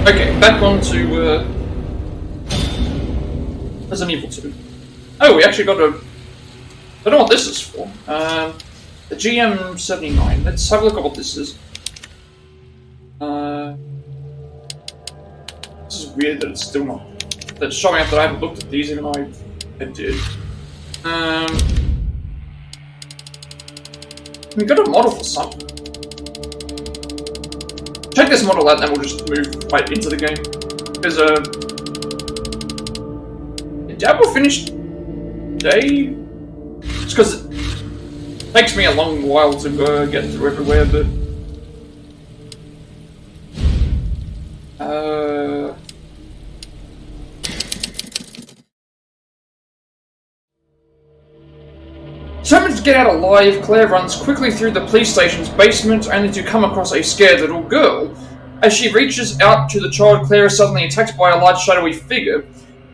Okay, back on to Resident Evil 2. Oh, we actually got a... I don't know what this is for. The GM79. Let's have a look at what this is. This is weird that it's still not... That's showing up that I haven't looked at these, even though I did. We got a model for something. Check this model out, and then we'll just move right into the game. Because, Diablo finished day? It's because it takes me a long while to get through everywhere, but... Determined to get out alive, Claire runs quickly through the police station's basement, only to come across a scared little girl. As she reaches out to the child, Claire is suddenly attacked by a large shadowy figure.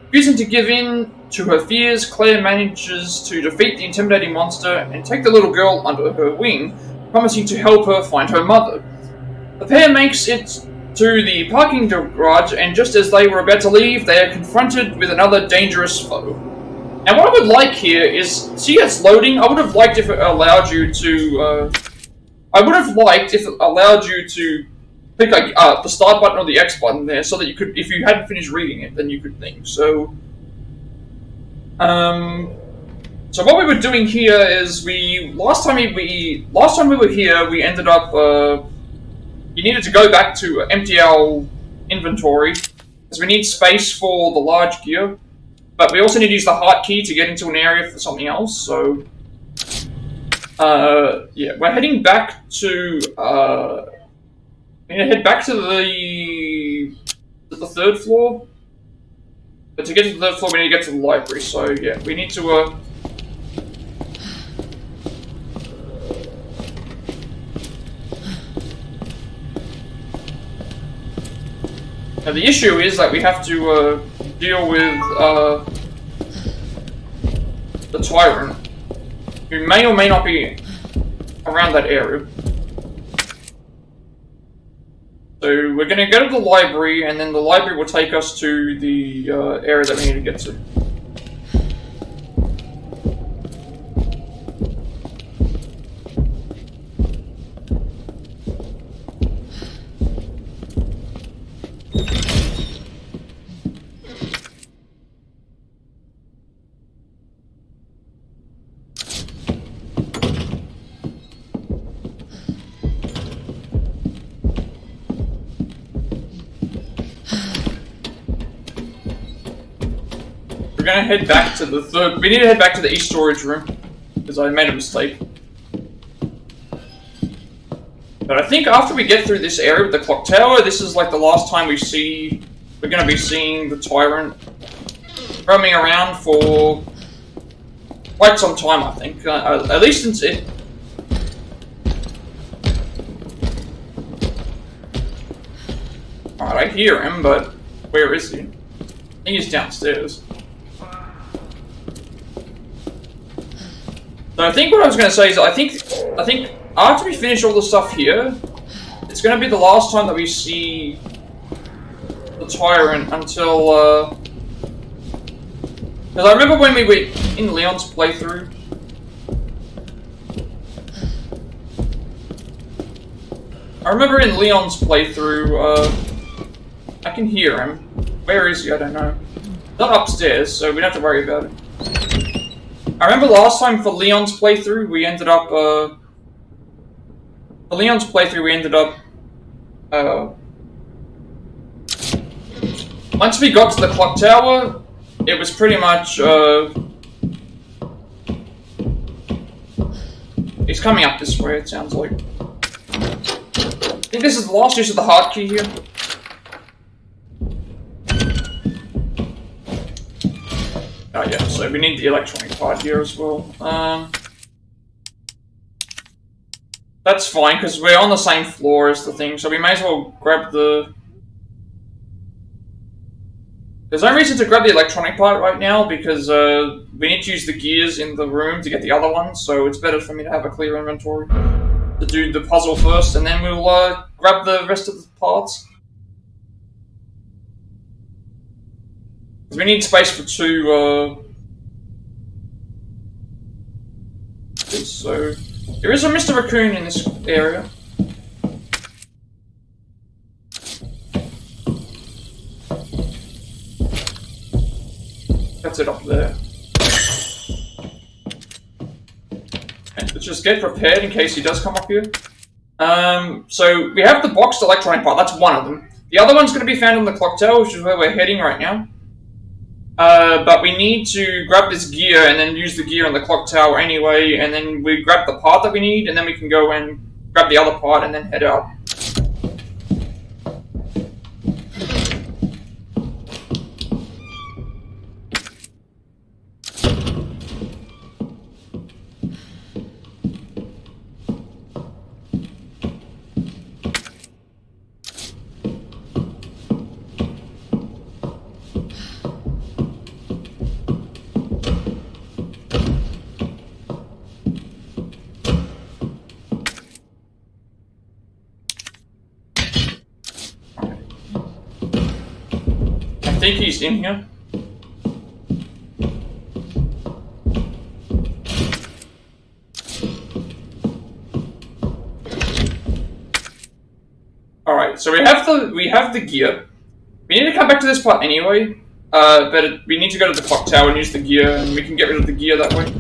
Refusing to give in to her fears, Claire manages to defeat the intimidating monster and take the little girl under her wing, promising to help her find her mother. The pair makes it to the parking garage, and just as they were about to leave, they are confronted with another dangerous foe. And what I would like here is, see it's loading, I would have liked if it allowed you to, click like, the start button or the X button there, so that you could, if you hadn't finished reading it, then you could think. So what we were doing here is last time we were here, we ended up, you needed to go back to empty our inventory, because we need space for the large gear. But we also need to use the heart key to get into an area for something else, so... yeah, we're heading back to, we need to head back to the third floor. But to get to the third floor, we need to get to the library, so yeah, we need to, Now the issue is that we have to, deal with, the Tyrant, who may or may not be around that area. So we're gonna go to the library, and then the library will take us to the, area that we need to get to. We're gonna head back to the third. We need to head back to the east storage room because I made a mistake. But I think after we get through this area with the clock tower, this is like the last time we're gonna be seeing the Tyrant roaming around for quite some time. I think, at least since it. Alright, I hear him, but where is he? I think he's downstairs. So I think what I was going to say is I think after we finish all the stuff here, it's going to be the last time that we see the Tyrant until, because I remember when we were in Leon's playthrough. I remember in Leon's playthrough, I can hear him. Where is he? I don't know. Not upstairs, so we don't have to worry about it. I remember last time for Leon's playthrough, we ended up, once we got to the clock tower, it was pretty much, he's coming up this way, it sounds like. I think this is the last use of the heart key here. Oh yeah, so we need the electronic part here as well. That's fine, because we're on the same floor as the thing, so we may as well grab the... There's no reason to grab the electronic part right now, because we need to use the gears in the room to get the other one, so it's better for me to have a clear inventory. To do the puzzle first, and then we'll grab the rest of the parts. We need space for 2, so... There is a Mr. Raccoon in this area. That's it up there. And let's just get prepared in case he does come up here. So we have the boxed electronic part, that's one of them. The other one's going to be found in the clock tower, which is where we're heading right now. But we need to grab this gear and then use the gear in the clock tower anyway, and then we grab the part that we need, and then we can go and grab the other part and then head out. I think he's in here. Alright, so we have the gear. We need to come back to this part anyway, but we need to go to the clock tower and use the gear, and we can get rid of the gear that way.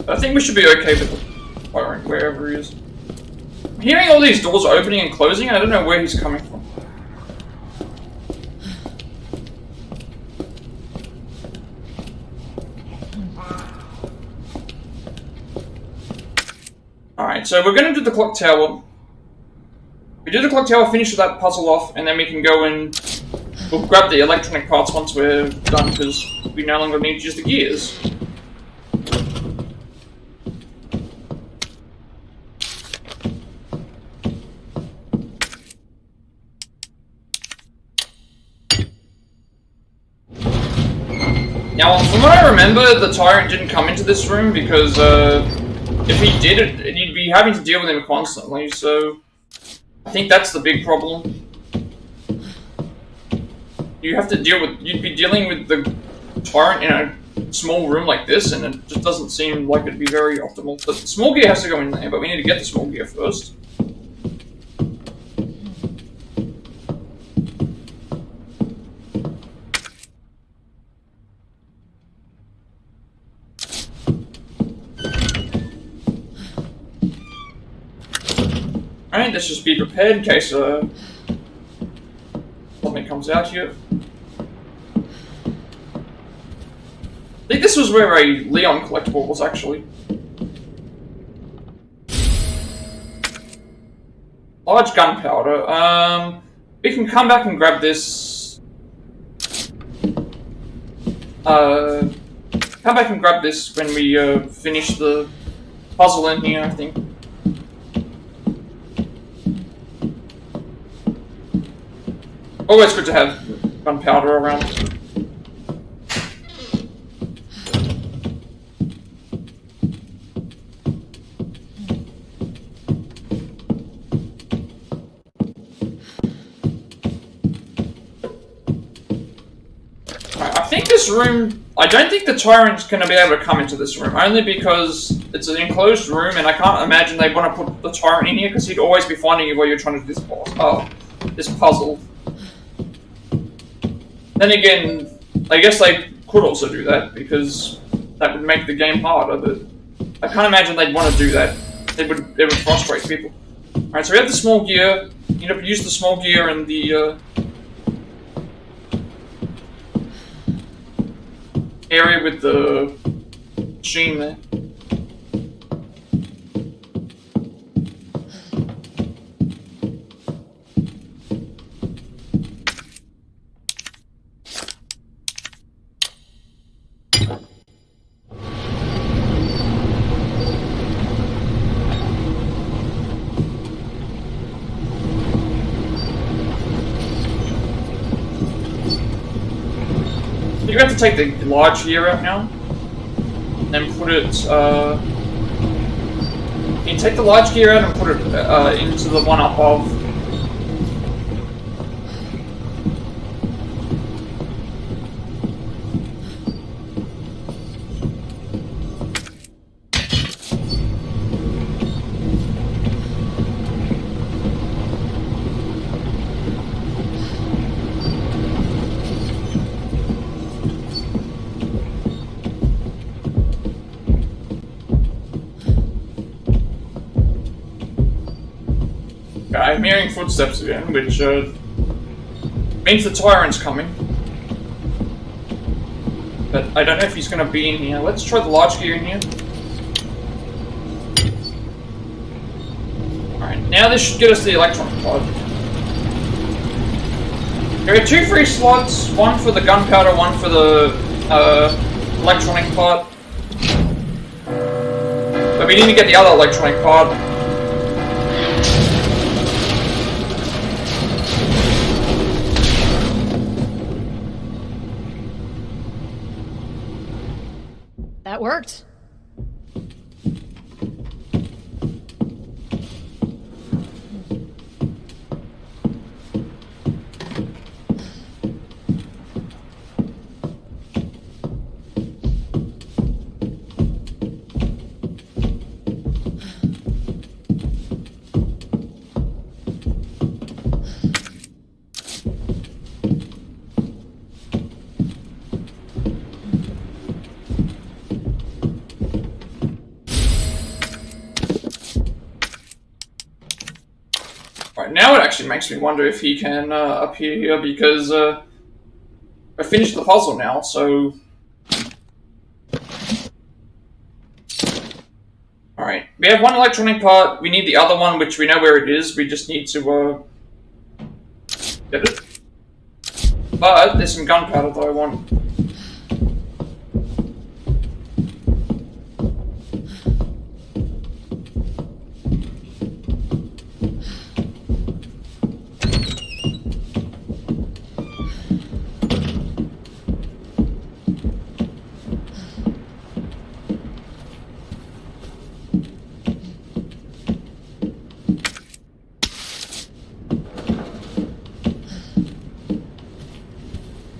I think we should be okay with the firing wherever he is. I'm hearing all these doors opening and closing, and I don't know where he's coming from. Alright, so we're going to do the clock tower. We do the clock tower, finish that puzzle off, and then we can go and we'll grab the electronic parts once we're done, because we no longer need to use the gears. Now, from what I remember, the Tyrant didn't come into this room because if he did, you'd be having to deal with him constantly, so I think that's the big problem. You'd be dealing with the Tyrant in a small room like this, and it just doesn't seem like it'd be very optimal. But the small gear has to go in there, but we need to get the small gear first. Alright, let's just be prepared in case something comes out here. I think this was where a Leon collectible was actually. Large gunpowder. We can come back and grab this. Come back and grab this when we finish the puzzle in here, I think. Always good to have gunpowder around. I think this room... I don't think the Tyrant's going to be able to come into this room, only because it's an enclosed room and I can't imagine they want to put the Tyrant in here because he'd always be finding you while you're trying to do this puzzle. Then again, I guess they could also do that, because that would make the game harder, but I can't imagine they'd want to do that. It would frustrate people. Alright, so we have the small gear. You know, use the small gear and the area with the machine there. You have to take the large gear out now, and then put it You take the large gear out and put it into the one above. I'm hearing footsteps again, which means the Tyrant's coming. But I don't know if he's going to be in here. Let's try the large gear in here. Alright, now this should get us the electronic pod. There are 2 free slots, one for the gunpowder, one for the electronic pod. But we need to get the other electronic pod. That worked. Now it actually makes me wonder if he can appear here, because I finished the puzzle now, so... Alright, we have one electronic part, we need the other one, which we know where it is, we just need to get it. But there's some gunpowder that I want.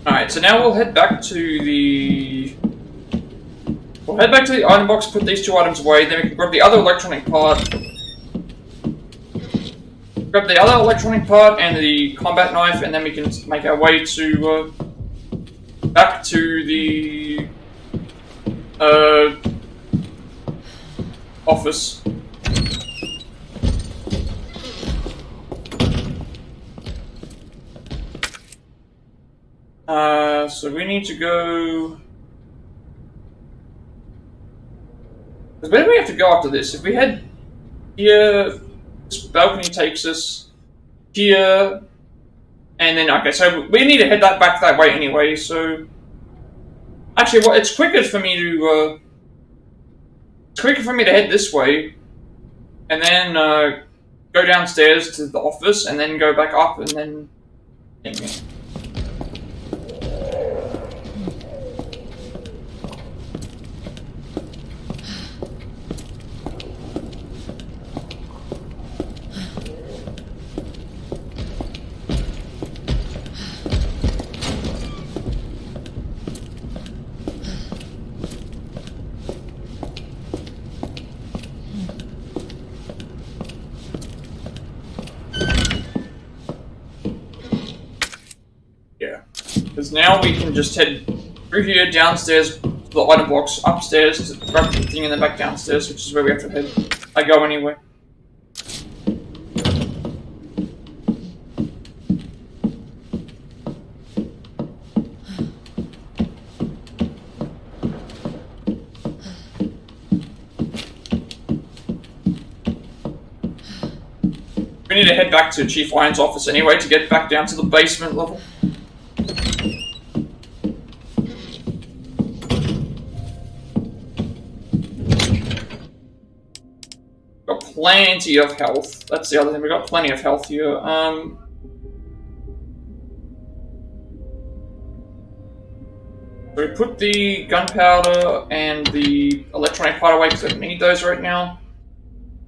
Alright, so now we'll head back to the... We'll head back to the item box, put these 2 items away, then we can grab the other electronic part. Grab the other electronic part and the combat knife, and then we can make our way to... back to the... office. So we need to go... Where do we have to go after this? If we head here, this balcony takes us here, and then, okay, so we need to head back that way anyway, so... Actually, well, it's quicker for me to, head this way, and then, go downstairs to the office, and then go back up, and then... Because now we can just head through here, downstairs, to the item box, upstairs, to grab the thing, and then back downstairs, which is where we have to head. I go anyway. We need to head back to Chief Lion's office anyway to get back down to the basement level. Plenty of health. That's the other thing. We got plenty of health here. So we put the gunpowder and the electronic part away because I don't need those right now.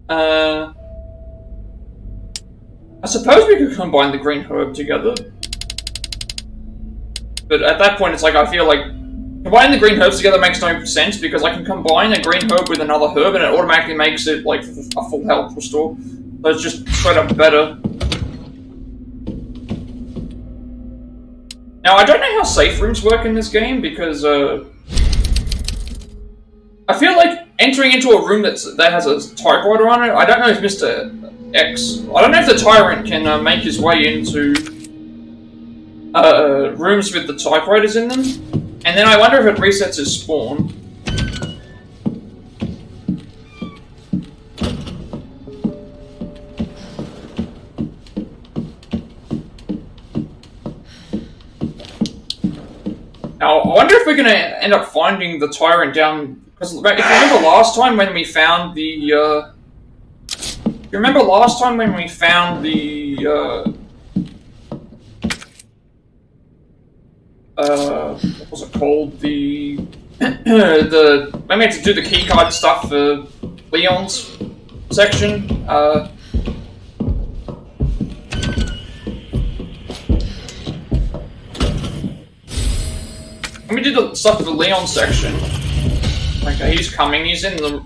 I suppose we could combine the green herb together. But at that point, it's like, I feel like combining the green herbs together makes no sense, because I can combine a green herb with another herb and it automatically makes it like a full health restore. So it's just straight up better. Now, I don't know how safe rooms work in this game, because I feel like entering into a room that has a typewriter on it, I don't know if Mr. X... I don't know if the Tyrant can make his way into rooms with the typewriters in them. And then I wonder if it resets his spawn. Now, I wonder if we're going to end up finding the Tyrant down... Because if you remember last time when we found the... what was it called? The... when we had to do the keycard stuff for Leon's section, when we did the stuff for the Leon section... Okay, he's coming, he's in the...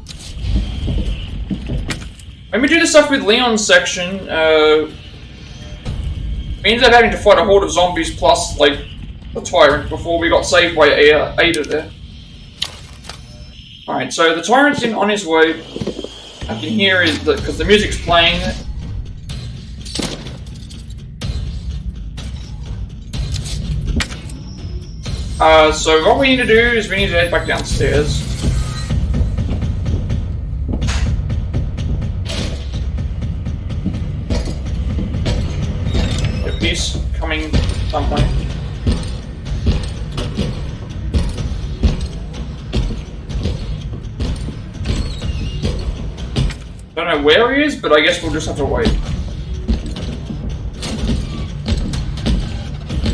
When we do the stuff with Leon's section, we ended up having to fight a horde of zombies plus, like, the Tyrant before we got saved by Ada there. Alright, so the Tyrant's on his way. I can hear because the music's playing. So what we need to do is we need to head back downstairs. The piece coming some way. Don't know where he is, but I guess we'll just have to wait.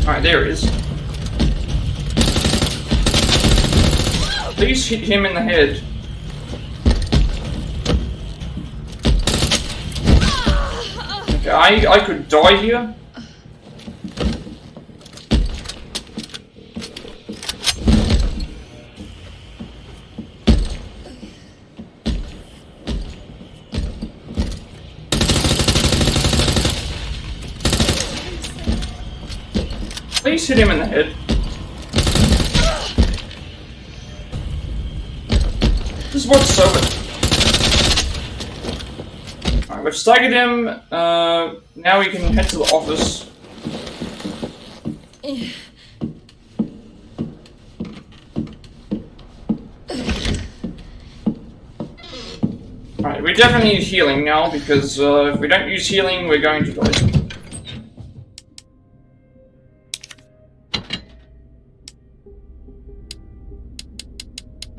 Alright, there he is. Please hit him in the head. Okay, I could die here. Please hit him in the head. This is what's so good. Alright, we've staggered him. Now we can head to the office. Alright, we definitely need healing now, because if we don't use healing, we're going to die.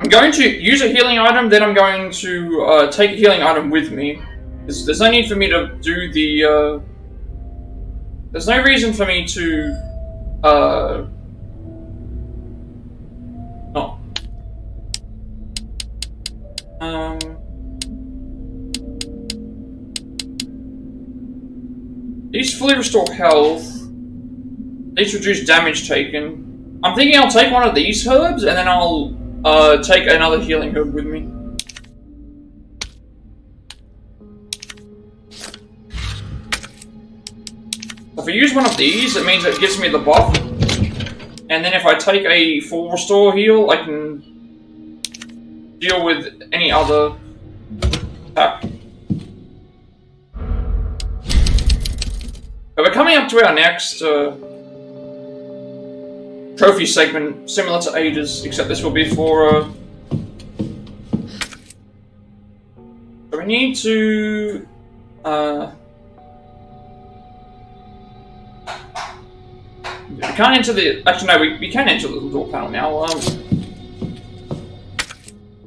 I'm going to use a healing item, then I'm going to take a healing item with me. There's no need for me to do the... There's no reason for me to... not... These fully restore health. These reduce damage taken. I'm thinking I'll take one of these herbs, and then I'll... take another healing herb with me. If I use one of these, it means it gives me the buff. And then if I take a full restore heal, I can deal with any other attack. But we're coming up to our next trophy segment, similar to Ada's, except this will be for, so we need to, we can't enter the, actually no, we can enter the door panel now,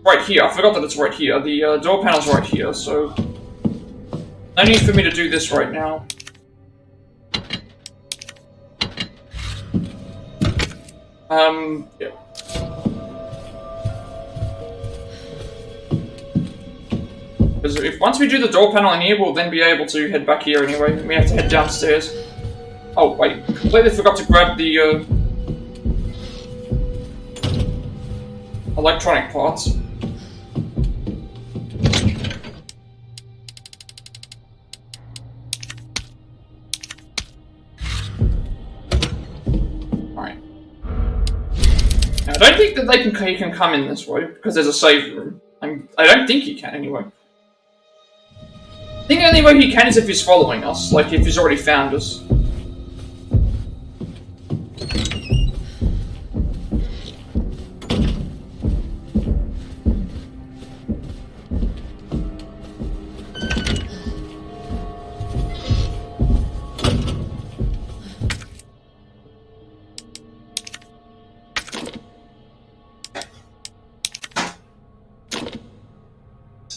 right here, I forgot that it's right here, the door panel's right here, so, no need for me to do this right now. Yeah. Because if once we do the door panel in here, we'll then be able to head back here anyway. We have to head downstairs. Oh wait, completely forgot to grab the electronic parts. Alright. Now I don't think that he can come in this way, because there's a save room. I don't think he can anyway. I think the only way he can is if he's following us, like if he's already found us.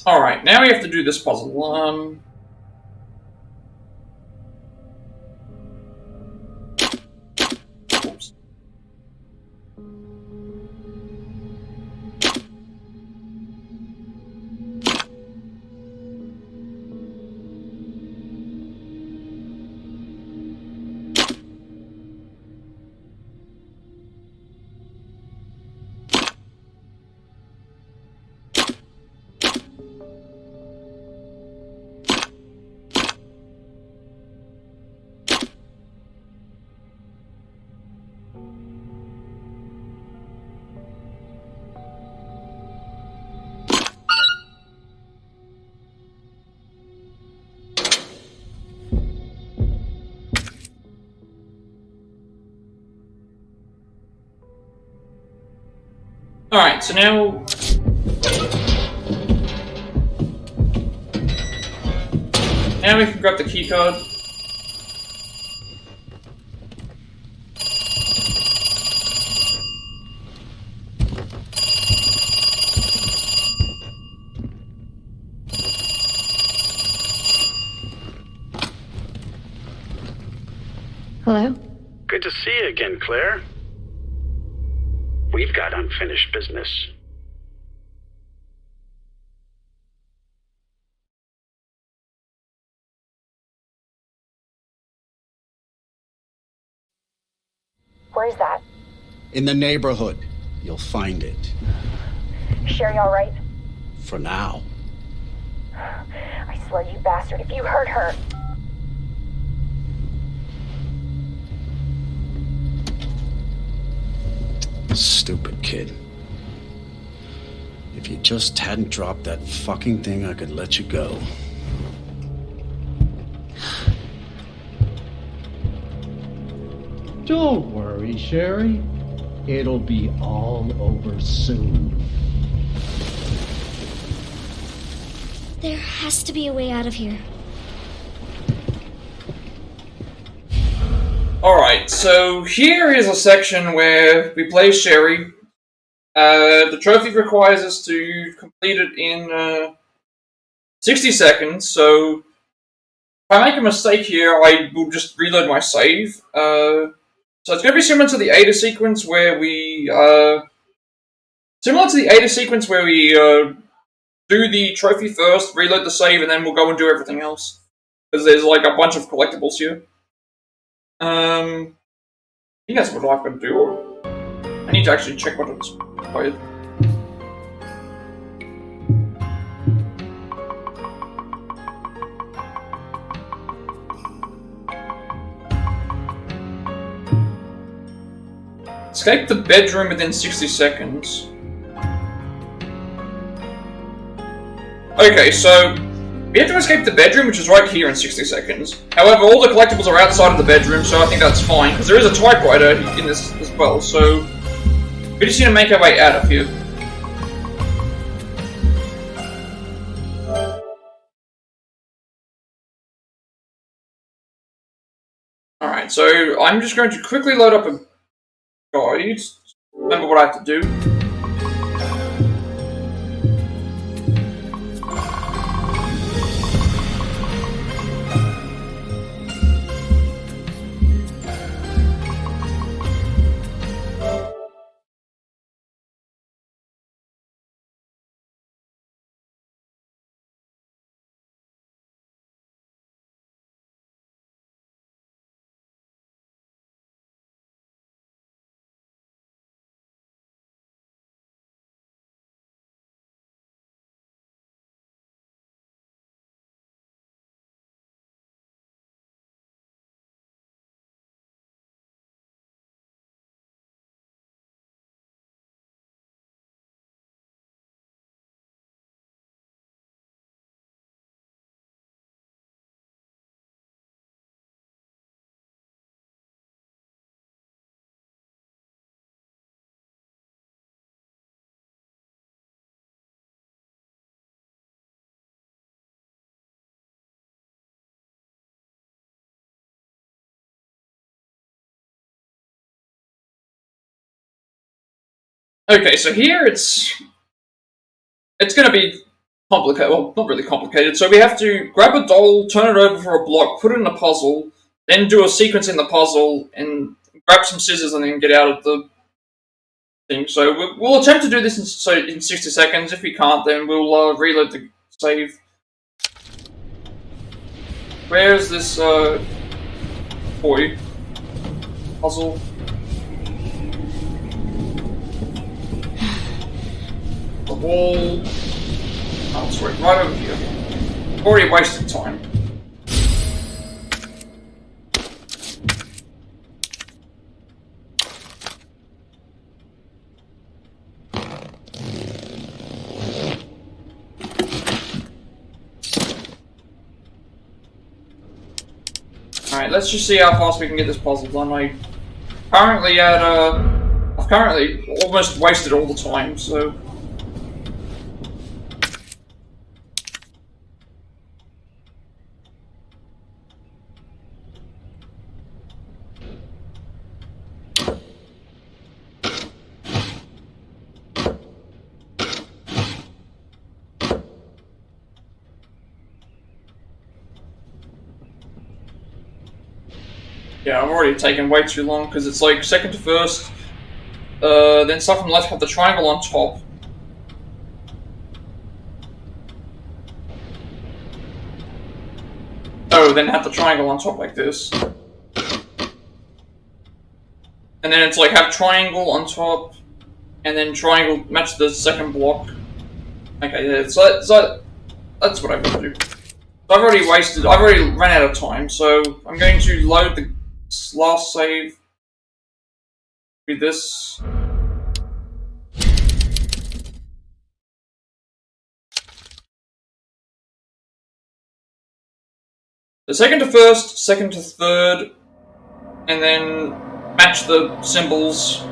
Alright, now we have to do this puzzle. Oops. Alright, so now... Now we can grab the keycard. Hello? Good to see you again, Claire. We've got unfinished business. Where's that? In the neighborhood. You'll find it. Sherry all right? For now. I swear, you bastard, if you hurt her... Stupid kid. If you just hadn't dropped that fucking thing, I could let you go. Don't worry, Sherry. It'll be all over soon. There has to be a way out of here. Alright, so here is a section where we play Sherry. The trophy requires us to complete it in 60 seconds, so if I make a mistake here, I will just reload my save. So it's going to be similar to the Ada sequence where we... do the trophy first, reload the save, and then we'll go and do everything else. Because there's like a bunch of collectibles here. I think that's what I've got to do. I need to actually check what it's required. Escape the bedroom within 60 seconds. Okay, so we have to escape the bedroom, which is right here in 60 seconds. However, all the collectibles are outside of the bedroom, so I think that's fine, because there is a typewriter in this as well, so we just need to make our way out of here. Alright, so I'm just going to quickly load up a guide. Remember what I have to do. Okay, so here it's gonna be complicated. Well, not really complicated. So we have to grab a doll, turn it over for a block, put it in a puzzle, then do a sequence in the puzzle, and grab some scissors and then get out of the thing. So we'll attempt to do this in 60 seconds. If we can't, then we'll reload the save. Where's this boy puzzle? The wall. Oh, sorry, right over here. Already wasted time. Alright, let's just see how fast we can get this puzzle done. I've currently almost wasted all the time, so. Yeah, I've already taken way too long because it's like second to first, then stuff from left have the triangle on top. Oh, then have the triangle on top like this. And then it's like have triangle on top, and then triangle match the second block. Okay, yeah, so that's what I've got to do. So I've already ran out of time, so I'm going to load the last save with this. The second to first, second to third, and then match the symbols,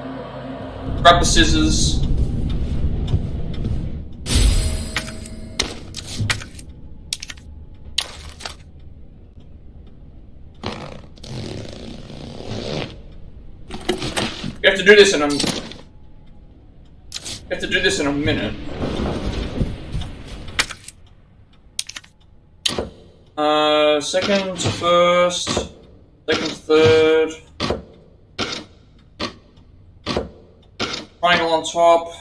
grab the scissors. We have to do this in a minute. Second to first, second to third. Triangle on top.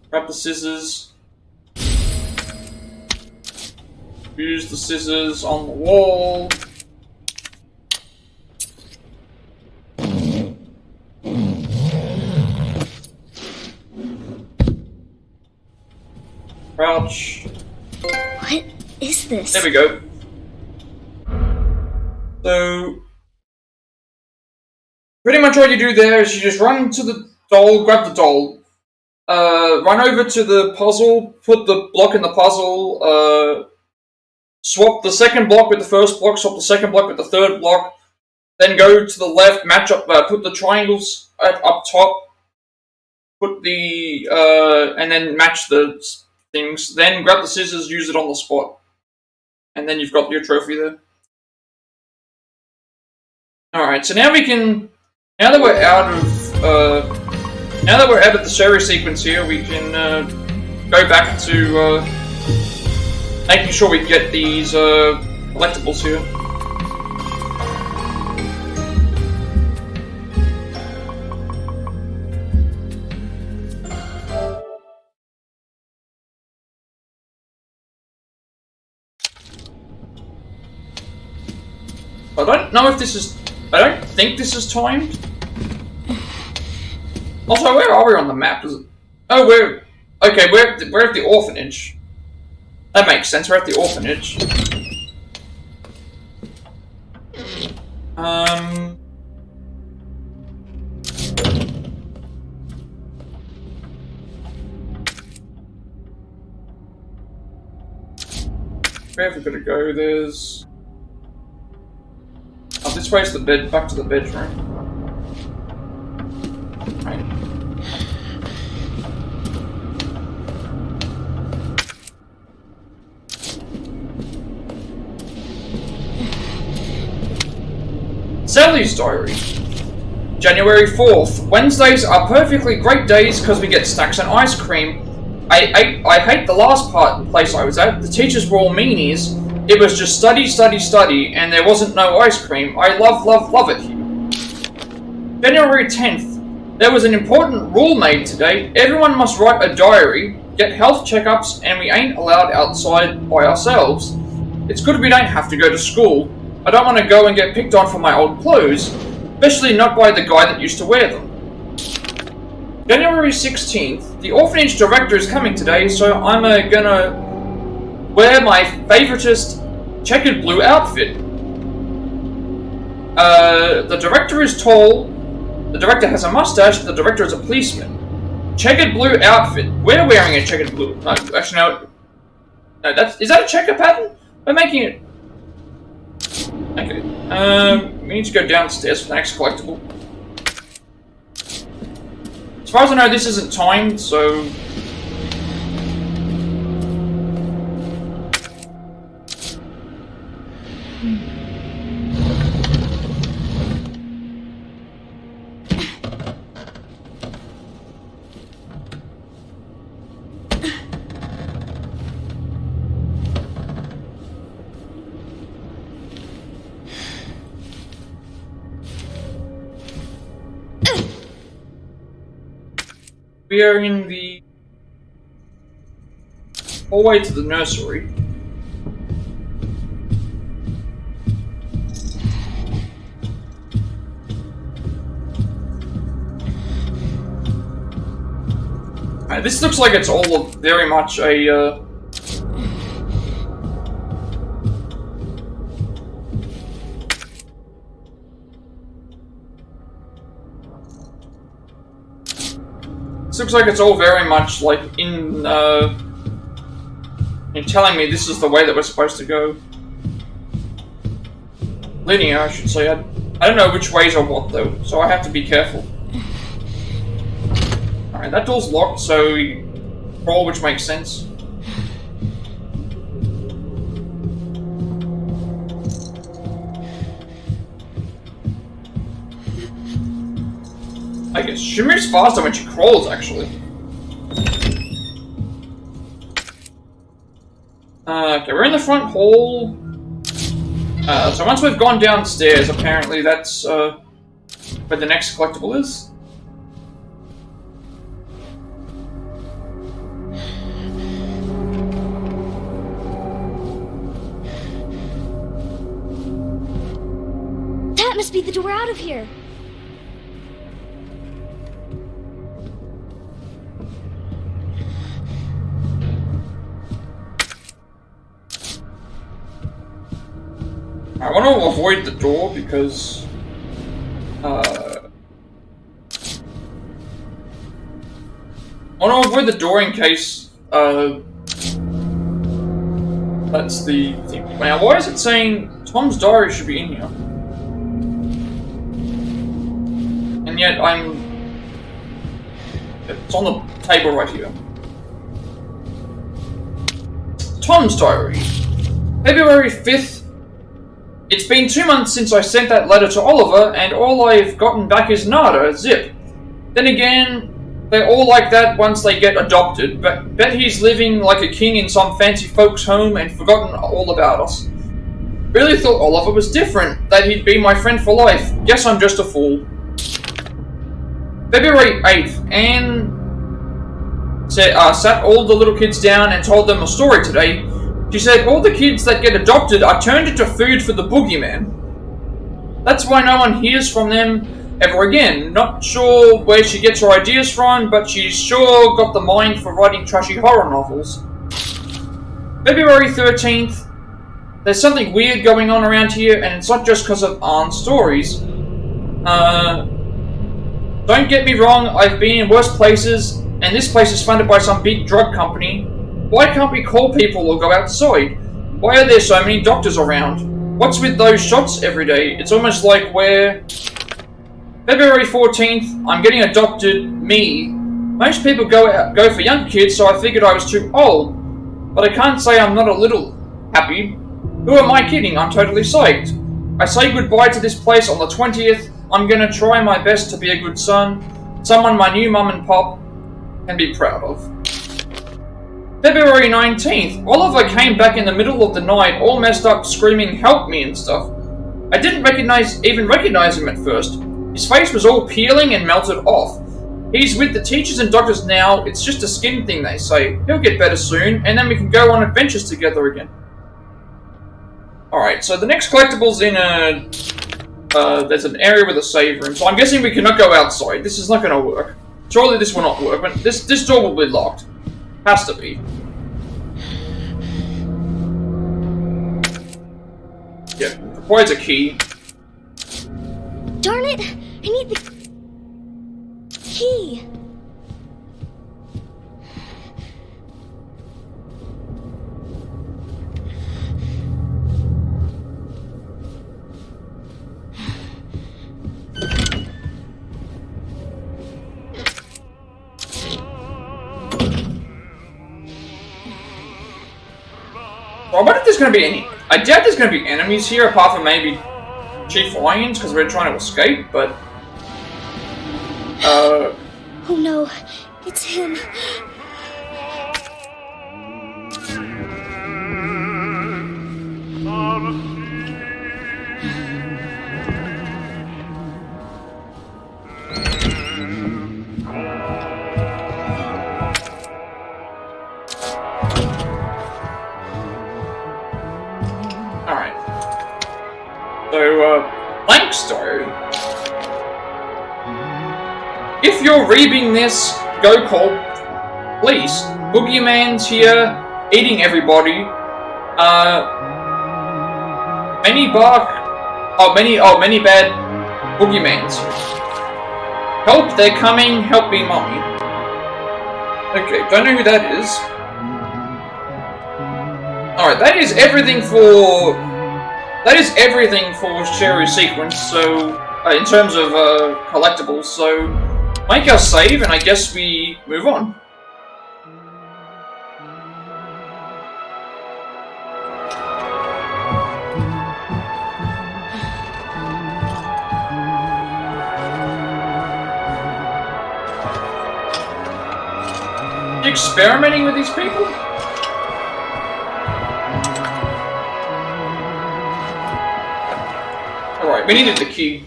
Grab the scissors. Use the scissors on the wall. Crouch. What is this? There we go. So, pretty much all you do there is you just run to the doll, grab the doll, run over to the puzzle, put the block in the puzzle, swap the second block with the first block, swap the second block with the third block, then go to the left, match up, put the triangles up top, put the, and then match the things, then grab the scissors, use it on the spot, and then you've got your trophy there. Alright, so now we can, now that we're out of the Sherry sequence here, we can go back to making sure we get these collectibles here. I don't know if this is... I don't think this is timed. Also, where are we on the map? Is it... Oh, we're... Okay, we're at the orphanage. That makes sense, we're at the orphanage. Where have we got to go? There's... Oh, this way's the bed, back to the bedroom. Right. Riley's diary. January 4th. Wednesdays are perfectly great days because we get snacks and ice cream. I hate the last place I was at. The teachers were all meanies. It was just study, study, study, and there wasn't no ice cream. I love, love, love it here. January 10th. There was an important rule made today. Everyone must write a diary, get health checkups, and we ain't allowed outside by ourselves. It's good we don't have to go to school. I don't want to go and get picked on for my old clothes, especially not by the guy that used to wear them. January 16th, the orphanage director is coming today, so I'm gonna wear my favoritist checkered blue outfit. The director is tall, the director has a mustache, the director is a policeman. Checkered blue outfit. We're wearing a checkered blue. No, actually no. No, is that a checker pattern? We're making it. Okay. We need to go downstairs for the next collectible. As far as I know, this isn't timed, so... We are in the hallway to the nursery. This looks like it's all very much a This looks like it's all very much like in telling me this is the way that we're supposed to go. Linear, I should say. I don't know which ways are what though, so I have to be careful. Alright, that door's locked, so we crawl, which makes sense. I guess she moves faster when she crawls, actually. Okay, we're in the front hall. So once we've gone downstairs, apparently that's where the next collectible is. That must be the door out of here. I want to avoid the door because I want to avoid the door in case that's the thing. Now, why is it saying Tom's diary should be in here? And yet it's on the table right here. Tom's diary. February 5th. It's been 2 months since I sent that letter to Oliver, and all I've gotten back is nada, zip. Then again, they're all like that once they get adopted, but bet he's living like a king in some fancy folks' home and forgotten all about us. Really thought Oliver was different, that he'd be my friend for life. Guess I'm just a fool. February 8th, Anne sat all the little kids down and told them a story today. She said all the kids that get adopted are turned into food for the boogeyman. That's why no one hears from them ever again. Not sure where she gets her ideas from, but she's sure got the mind for writing trashy horror novels. February 13th. There's something weird going on around here, and it's not just because of Arn's stories. Don't get me wrong, I've been in worse places, and this place is funded by some big drug company. Why can't we call people or go outside? Why are there so many doctors around? What's with those shots every day? It's almost like we're... February 14th, I'm getting adopted, me. Most people go for younger kids, so I figured I was too old. But I can't say I'm not a little happy. Who am I kidding? I'm totally psyched. I say goodbye to this place on the 20th. I'm gonna try my best to be a good son. Someone my new mum and pop can be proud of. February 19th. Oliver came back in the middle of the night, all messed up, screaming, "Help me," and stuff. I didn't even recognize him at first. His face was all peeling and melted off. He's with the teachers and doctors now. It's just a skin thing, they say. He'll get better soon, and then we can go on adventures together again. Alright, so the next collectible's in a... there's an area with a save room, so I'm guessing we cannot go outside. This is not going to work. Surely this will not work, but this door will be locked. Has to be. Yeah, requires a key. Darn it! I need the key. I wonder if there's going to be any... I doubt there's going to be enemies here, apart from maybe Chief Lions, because we're trying to escape, but... Oh no, it's him. Alright. So, Blankstone. If you're reading this, go call police. Boogeyman's here, eating everybody. Many bad Boogeymans. Help, they're coming, help me, mommy. Okay, don't know who that is. Alright, that is everything for Sherry's sequence, so in terms of collectibles, so make our save and I guess we move on. You experimenting with these people? Alright, we needed the key.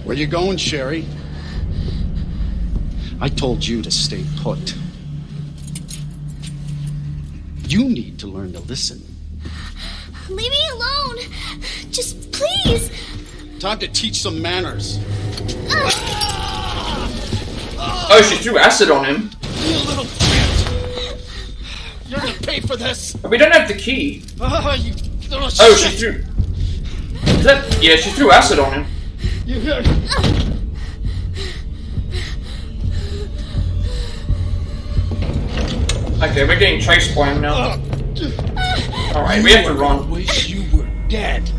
Where you going, Sherry? I told you to stay put. You need to learn to listen. Leave me alone! Just please! Time to teach some manners. Oh, she threw acid on him. You little shit! You're gonna pay for this! But we don't have the key. You little shit! Oh, she threw... Is that... Yeah, she threw acid on him. Okay, we're getting chased by him now. Alright, we have to run. Wish you were dead.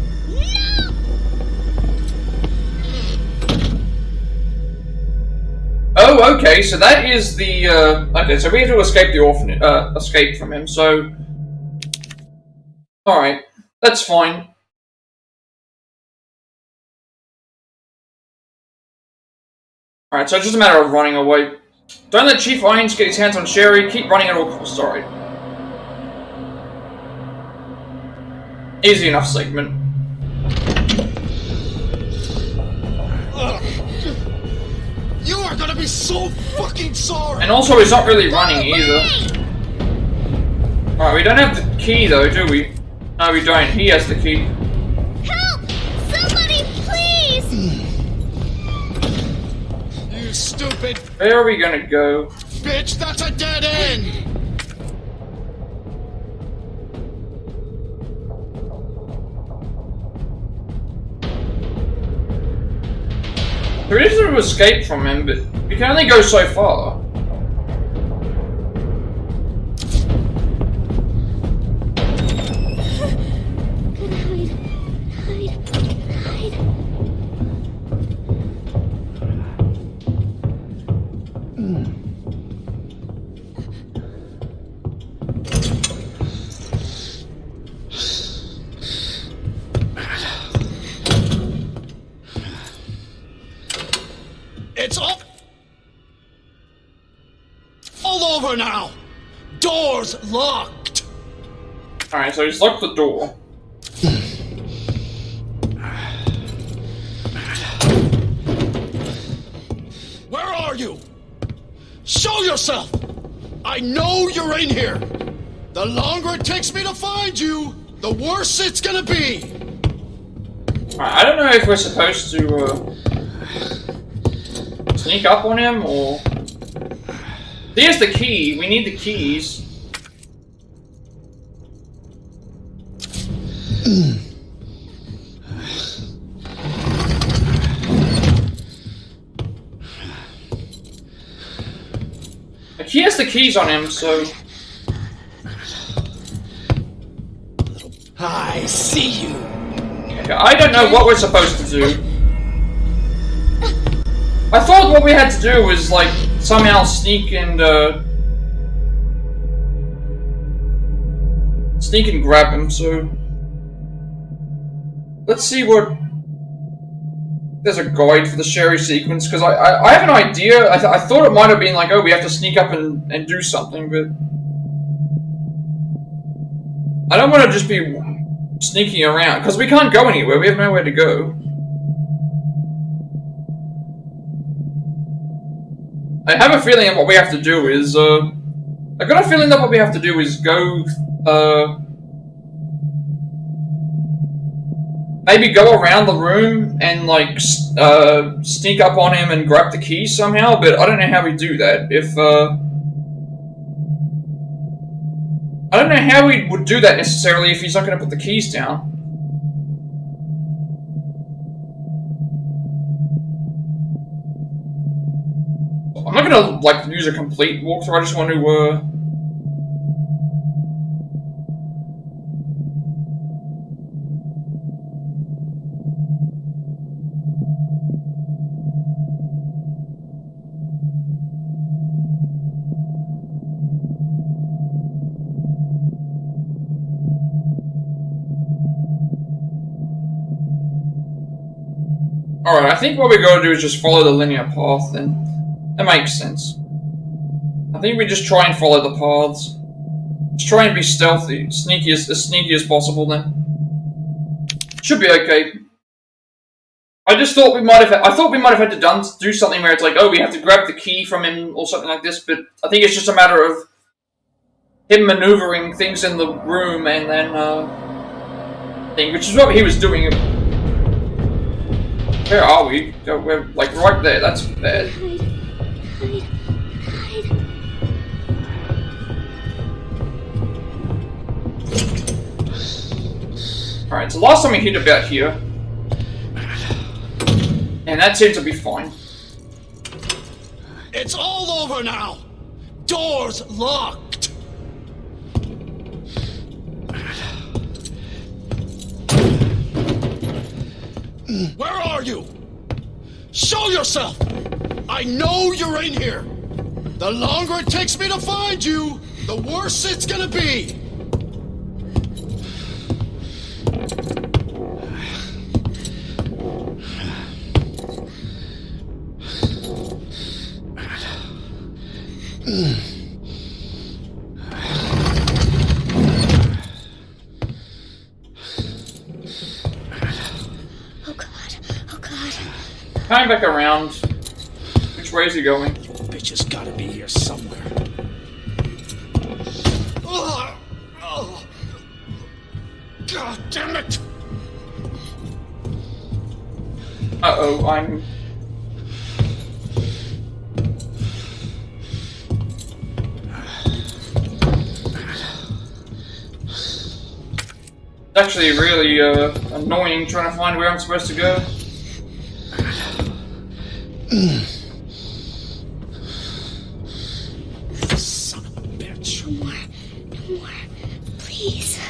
Oh, okay, so that is the, okay, so we have to escape the orphanage, escape from him, so... Alright, that's fine. Alright, so it's just a matter of running away. Don't let Chief Irons get his hands on Sherry, keep running at all costs, alright. Easy enough segment. You are gonna be so fucking sorry! And also, he's not really running either. Alright, we don't have the key though, do we? No, we don't. He has the key. Help! Somebody, please! You stupid Where are we gonna go? bitch, that's a dead end! There is a way to escape from him, but we can only go so far. Hide. It's all over now. Door's locked. Alright, so he's locked the door. Where are you? Show yourself! I know you're in here! The longer it takes me to find you, the worse it's gonna be! Alright, I don't know if we're supposed to, sneak up on him, or... There's the key, we need the keys. Like, he has the keys on him, so... I see you! Okay, I don't know what we're supposed to do. I thought what we had to do was, like, somehow sneak and, sneak and grab him, so... Let's see what... There's a guide for the Sherry sequence, because I have an idea. I thought it might have been like, oh, we have to sneak up and do something, but... I don't want to just be sneaking around, because we can't go anywhere. We have nowhere to go. I have a feeling that what we have to do is, I got a feeling that what we have to do is go, maybe go around the room and, like, sneak up on him and grab the keys somehow, but I don't know how we do that. If, I don't know how we would do that necessarily if he's not going to put the keys down. I'm not going to, like, use a complete walkthrough, I just want to, Alright, I think what we gotta do is just follow the linear path, then. That makes sense. I think we just try and follow the paths. Just try and be stealthy, as sneaky as possible, then. Should be okay. I just thought we might have had to do something where it's like, oh, we have to grab the key from him or something like this, but I think it's just a matter of him maneuvering things in the room and then, which is what he was doing. Where are we? We're, like, right there. That's bad. Hide. Alright, so last time we hit about here. And that seems to be fine. It's all over now! Door's locked! Where are you? Show yourself! I know you're in here! The longer it takes me to find you, the worse it's gonna be! Coming back around. Which way is he going? Bitch has gotta be here somewhere. God damn it! Uh-oh, I'm... It's actually really, annoying trying to find where I'm supposed to go. Son of a bitch. No more. Please.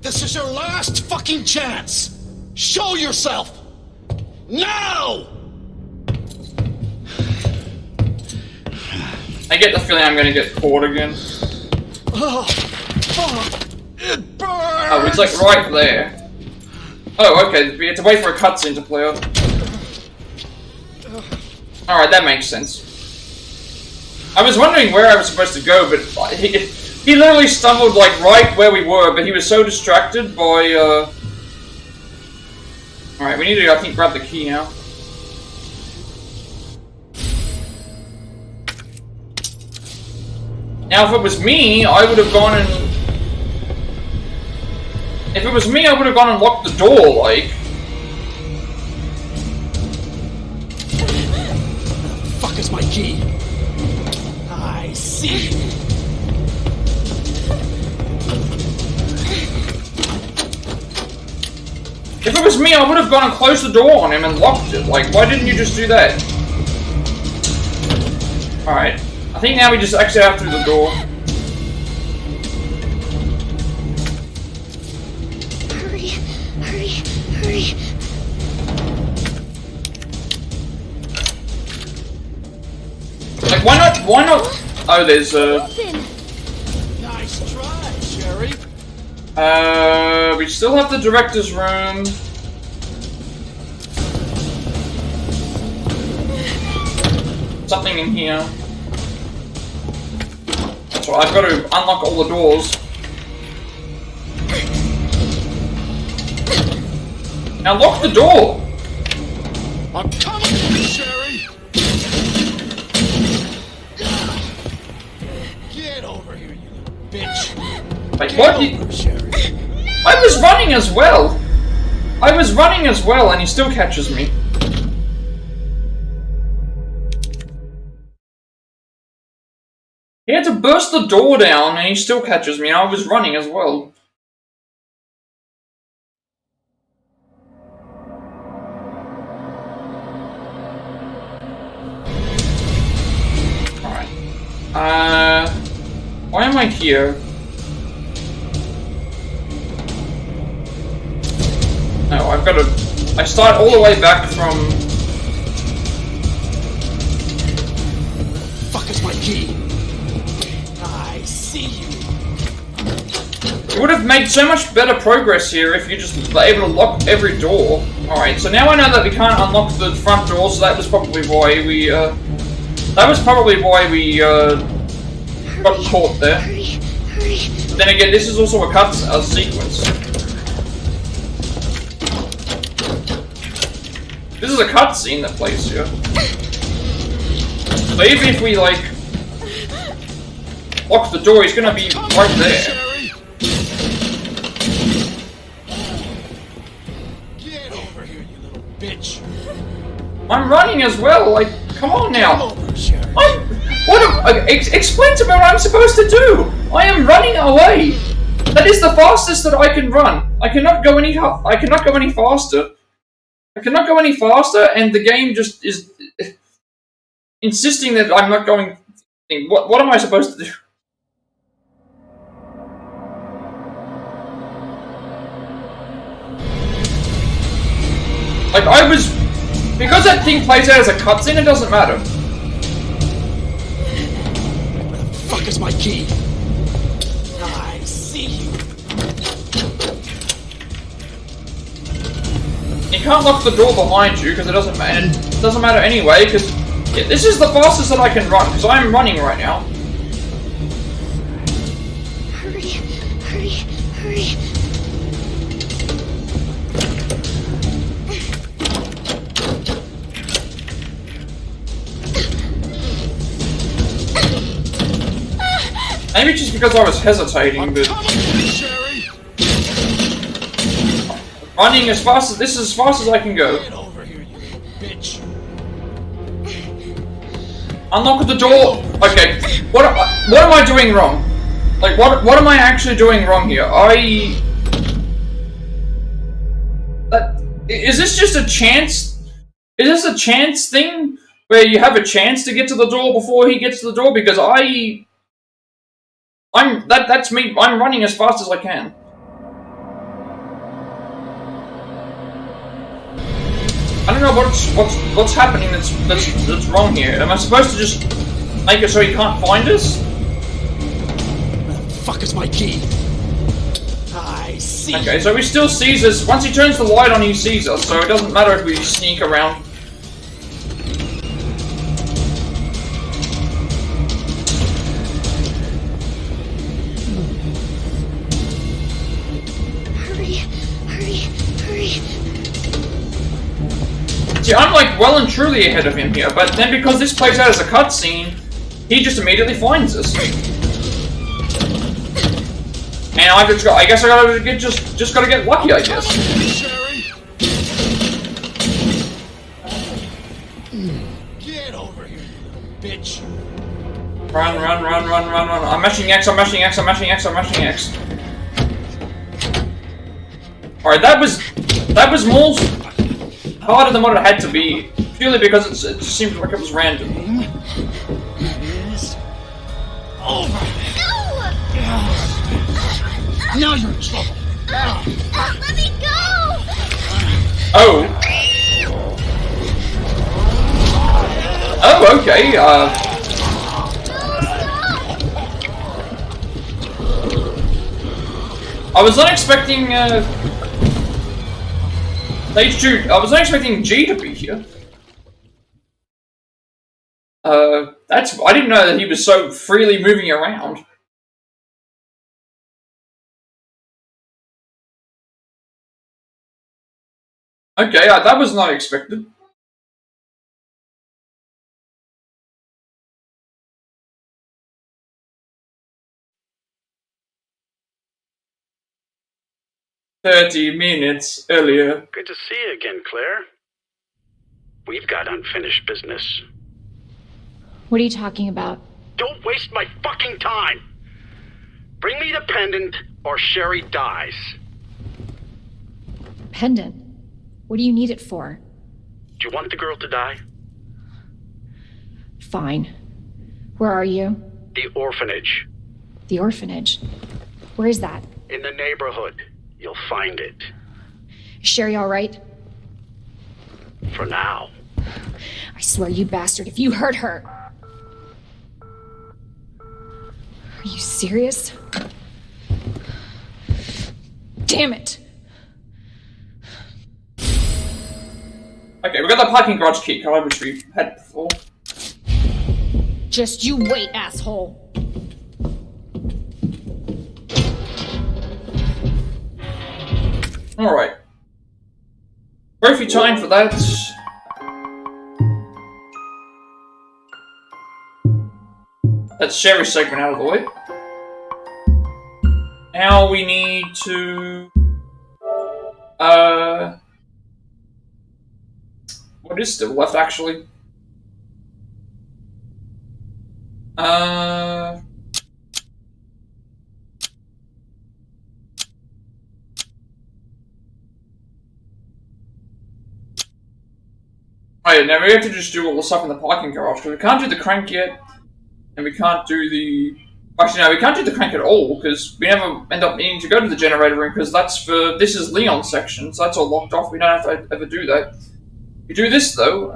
This is your last fucking chance! Show yourself! Now! I get the feeling I'm gonna get caught again. It burns! Oh, it's like right there. Oh, okay, we have to wait for a cutscene to play out. Alright, that makes sense. I was wondering where I was supposed to go, but he literally stumbled like right where we were, but he was so distracted by Alright, we need to, I think, grab the key now. Now, if it was me, I would have gone and... If it was me, I would have gone and locked the door, like... Fuck is my key? I see you. If it was me, I would have gone and closed the door on him and locked it. Like, why didn't you just do that? Alright. I think now we just exit out through the door. Hurry, hurry, hurry. Like, why not? Oh, there's, Open. Nice try, Sherry. we still have the director's room. Something in here. That's right, I've got to unlock all the doors. Now lock the door! I'm coming for you, Sherry. Get over here, you little bitch. Wait, what? Over, Sherry. I was running as well! I was running as well and he still catches me. He had to burst the door down and he still catches me and I was running as well. Alright. Why am I here? No, I've got to... I start all the way back from... Fuck is my key? I see you. You would have made so much better progress here if you just were able to lock every door. Alright, so now I know that we can't unlock the front door, so that was probably why we, got caught there. Hurry, hurry. But then again, this is also a sequence. This is a cutscene that plays here. So even if we, like, lock the door, he's gonna be right there. Sherry. Get over here, you little bitch. I'm running as well, like, come on Come now. over, Sherry. Explain to me what I'm supposed to do! I am running away! That is the fastest that I can run. I cannot go any faster. I cannot go any faster, and the game just is insisting that I'm not going. What am I supposed to do? Like because that thing plays out as a cutscene, it doesn't matter. Where the fuck is my key? I see you. You can't lock the door behind you because it doesn't matter. It doesn't matter anyway because this is the fastest that I can run because I'm running right now. Hurry, hurry, hurry. Maybe just because I was hesitating, I'm but coming for you, Sherry. running as fast as as fast as I can go. Get over here, you little bitch. Unlock the door. Okay, what am I doing wrong? Like what am I actually doing wrong here? Is this just a chance? Is this a chance thing where you have a chance to get to the door before he gets to the door? Because that's me. I'm running as fast as I can. I don't know what's happening that's wrong here. Am I supposed to just make it so he can't find us? Where the fuck is my key? I see. Okay, so he still sees us. Once he turns the light on, he sees us. So it doesn't matter if we sneak around. See, I'm like well and truly ahead of him here, but then because this plays out as a cutscene, he just immediately finds us. And I guess I gotta get just gotta get lucky, I guess. Get over here, you bitch. Run. I'm mashing X, I'm mashing X. Alright, that was more harder than what it had to be. Purely because it just seemed like it was random. It's over. Now you're in trouble. Let me go! Oh, okay, I was not expecting, Stage 2, I was not expecting G to be here. I didn't know that he was so freely moving around. Okay, that was not expected. "30 minutes earlier." Good to see you again, Claire. We've got unfinished business. What are you talking about? Don't waste my fucking time! Bring me the pendant, or Sherry dies. Pendant? What do you need it for? Do you want the girl to die? Fine. Where are you? The orphanage. The orphanage. Where is that? In the neighborhood. You'll find it. Is Sherry all right? For now. I swear, you bastard, if you hurt her... Are you serious? Damn it! Okay, we got the parking garage key card, which we had before. Just you wait, asshole! Alright. Trophy time for that. That's Sherry's segment out of the way. Now we need to... What is still left, actually? Oh yeah, now we have to just do all the stuff in the parking garage, because we can't do the crank yet, and we can't do the... Actually, no, we can't do the crank at all, because we never end up needing to go to the generator room, because that's for... This is Leon's section, so that's all locked off, we don't have to ever do that. We do this, though,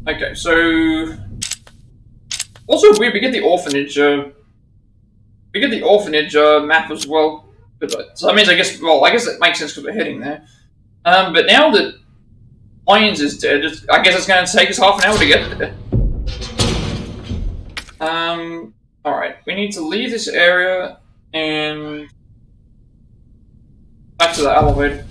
Okay, so... Also weird, we get the orphanage, map as well. But, so that means, I guess it makes sense because we're heading there. But now that Irons is dead, I guess it's going to take us half an hour to get there. Alright, we need to leave this area and back to the elevator.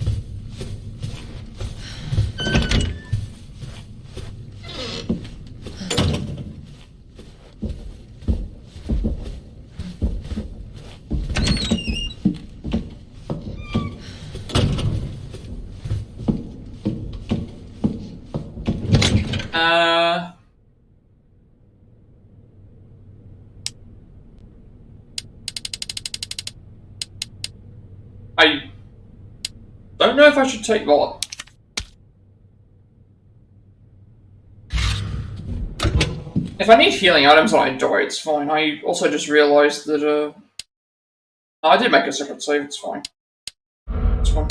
I don't know if I should take that. If I need healing items and I die, it's fine. I also just realized that, I did make a separate save, it's fine. It's fine.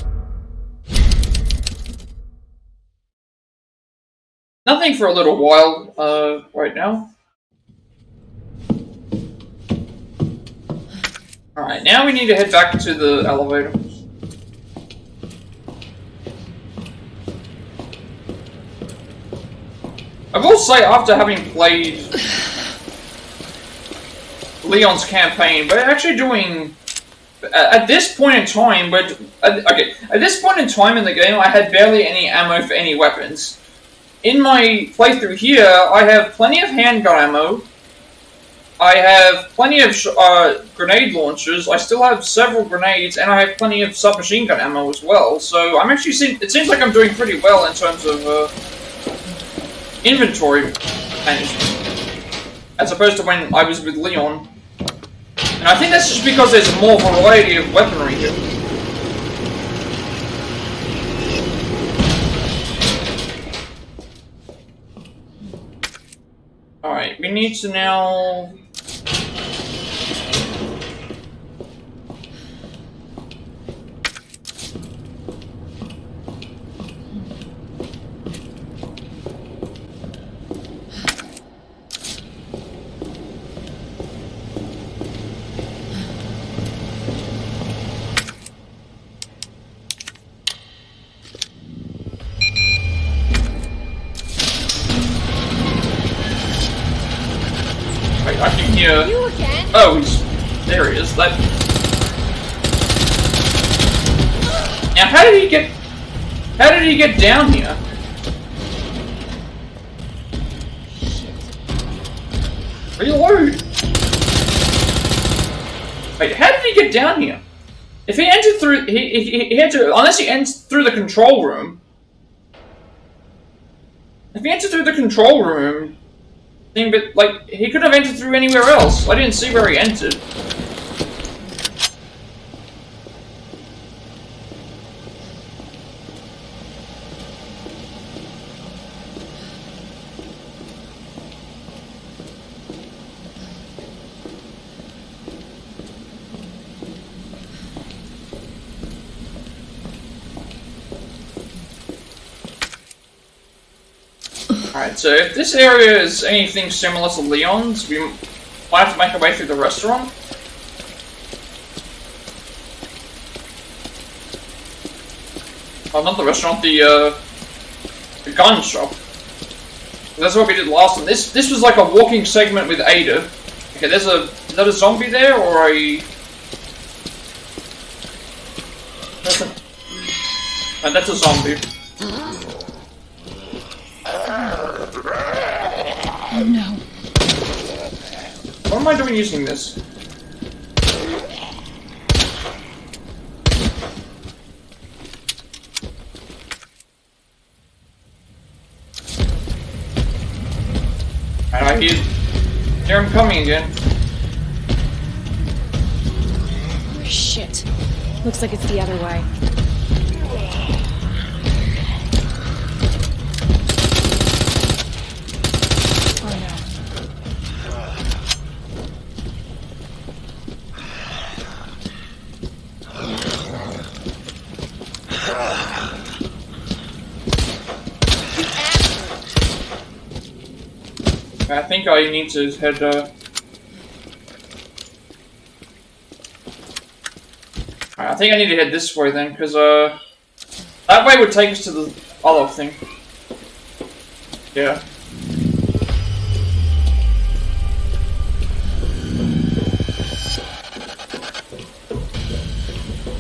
Nothing for a little while, right now. Alright, now we need to head back to the elevator. I will say, after having played Leon's campaign, we're actually doing... At this point in time, at this point in time in the game, I had barely any ammo for any weapons. In my playthrough here, I have plenty of handgun ammo. I have plenty of grenade launchers. I still have several grenades, and I have plenty of submachine gun ammo as well. So I'm actually it seems like I'm doing pretty well in terms of inventory management, as opposed to when I was with Leon. And I think that's just because there's more variety of weaponry here. Alright, we need to now... I can hear... You again? Oh, there he is. Now, how did he get down here? Reload! Wait, how did he get down here? If he entered through... He had to... Unless he entered through the control room. If he entered through the control room... But, like, he could have entered through anywhere else. I didn't see where he entered. Alright, so if this area is anything similar to Leon's, we might have to make our way through the restaurant. Oh, not the restaurant, the gun shop. That's what we did last time. This was like a walking segment with Ada. Okay, is that a zombie there, or a... That's a zombie. Oh no. What am I doing using this? And I hear him coming again. Oh, shit. Looks like it's the other way. I think I need to head, I think I need to head this way then, because, that way would take us to the other thing. Yeah.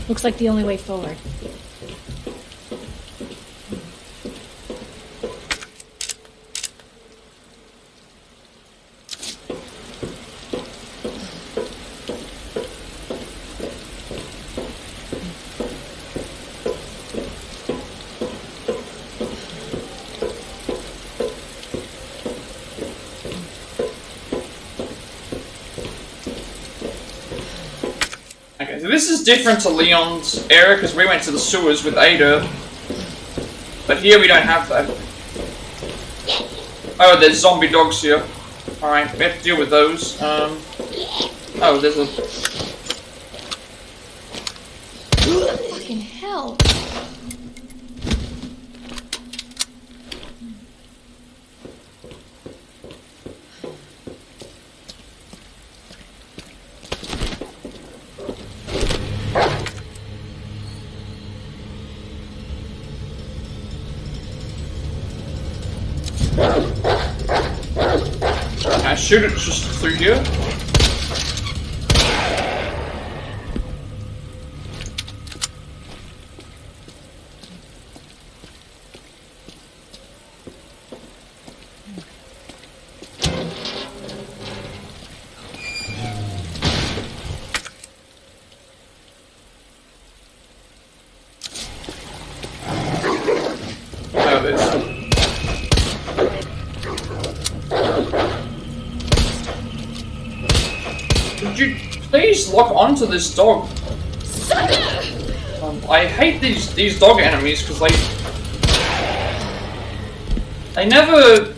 Looks like the only way forward. This is different to Leon's area because we went to the sewers with Ada, but here we don't have that. Oh, there's zombie dogs here. Alright, we have to deal with those. Oh, there's a... Fucking hell. Can I shoot it just through here? Would you please lock onto this dog? I hate these dog enemies because they never,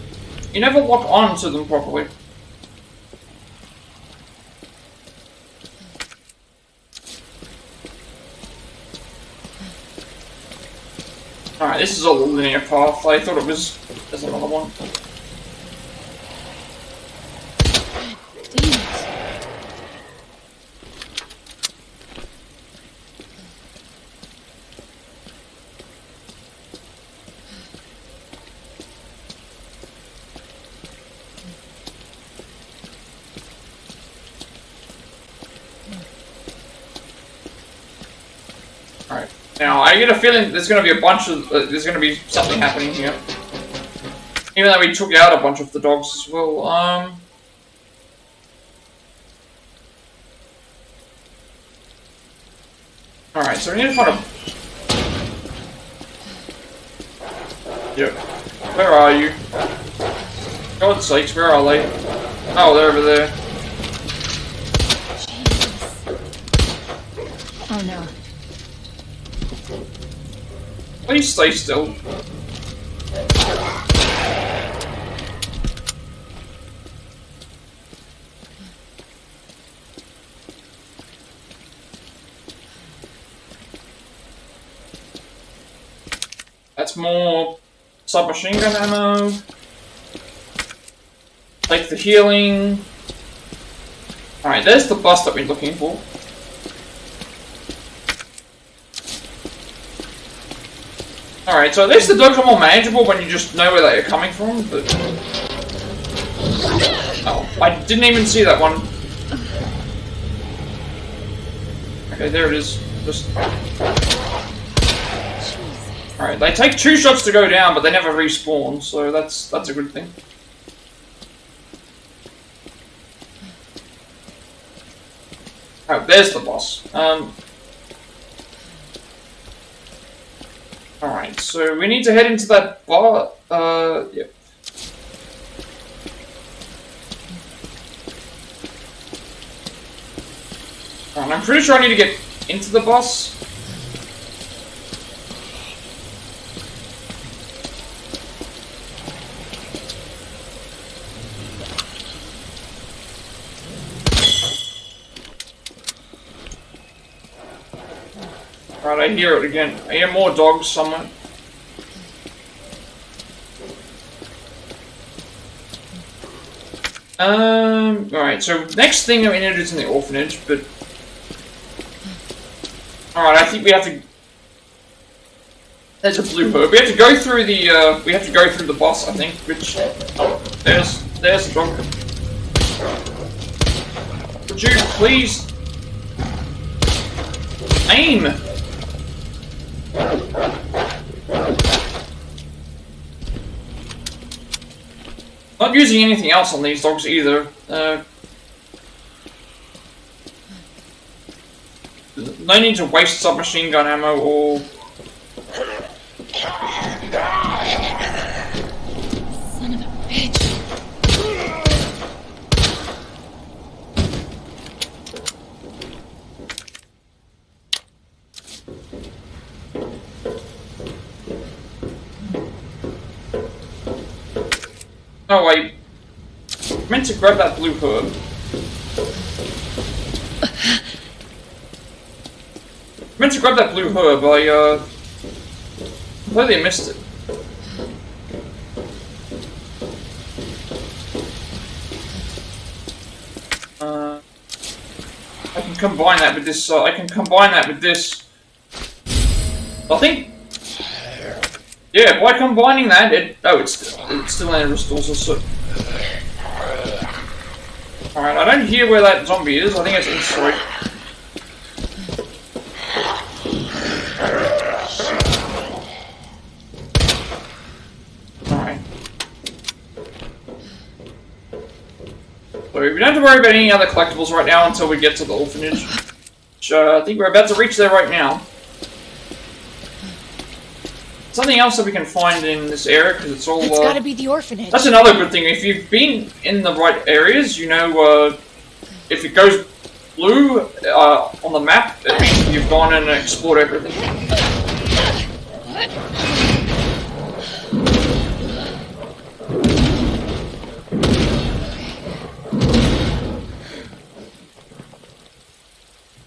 you never lock onto them properly. Alright, this is a linear path. I thought it was. There's another one. Damn it. Alright. Now, I get a feeling there's going to be a bunch of... there's going to be something happening here. Even though we took out a bunch of the dogs as well. Alright, so we need to find a... Yep. Where are you? God's sakes, where are they? Oh, they're over there. Oh no. Please stay still. That's more submachine gun ammo. Take the healing. Alright, there's the bus that we're looking for. Alright, so at least the dogs are more manageable when you just know where they are coming from, but... Oh, I didn't even see that one. Okay, there it is. Just... Alright, they take 2 shots to go down, but they never respawn, so that's a good thing. Oh, there's the boss. Alright, so we need to head into that bar. Yeah. I'm pretty sure I need to get into the boss. Right, I hear it again. I hear more dogs somewhere. Alright, so next thing that we need to do is in the orphanage, but... Alright, I think we have to... There's a blue herb. We have to go through the, we have to go through the boss, I think, which... Oh, there's the dog. Would you please... aim! Not using anything else on these dogs either. No need to waste submachine gun ammo or... Son of a bitch. Oh, I meant to grab that blue herb. I meant to grab that blue herb, I completely missed it. I can combine that with this, I can combine that with this. I think... Yeah, by combining that, it still restores us. So. Alright, I don't hear where that zombie is. I think it's inside. Alright. So we don't have to worry about any other collectibles right now until we get to the orphanage. Which I think we're about to reach there right now. Something else that we can find in this area, because it's all... It's gotta be the orphanage. That's another good thing. If you've been in the right areas, you know, if it goes blue on the map if you've gone and explored everything.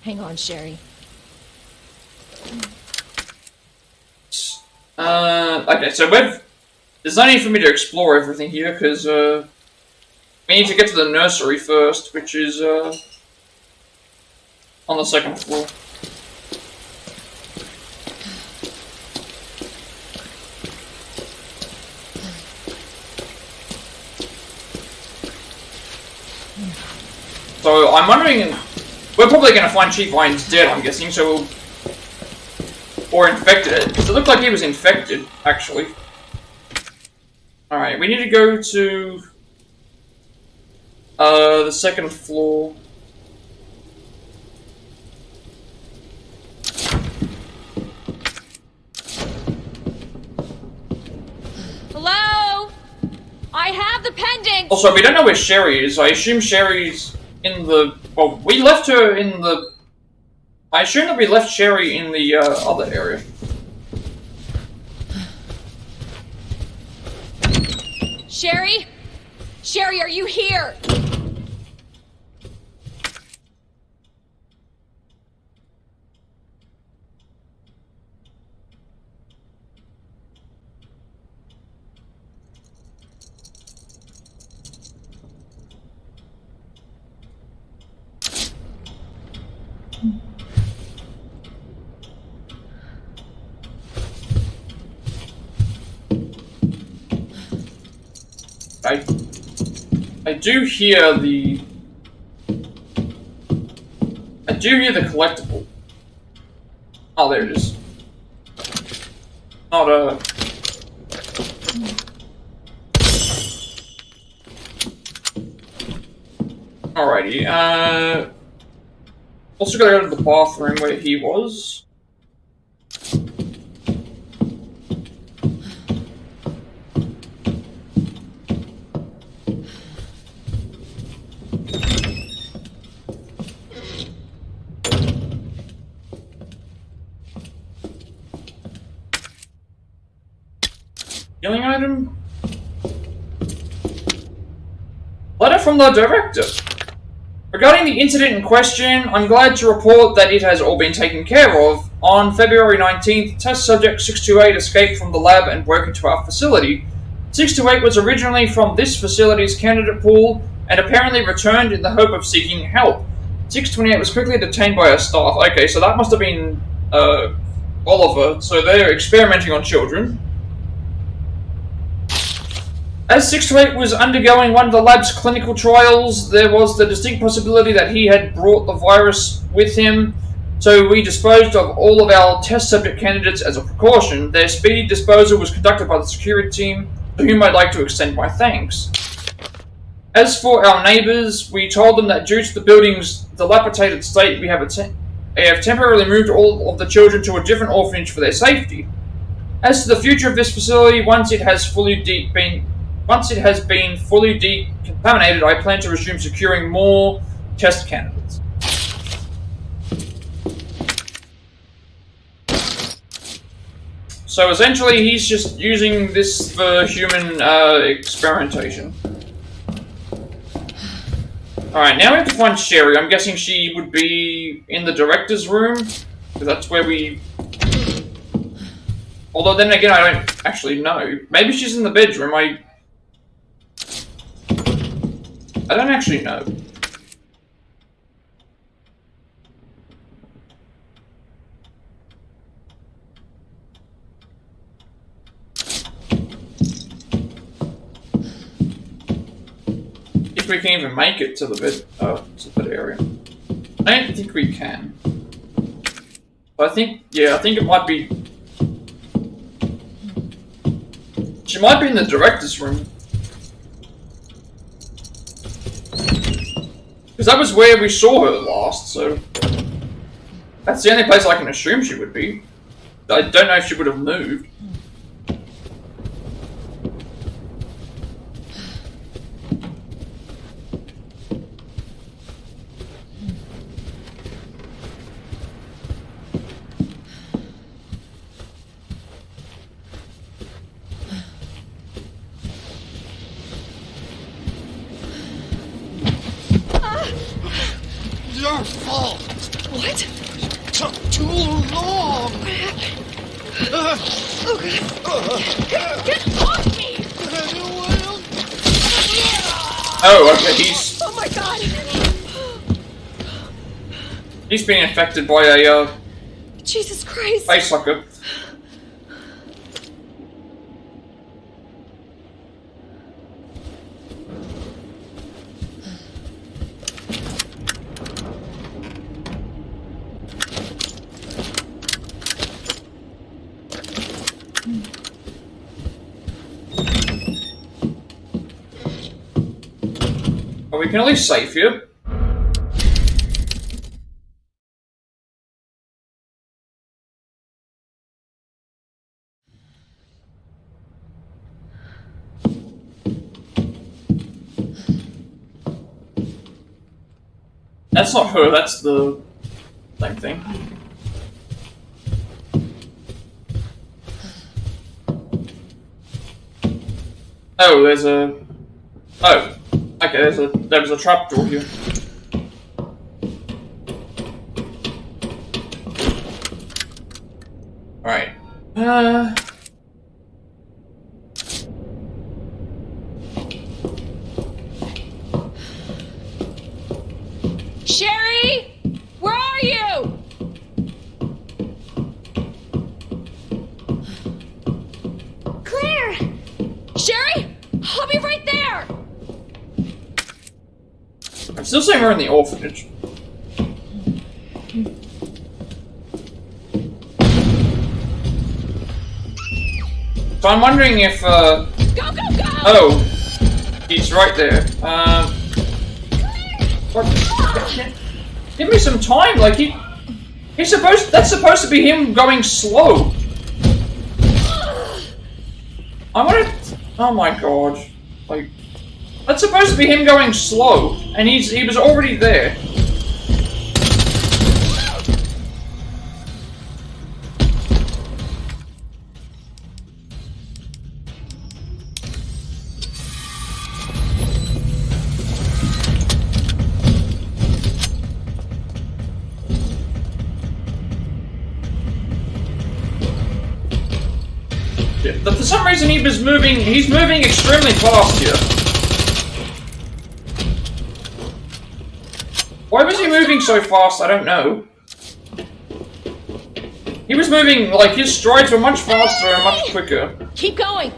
Hang on, Sherry. Okay, so there's no need for me to explore everything here, because, we need to get to the nursery first, which is, on the second floor. So, I'm wondering, we're probably going to find Chief Iron's dead, I'm guessing, so we'll... Or infected. Because it looked like he was infected, actually. Alright, we need to go to... the second floor. Hello? I have the pendant! Also, we don't know where Sherry is. I assume Sherry's in the... Well, we left her in the... I assume that we left Sherry in the other area. Sherry? Sherry, are you here? I do hear the... I do hear the collectible. Oh, there it is. Not a... Alrighty, also gotta go to the bathroom where he was. Healing item? Letter from the director. Regarding the incident in question, I'm glad to report that it has all been taken care of. On February 19th, test subject 628 escaped from the lab and broke into our facility. 628 was originally from this facility's candidate pool and apparently returned in the hope of seeking help. 628 was quickly detained by our staff. Okay, so that must have been Oliver. So they're experimenting on children. As 628 was undergoing one of the lab's clinical trials, there was the distinct possibility that he had brought the virus with him, so we disposed of all of our test subject candidates as a precaution. Their speedy disposal was conducted by the security team, to whom I'd like to extend my thanks. As for our neighbours, we told them that due to the building's dilapidated state, we have temporarily moved all of the children to a different orphanage for their safety. As to the future of this facility, once it has been fully decontaminated, I plan to resume securing more test candidates. So essentially, he's just using this for human experimentation. Alright, now we have to find Sherry. I'm guessing she would be in the director's room, because that's where we... Although then again, I don't actually know. Maybe she's in the bedroom. I don't actually know. If we can even make it to the bed area. I don't think we can. But I think it might be... She might be in the director's room. Because that was where we saw her last, so... That's the only place I can assume she would be. I don't know if she would have moved. your fault. What? Took too long. Get off me! Oh, okay, he's... Oh my god! He's being infected by a, Jesus Christ! face sucker. Well, we can at least save you. That's not her, that's the same thing. Oh, there's a... Oh. Okay, there was a trapdoor here. Alright. Sherry! Where are you? Claire! Sherry! I'll be right there! I'm still saying we're in the orphanage. So I'm wondering if, Go, go, go! Oh! He's right there. What? Give me some time, like he's supposed... That's supposed to be him going slow. I wanna... Oh my god. Like... That's supposed to be him going slow, and he was already there. Yeah, but for some reason he's moving extremely fast here. Why was he moving so fast? I don't know. He was moving, like, his strides were much faster and much quicker. Keep going!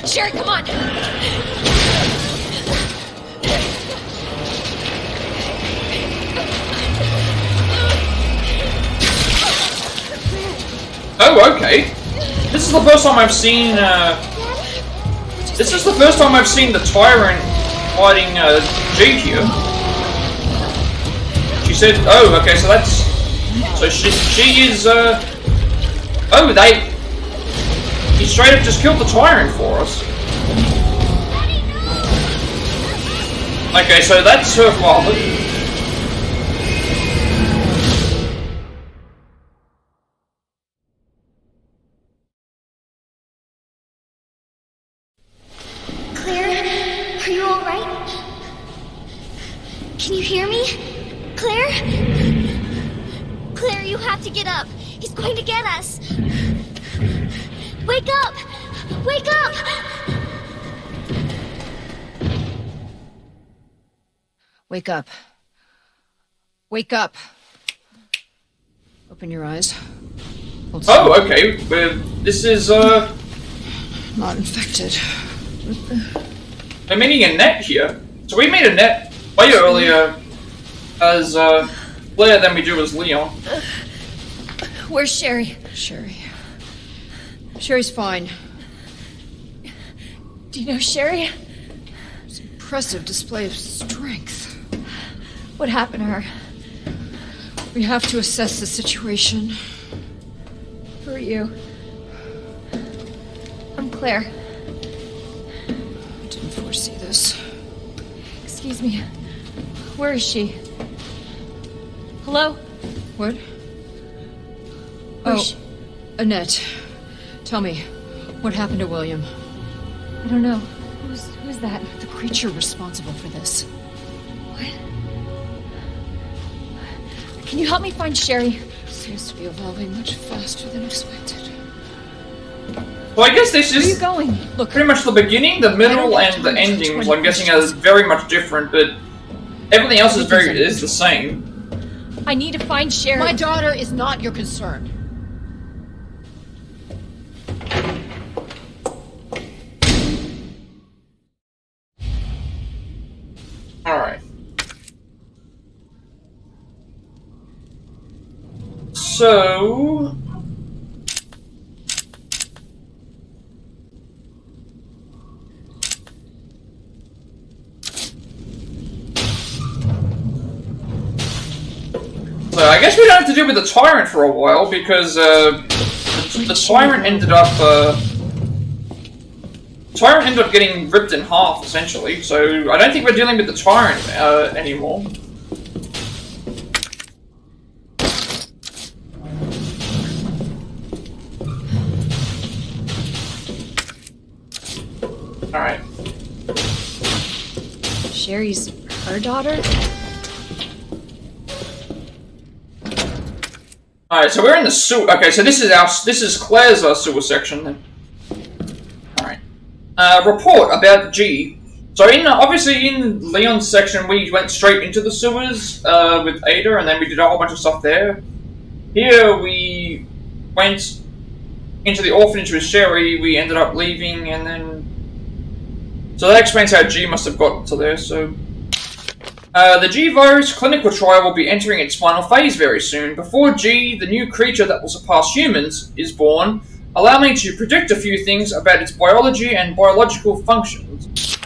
Sherry, come on! Oh, okay. This is the first time I've seen, This is the first time I've seen the Tyrant fighting, G here. She said, oh, okay, so that's... So she is, Oh, he straight up just killed the Tyrant for us. Okay, so that's her father. Claire, are you alright? Can you hear me? Claire? Claire, you have to get up. He's going to get us. Wake up! Wake up! Wake up. Wake up. Open your eyes. Hold still. Oh, okay. This is, Not infected. We're meeting a net here. So we made a net way earlier as, Claire than we do as Leon. Where's Sherry? Sherry's fine. Do you know Sherry? It's an impressive display of strength. What happened to her? We have to assess the situation. Who are you? I'm Claire. I didn't foresee this. Excuse me. Where is she? Hello? What? Where's Annette. Tell me, what happened to William? I don't know. Who's that? The creature responsible for this. What? Can you help me find Sherry? Seems to be evolving much faster than expected. Well, I guess this Where are you is going? Look, pretty much the beginning, the middle, and the ending, which I'm guessing are very much different, but everything else is the same. I need to find Sherry. my daughter is not your concern. Alright. So... I guess we don't have to deal with the Tyrant for a while, because, the Tyrant ended up, Tyrant ended up getting ripped in half, essentially, so I don't think we're dealing with the Tyrant, anymore. Alright. Sherry's her daughter? Alright, so we're in the sewer. Okay, so this is Claire's sewer section then. Alright. Report about G. So obviously in Leon's section we went straight into the sewers, with Ada, and then we did a whole bunch of stuff there. Here we went into the orphanage with Sherry, we ended up leaving, and then... So that explains how G must have gotten to there, so... the G virus clinical trial will be entering its final phase very soon. Before G, the new creature that will surpass humans, is born, allow me to predict a few things about its biology and biological functions.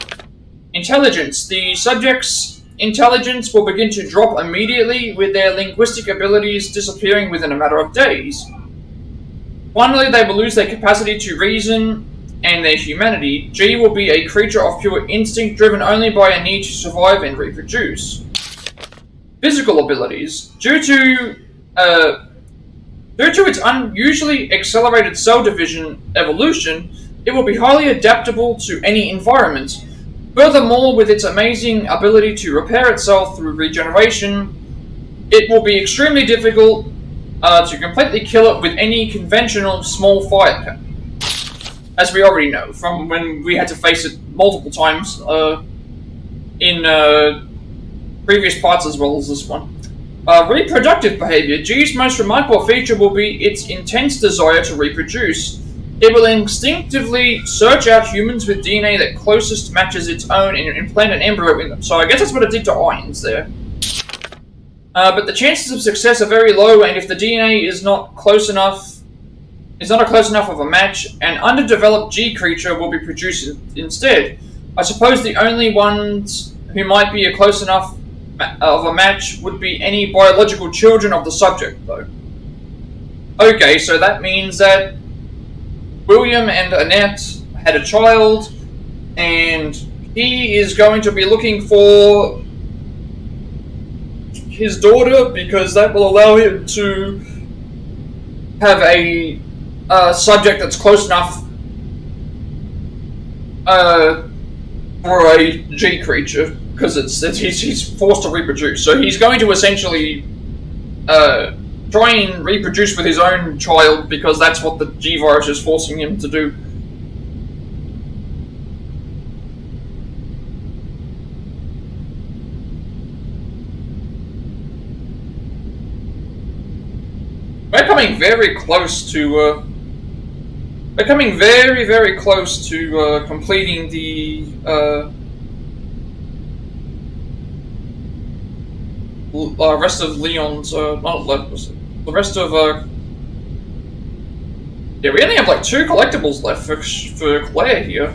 Intelligence. The subject's intelligence will begin to drop immediately, with their linguistic abilities disappearing within a matter of days. Finally, they will lose their capacity to reason and their humanity. G will be a creature of pure instinct, driven only by a need to survive and reproduce. Physical abilities. Due to its unusually accelerated cell division evolution, it will be highly adaptable to any environment. Furthermore, with its amazing ability to repair itself through regeneration, it will be extremely difficult to completely kill it with any conventional small fire. As we already know, from when we had to face it multiple times in previous parts as well as this one. Reproductive behavior. G's most remarkable feature will be its intense desire to reproduce. It will instinctively search out humans with DNA that closest matches its own and implant an embryo in them. So I guess that's what it did to Irons there. But the chances of success are very low, and if the DNA is not close enough of a match, an underdeveloped G creature will be produced instead. I suppose the only ones who might be a close enough of a match would be any biological children of the subject, though. Okay, so that means that William and Annette had a child, and he is going to be looking for his daughter, because that will allow him to have a subject that's close enough for a G creature, because he's forced to reproduce. So he's going to essentially try and reproduce with his own child, because that's what the G virus is forcing him to do. We're coming very close to, we're coming very, very close to, completing the, rest of Leon's, not left, the rest of, yeah, we only have like 2 collectibles left for Claire here.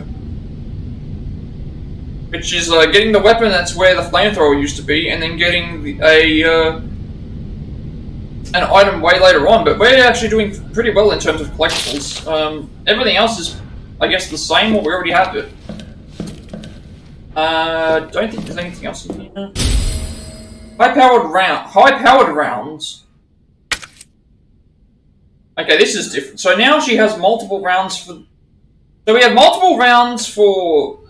Which is, getting the weapon that's where the flamethrower used to be, and then getting an item way later on, but we're actually doing pretty well in terms of collectibles. Everything else is, I guess, the same, what we already have it. Don't think there's anything else in here. High-powered rounds. Okay, this is different. So now she has multiple rounds for... So we have multiple rounds for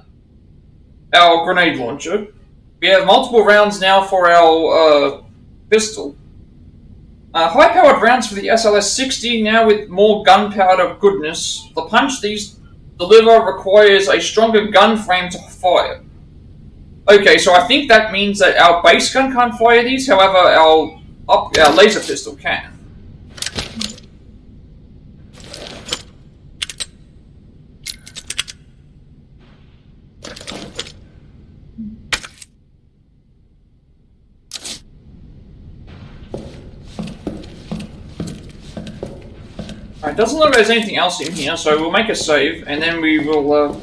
our grenade launcher. We have multiple rounds now for our pistol. High-powered rounds for the SLS-60, now with more gunpowder goodness. The punch these deliver requires a stronger gun frame to fire. Okay, so I think that means that our base gun can't fire these, however, our laser pistol can. Alright, doesn't look like there's anything else in here, so we'll make a save, and then we will,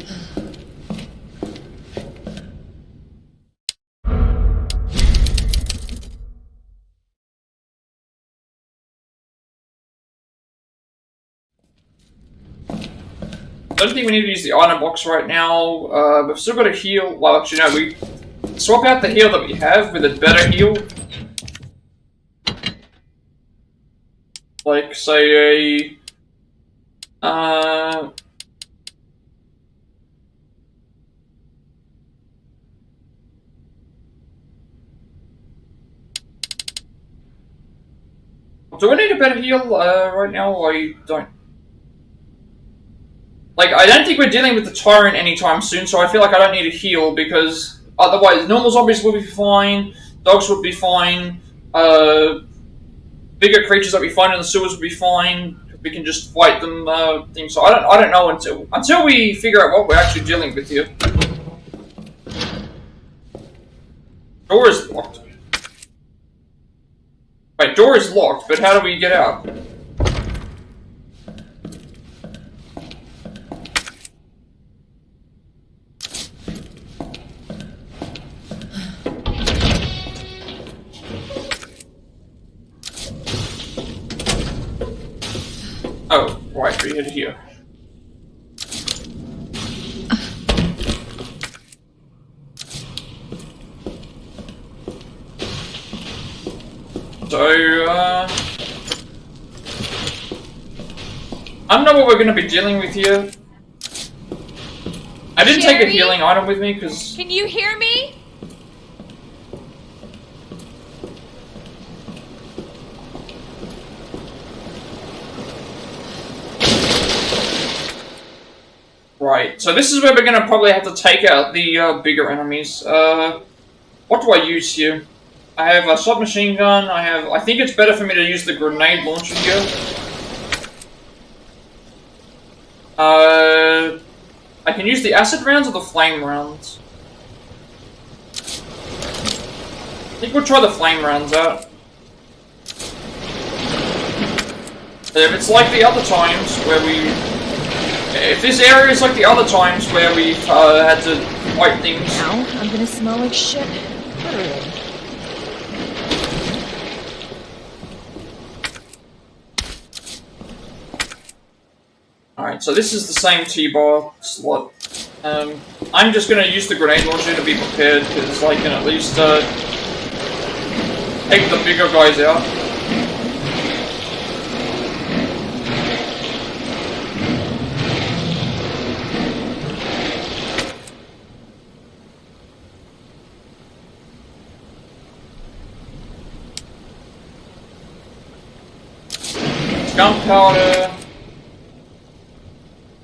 I don't think we need to use the item box right now. We've still got a heal. Well, actually, no, we swap out the heal that we have with a better heal. Like, say, do I need a better heal right now? I don't. Like, I don't think we're dealing with the Tyrant anytime soon, so I feel like I don't need a heal, because otherwise normal zombies will be fine, dogs would be fine, bigger creatures that we find in the sewers would be fine, we can just fight them, things. So I don't know until we figure out what we're actually dealing with here. Door is locked. Wait, door is locked, but how do we get out? Oh, right, we hit here. So, I don't know what we're going to be dealing with here. I didn't take a healing item with me because... Can you hear me? Right, so this is where we're going to probably have to take out the bigger enemies. What do I use here? I have a submachine gun, I think it's better for me to use the grenade launcher here. I can use the acid rounds or the flame rounds. I think we'll try the flame rounds out. If it's like the other times where we... If this area is like the other times where we've had to fight things... Now I'm gonna smell like shit. Literally. Alright, so this is the same T-bar slot. I'm just gonna use the grenade launcher to be prepared, because I can at least take the bigger guys out. Gunpowder.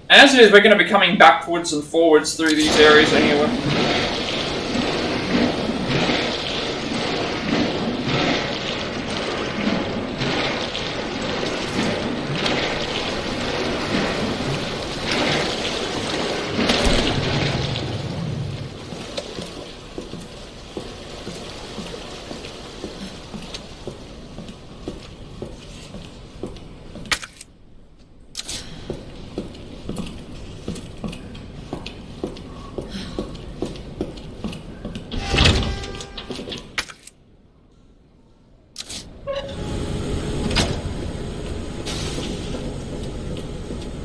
And as it is, we're going to be coming backwards and forwards through these areas anyway.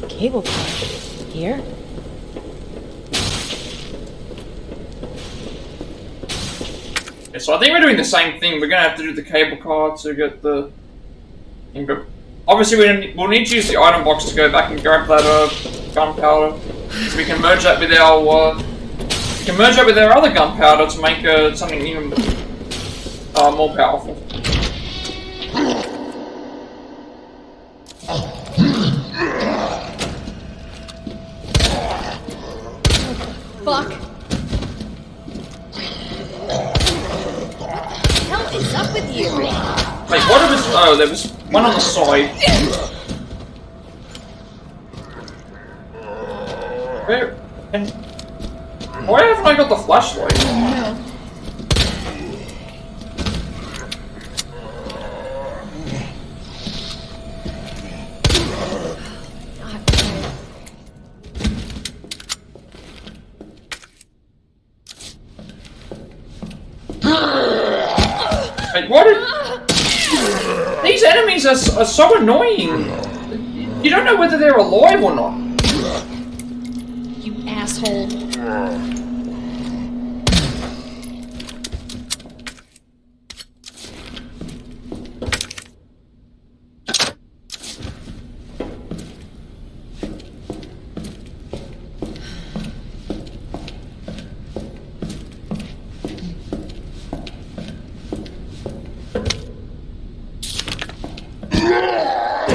Cable car. Here? Yeah, so I think we're doing the same thing. We're gonna have to do the cable car to get the... Obviously, we'll need to use the item box to go back and grab that gunpowder. So we can merge that with our... we can merge that with our other gunpowder to make something even more powerful. Fuck. What is up with you? Wait, what was... oh, there was one on the side. Where... and... why haven't I got the flashlight? No. Wait, what are... these enemies are so annoying! You don't know whether they're alive or not. You asshole.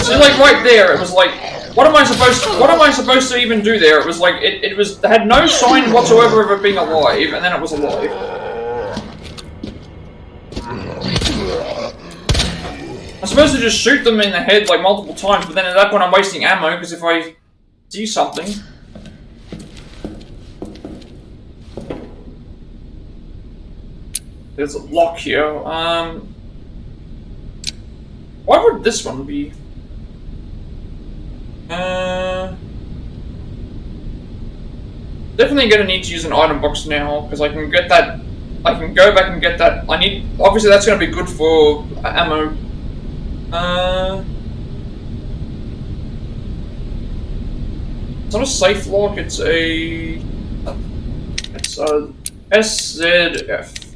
So like right there, it was like, what am I supposed to even do there? It was like, it had no sign whatsoever of it being alive, and then it was alive. I'm supposed to just shoot them in the head like multiple times, but then at that point I'm wasting ammo, because if I do something... there's a lock here, why would this one be? Definitely gonna need to use an item box now, because I can get that, I can go back and get that, obviously that's gonna be good for ammo. It's not a safe lock, it's a SZF.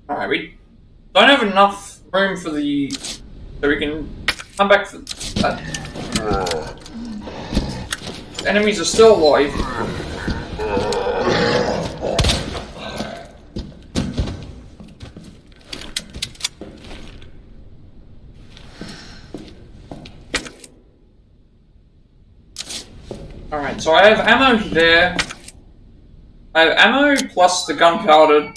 Alright, we don't have enough room for the... so we can come back for that. The enemies are still alive. Alright, so I have ammo there. I have ammo plus the gunpowder.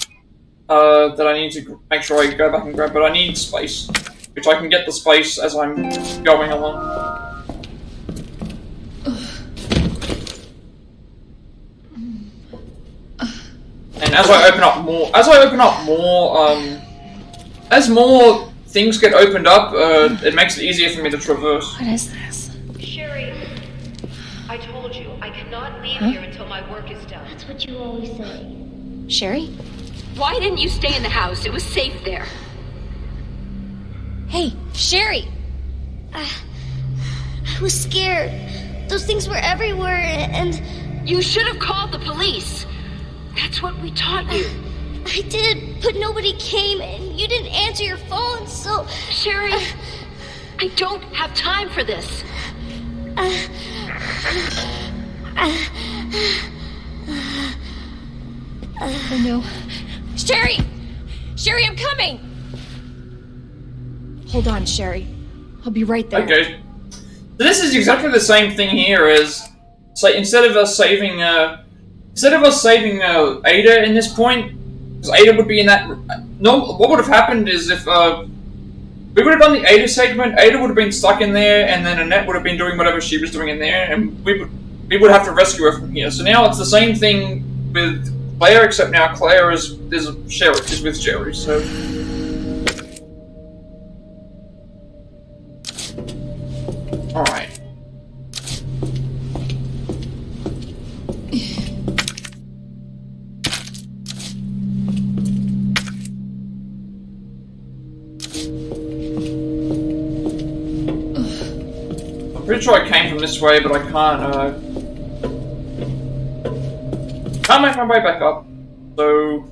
That I need to make sure I go back and grab, but I need space, which I can get the space as I'm going along. And as I open up more, as more things get opened up, it makes it easier for me to traverse. What is this? Sherry, I told you, I cannot leave here until my work is done. That's what you always say. Sherry? Why didn't you stay in the house? It was safe there. Hey, Sherry! I was scared. Those things were everywhere, and... You should have called the police. That's what we taught you. I did, but nobody came, and you didn't answer your phone, so... Sherry, I don't have time for this. Oh no. Sherry! Sherry, I'm coming! Hold on, Sherry. I'll be right there. Okay. So this is exactly the same thing here as... so instead of us saving Ada in this point, because Ada would be in that... no, what would have happened is if, we would have done the Ada segment, Ada would have been stuck in there, and then Annette would have been doing whatever she was doing in there, and we would have to rescue her from here. So now it's the same thing with Claire, except now Claire is with Sherry, so... Alright. pretty sure I came from this way, but I can't make my way back up. So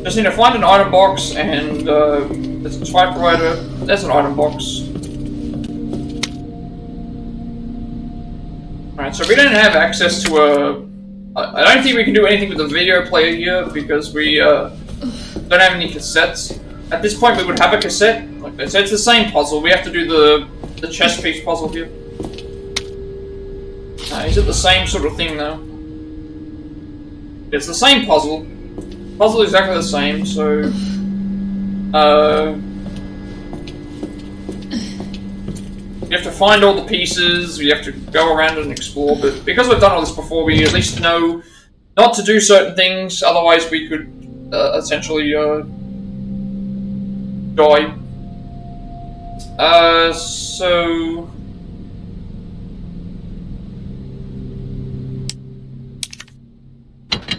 just need to find an item box, and there's a typewriter. There's an item box. Alright, so we don't have access to a... I don't think we can do anything with the video player here, because we don't have any cassettes. At this point we would have a cassette. Like I said, it's the same puzzle. We have to do the chess piece puzzle here. Is it the same sort of thing though? It's the same puzzle. Puzzle is exactly the same, so... you have to find all the pieces, we have to go around and explore, but because we've done all this before, we at least know not to do certain things, otherwise we could essentially die. So...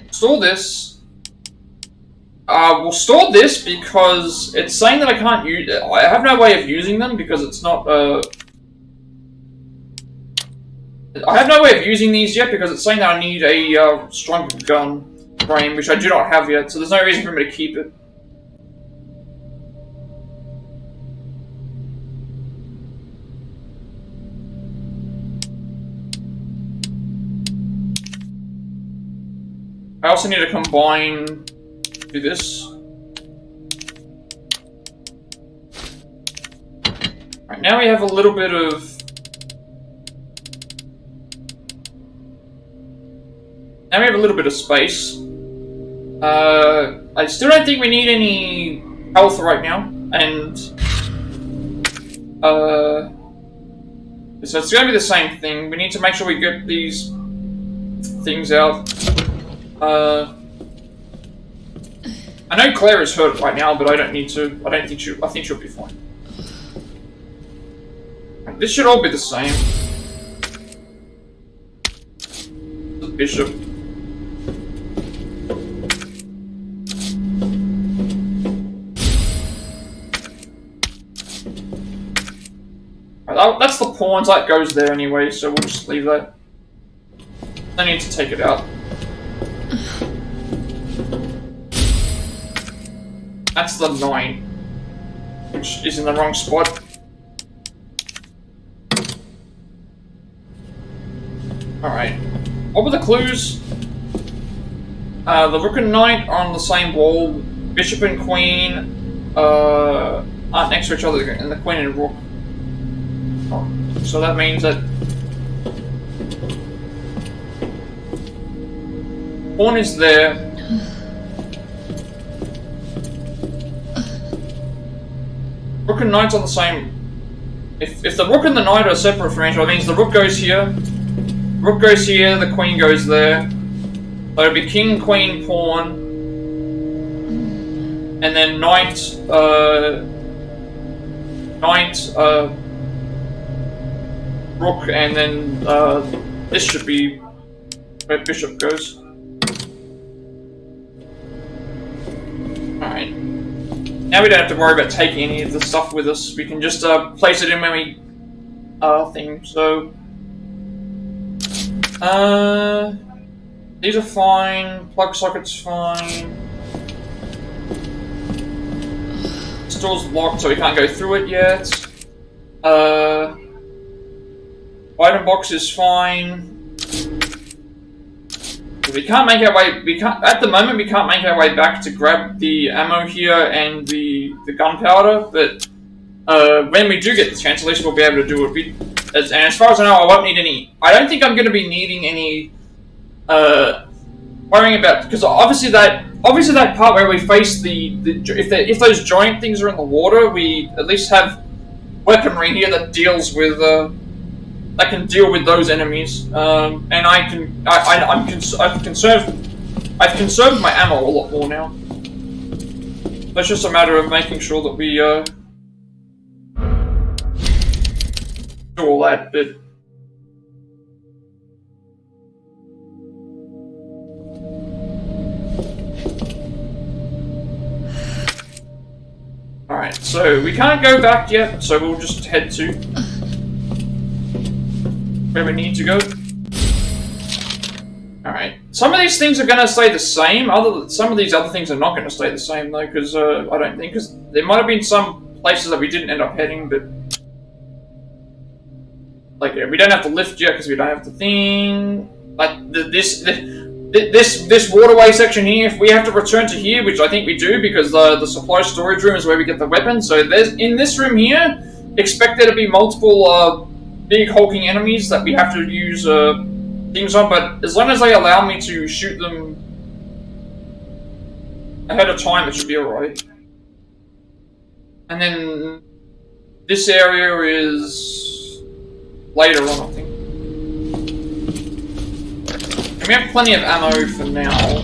store this. We'll store this because it's saying that I can't use it. I have no way of using them because it's not, I have no way of using these yet because it's saying that I need a stronger gun frame, which I do not have yet, so there's no reason for me to keep it. I also need to combine... do this. Right, now we have a little bit of... now we have a little bit of space. I still don't think we need any health right now, and... so it's gonna be the same thing. We need to make sure we get these things out. I know Claire is hurt right now, but I don't need to. I think she'll be fine. This should all be the same. The bishop. Right, that's the pawns. That goes there anyway, so we'll just leave that. I need to take it out. That's the 9, which is in the wrong spot. Alright. What were the clues? The Rook and Knight are on the same wall. Bishop and Queen aren't next to each other, and the Queen and Rook. Oh, so that means that pawn is there. Rook and Knight's on the same... If the Rook and the Knight are separate from each other, that means the Rook goes here, Rook goes here, the Queen goes there. So it'll be King, Queen, Pawn, and then Knight, Rook, and then this should be where Bishop goes. Alright. Now we don't have to worry about taking any of the stuff with us. We can just place it in when we thing. So these are fine. Plug socket's fine. This door's locked, so we can't go through it yet. Item box is fine. We can't make our way. At the moment. We can't make our way back to grab the ammo here and the gunpowder. But when we do get the chance, at least we'll be able to do it. And as far as I know, I won't need any. I don't think I'm going to be needing any. Worrying about, because obviously that part where we face if those giant things are in the water, we at least have weaponry here that deals with that can deal with those enemies, and I've conserved my ammo a lot more now. So it's just a matter of making sure that we do all that bit. Alright. so we can't go back yet, so we'll just head to where we need to go. Alright. Some of these things are gonna stay the same, some of these other things are not gonna stay the same though, because I don't think, because there might have been some places that we didn't end up heading, but like, yeah, we don't have to lift yet because we don't have the thing. Like this waterway section here, if we have to return to here, which I think we do because the supply storage room is where we get the weapons. So there's in this room here, expect there to be multiple big hulking enemies that we have to use things on. But as long as they allow me to shoot them ahead of time, it should be alright. And then this area is later on, I think. And we have plenty of ammo for now.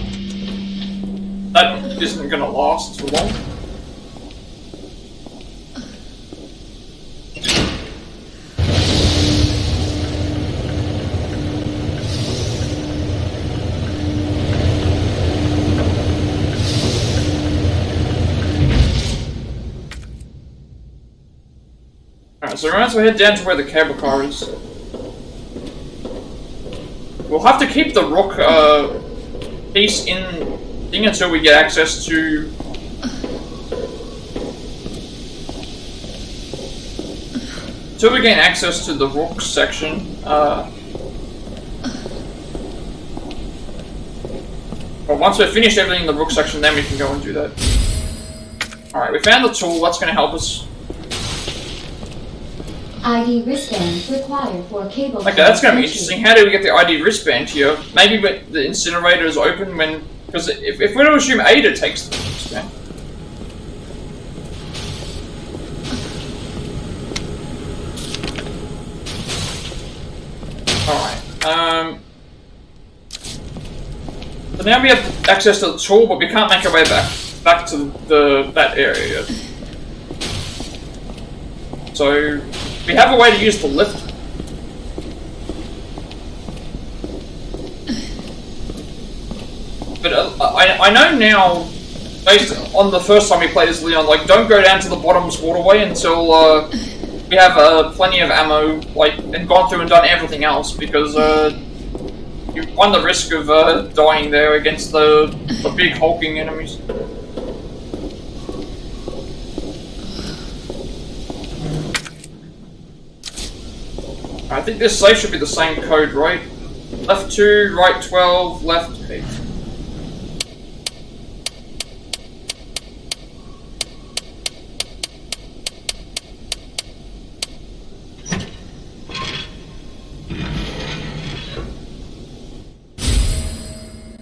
That isn't gonna last for long. Alright, so we might as well head down to where the cable car is. We'll have to keep the rock piece in thing until we get access to gain access to the rock section. But once we've finished everything in the rook section, then we can go and do that. Alright, we found the tool. That's going to help us. ID wristband required for cable. Okay, that's going to be interesting. How do we get the ID wristband here? Maybe when the incinerator is open when... Because if we're to assume Ada takes the wristband. Alright, so now we have access to the tool, but we can't make our way back to that area yet. So... we have a way to use the lift. But I know now, based on the first time we played as Leon, like, don't go down to the bottom's waterway until we have plenty of ammo, like, and gone through and done everything else, because you run the risk of dying there against the big hulking enemies. I think this safe should be the same code, right? Left 2, right 12, left 8.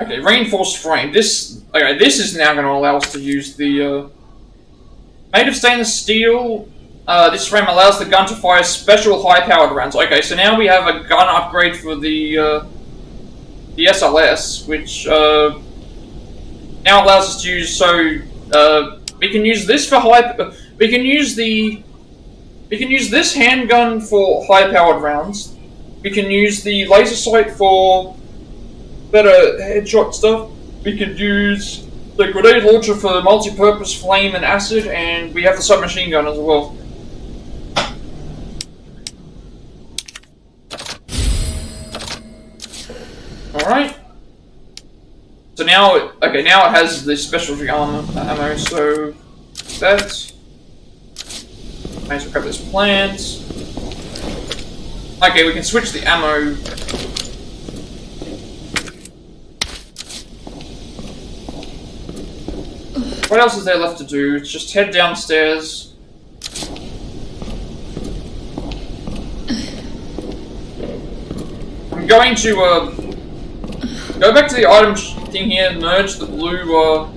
Okay, reinforced frame. This is now going to allow us to use the made of stainless steel. This frame allows the gun to fire special high-powered rounds. Okay, so now we have a gun upgrade for the SLS, which now allows us to use. So we can use this for we can use this handgun for high-powered rounds. We can use the laser sight for better headshot stuff. We can use the grenade launcher for multi-purpose flame and acid, and we have the submachine gun as well. Alright. So now, now it has the specialty ammo, so that's... Might as well grab this plant. Okay, we can switch the ammo. What else is there left to do? It's just head downstairs. I'm going to, go back to the item thing here, merge the blue,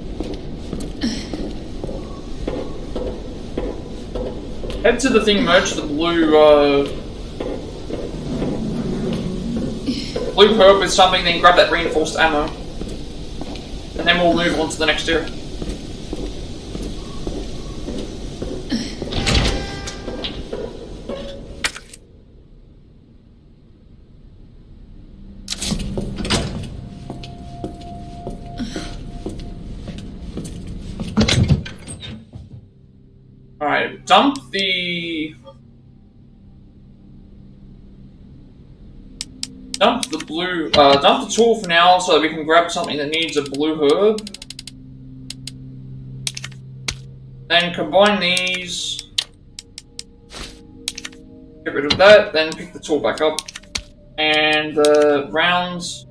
head to the thing, merge the blue, blue herb with something, then grab that reinforced ammo. And then we'll move on to the next area. Alright, dump the blue, dump the tool for now so that we can grab something that needs a blue herb. Then combine these. Get rid of that, then pick the tool back up. And the rounds.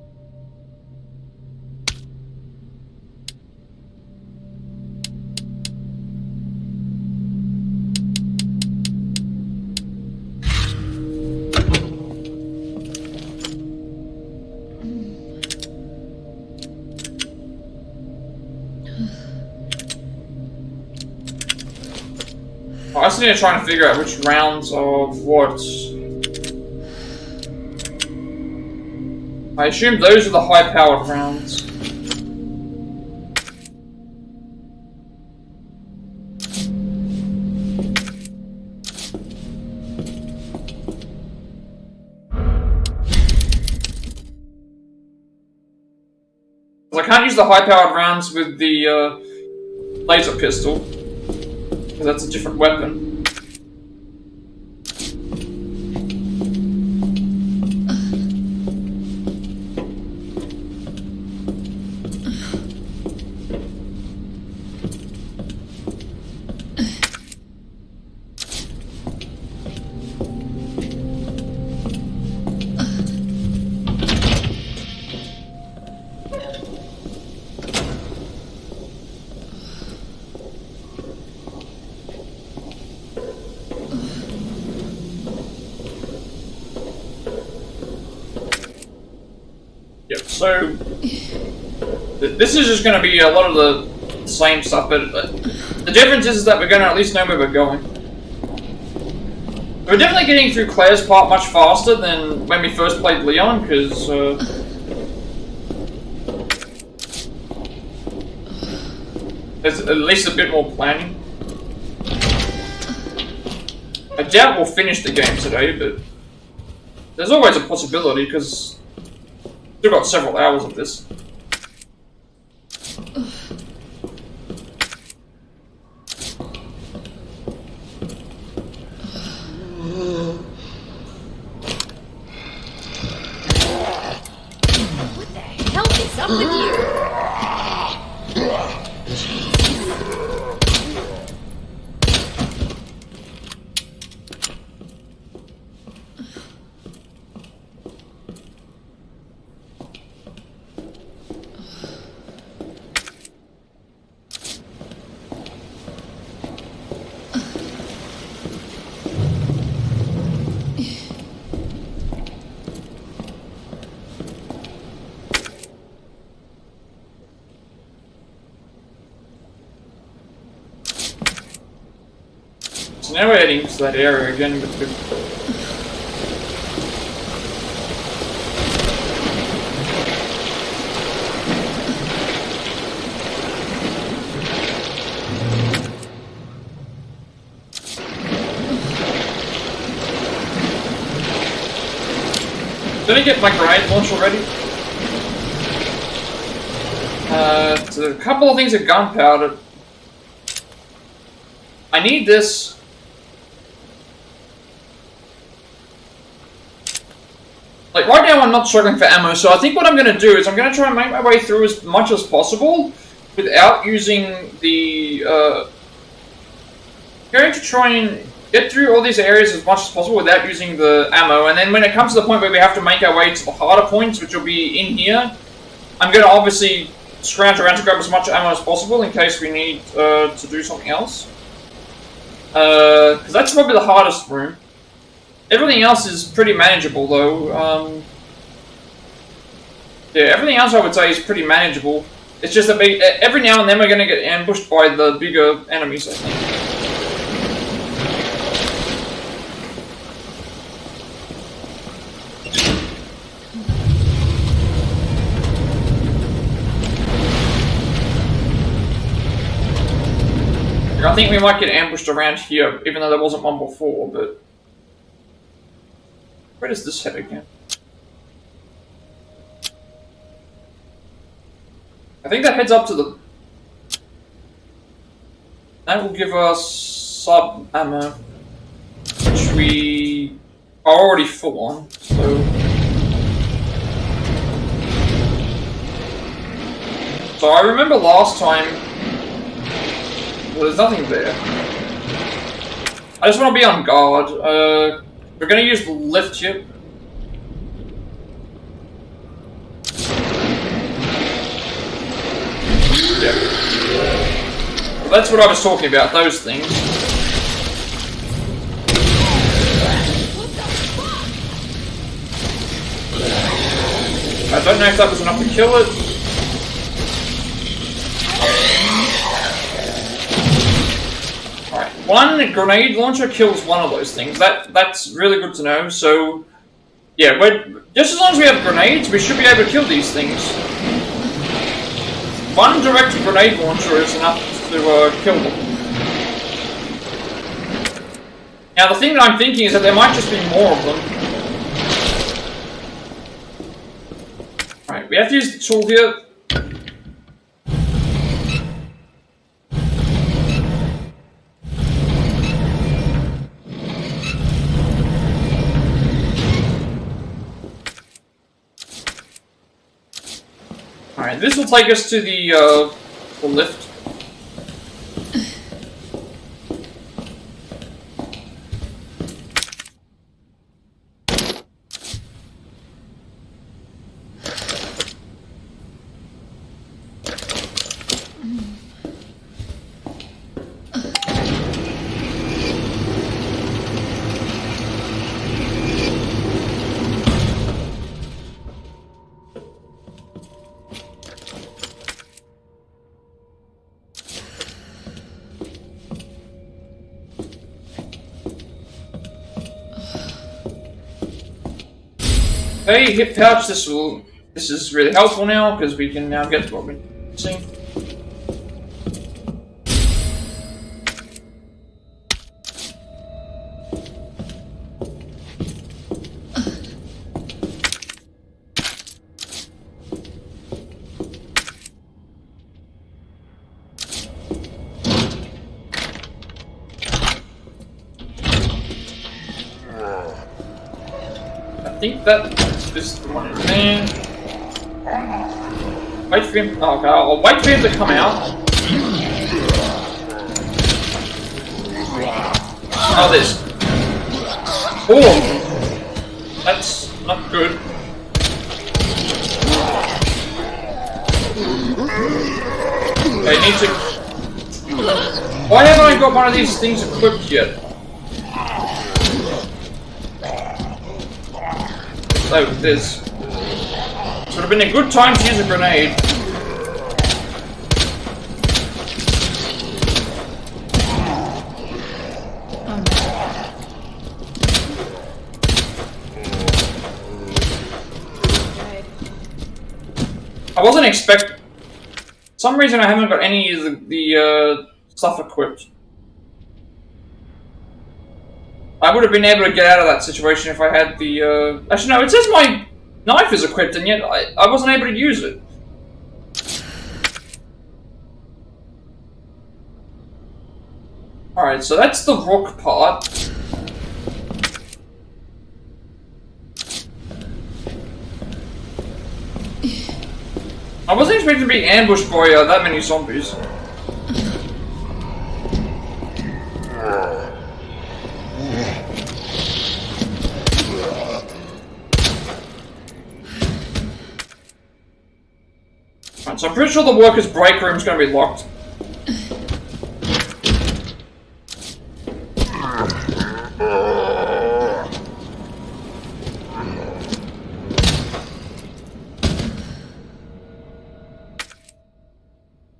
I just need to try and figure out which rounds of what. I assume those are the high-powered rounds. I can't use the high-powered rounds with the laser pistol. That's a different weapon. Yep, so this is just going to be a lot of the same stuff, but the difference is that we're going to at least know where we're going. We're definitely getting through Claire's part much faster than when we first played Leon, because there's at least a bit more planning. I doubt we'll finish the game today, but there's always a possibility, because still got several hours of this. What the hell is up with you? So now we're heading to that area again, but did I get my grenade launch already? It's a couple of things of gunpowder. I need this. Like, right now I'm not struggling for ammo, so I think what I'm going to do is I'm going to try and make my way through as much as possible without using the, going to try and get through all these areas as much as possible without using the ammo, and then when it comes to the point where we have to make our way to the harder points, which will be in here, I'm going to obviously scrounge around to grab as much ammo as possible in case we need to do something else. Because that's probably the hardest room. Everything else is pretty manageable, though. Yeah, everything else I would say is pretty manageable. It's just that every now and then we're going to get ambushed by the bigger enemies, I think. I think we might get ambushed around here, even though there wasn't one before, but... Where does this head again? I think that heads up to the... That will give us sub ammo, which we are already full on, so... So I remember last time, well, there's nothing there. I just want to be on guard. We're going to use the lift here. Yeah. Well, that's what I was talking about, those things. I don't know if that was enough to kill it. Alright, one grenade launcher kills one of those things. That's really good to know. So, yeah, just as long as we have grenades, we should be able to kill these things. One direct grenade launcher is enough to kill them. Now, the thing that I'm thinking is that there might just be more of them. Alright, we have to use the tool here. Alright, this will take us to the lift. Okay, hip pouch, this is really helpful now, because we can now get what we're seeing. I think that is the one in there. Wait for him. Oh, okay, I'll wait for him to come out. Oh, this. Oh, that's not good. Okay, need to. Why haven't I got one of these things equipped yet? So, this would have been a good time to use a grenade. I wasn't expecting. For some reason I haven't got any of the stuff equipped. I would have been able to get out of that situation if I had the, Actually, no, it says my knife is equipped, and yet I wasn't able to use it. Alright, so that's the rook part. I wasn't expecting to be ambushed by that many zombies. So I'm pretty sure the workers' break room is going to be locked.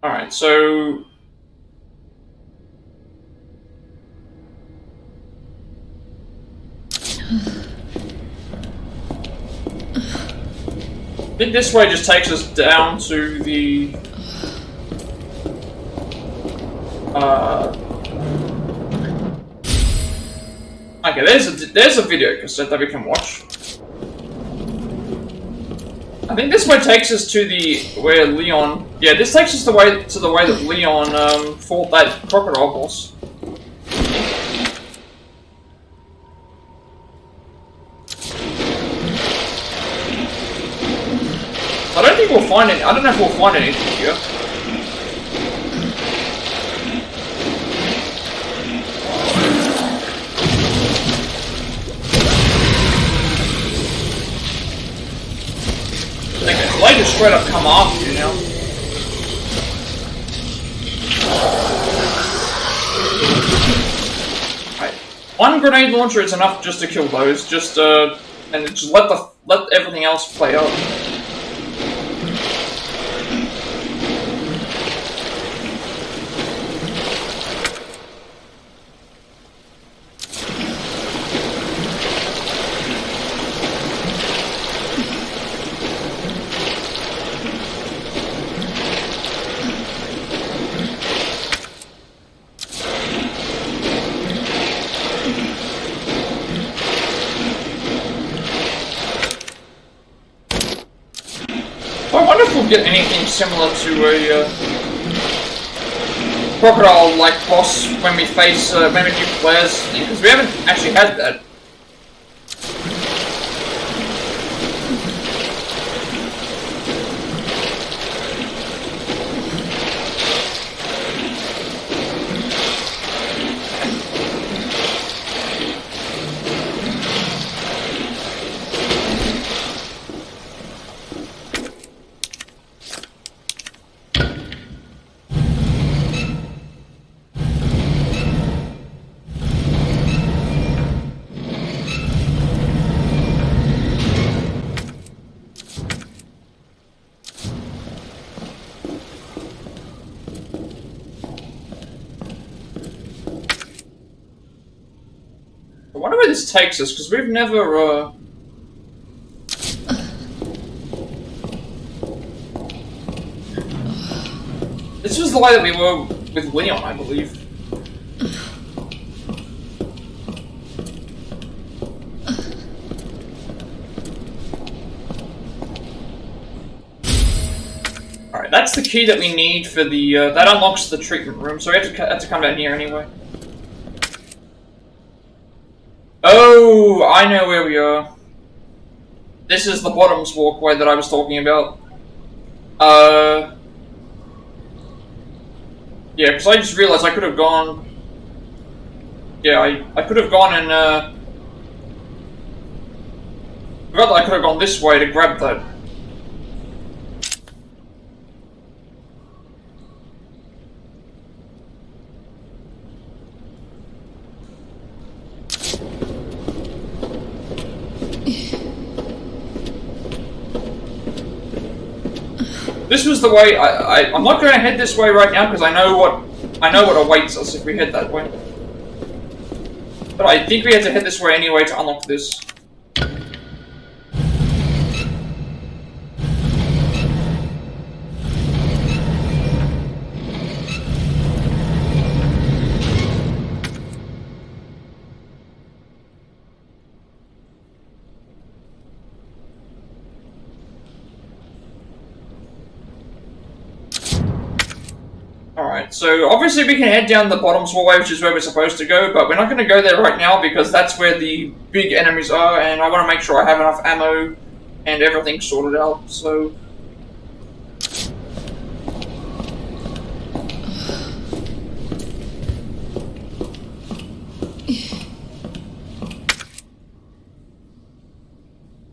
Alright, so... I think this way just takes us down to the... Okay, there's a video cassette that we can watch. I think this way takes us to where Leon... Yeah, this takes us to the way that Leon fought that crocodile boss. I don't think we'll find any. I don't know if we'll find anything here. They just straight up come after you now. Right. One grenade launcher is enough just to kill those. Just and just let everything else play out. I wonder if we'll get anything similar to a crocodile-like boss when we face maybe new players, because we haven't actually had that. I wonder where this takes us, because we've never, This was the way that we were with Leon, I believe. Alright, that's the key that we need for the, that unlocks the treatment room, so we have to come down here anyway. Oh, I know where we are. This is the bottoms walkway that I was talking about. Yeah, because I just realized I could have gone... Yeah, I could have gone and, forgot that I could have gone this way to grab that. This was the way. I'm not going to head this way right now because I know what awaits us if we head that way. But I think we have to head this way anyway to unlock this. Alright, so obviously we can head down the bottoms hallway, which is where we're supposed to go, but we're not going to go there right now because that's where the big enemies are, and I want to make sure I have enough ammo and everything sorted out, so...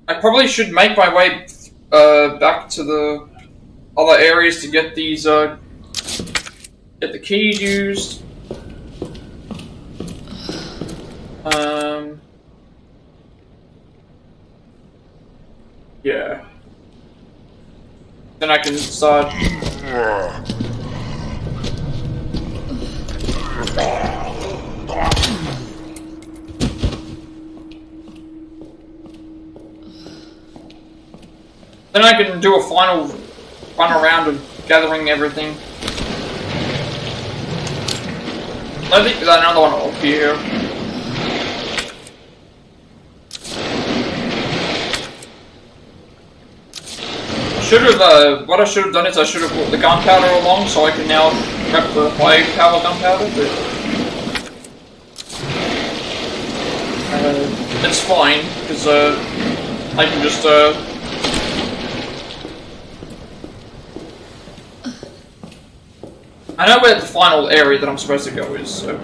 I probably should make my way back to the other areas to get these, get the keys used. Yeah. Then I can start. Then I can do a final run around of gathering everything. I think there's another one up here. What I should have done is I should have brought the gunpowder along so I can now grab the high power gunpowder, but... it's fine, because I can just I know where the final area that I'm supposed to go is, so...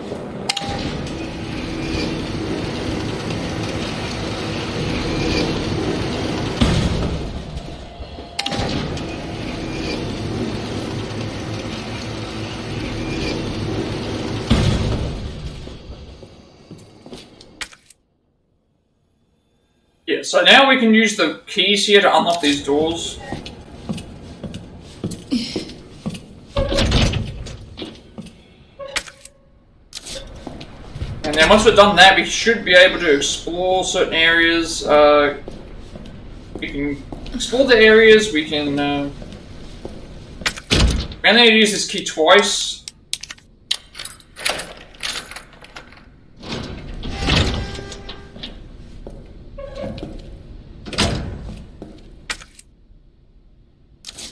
Yeah, so now we can use the keys here to unlock these doors. And then once we've done that, we should be able to explore certain areas. We can explore the areas, we can... we only need to use this key twice.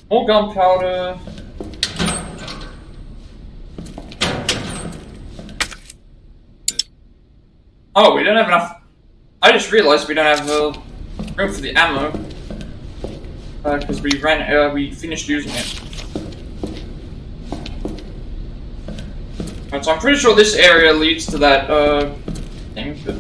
More gunpowder. Oh, we don't have enough. I just realized we don't have room for the ammo because we finished using it. Right, so I'm pretty sure this area leads to that thing. But...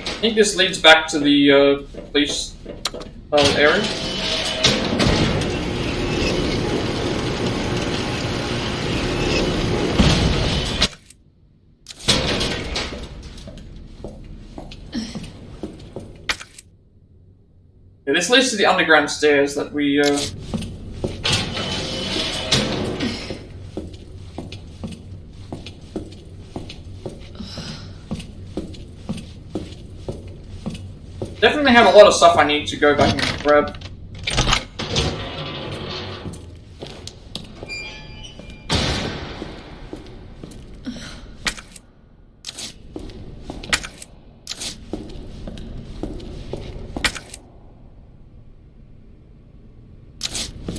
I think this leads back to the police area. Yeah, this leads to the underground stairs that we definitely have a lot of stuff I need to go back and grab.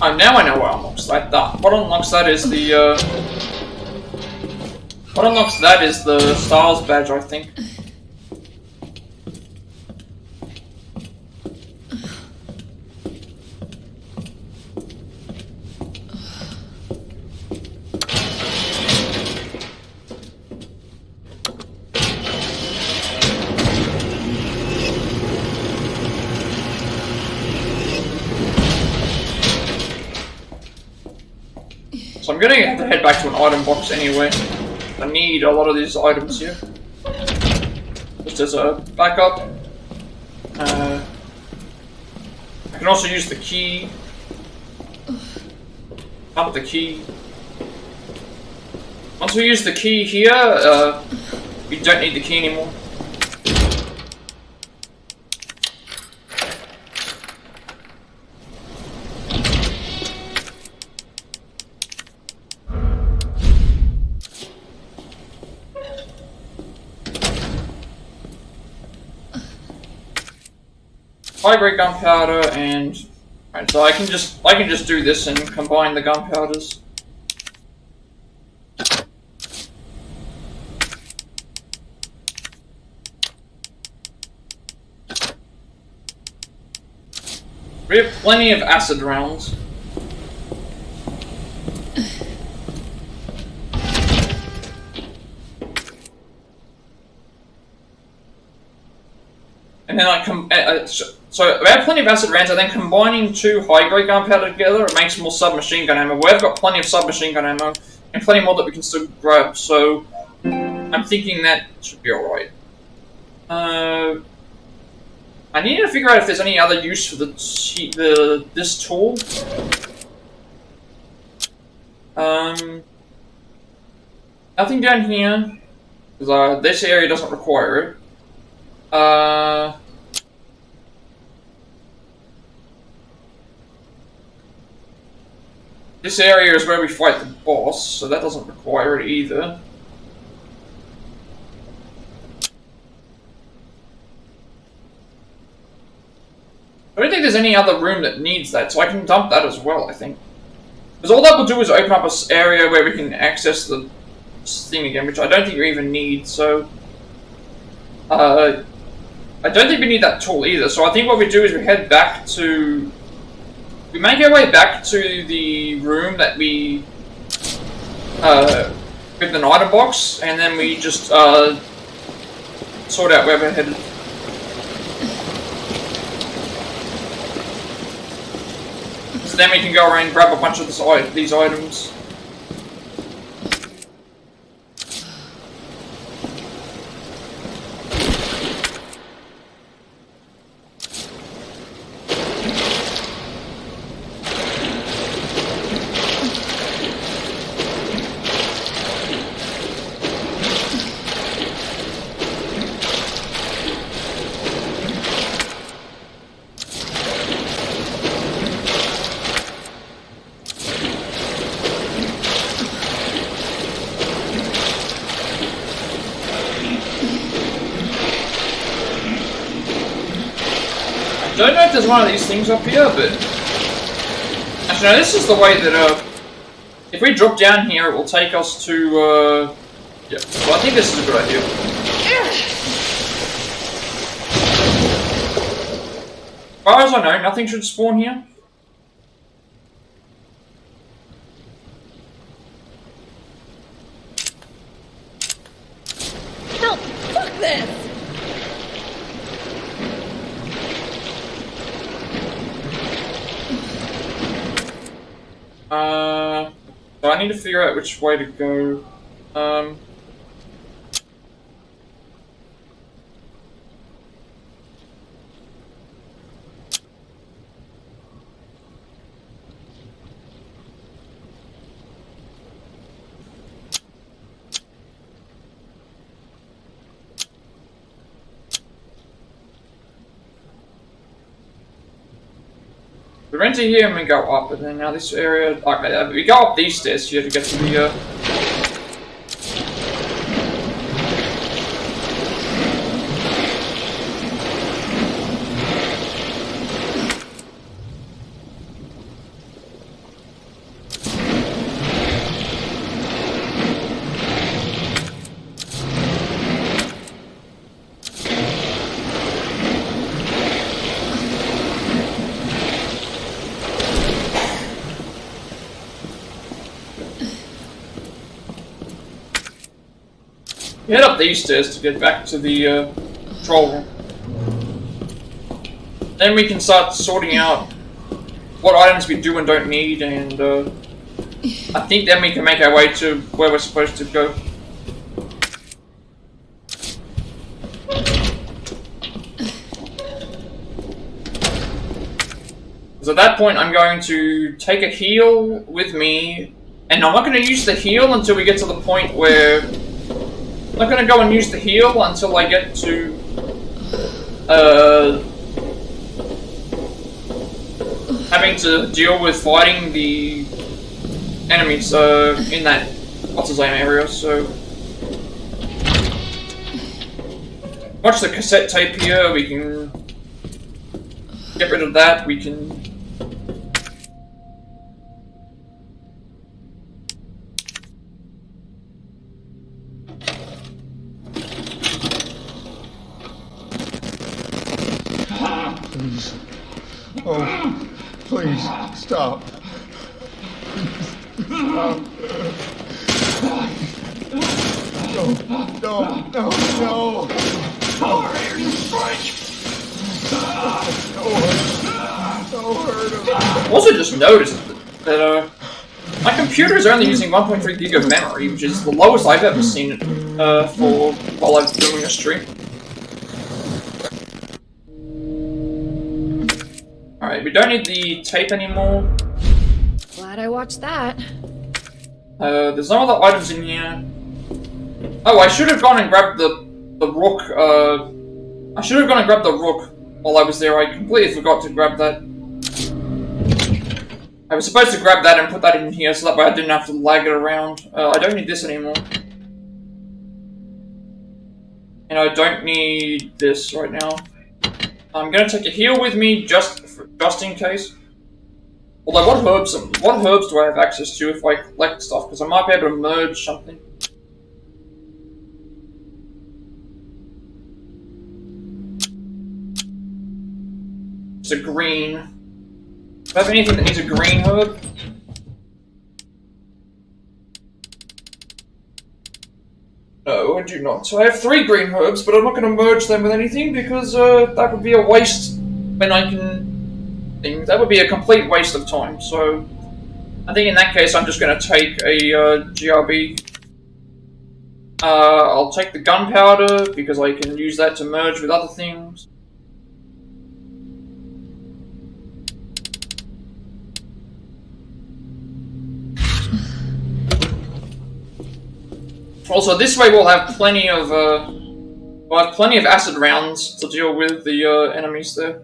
Oh, now I know what unlocks that. What unlocks that is the what unlocks that is the Stars badge, I think. So I'm gonna have to head back to an item box anyway. I need a lot of these items here. Just as a backup. I can also use the key. Pump the key. Once we use the key here, we don't need the key anymore. High-grade gunpowder and right, so I can just do this and combine the gunpowders. We have plenty of acid rounds. And then so we have plenty of acid rounds, and then combining two high-grade gunpowder together, it makes more submachine gun ammo. We've got plenty of submachine gun ammo, and plenty more that we can still grab, so I'm thinking that should be alright. I need to figure out if there's any other use for this tool. Nothing down here, because this area doesn't require it. This area is where we fight the boss, so that doesn't require it either. I don't think there's any other room that needs that, so I can dump that as well, I think. Because all that will do is open up an area where we can access the thing again, which I don't think you even need, so... I don't think we need that tool either, so I think what we do is we head back to... We make our way back to the room that we... with an item box, and then we just, sort out where we're headed. So then we can go around and grab a bunch of these items. I don't know if there's one of these things up here, but... Actually, no, this is the way that, if we drop down here, it will take us to, yeah, so I think this is a good idea. As far as I know, nothing should spawn here. No, fuck this! So I need to figure out which way to go. We enter here and we go up, and then now this area, like, we go up these stairs here to get to the, we head up these stairs to get back to the control room. Then we can start sorting out what items we do and don't need, and I think then we can make our way to where we're supposed to go. So at that point I'm going to take a heal with me, and I'm not going to use the heal until we get to the point where... I'm not going to go and use the heal until I get to, having to deal with fighting the enemies, in that what's-his-name area, so... Watch the cassette tape here, we can get rid of that, we can... Please. Oh, please, stop. Stop. No. Power here, you strike! Don't hurt him. Also just noticed that, my computer is only using 1.3 gig of memory, which is the lowest I've ever seen it, for while I've been doing a stream. Alright, we don't need the tape anymore. Glad I watched that. There's no other items in here. Oh, I should have gone and grabbed the rook, I should have gone and grabbed the rook while I was there. I completely forgot to grab that. I was supposed to grab that and put that in here so that way I didn't have to lag it around. I don't need this anymore. And I don't need this right now. I'm gonna take a heal with me just in case. Although, what herbs do I have access to if I collect stuff? Because I might be able to merge something. It's a green. Do I have anything that needs a green herb? No, I do not. So I have 3 green herbs, but I'm not going to merge them with anything because that would be a waste when I can think. That would be a complete waste of time, so I think in that case I'm just going to take a GRB. I'll take the gunpowder because I can use that to merge with other things. Also, this way we'll have plenty of acid rounds to deal with the enemies there.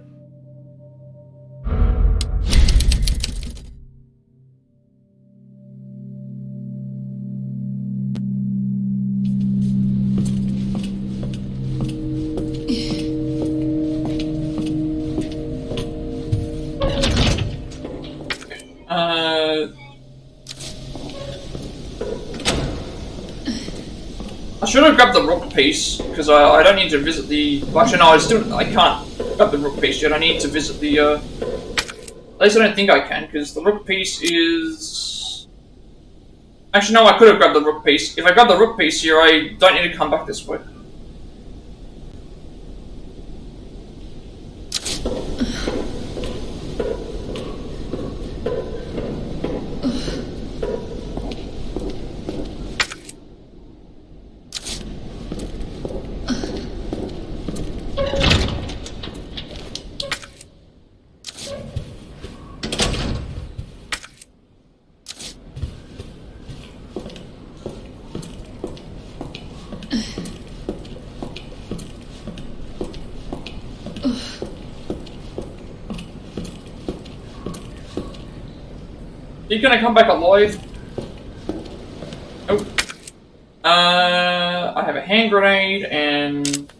I should have grabbed the rook piece, because I don't need to visit the... Actually, no, I can't grab the rook piece yet. I need to visit the... At least I don't think I can, because the rook piece is... Actually, no, I could have grabbed the rook piece. If I grab the rook piece here, I don't need to come back this way. Are you gonna come back alive? Nope. I have a hand grenade and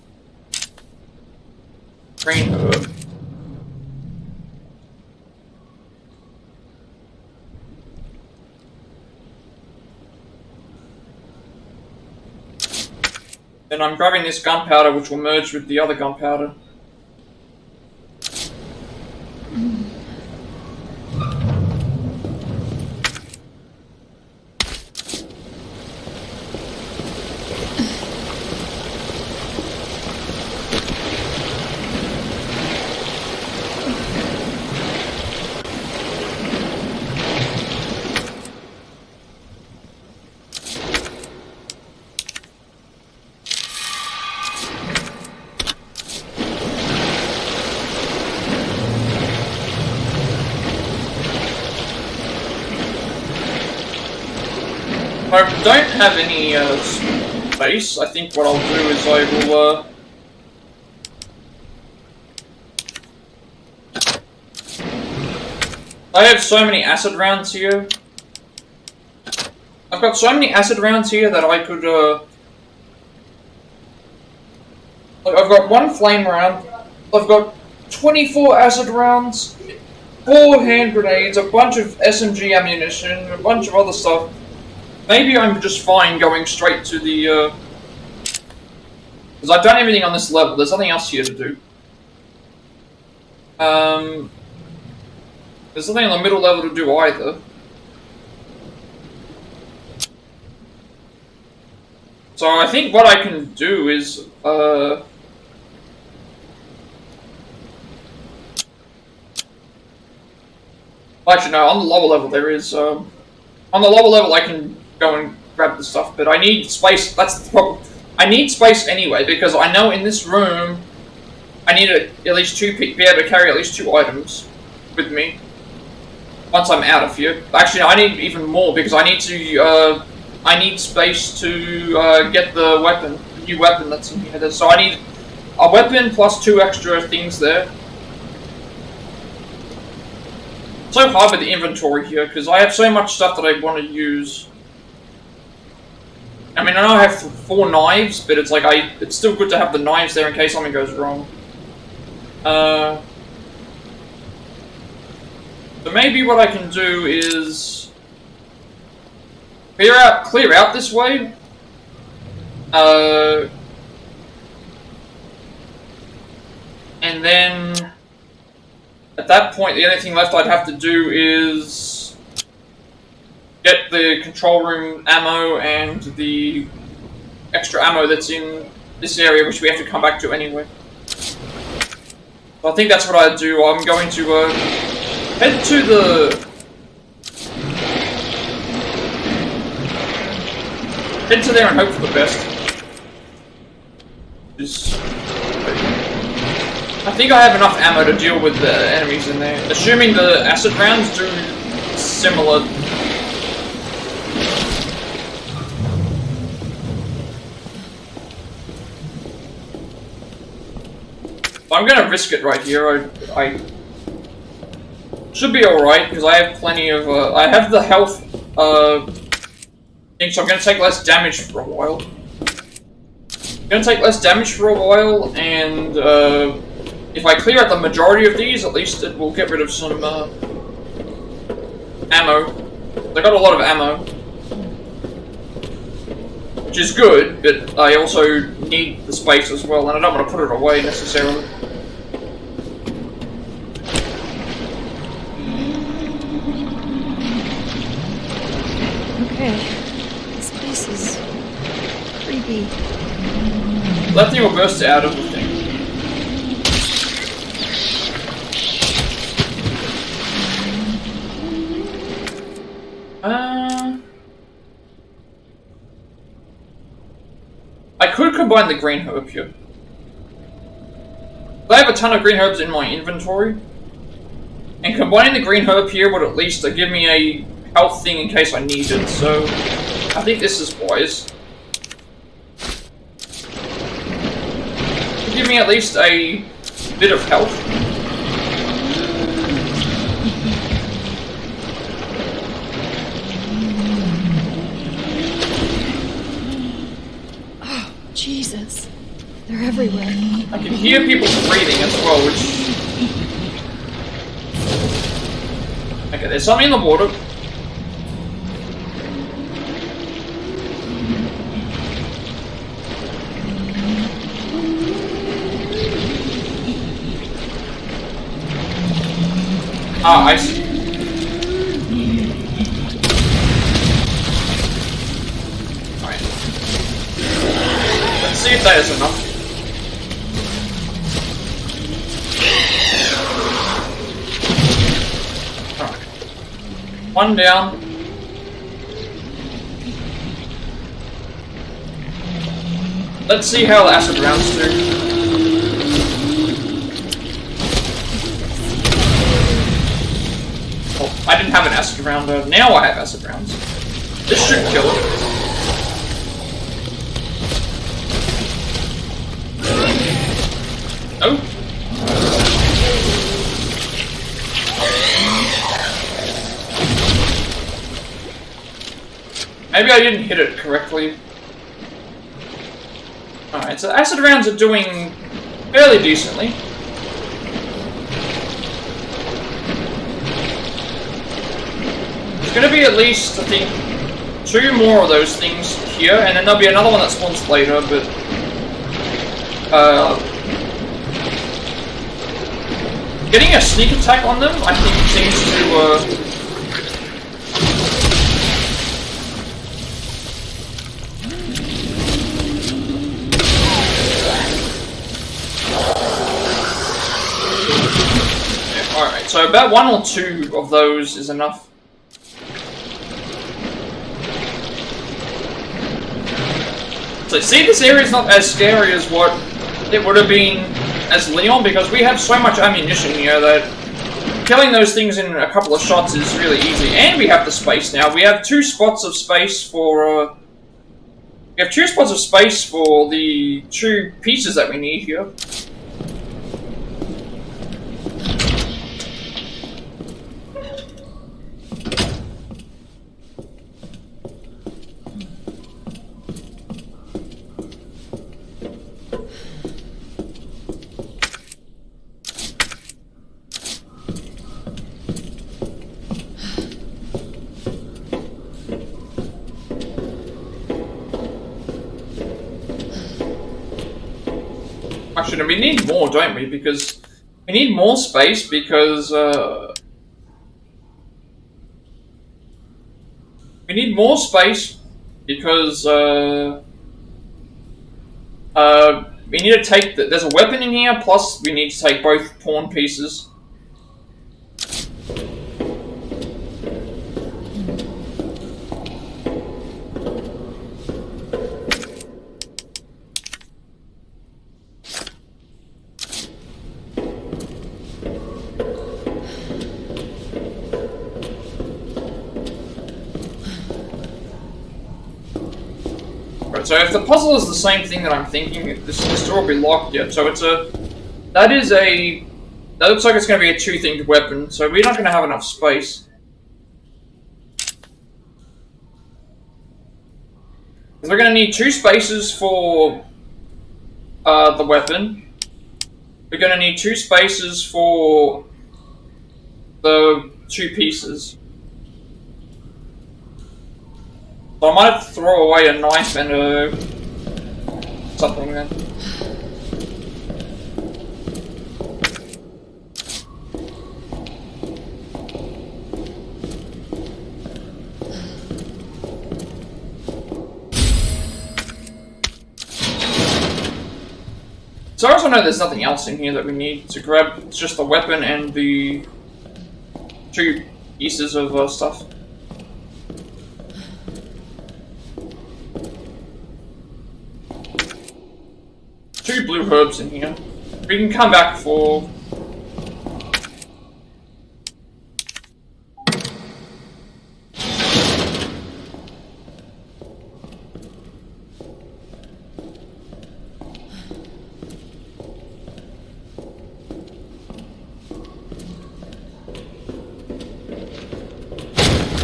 green herb. Then I'm grabbing this gunpowder, which will merge with the other gunpowder. I don't have any space. I think what I'll do is I will I have so many acid rounds here. I've got so many acid rounds here that I could like I've got 1 flame round, I've got 24 acid rounds, 4 hand grenades, a bunch of SMG ammunition, a bunch of other stuff. Maybe I'm just fine going straight to the, because I've done everything on this level, there's nothing else here to do. There's nothing on the middle level to do either. So I think what I can do is, actually no, on the lower level there is, on the lower level I can go and grab the stuff, but I need space. That's the problem. I need space anyway, because I know in this room I need at least be able to carry at least 2 items with me once I'm out of here. Actually, I need even more because I need to. I need space to get the weapon, the new weapon that's in here. So I need a weapon plus 2 extra things there. So hard with the inventory here because I have so much stuff that I want to use. I mean, I know I have 4 knives, but it's like it's still good to have the knives there in case something goes wrong. So maybe what I can do is clear out this way. And then at that point, the only thing left I'd have to do is get the control room ammo and the extra ammo that's in this area, which we have to come back to anyway. So I think that's what I'd do. I'm going to head to there and hope for the best. I think I have enough ammo to deal with the enemies in there, assuming the acid rounds do similar. I'm gonna risk it right here. I should be alright, because I have plenty of, I have the health, thing, so I'm gonna take less damage for a while. And, if I clear out the majority of these, at least it will get rid of some, ammo. I got a lot of ammo. Which is good, but I also need the space as well, and I don't want to put it away necessarily. Okay. This place is creepy. That thing will burst out of the thing. I could combine the green herb here. I have a ton of green herbs in my inventory, and combining the green herb here would at least give me a health thing in case I need it, so I think this is wise. Give me at least a bit of health. Jesus. They're everywhere. I can hear people breathing as well, which... Okay, there's something in the water. Ah, I see. Alright. Let's see if that is enough. Alright. One down. Let's see how the acid rounds do. Oh, I didn't have an acid round, now I have acid rounds. This should kill it. Oh. Maybe I didn't hit it correctly. Alright, so acid rounds are doing fairly decently. There's gonna be at least, I think, 2 more of those things here, and then there'll be another one that spawns later, but... getting a sneak attack on them, I think, seems to, Alright, so about 1 or 2 of those is enough. So see, this area is not as scary as what it would have been as Leon, because we have so much ammunition here that killing those things in a couple of shots is really easy. And we have the space now. We have 2 spots of space for, we have 2 spots of space for the 2 pieces that we need here. Actually, we need more, don't we? Because we need more space because we need more space because we need to take there's a weapon in here, plus we need to take both pawn pieces. So if the puzzle is the same thing that I'm thinking, this door will be locked yet. So that looks like it's going to be a two-themed weapon, so we're not going to have enough space. We're going to need 2 spaces for the weapon. We're going to need 2 spaces for the 2 pieces. So I might throw away a knife and something then. So I also know there's nothing else in here that we need to grab. It's just the weapon and the 2 pieces of stuff. Two blue herbs in here. We can come back for...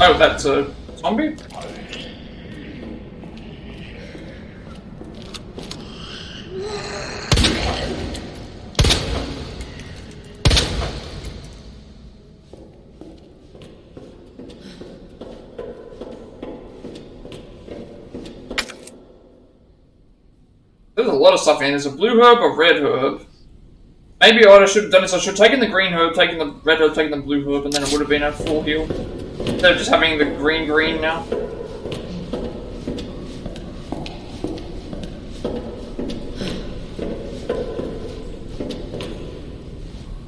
Oh, that's a zombie? There's a lot of stuff in here. There's a blue herb, a red herb. Maybe what I should have done is I should have taken the green herb, taken the red herb, taken the blue herb, and then it would have been a full heal. Instead of just having the green now.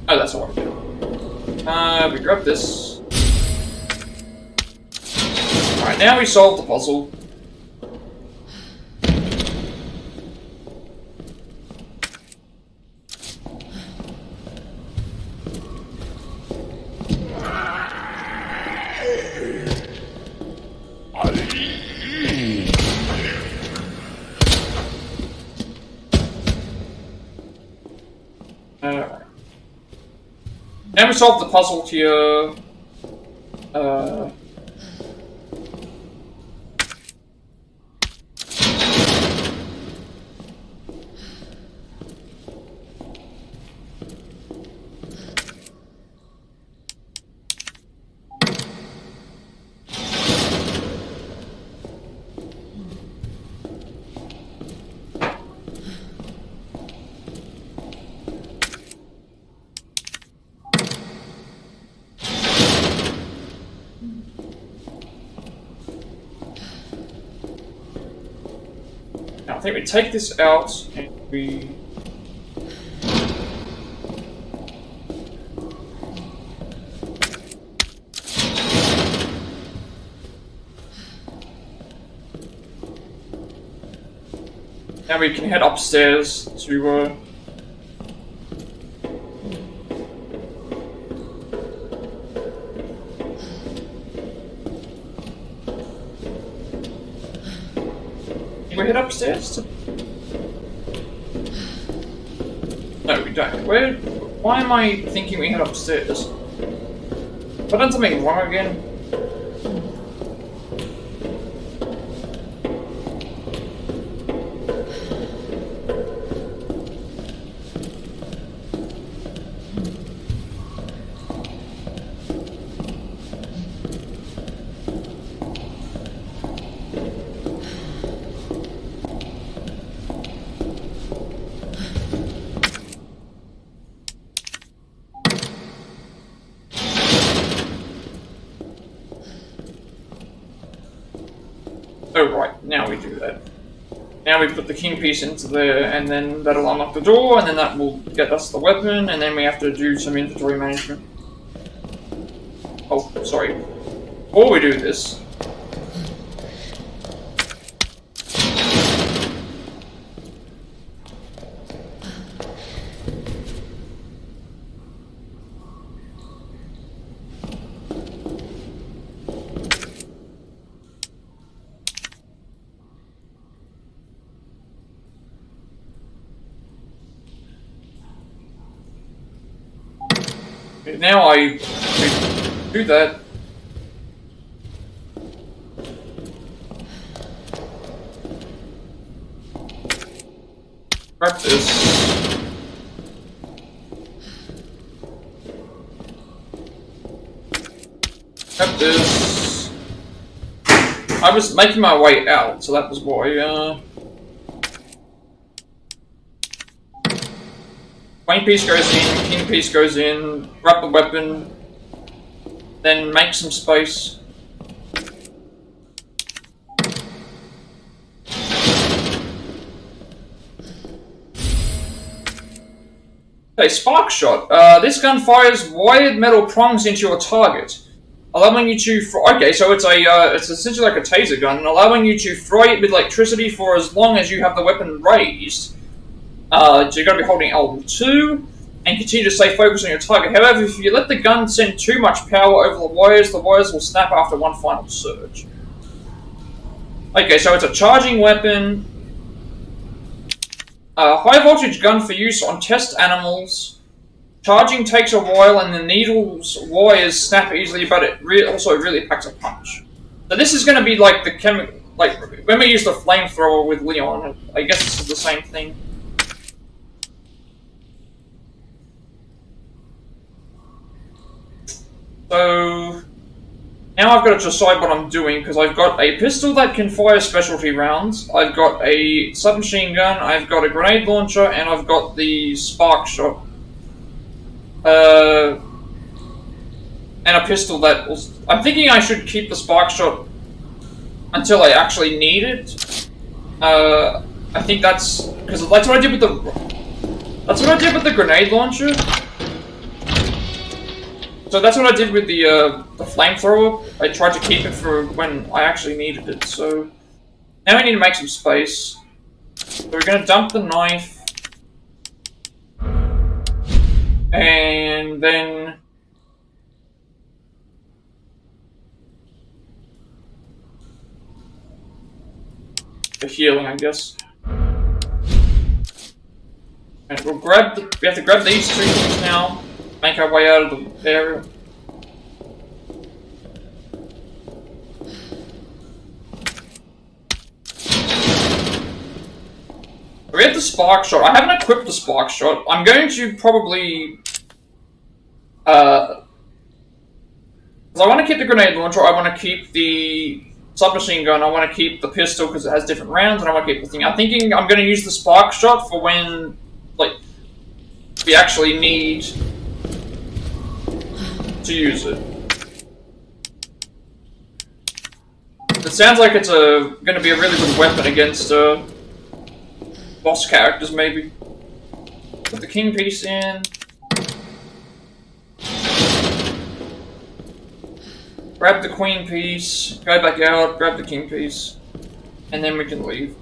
Oh, that's what we're doing. We grab this. Alright, now we solved the puzzle. Now we solved the puzzle here. Now I think we take this out and we... Now we can head upstairs to Can we head upstairs to... No, we don't. Why am I thinking we head upstairs? Have I done something wrong again? Oh right, now we do that. Now we put the king piece into there, and then that'll unlock the door, and then that will get us the weapon, and then we have to do some inventory management. Oh, sorry. Before we do this... Now I do that. Grab this. Grab this. I was making my way out, so that was why, Queen piece goes in, king piece goes in, grab the weapon, then make some space. Okay, spark shot. This gun fires wired metal prongs into your target, allowing you to. Okay, so it's essentially like a taser gun, allowing you to fry it with electricity for as long as you have the weapon raised. So you're going to be holding L2 and continue to stay focused on your target. However, if you let the gun send too much power over the wires will snap after one final surge. Okay, so it's a charging weapon. High voltage gun for use on test animals. Charging takes a while and the needle's wires snap easily, but it also really packs a punch. So this is going to be like the chemical, like when we used the flamethrower with Leon. I guess this is the same thing. So now I've got to decide what I'm doing, because I've got a pistol that can fire specialty rounds, I've got a submachine gun, I've got a grenade launcher, and I've got the spark shot. And a pistol that was... I'm thinking I should keep the spark shot until I actually need it. I think that's... because that's what I did with the... that's what I did with the grenade launcher. So that's what I did with the flamethrower. I tried to keep it for when I actually needed it. So now I need to make some space. So we're going to dump the knife. And then... the healing, I guess. And we'll grab the... we have to grab these two things now. Make our way out of the area. We have the spark shot. I haven't equipped the spark shot. I'm going to probably... because I want to keep the grenade launcher, I want to keep the submachine gun, I want to keep the pistol because it has different rounds, and I want to keep the thing. I'm thinking I'm going to use the spark shot for when, like, we actually need to use it. It sounds like it's going to be a really good weapon against boss characters, maybe. Put the king piece in. Grab the queen piece, go back out, grab the king piece, and then we can leave.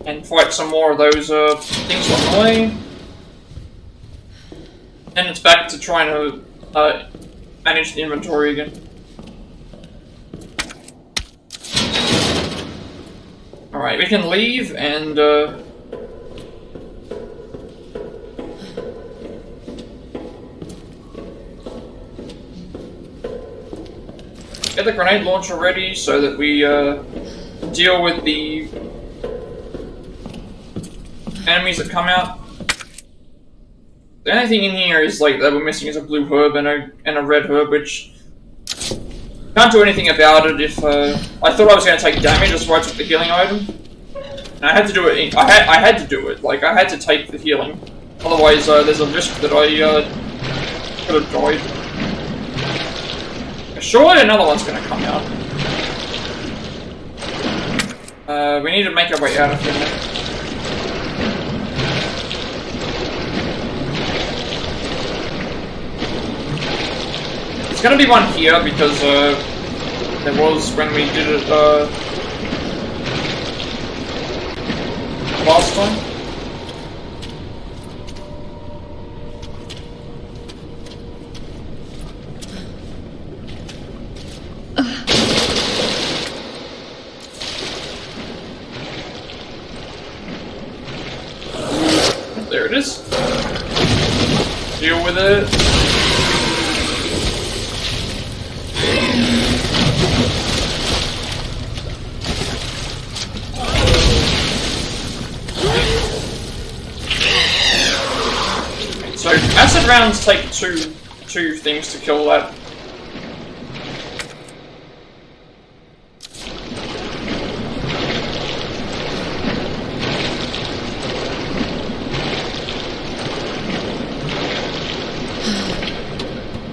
And fight some more of those things on the way. And it's back to trying to manage the inventory again. Alright, we can leave and get the grenade launcher ready so that we deal with the enemies that come out. The only thing in here is like that we're missing is a blue herb and a red herb, which can't do anything about it. If I thought I was going to take damage, that's why I took the healing item. And I had to do it. I had to do it. Like I had to take the healing. Otherwise, there's a risk that I could have died. Surely another one's going to come out. We need to make our way out of here now. There's gonna be one here because there was when we did it last time. There it is. Deal with it. So acid rounds take two things to kill that.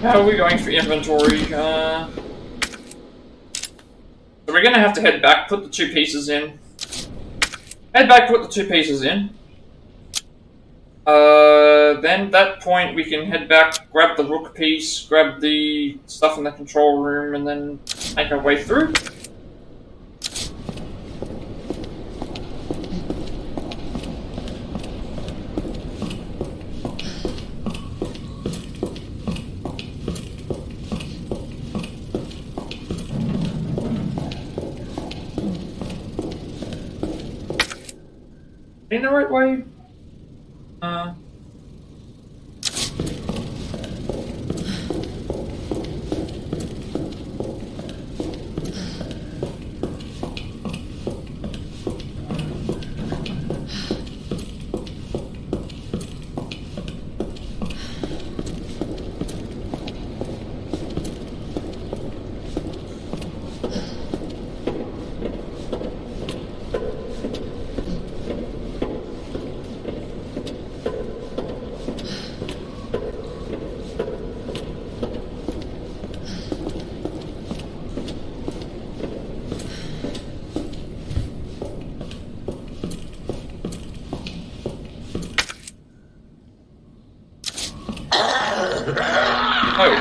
How are we going for inventory? So we're gonna have to head back, put the 2 pieces in. Head back, put the 2 pieces in. Then at that point we can head back, grab the rook piece, grab the stuff in the control room, and then make our way through. In the right way? Oh,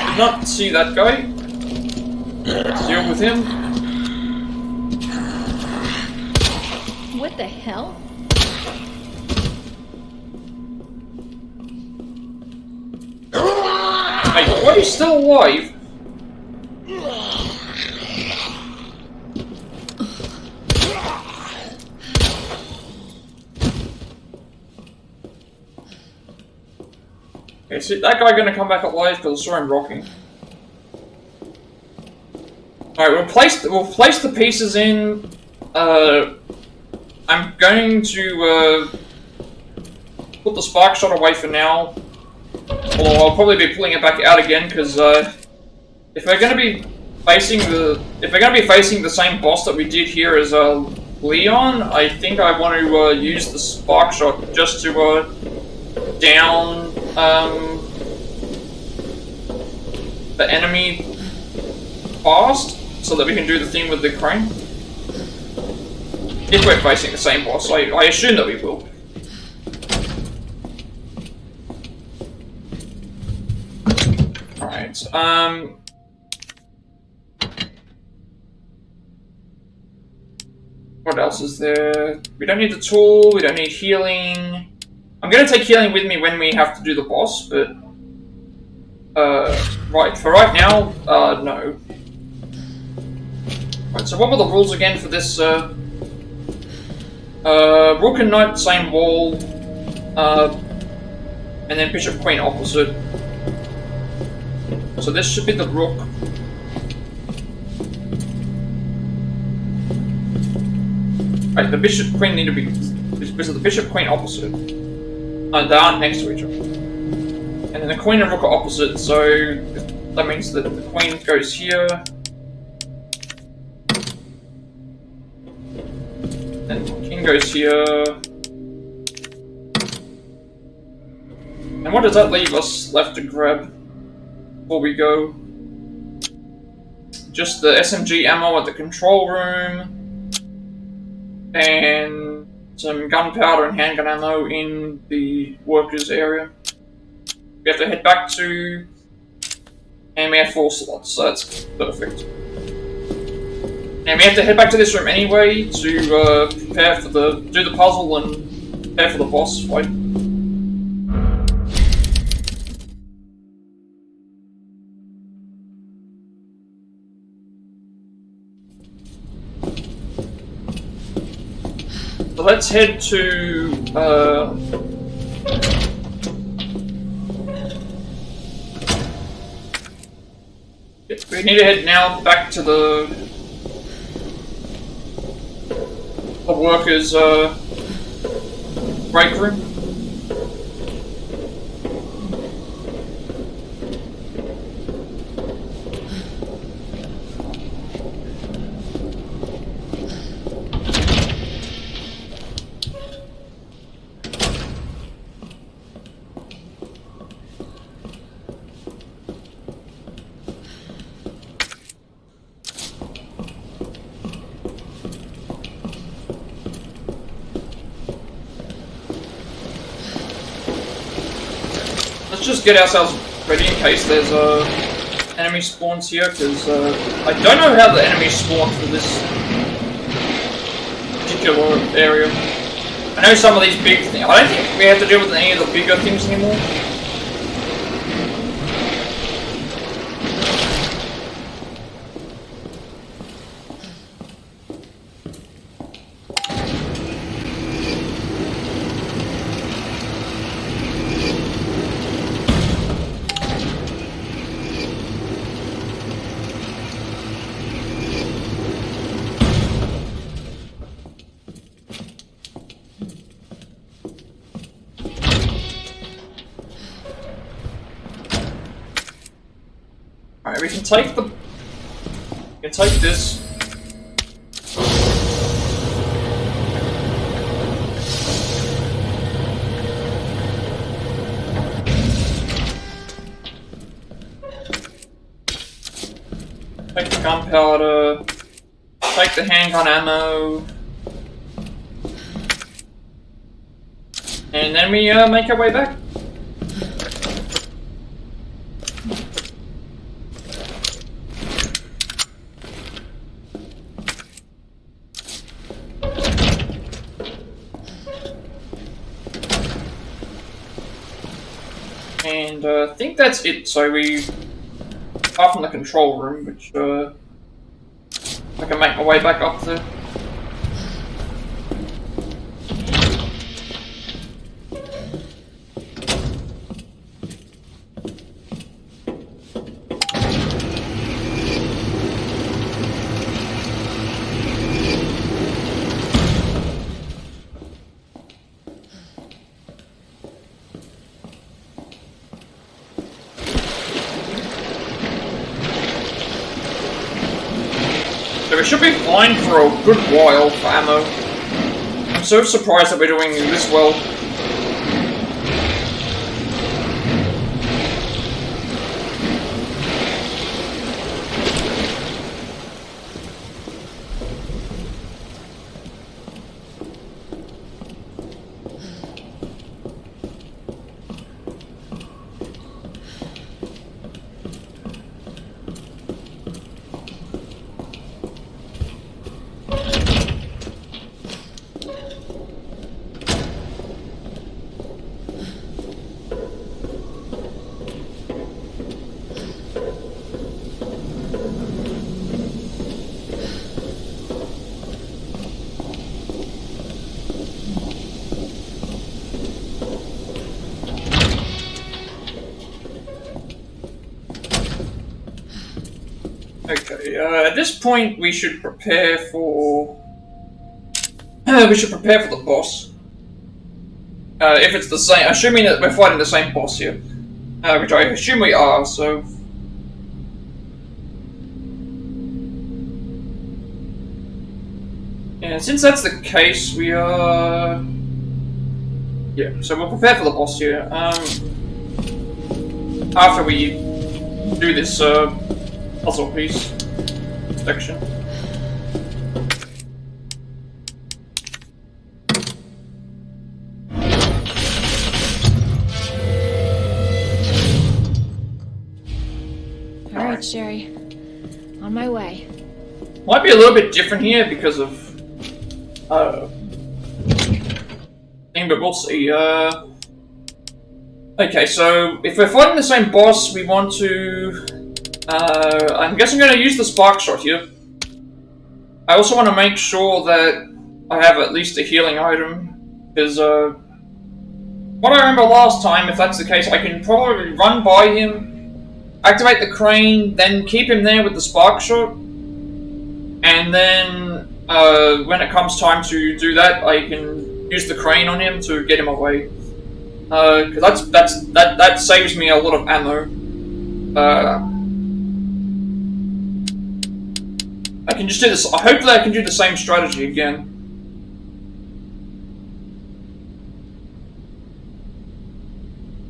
did not see that guy. Deal with him. What the hell? Hey, why are you still alive? Okay, so that guy gonna come back alive because I saw him rocking. Alright, we'll place the pieces in. I'm going to put the spark shot away for now. Although I'll probably be pulling it back out again because if we're gonna be facing the same boss that we did here as Leon, I think I want to use the spark shot just to down the enemy fast, so that we can do the thing with the crane. If we're facing the same boss, I assume that we will. Alright, what else is there? We don't need the tool, we don't need healing. I'm gonna take healing with me when we have to do the boss, but right, for right now, no. Right, so what were the rules again for this, Rook and Knight, same wall, and then Bishop Queen opposite. So this should be the Rook. Right, the Bishop Queen need to be, because of the Bishop Queen opposite. They aren't next to each other. And then the Queen and Rook are opposite, so that means that the Queen goes here. And the King goes here. And what does that leave us left to grab before we go? Just the SMG ammo at the control room. and some gunpowder and handgun ammo in the workers area. We have to head back to, and we have 4 slots, so that's perfect. And we have to head back to this room anyway to prepare for do the puzzle and prepare for the boss fight. So let's head to we need to head now back to the workers' break room. Let's just get ourselves ready in case there's enemy spawns here, because I don't know how the enemies spawn for this particular area. I know some of these big things. I don't think we have to deal with any of the bigger things anymore. Alright, we can take this. Take the gunpowder, take the handgun ammo, and then we make our way back. And I think that's it. So we, apart from the control room, which I can make my way back up there. So we should be fine for a good while for ammo. I'm so surprised that we're doing this well. Okay, at this point we should prepare for the boss. If it's the same, assuming that we're fighting the same boss here, which I assume we are. So, and since that's the case, we are. Yeah, so we'll prepare for the boss here. After we do this puzzle piece section. out, Sherry. On my way. Might be a little bit different here because of thing, but we'll see. Okay, so if we're fighting the same boss, we want to. I'm guessing I'm going to use the spark shot here. I also want to make sure that I have at least a healing item, because what I remember last time, if that's the case, I can probably run by him, activate the crane, then keep him there with the spark shot, and then when it comes time to do that, I can use the crane on him to get him away. Because that saves me a lot of ammo. I can just do this. Hopefully, I can do the same strategy again.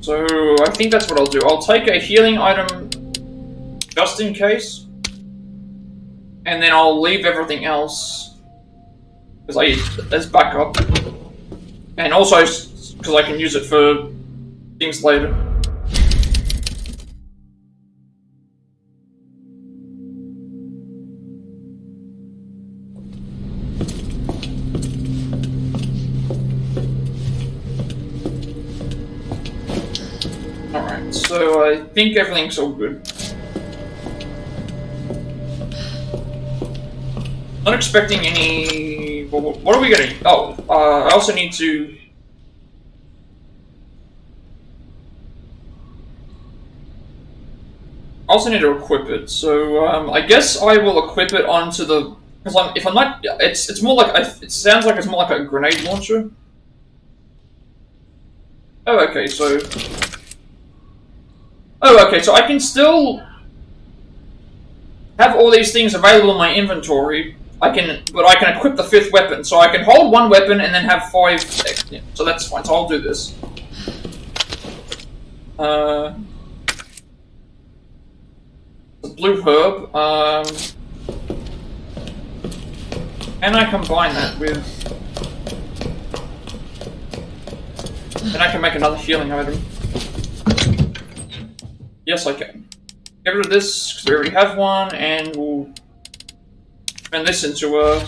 So I think that's what I'll do. I'll take a healing item just in case, and then I'll leave everything else as backup, and also because I can use it for things later. Alright, so I think everything's all good. Not expecting any... What are we gonna... Oh, I also need to... I also need to equip it, so I guess I will equip it onto the... Because if I'm not... It's more like... It sounds like it's more like a grenade launcher. Oh, okay, so... Oh, okay, so I can still have all these things available in my inventory. But I can equip the 5th weapon, so I can hold 1 weapon and then have 5. Yeah, so that's fine. So I'll do this. The blue herb. Can I combine that with? Then I can make another healing item. Yes, I can. Get rid of this, because we already have one, and we'll turn this into a...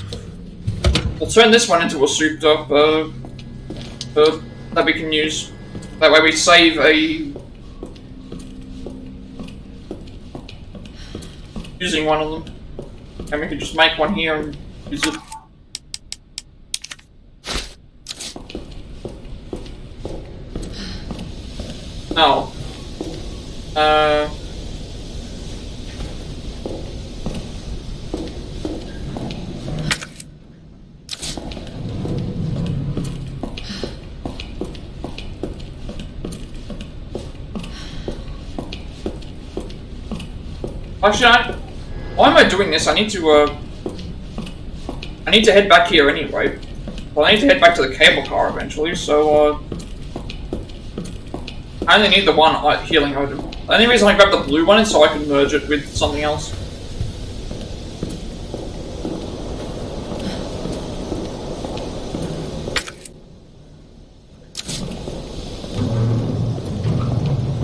We'll turn this one into a souped up herb that we can use. That way we save using one of them. And we can just make one here and use it. Oh. Actually, why am I doing this? I need to head back here anyway. Well, I need to head back to the cable car eventually, so, I only need the 1 healing item. The only reason I grabbed the blue one is so I can merge it with something else.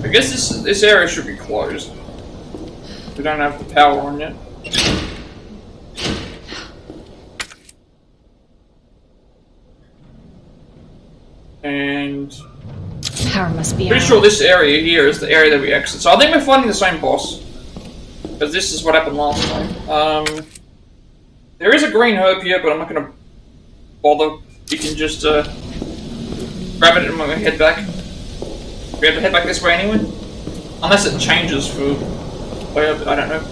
I guess this area should be closed. We don't have the power on yet. And... Power must be pretty sure this area here is the area that we exit. So I think we're fighting the same boss. Because this is what happened last time. There is a green herb here, but I'm not going to bother. You can just grab it and we're going to head back. We have to head back this way anyway. Unless it changes for... I don't know.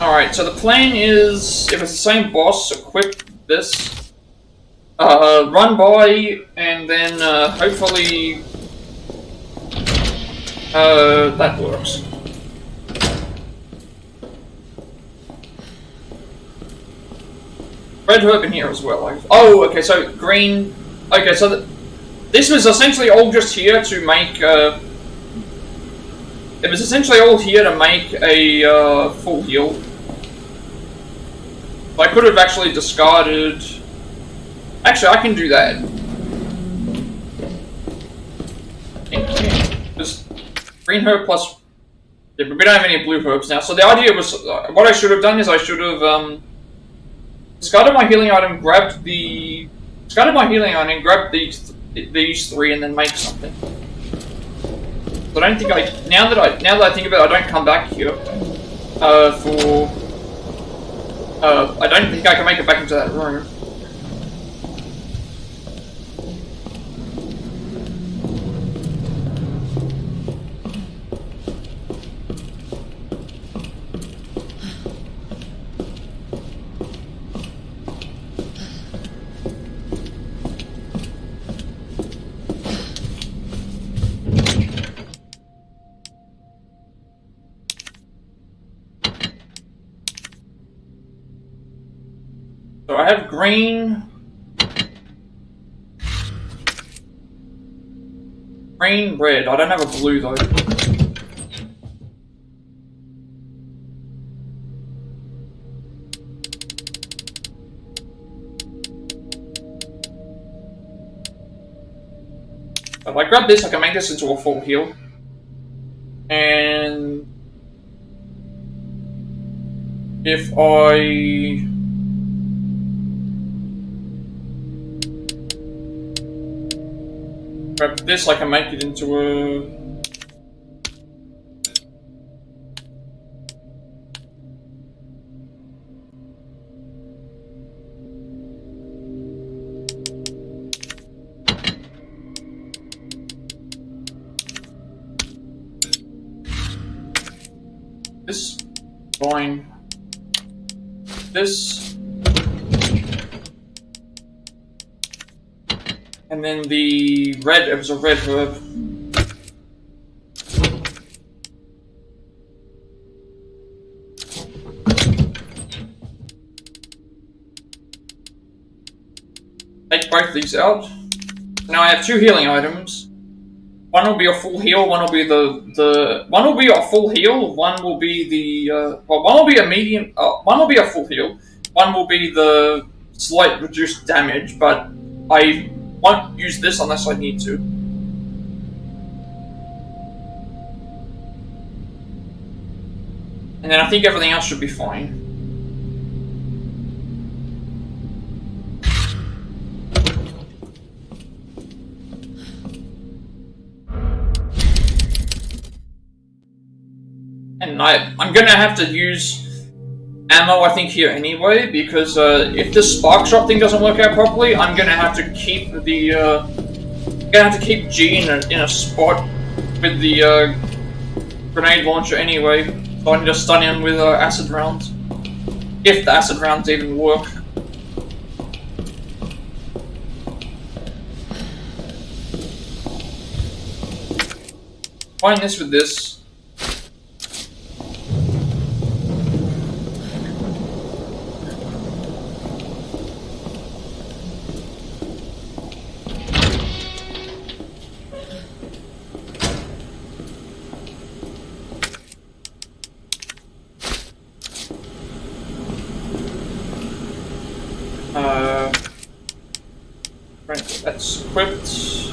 Alright, so the plan is, if it's the same boss, equip this. Run by, and then hopefully that works. Red herb in here as well. Oh, okay, so green. Okay, so this was essentially all just here to make. It was essentially all here to make a full heal. I could have actually discarded. Actually, I can do that. Just green herb plus Yeah, but we don't have any blue herbs now. So the idea was, what I should have done is I should have discarded my healing item, grabbed these three, and then make something. But I don't think now that I think about it, I don't come back here I don't think I can make it back into that room. So I have green, red. I don't have a blue though. If I grab this, I can make this into a full heal. And if I grab this, I can make it into a... This, fine. This. And then the red, it was a red herb. Take both these out. Now I have two healing items. One will be a full heal, one will be one will be a full heal, one will be the, one will be a medium, one will be a full heal, one will be the slight reduced damage, but I won't use this unless I need to. And then I think everything else should be fine. And I'm gonna have to use ammo, I think, here anyway, because if this spark shot thing doesn't work out properly, I'm gonna have to keep G in a spot with the grenade launcher anyway, so I can just stun him with acid rounds, if the acid rounds even work. Combine this with this. Right, that's equipped.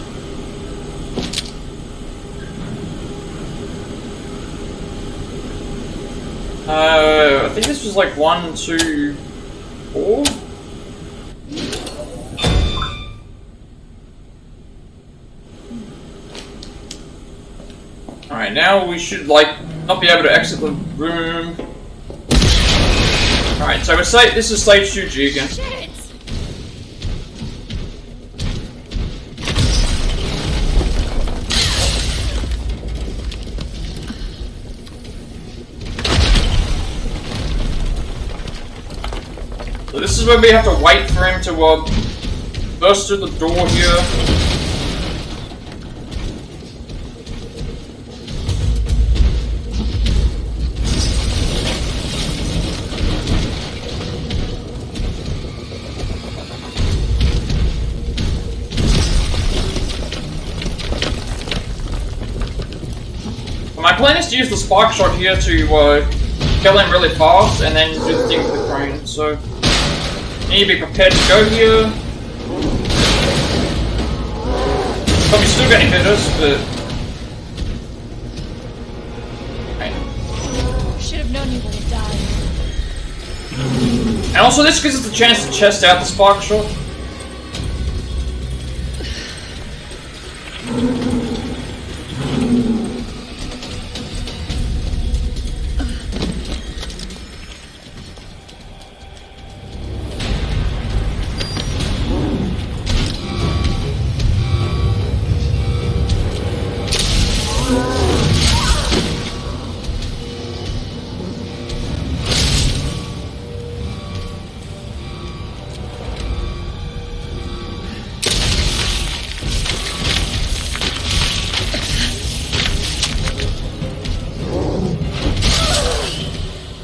I think this was like 1, 2, 4. Alright, now we should like not be able to exit the room. Alright, so this is stage 2G again. Shit! So this is where we have to wait for him to burst through the door here. My plan is to use the spark shot here to kill him really fast and then do the thing with the crane, so you need to be prepared to go here. Probably still gonna hit us, but... Okay. have known you would have died. And also, this gives us the chance to test out the spark shot.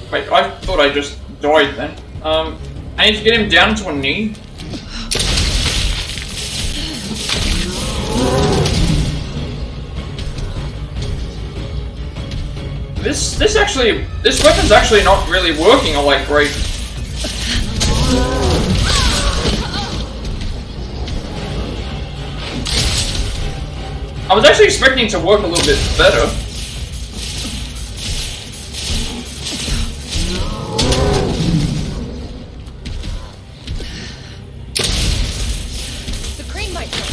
Wait, I thought I just died then. I need to get him down to a knee. This weapon's actually not really working all that great. I was actually expecting it to work a little bit better. The crane might work.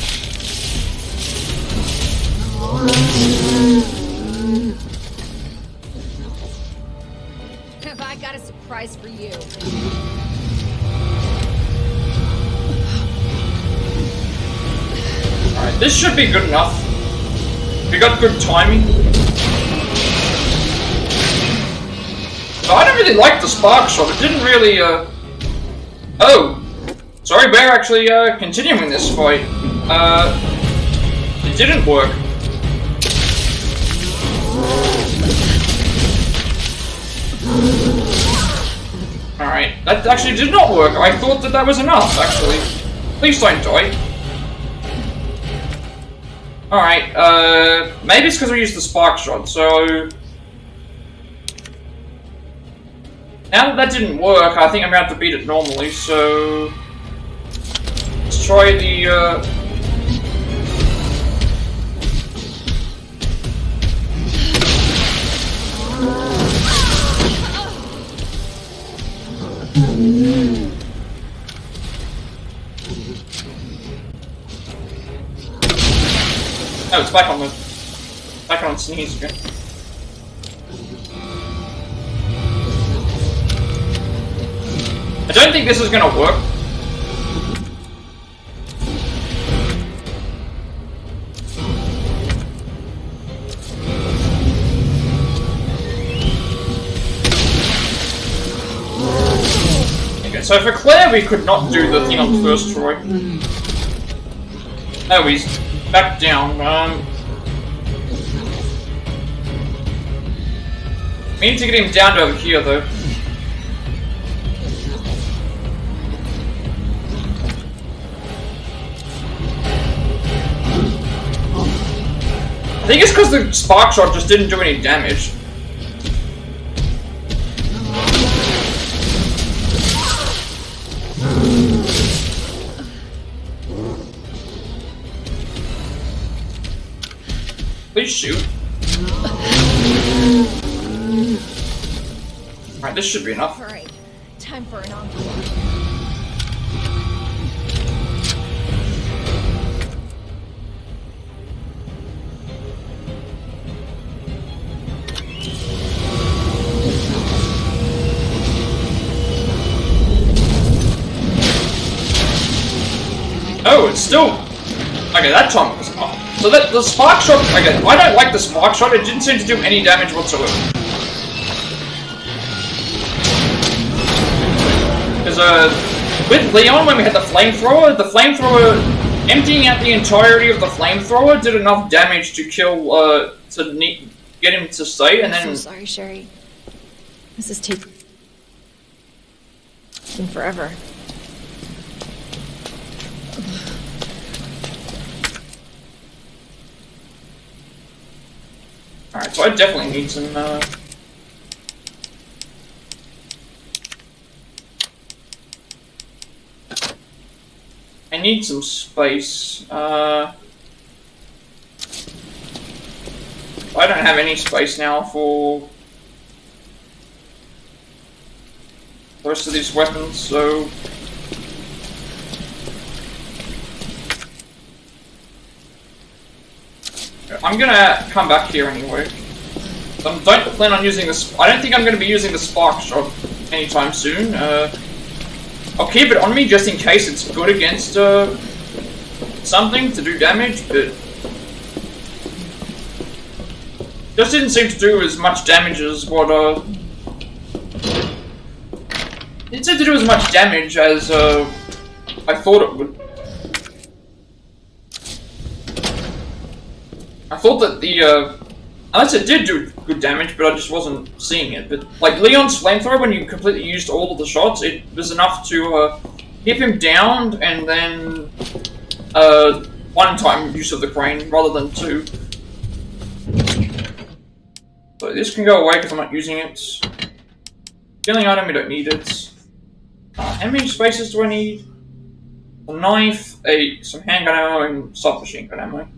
Have I got a surprise for you? Alright, this should be good enough. We got good timing. But I don't really like the spark shot. It didn't really, Oh! Sorry, we're actually, continuing this fight. It didn't work. Alright, that actually did not work. I thought that was enough, actually. Please don't die. Alright, maybe it's because we used the spark shot, so... Now that didn't work, I think I'm going to have to beat it normally, so... Let's try the, Oh, it's back on sneeze again. I don't think this is gonna work. Okay, so for Claire we could not do the thing on the first Troy. Oh, he's back down. We need to get him down to over here, though. I think it's because the spark shot just didn't do any damage. Please shoot. Alright, this should be enough. Alright, time for an encore. Oh, it's still... Okay, that time was off. So that the spark shot... Okay, I don't like the spark shot. It didn't seem to do any damage whatsoever. Because, with Leon, when we had the flamethrower, emptying out the entirety of the flamethrower did enough damage to kill, to get him to stay, and then... I'm so sorry, Sherry. This is taking forever. Alright, so I definitely need some, I need some space. I don't have any space now for rest of these weapons, so... I'm gonna come back here anyway. Don't plan on using this. I don't think I'm gonna be using the spark shot anytime soon. I'll keep it on me just in case it's good against something to do damage, but just didn't seem to do as much damage as what it seemed to do as much damage as I thought it would. I thought that the unless it did do good damage, but I just wasn't seeing it. But like Leon's flamethrower, when you completely used all of the shots, it was enough to keep him down, and then one-time use of the crane rather than two. So this can go away because I'm not using it. Healing item, we don't need it. How many spaces do I need? A knife, some handgun ammo, and submachine gun ammo.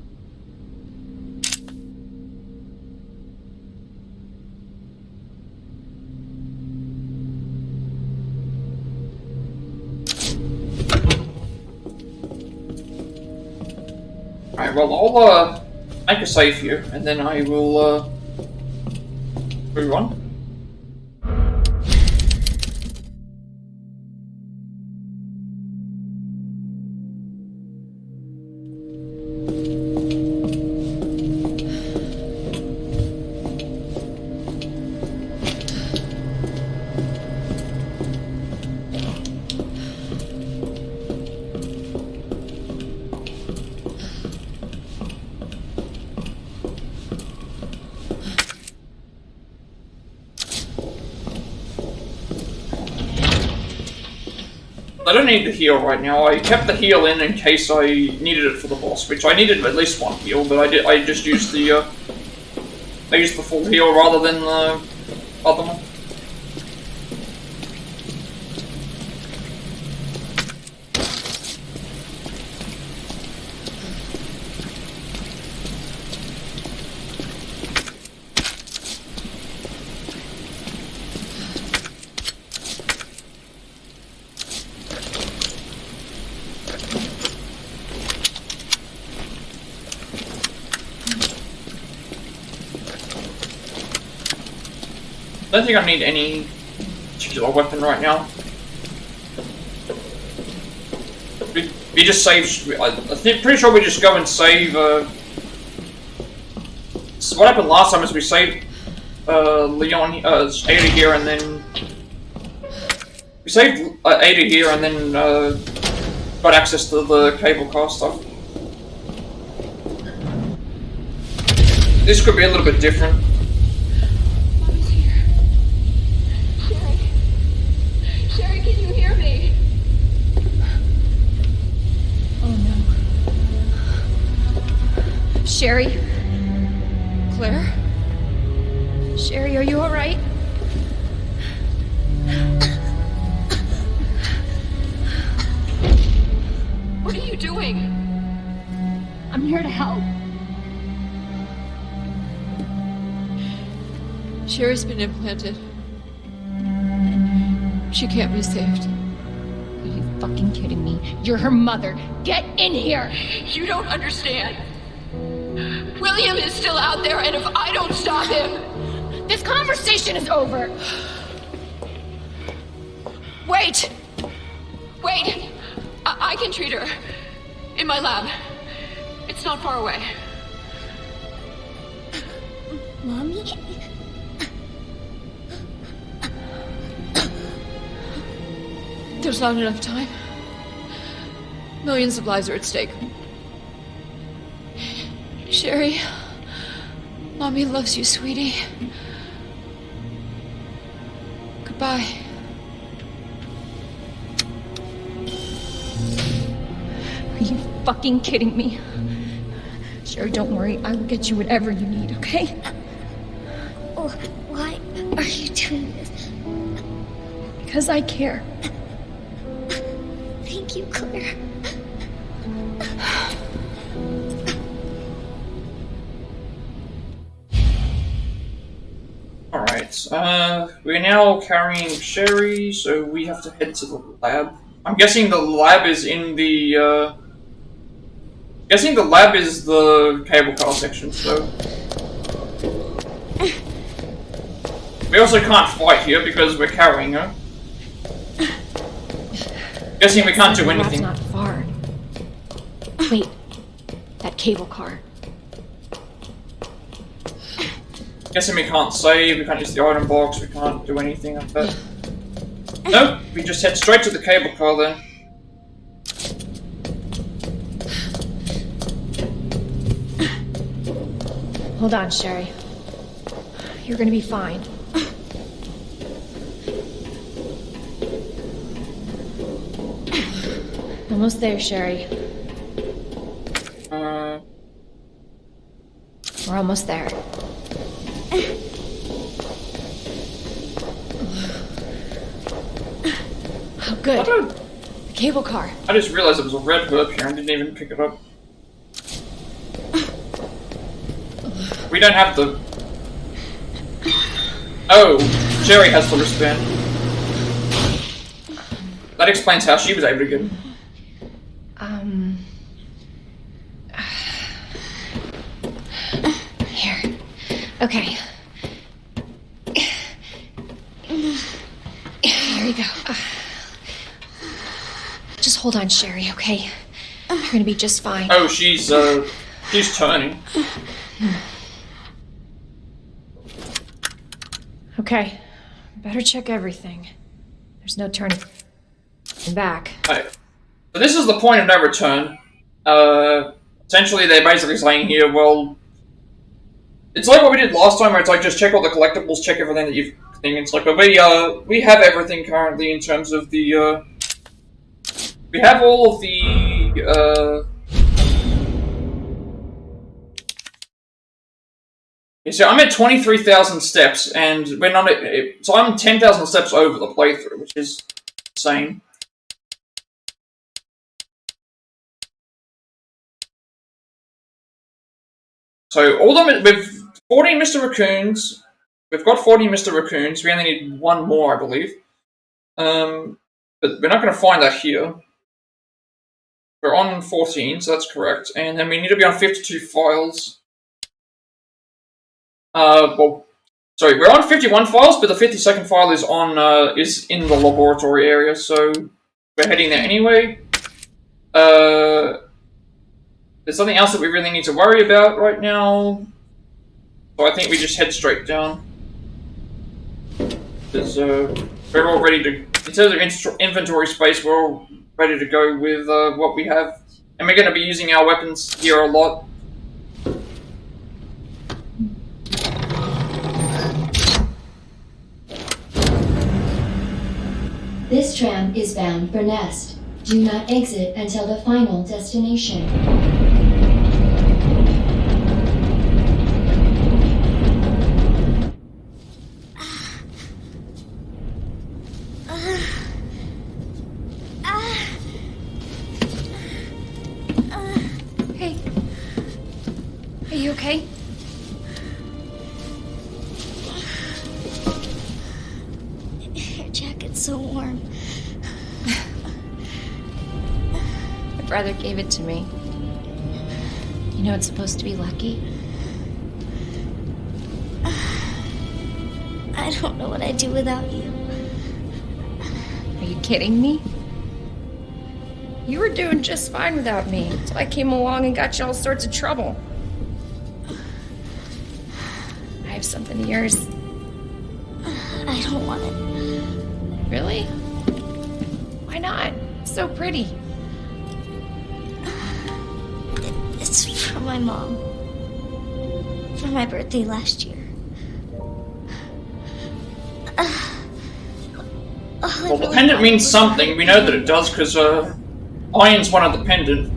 Alright, well, I'll make a save here, and then I will move on. I don't need the heal right now. I kept the heal in case I needed it for the boss, which I needed at least one heal, but I just used the I used the full heal rather than the other one. I don't think I need any particular weapon right now. We just save. I think pretty sure we just go and save. So what happened last time is we saved Leon, Ada here, and then we saved Ada here, and then got access to the cable car stuff. This could be a little bit different. Sherry? Claire? Sherry, are you alright? What are you doing? I'm here to help. Sherry's been implanted. She can't be saved. Are you fucking kidding me? You're her mother. Get in here! You don't understand. William is still out there, and if I don't stop him... This conversation is over! Wait! Wait! I can treat her. In my lab. It's not far away. Mommy? There's not enough time. Millions of lives are at stake. Sherry, Mommy loves you, sweetie. Goodbye. Are you fucking kidding me? Sherry, don't worry. I will get you whatever you need, okay? Oh, why are you doing this? Because I care. Thank you, Claire. Alright. Alright, we're now carrying Sherry, so we have to head to the lab. I'm guessing the lab is in the, guessing the lab is the cable car section, so... We also can't fight here because we're carrying her. Guessing we can't do anything. Not far. Wait, that cable car. Guessing we can't save, we can't use the item box, we can't do anything like that. Nope, we just head straight to the cable car then. Hold on, Sherry. You're gonna be fine. Almost there, Sherry. We're almost there. Oh, good. The cable car. I just realized there was a red herb here and didn't even pick it up. We don't have the... Oh, Sherry has the wristband. That explains how she was able to get it. Here. Okay. Here you go. Just hold on, Sherry, okay? You're gonna be just fine. Oh, she's turning. Okay. Better check everything. There's no turning back. Alright. So this is the point of no return. Essentially they're basically saying here, well... It's like what we did last time where it's like, just check all the collectibles, check everything that you've... It's like, but we have everything currently in terms of the, we have all of the, so I'm at 23,000 steps, and we're not at, so I'm 10,000 steps over the playthrough, which is insane. So, all of them, we've 14 Mr. Raccoons, we've got 40 Mr. Raccoons, we only need one more, I believe. But we're not going to find that here. We're on 14, so that's correct. And then we need to be on 52 files. Well, sorry, we're on 51 files, but the 52nd file is on, is in the laboratory area, so we're heading there anyway. There's something else that we really need to worry about right now. So I think we just head straight down. Because, we're all ready to, in terms of inventory space, we're all ready to go with, what we have. And we're going to be using our weapons here a lot. This tram is bound for Nest. Do not exit until the final destination. Hey. Are you okay? Your jacket's so warm. My brother gave it to me. You know it's supposed to be lucky. I don't know what I'd do without you. Are you kidding me? You were doing just fine without me, so I came along and got you all sorts of trouble. I have something of yours. I don't want it. Really? Why not? It's so pretty. It's from my mom. For my birthday last year. Well, the pendant means something. We know that it does because Iron's one of the pendant.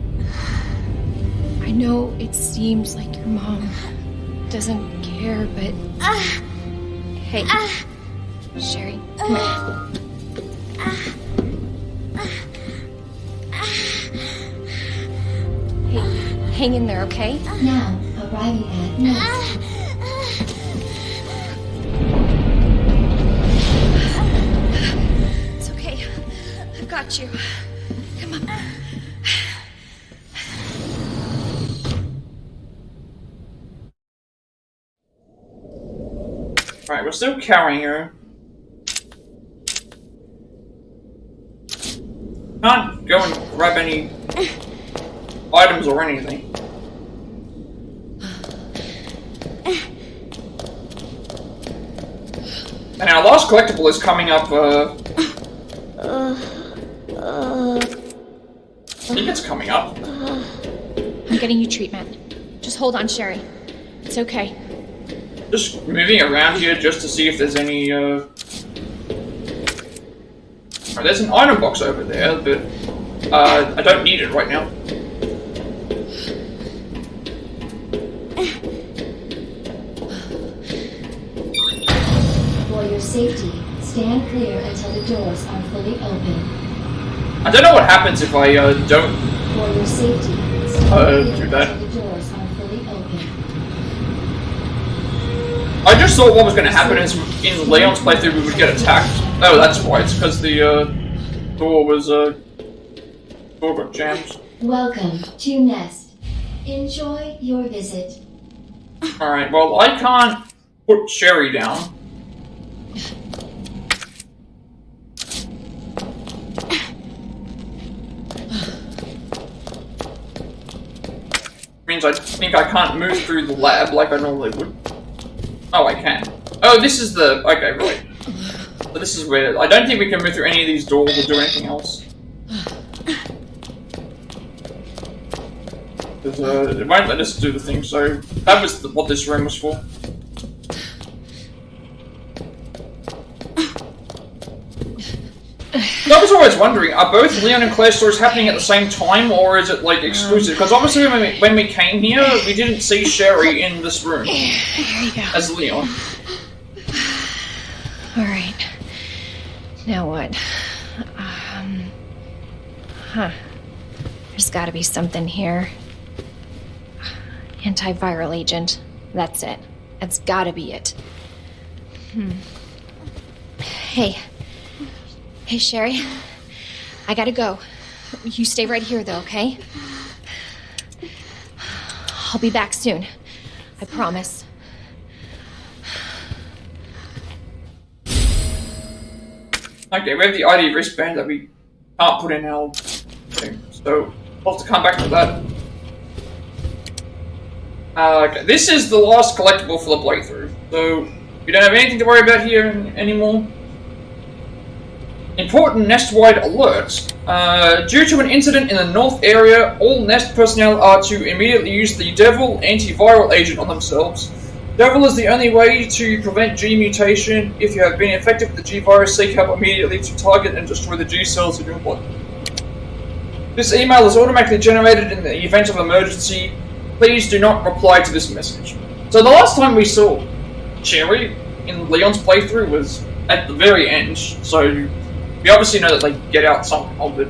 I know it seems like your mom doesn't care, but... Hey, Sherry, come here. Hey, hang in there, okay? Now arriving at Nest. got you. Come on. Alright, we're still carrying her. Can't go and grab any items or anything. And our last collectible is coming up, I think it's coming up. I'm getting you treatment. Just hold on, Sherry. It's okay. Just moving around here just to see if there's any, oh, there's an item box over there, but, I don't need it right now. For your safety, stand clear until the doors are fully open. I don't know what happens if I, don't, For your safety, stand do clear that. until the doors are fully open. I just thought what was going to happen is in Leon's playthrough we would get attacked. Oh, that's why. It's because the door was door got jammed. Welcome to Nest. Enjoy your visit. All right. Well, I can't put Sherry down. Means I think I can't move through the lab like I normally would. Oh, I can. Oh, this is the... Okay, right. So this is where... I don't think we can move through any of these doors or do anything else. Because, it won't let us do the thing, so... That was what this room was for. So I was always wondering, are both Leon and Claire's stories happening at the same time, or is it, like, exclusive? Because obviously when we came here, we didn't see Sherry in this room. Here you go. As Leon. Alright. Now what? There's gotta be something here. Antiviral agent. That's it. That's gotta be it. Hey. Hey, Sherry. I gotta go. You stay right here, though, okay? I'll be back soon. I promise. Okay, we have the ID wristband that we can't put in our thing, so we'll have to come back to that. Okay, this is the last collectible for the playthrough, so we don't have anything to worry about here anymore. Important Nest-wide alerts. Due to an incident in the North area, all Nest personnel are to immediately use the Devil antiviral agent on themselves. Devil is the only way to prevent G mutation. If you have been infected with the G virus, seek help immediately to target and destroy the G cells in your blood. This email is automatically generated in the event of emergency. Please do not reply to this message. So the last time we saw Sherry in Leon's playthrough was at the very end, so we obviously know that they get out somehow, but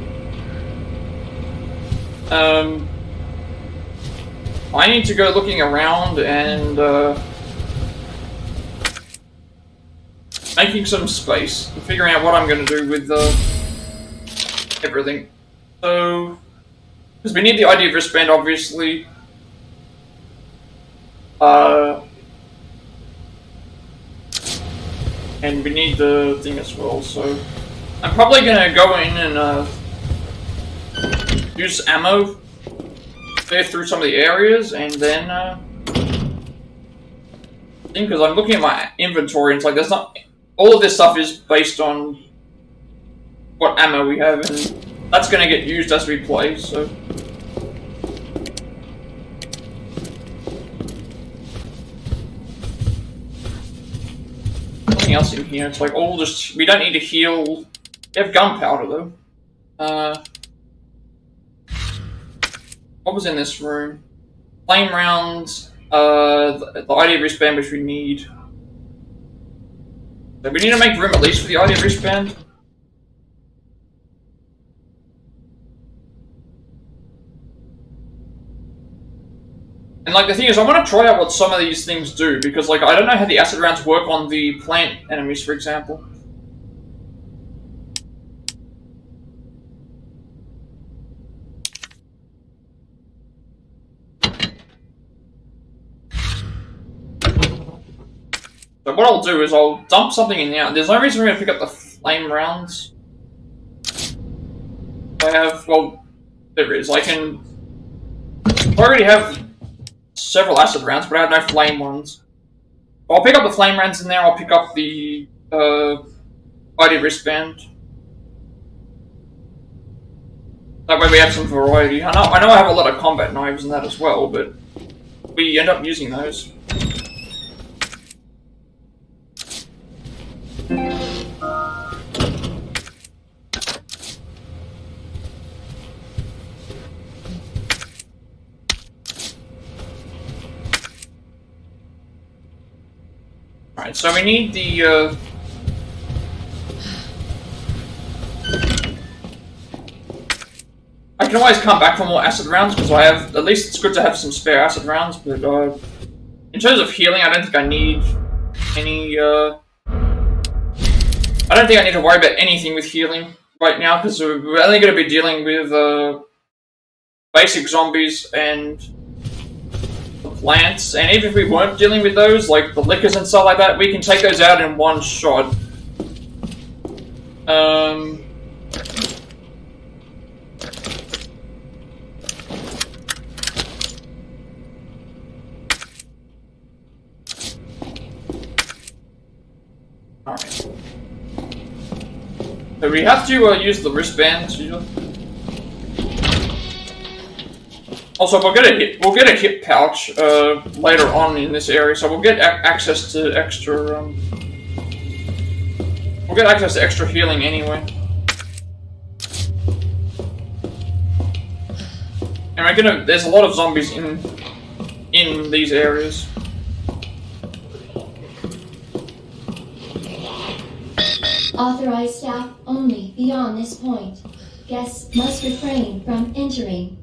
I need to go looking around and making some space and figuring out what I'm going to do with everything. So, because we need the ID wristband, obviously. And we need the thing as well, so I'm probably gonna go in and use ammo, clear through some of the areas, and then because I'm looking at my inventory and it's like there's not all of this stuff is based on what ammo we have, and that's gonna get used as we play, so. Nothing else in here. It's like all just we don't need to heal. We have gunpowder though. What was in this room? Flame rounds. The ID wristband, which we need. So we need to make room at least for the ID wristband. And like the thing is, I want to try out what some of these things do, because like I don't know how the acid rounds work on the plant enemies, for example. So what I'll do is I'll dump something in there. There's no reason for me to pick up the flame rounds. I have, well, there is. I already have several acid rounds, but I have no flame ones. I'll pick up the flame rounds in there. I'll pick up the ID wristband. That way we have some variety. I know I have a lot of combat knives and that as well, but we end up using those. Alright, so we need the I can always come back for more acid rounds, because I have, at least it's good to have some spare acid rounds, but in terms of healing, I don't think I need any, I don't think I need to worry about anything with healing right now, because we're only going to be dealing with basic zombies and the plants, and even if we weren't dealing with those, like the lickers and stuff like that, we can take those out in one shot. Alright. So we have to use the wristbands usually. Also, we'll get a hip pouch later on in this area, so we'll get access to extra. We'll get access to extra healing anyway. And we're gonna. There's a lot of zombies in these areas. Authorized staff only beyond this point. Guests must refrain from entering.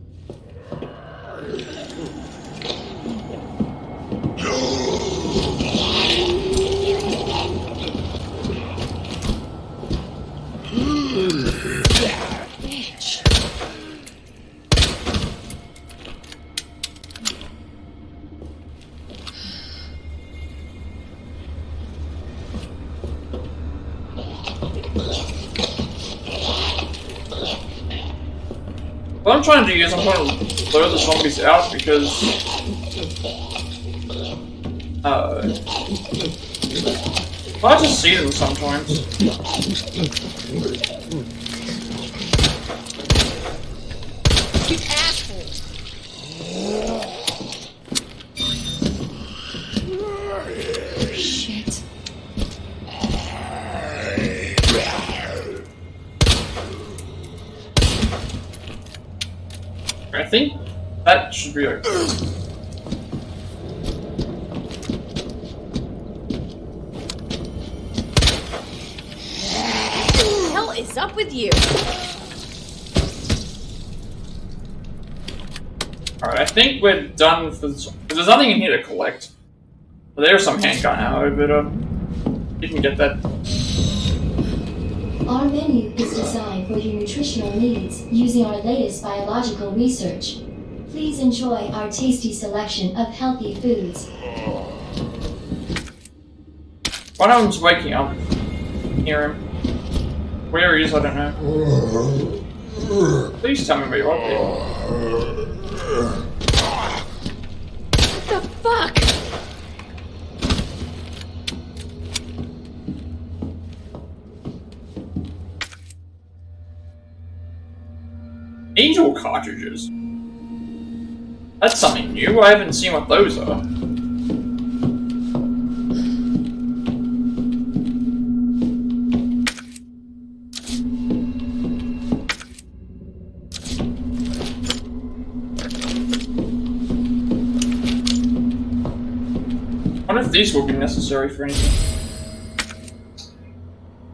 What I'm trying to do is I'm trying to lure the zombies out because I just see them sometimes. You assholes! Shit. I think that should be okay. What the hell is up with you? Alright, I think we're done for this. There's nothing in here to collect. Well, there's some handgun ammo, but you can get that. Our menu is designed for your nutritional needs using our latest biological research. Please enjoy our tasty selection of healthy foods. One of them's waking up. Hear him. Where he is, I don't know. Please tell me where you are. What the fuck? Angel cartridges. That's something new. I haven't seen what those are. I wonder if these will be necessary for anything.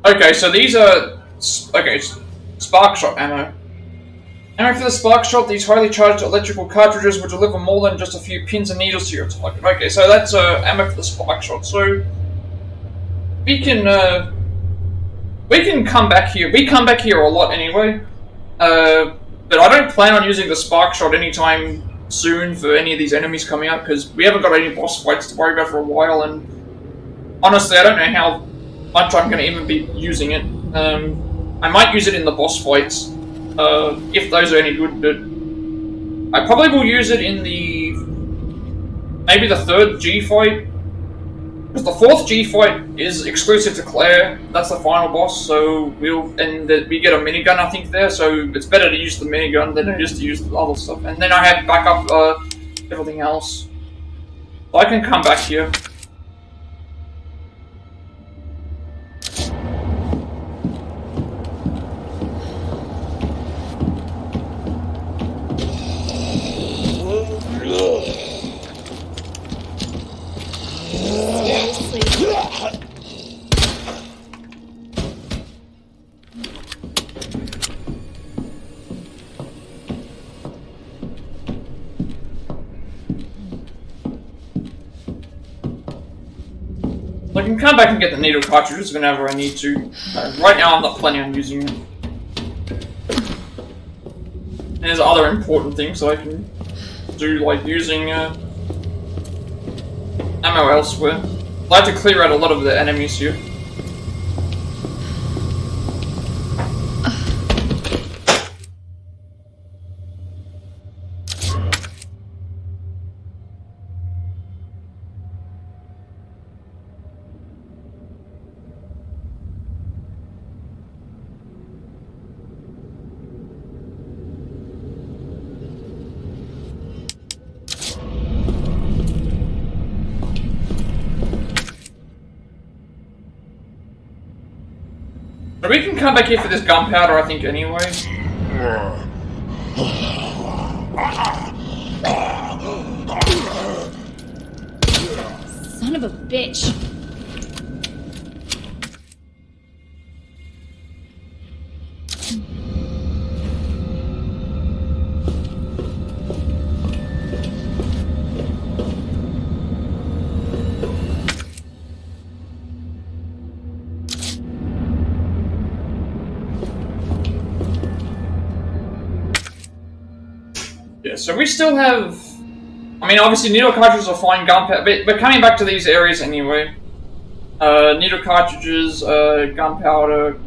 Okay, so these are spark shot ammo. Ammo for the spark shot, these highly charged electrical cartridges will deliver more than just a few pins and needles to your target. Okay, so that's ammo for the spark shot. So we can come back here. We come back here a lot anyway. But I don't plan on using the spark shot anytime soon for any of these enemies coming up because we haven't got any boss fights to worry about for a while, and honestly, I don't know how much I'm going to even be using it. I might use it in the boss fights, if those are any good, but I probably will use it in maybe the 3rd G fight. Because the 4th G fight is exclusive to Claire. That's the final boss, so we get a minigun, I think, there, so it's better to use the minigun than it is to use the other stuff. And then I have backup everything else. So I can come back here. I can come back and get the needle cartridges whenever I need to. Right now I'm not planning on using it. And there's other important things that I can do, like using ammo elsewhere. I have to clear out a lot of the enemies here. But we can come back here for this gunpowder, I think, anyway. Son of a bitch. Yeah, so we still have... I mean, obviously, needle cartridges are fine, gunpowder, but we're coming back to these areas anyway. Needle cartridges, gunpowder...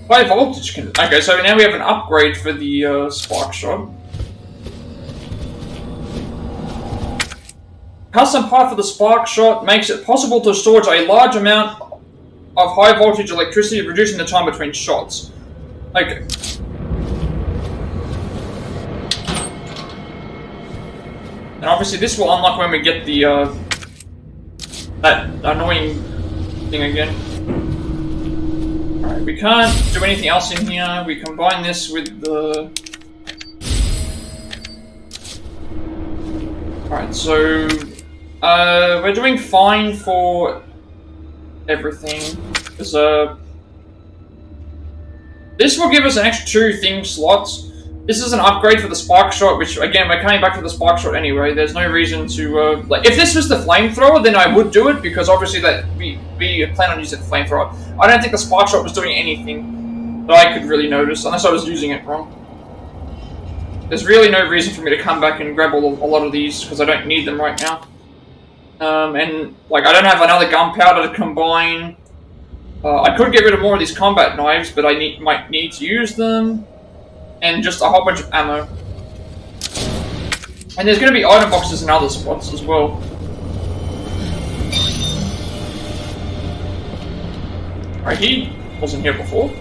High voltage can... Okay, so now we have an upgrade for the spark shot. Custom part for the spark shot makes it possible to store a large amount of high voltage electricity, reducing the time between shots. Okay. And obviously this will unlock when we get the that annoying thing again. Alright, we can't do anything else in here. We combine this with the... Alright, so... we're doing fine for everything. Because, this will give us an extra 2 thing slots. This is an upgrade for the spark shot, which, again, we're coming back to the spark shot anyway. There's no reason to, like, if this was the flamethrower, then I would do it, because obviously that we plan on using the flamethrower. I don't think the spark shot was doing anything that I could really notice, unless I was using it wrong. There's really no reason for me to come back and grab a lot of these, because I don't need them right now. And, like, I don't have another gunpowder to combine. I could get rid of more of these combat knives, but I might need to use them. And just a whole bunch of ammo. And there's going to be item boxes in other spots as well. Alright, he wasn't here before.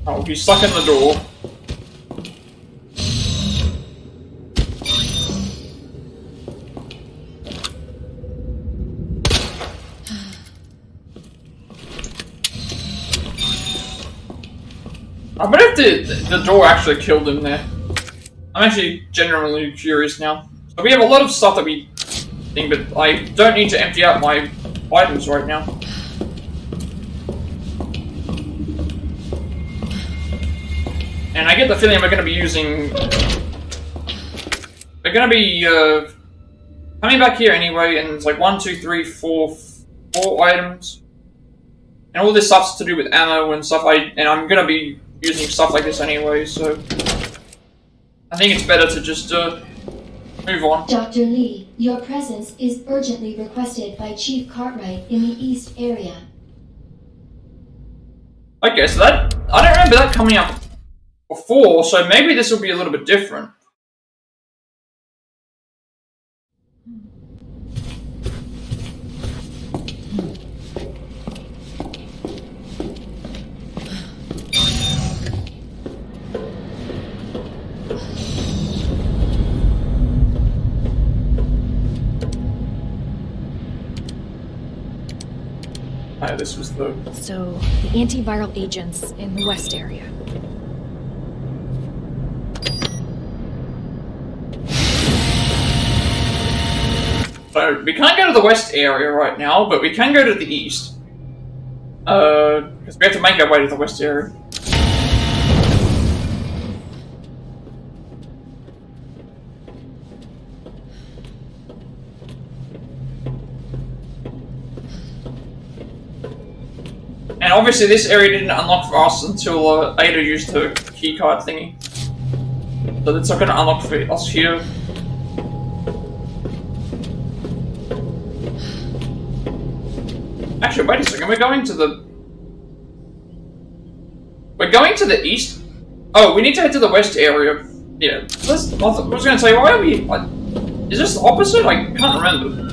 Oh, he's stuck in the door. I wonder if the door actually killed him there. I'm actually genuinely curious now. So we have a lot of stuff that we think, but I don't need to empty out my items right now. And I get the feeling we're going to be using... We're going to be coming back here anyway, and it's like 1, 2, 3, 4 items. And all this stuff's to do with ammo and stuff, and I'm going to be using stuff like this anyway, so... I think it's better to just move on. Dr. Lee, your presence is urgently requested by Chief Cartwright in the East area. Okay, so that... I don't remember that coming up before, so maybe this will be a little bit different. This was the... So, the antiviral agents in the west area. So, we can't go to the west area right now, but we can go to the east. Because we have to make our way to the west area. And obviously this area didn't unlock for us until Ada used her keycard thingy. So that's not going to unlock for us here. Actually, wait a second, we're going to the... We're going to the east? Oh, we need to head to the west area. Yeah, I was going to say, why are we... Is this the opposite? I can't remember.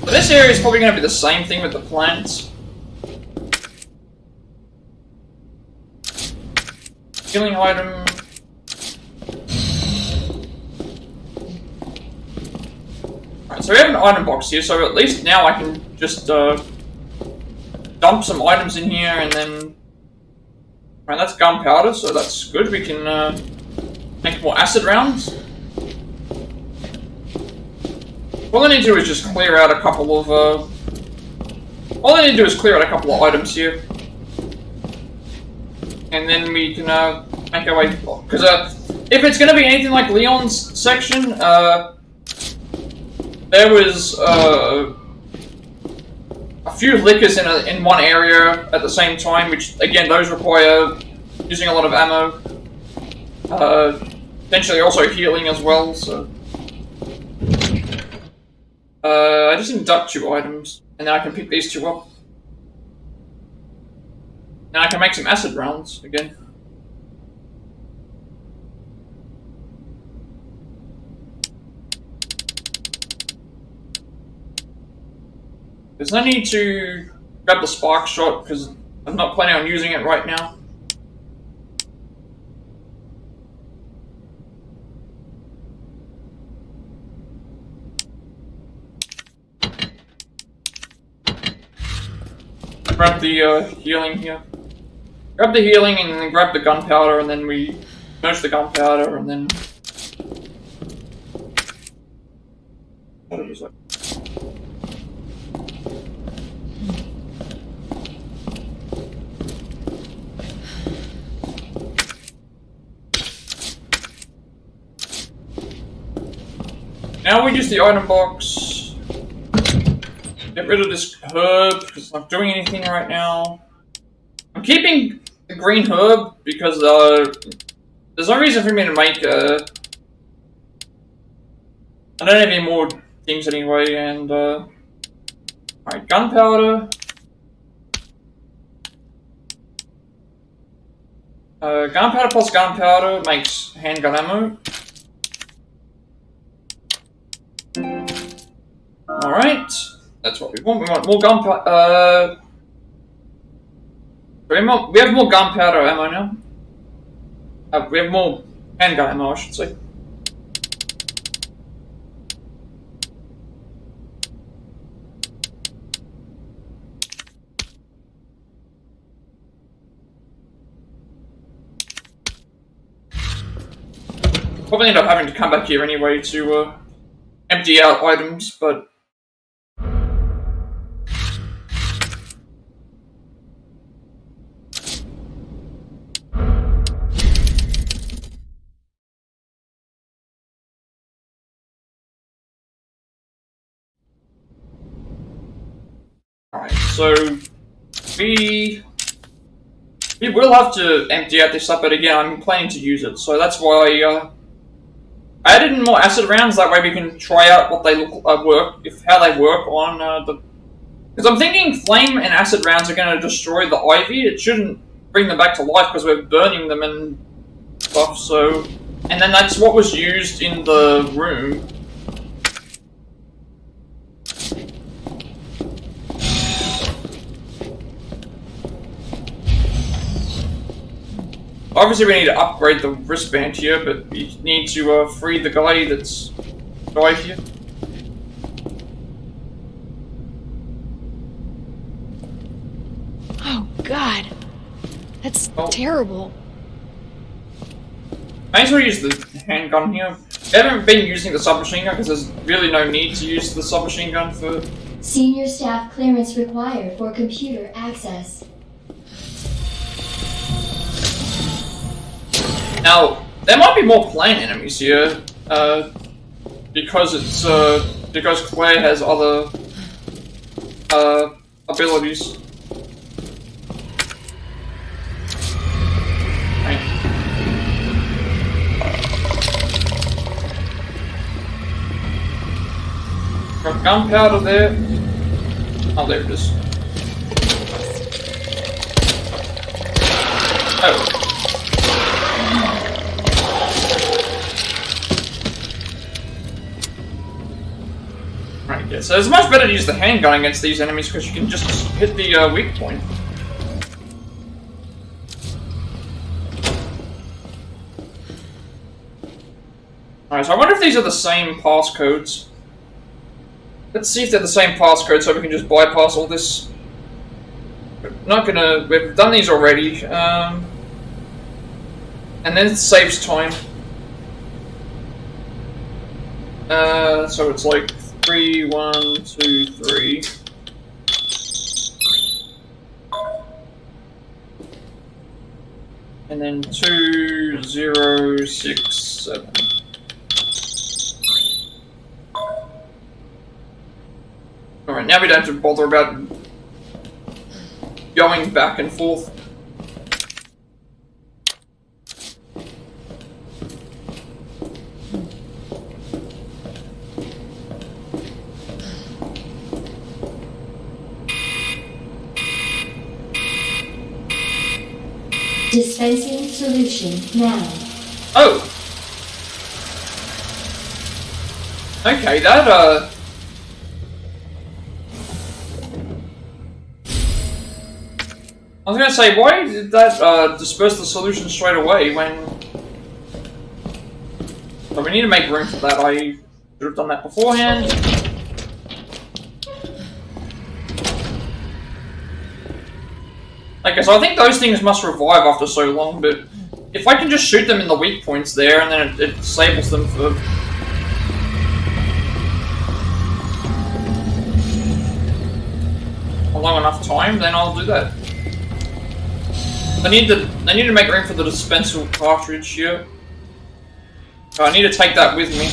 This area is probably going to be the same thing with the plants. Healing item. Alright, so we have an item box here, so at least now I can just dump some items in here and then... Alright, that's gunpowder, so that's good. We can make more acid rounds. All I need to do is just clear out a couple of, all I need to do is clear out a couple of items here. And then we can, make our way, because, if it's gonna be anything like Leon's section, there was, a few liquors in one area at the same time, which, again, those require using a lot of ammo. Potentially also healing as well, so... I just need to duck 2 items, and then I can pick these 2 up. And I can make some acid rounds again. There's no need to grab the spark shot, because I'm not planning on using it right now. Grab the healing here. Grab the healing and then grab the gunpowder, and then we merge the gunpowder, and then... What was it? Now we use the item box. Get rid of this herb, because it's not doing anything right now. I'm keeping the green herb, because there's no reason for me to make I don't have any more things anyway, and alright, gunpowder. Gunpowder plus gunpowder makes handgun ammo. Alright, that's what we want. We want more gunpowder. We have more gunpowder ammo now. We have more handgun ammo, I should say. Probably end up having to come back here anyway to empty out items, but alright, so we will have to empty out this stuff, but again, I'm planning to use it, so that's why I added in more acid rounds. That way we can try out what they look how they work on the. Because I'm thinking flame and acid rounds are going to destroy the ivy. It shouldn't bring them back to life because we're burning them and stuff. So, and then that's what was used in the room. Obviously we need to upgrade the wristband here, but we need to free the guy that's died here. Oh god. That's terrible. I need to use the handgun here. I haven't been using the submachine gun because there's really no need to use the submachine gun for... Senior staff clearance required for computer access. Now, there might be more plane enemies here, because it's, because Claire has other, abilities. Right. Got gunpowder there. Oh, there it is. Oh. Right, yeah, so it's much better to use the handgun against these enemies because you can just hit the weak point. Alright, so I wonder if these are the same passcodes. Let's see if they're the same passcode so we can just bypass all this. We're not gonna... We've done these already. And then it saves time. So it's like 3, 1, 2, 3. And then 2, 0, 6, 7. Alright, now we don't have to bother about going back and forth. Dispensing solution now. Oh! Okay, that, I was gonna say, why did that, disperse the solution straight away when... But we need to make room for that. I should have done that beforehand. Okay, so I think those things must revive after so long, but if I can just shoot them in the weak points there, and then it disables them for... a long enough time, then I'll do that. I need to make room for the dispensable cartridge here. I need to take that with me.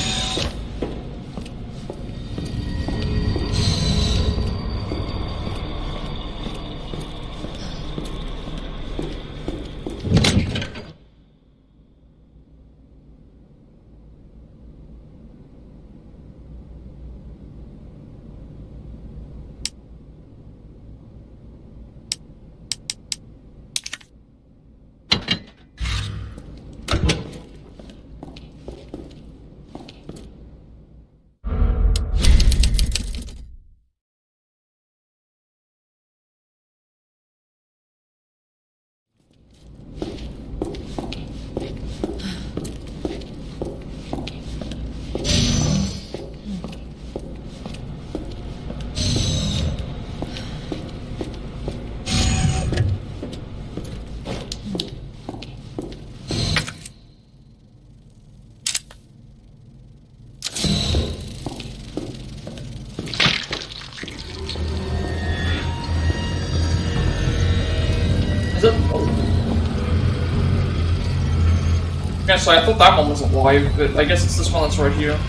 Yeah, so I thought that one was alive, but I guess it's this one that's right here.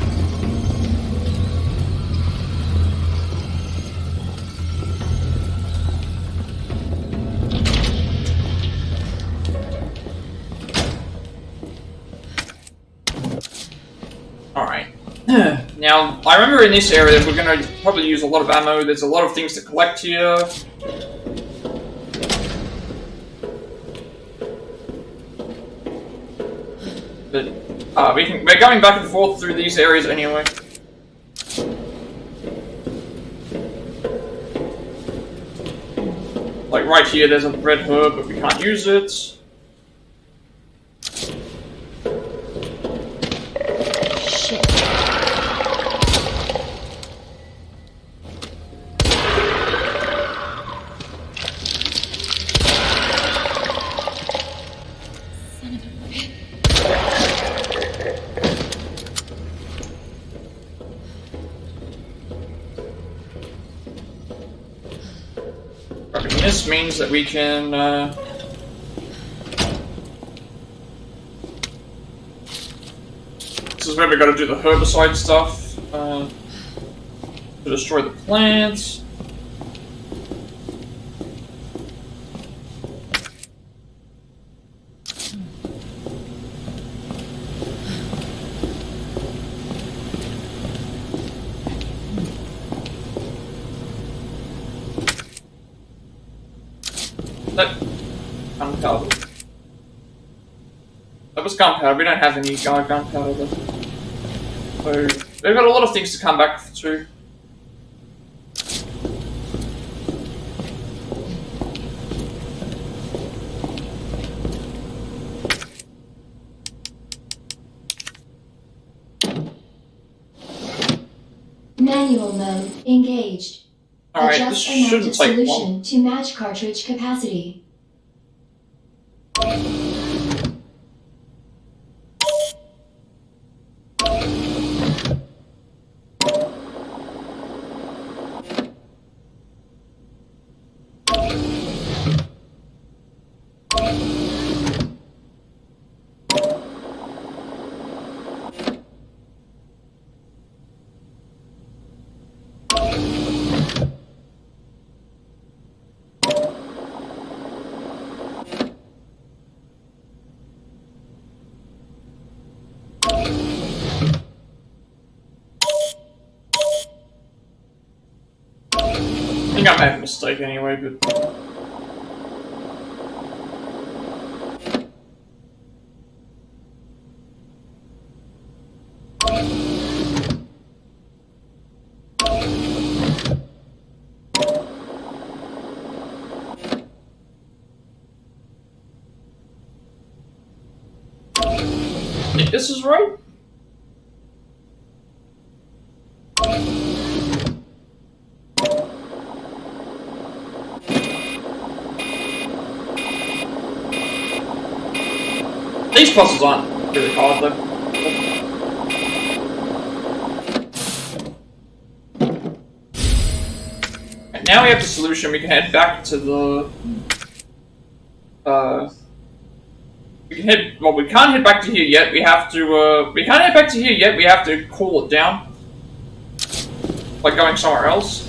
Alright. Now, I remember in this area we're gonna probably use a lot of ammo. There's a lot of things to collect here. But we're going back and forth through these areas anyway. Like right here, there's a red herb, but we can't use it. This means that we can, this is where we gotta do the herbicide stuff, to destroy the plants. Gunpowder. That was gunpowder. We don't have any gunpowder though. So we've got a lot of things to come back to. Manual mode engaged. Alright, this Adjust amount shouldn't of take solution long. to match cartridge capacity. I think I made a mistake anyway, but... I think this is right? These puzzles aren't really hard though. And now we have the solution. We can head back to the. We can head. Well, we can't head back to here yet. We have to. We can't head back to here yet. We have to cool it down by going somewhere else.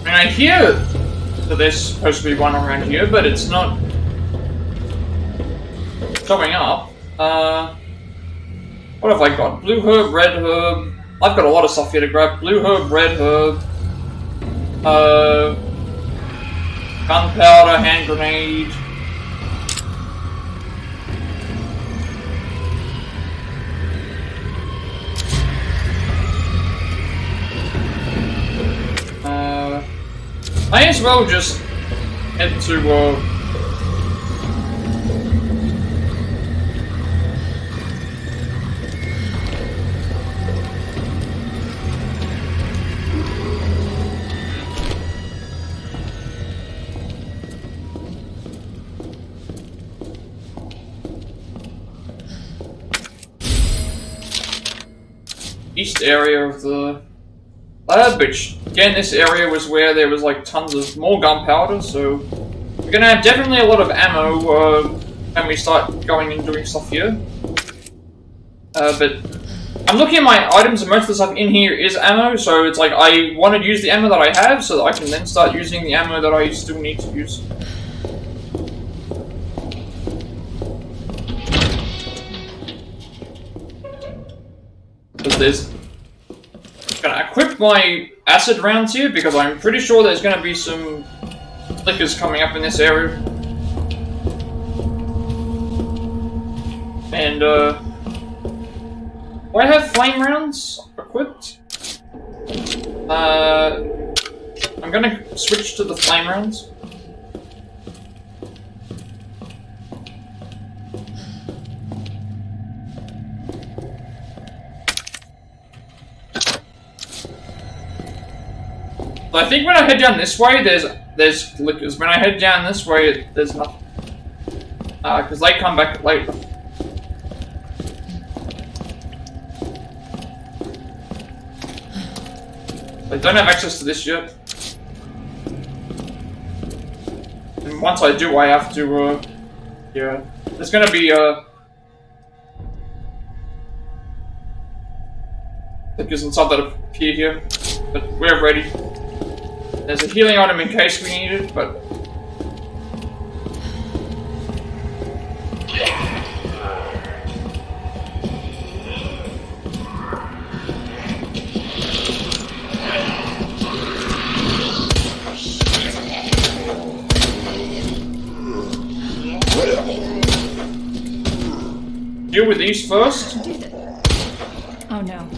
I hear that there's supposed to be one around here, but it's not showing up. What have I got? Blue herb, red herb. I've got a lot of stuff here to grab. Blue herb, red herb. Gunpowder, hand grenade. may as well just head to, east area of the lab, which again, this area was where there was like tons of more gunpowder, so we're gonna have definitely a lot of ammo when we start going and doing stuff here. But I'm looking at my items, and most of the stuff in here is ammo, so it's like I want to use the ammo that I have so that I can then start using the ammo that I still need to use. There's gonna equip my acid rounds here because I'm pretty sure there's gonna be some liquors coming up in this area. And do I have flame rounds equipped? I'm gonna switch to the flame rounds. I think when I head down this way, there's liquors. When I head down this way, there's nothing. Because they come back later. I don't have access to this yet. And once I do, I have to, yeah. There's gonna be, liquors and stuff that appear here. But we're ready. There's a healing item in case we need it, but... Deal with these first. Oh no.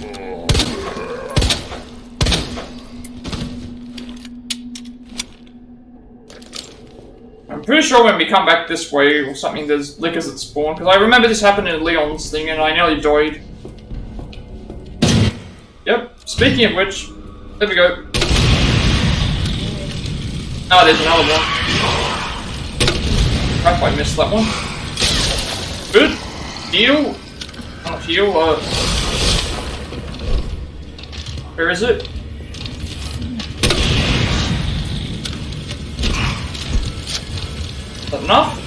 I'm pretty sure when we come back this way or something, there's liquors that spawn. Because I remember this happened in Leon's thing and I nearly died. Yep, speaking of which, there we go. Oh, there's another one. Crap, I missed that one. Good. Heal. Not heal, where is it? Is that enough?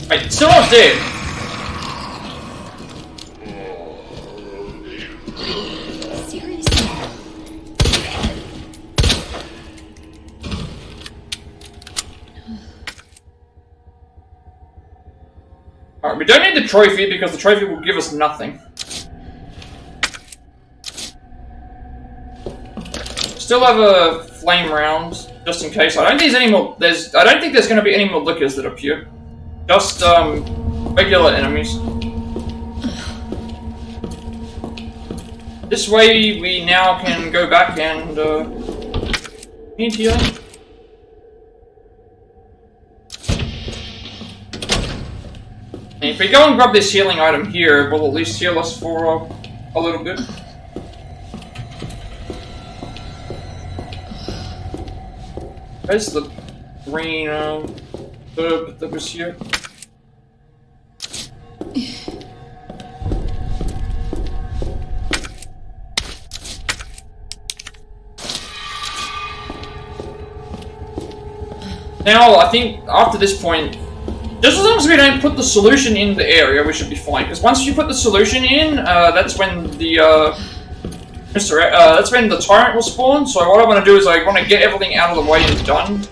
Wait, it's still not dead. Seriously? Alright, we don't need the trophy because the trophy will give us nothing. Still have a flame round, just in case. I don't think there's any more. I don't think there's going to be any more liquors that appear. Just regular enemies. This way, we now can go back and need healing. And if we go and grab this healing item here, it will at least heal us for a little bit. Where's the green herb that was here? Now, I think after this point, just as long as we don't put the solution in the area, we should be fine. Because once you put the solution in, that's when the that's when the Tyrant will spawn, so what I want to do is I want to get everything out of the way and done.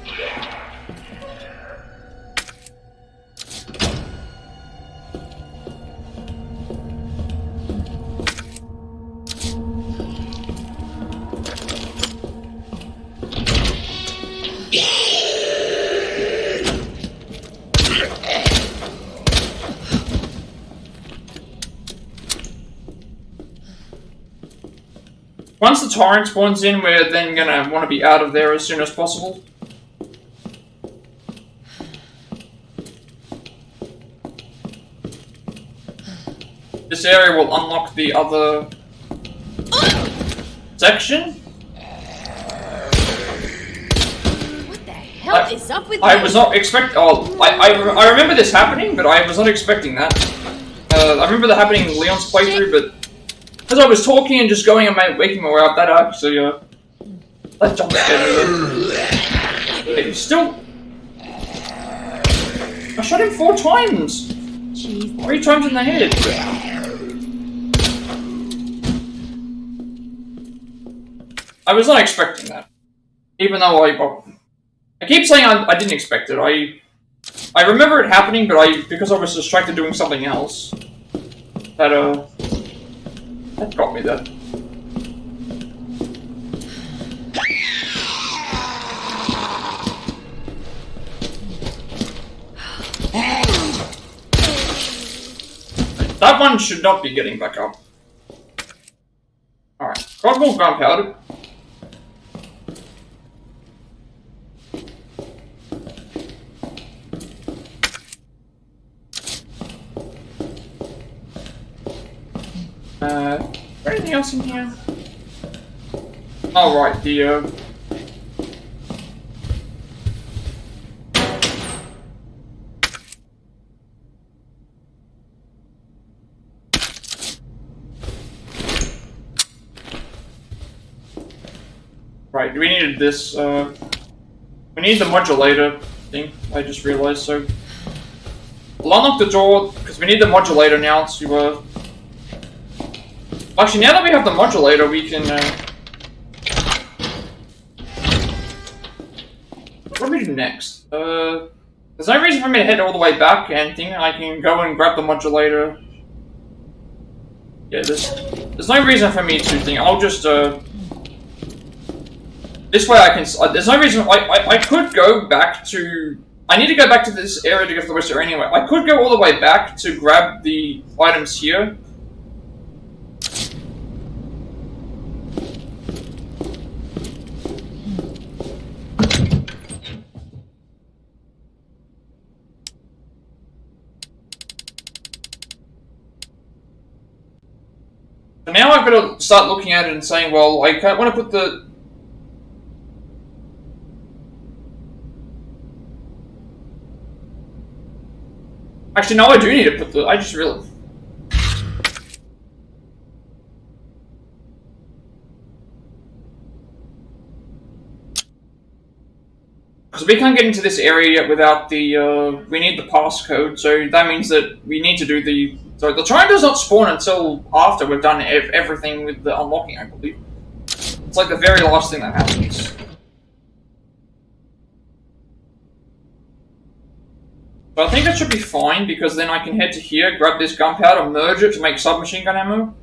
Once the Tyrant spawns in, we're then gonna want to be out of there as soon as possible. This area will unlock the other section. What the hell is up with I was not expect. Oh, I remember this happening, but I was not expecting that. I remember that happening in Leon's playthrough, but as I was talking and just going and making my way up, that actually that jump scared me. Hey, still. I shot him 4 times. Jeez. 3 times in the head. I was not expecting that. Even though I keep saying I didn't expect it. I remember it happening, but because I was distracted doing something else, that got me there. That one should not be getting back up. Alright, got more gunpowder. Is there anything else in here? Oh, right, the, Right, we needed this, we need the modulator thing, I just realized, so... We'll unlock the door, because we need the modulator now to, Actually, now that we have the modulator, we can, What do we do next? There's no reason for me to head all the way back and think I can go and grab the modulator. Yeah, there's no reason for me to think, I'll just, this way I can, there's no reason, I could go back to, I need to go back to this area to get to the west area anyway. I could go all the way back to grab the items here. So now I've got to start looking at it and saying, well, I can't want to put the... Actually, no, I do need to put the... I just really... Because we can't get into this area yet without the, we need the passcode, so that means that we need to do the... So the Tyrant does not spawn until after we've done everything with the unlocking, I believe. It's like the very last thing that happens. So I think that should be fine, because then I can head to here, grab this gunpowder, merge it to make submachine gun ammo.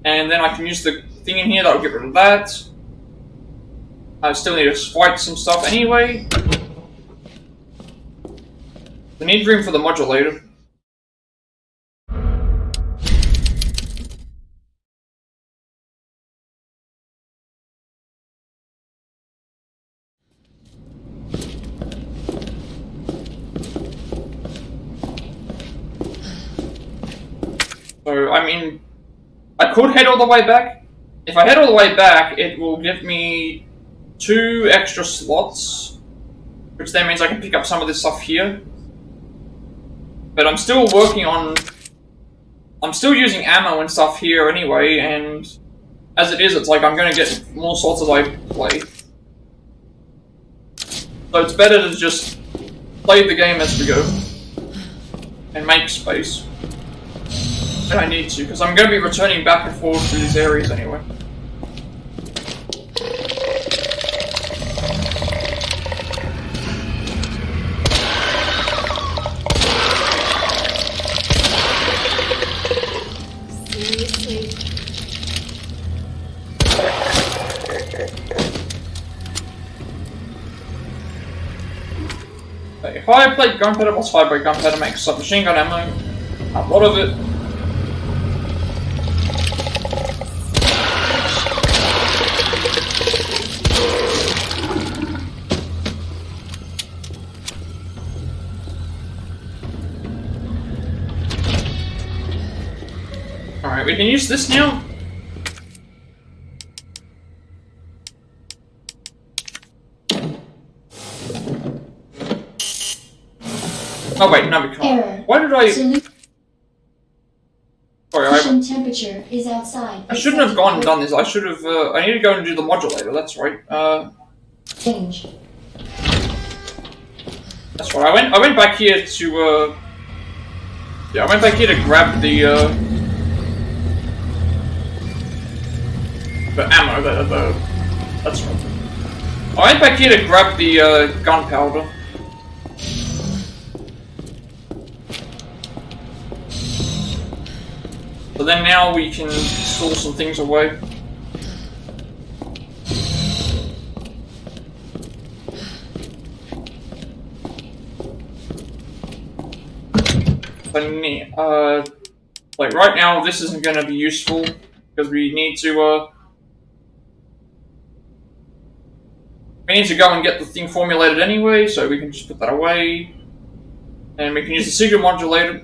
And then I can use the thing in here that'll get rid of that. I still need to fight some stuff anyway. We need room for the modulator. So, I mean, I could head all the way back. If I head all the way back, it will give me 2 extra slots, which then means I can pick up some of this stuff here. But I'm still working on... I'm still using ammo and stuff here anyway, and as it is, it's like I'm going to get more slots as I play. So it's better to just play the game as we go, and make space. If I need to, because I'm going to be returning back and forth through these areas anyway. Higher plate gunpowder plus high plate gunpowder makes submachine gun ammo. A lot of it. we can use this now? Oh wait, no we can't. Error. Why did I... Solution temperature is outside. I shouldn't have gone and done this. I should have... I need to go and do the modulator, that's right. Change. That's right. I went back here to, yeah, I went back here to grab the ammo, that's right. I went back here to grab the, gunpowder. So then now we can store some things away. But, like right now this isn't gonna be useful, because we need to go and get the thing formulated anyway, so we can just put that away. And we can use the secret modulator.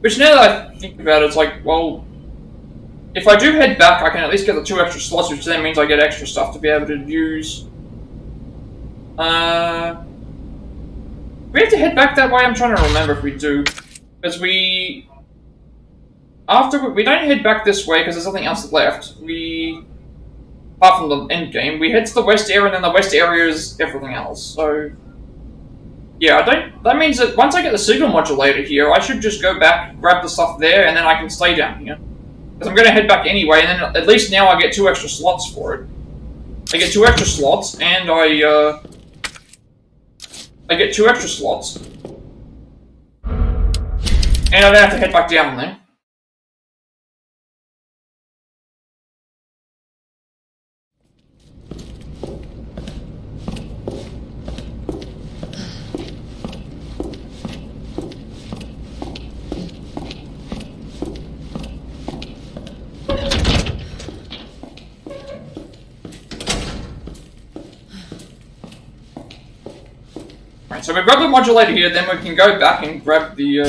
Which now that I think about it, it's like, well, if I do head back, I can at least get the 2 extra slots, which then means I get extra stuff to be able to use. We have to head back that way? I'm trying to remember if we do. Because we don't head back this way because there's nothing else left. Apart from the end game, we head to the west area, and then the west area is everything else. So, yeah, that means that once I get the signal modulator here, I should just go back, grab the stuff there, and then I can stay down here. Because I'm going to head back anyway, and then at least now I get 2 extra slots for it. I get 2 extra slots, and I get 2 extra slots. And I don't have to head back down there. So we grab the modulator here, then we can go back and grab the,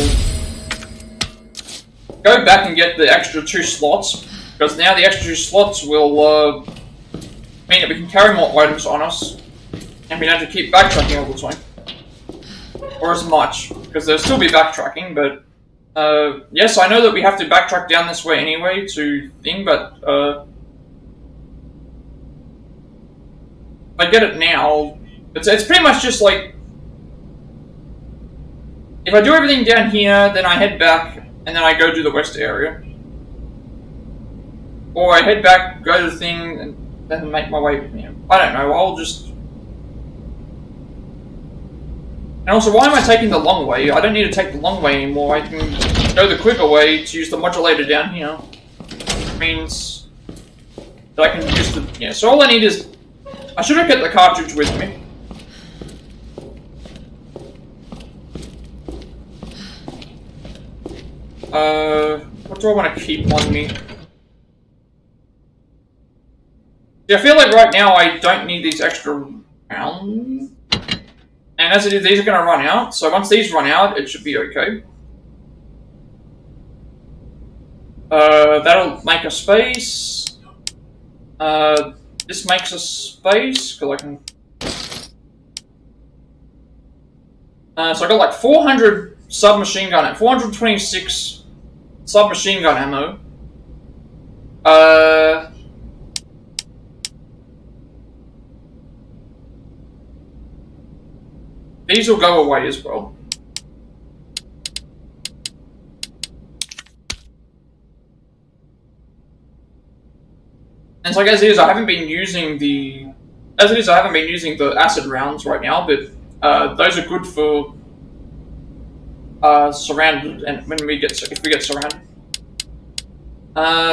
go back and get the extra 2 slots, because now the extra 2 slots will, mean that we can carry more items on us, and we don't have to keep backtracking all the time. Or as much, because there'll still be backtracking, but, yes, I know that we have to backtrack down this way anyway to thing, but, if I get it now, it's pretty much just like, if I do everything down here, then I head back, and then I go do the west area. Or I head back, go to the thing, and then make my way, I don't know, I'll just... And also, why am I taking the long way? I don't need to take the long way anymore, I can go the quicker way to use the modulator down here. Which means that I can use the... Yeah, so all I need is... I should have kept the cartridge with me. What do I want to keep on me? Yeah, I feel like right now I don't need these extra rounds. And as it is, these are going to run out, so once these run out, it should be okay. That'll make a space. This makes a space, because I can... so I got like 400 submachine gun, 426 submachine gun ammo. These will go away as well. And so as it is, I haven't been using the... As it is, I haven't been using the acid rounds right now, but those are good for surrounded, and if we get surrounded.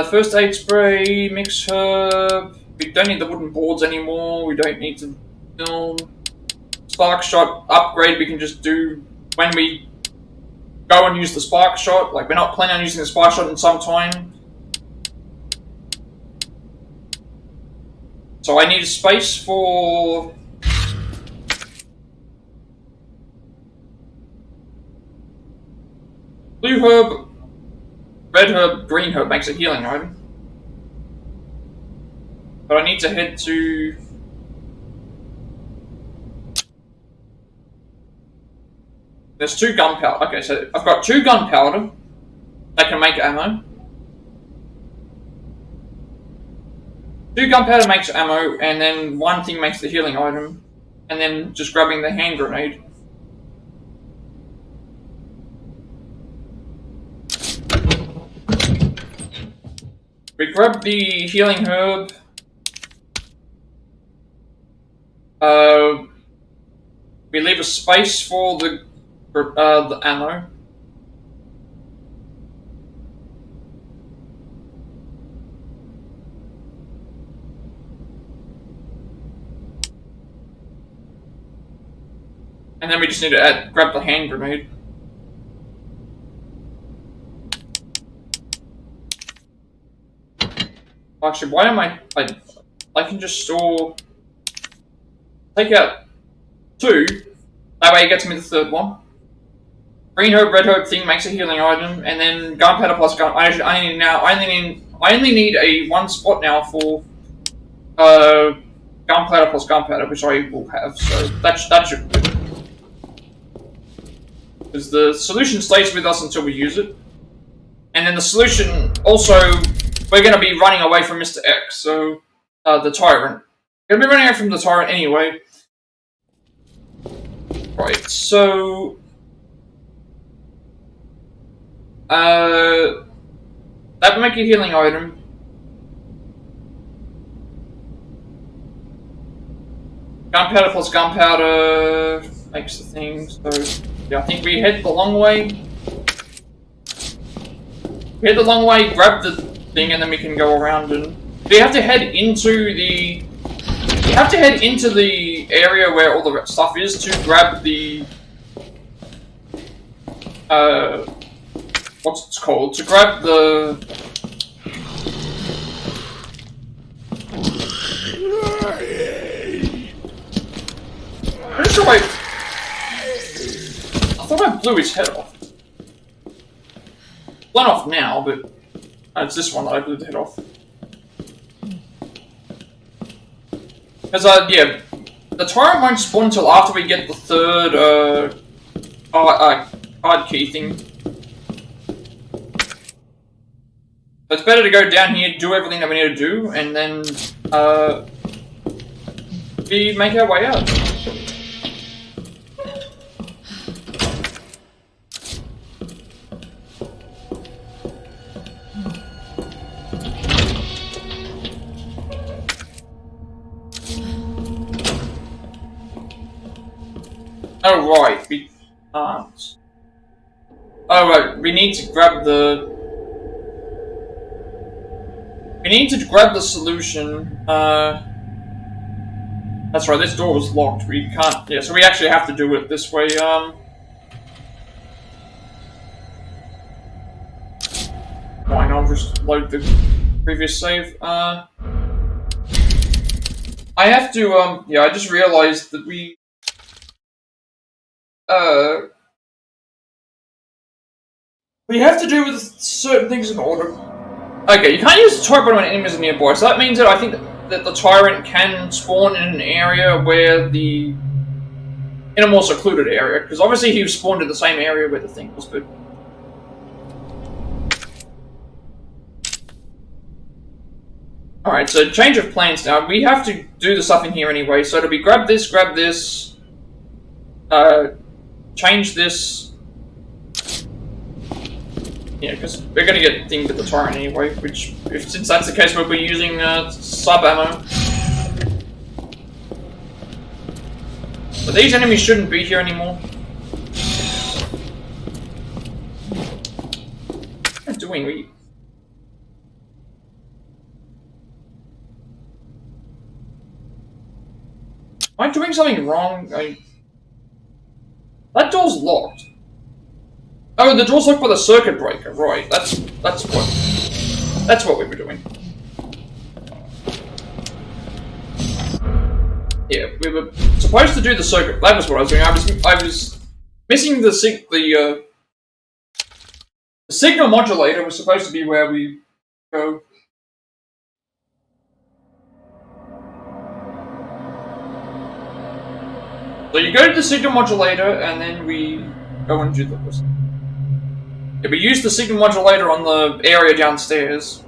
First aid spray, mix herb. We don't need the wooden boards anymore. We don't need to film. Spark shot upgrade we can just do when we go and use the spark shot. Like, we're not planning on using the spark shot in some time. So I need a space for... blue herb, red herb, green herb makes a healing item. But I need to head to... There's 2 gunpowder. Okay, so I've got 2 gunpowder that can make ammo. 2 gunpowder makes ammo, and then 1 thing makes the healing item. And then just grabbing the hand grenade. We grab the healing herb. We leave a space for the ammo. And then we just need to grab the hand grenade. Actually, why am I can just store... Take out 2. That way it gets me the 3rd one. Green herb, red herb thing makes a healing item, and then gunpowder plus gun. I only need a 1 spot now for gunpowder plus gunpowder, which I will have. So that should be good. Because the solution stays with us until we use it, and then the solution also, we're going to be running away from Mr. X. So the Tyrant. We're going to be running away from the Tyrant anyway. Right, so... that would make a healing item. Gunpowder plus gunpowder makes the thing, so... Yeah, I think we head the long way. We head the long way, grab the thing, and then we can go around and... We have to head into the... You have to head into the area where all the stuff is to grab the... what's it called? To grab the... Pretty sure I thought I blew his head off. Blown off now, but... it's this one that I blew the head off. Because, yeah, the Tyrant won't spawn until after we get the 3rd, card key thing. So it's better to go down here, do everything that we need to do, and then, we make our way out. Oh right, we can't. Oh right, we need to grab the... We need to grab the solution. That's right, this door was locked. We can't... Yeah, so we actually have to do it this way. Fine, I'll just load the previous save. I have to, yeah, I just realized that we have to do with certain things in order. Okay, you can't use the Tyrant when enemies are nearby, so that means that I think that the Tyrant can spawn in an area where in a more secluded area, because obviously he spawned in the same area where the thing was, but... Alright, so change of plans now. We have to do the stuff in here anyway, so it'll be grab this, change this. Yeah, because we're gonna get things with the Tyrant anyway, which, since that's the case, we'll be using sub ammo. But these enemies shouldn't be here anymore. What are we doing? Am I doing something wrong? That door's locked. Oh, the door's locked by the circuit breaker. Right, that's what we were doing. Yeah, we were supposed to do the circuit. That was what I was doing. I was missing the The signal modulator was supposed to be where we go. So you go to the signal modulator, and then we go and do this. Yeah, we use the signal modulator on the area downstairs.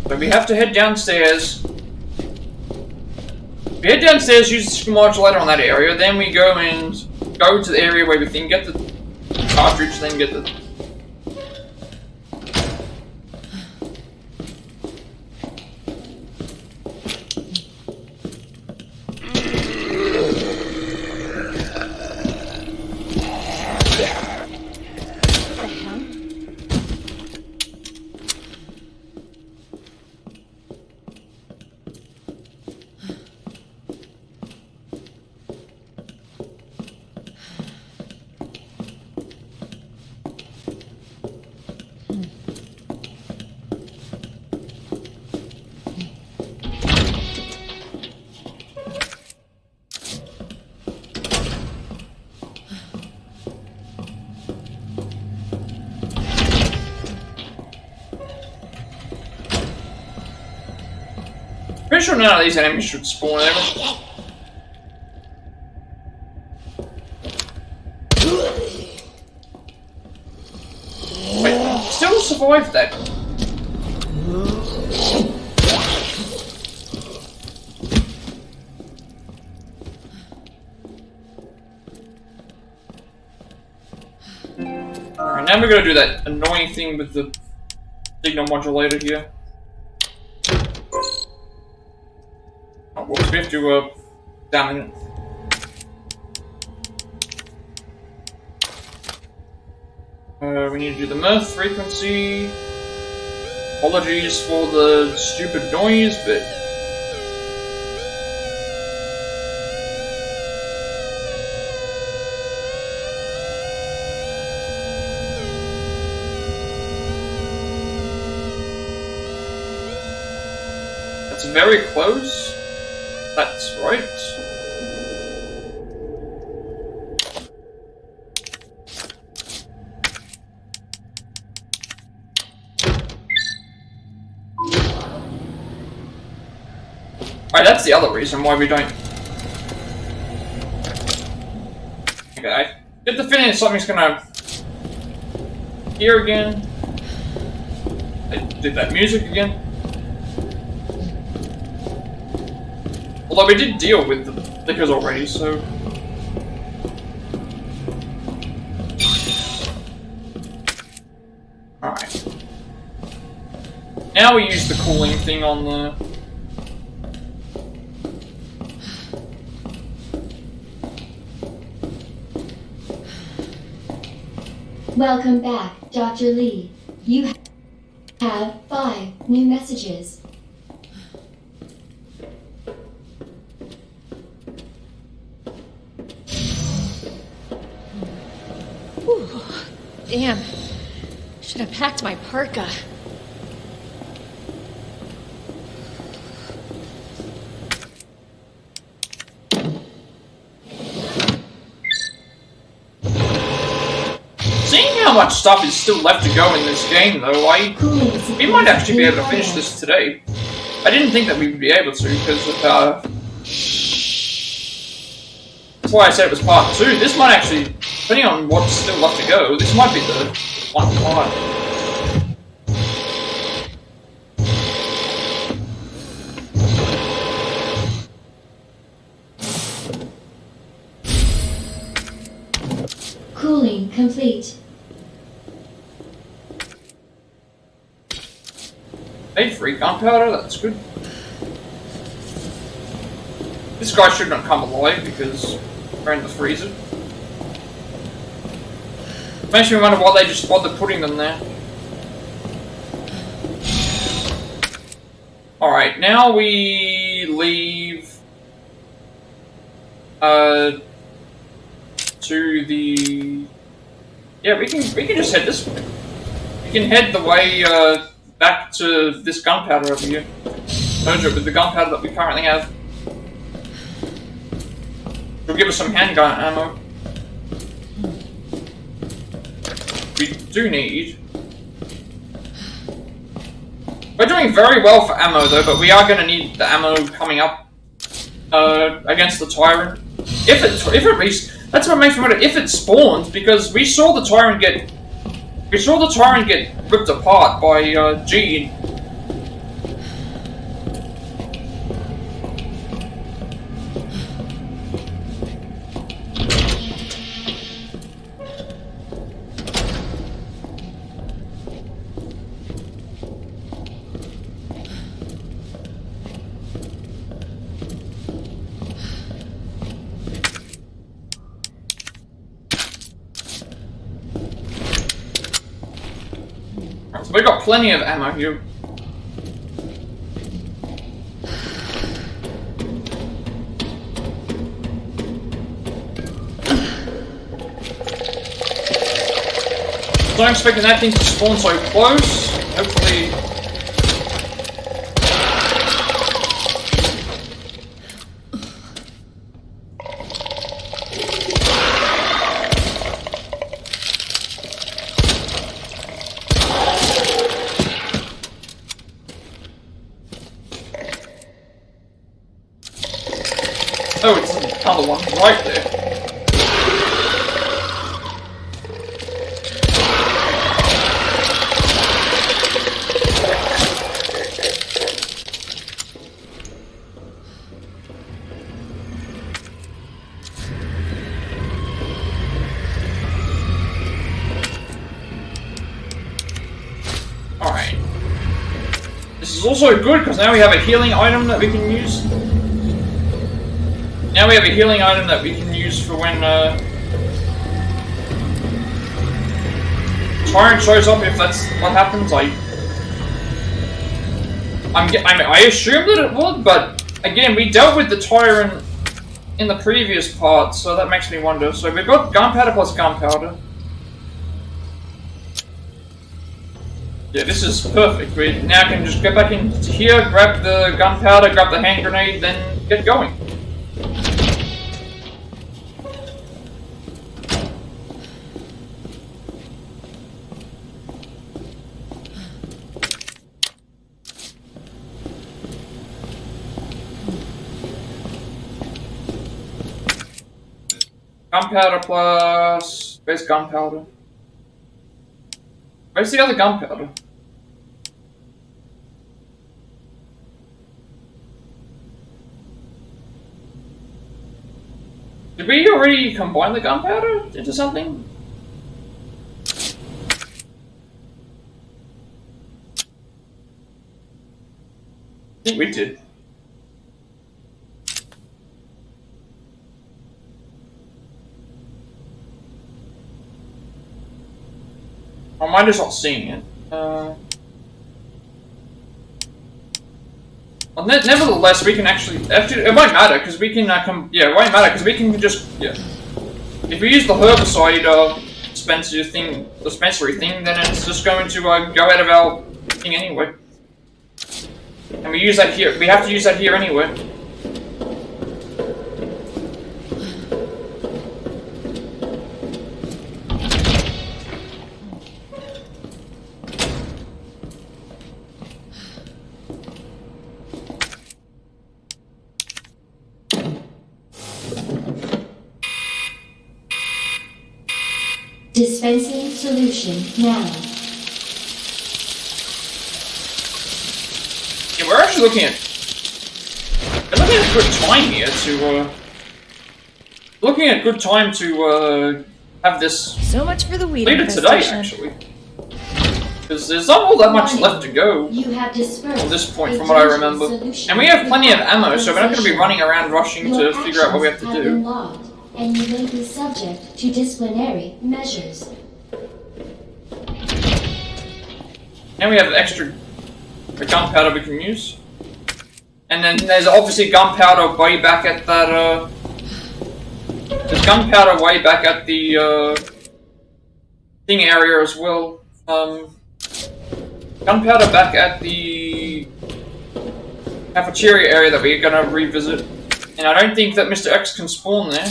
So we have to head downstairs. We head downstairs, use the signal modulator on that area, then we go to the area where we can get the cartridge, then get the... Pretty sure none of these enemies should spawn ever. Wait, still survived that. Alright, now we're gonna do that annoying thing with the signal modulator here. We have to, damn it. We need to do the mirth frequency. Apologies for the stupid noise, but... That's very close. That's right. Alright, that's the other reason why we don't... Okay, I get the feeling something's gonna... Here again. I did that music again. Although we did deal with the stickers already, so... Alright. Now we use the cooling thing on the... Welcome back, Dr. Lee. You have 5 new messages. Damn. Should have packed my parka. Seeing how much stuff is still left to go in this game, though, we might actually be able to finish this today. I didn't think that we would be able to, because of, that's why I said it was part 2. This might actually, depending on what's still left to go, this might be the one part. Cooling complete. Hey, free gunpowder, that's good. This guy should not come alive because we're in the freezer. Makes me wonder why they just bothered putting them there. Alright, now we leave to the... Yeah, we can just head this way. We can head the way back to this gunpowder over here. Merge it with the gunpowder that we currently have. It'll give us some handgun ammo. we do need. We're doing very well for ammo though, but we are going to need the ammo coming up against the Tyrant. If it that's what makes me wonder if it spawns, because we saw the Tyrant get ripped apart by Gene. So we got plenty of ammo here. Don't expect that thing to spawn so close. Hopefully. Oh, it's another one right there. Alright. This is also good because now we have a healing item that we can use. Now we have a healing item that we can use for when Tyrant shows up. If that's what happens, I assume that it would, but again, we dealt with the Tyrant in the previous part, so that makes me wonder. So we've got gunpowder plus gunpowder. Yeah, this is perfect. We now can just get back into here, grab the gunpowder, grab the hand grenade, then get going. Gunpowder plus... Where's gunpowder? Where's the other gunpowder? Did we already combine the gunpowder into something? I think we did. I might just not seeing it. Well, nevertheless, we can actually it won't matter because we can it won't matter because we can just if we use the herbicide dispensary thing, then it's just going to go out of our thing anyway. And we use that here. We have to use that here anyway. Dispensing solution now. Yeah, we're actually looking at good time here to have this So much for the weed later today, infestation. actually. Because there's not all that much left to go You have dispersed at this point, from what I remember. And we have plenty of ammo, so we're not going to be running around rushing to figure out what we have to do. Logged, and you may be subject to disciplinary measures. And we have extra gunpowder we can use. And then there's obviously gunpowder way back at that, there's gunpowder way back at the, thing area as well. Gunpowder back at the cafeteria area that we're gonna revisit. And I don't think that Mr. X can spawn there.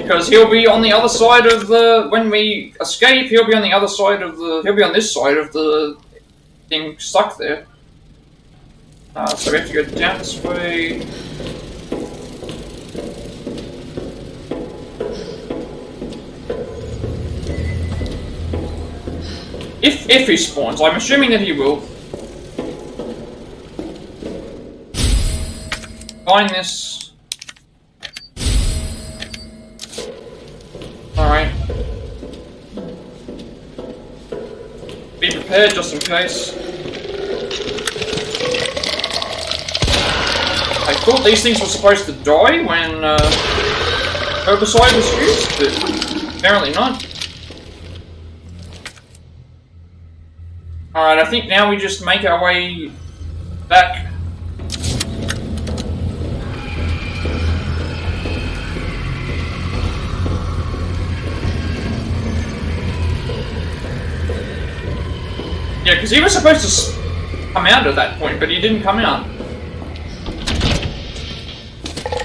Because he'll be on the other side of the... When we escape, he'll be on the other side of the... He'll be on this side of the thing stuck there. So we have to go down this way. If he spawns, I'm assuming that he will. Find this. Alright. Be prepared just in case. I thought these things were supposed to die when herbicide was used, but apparently not. Alright, I think now we just make our way back. Yeah, because he was supposed to come out at that point, but he didn't come out.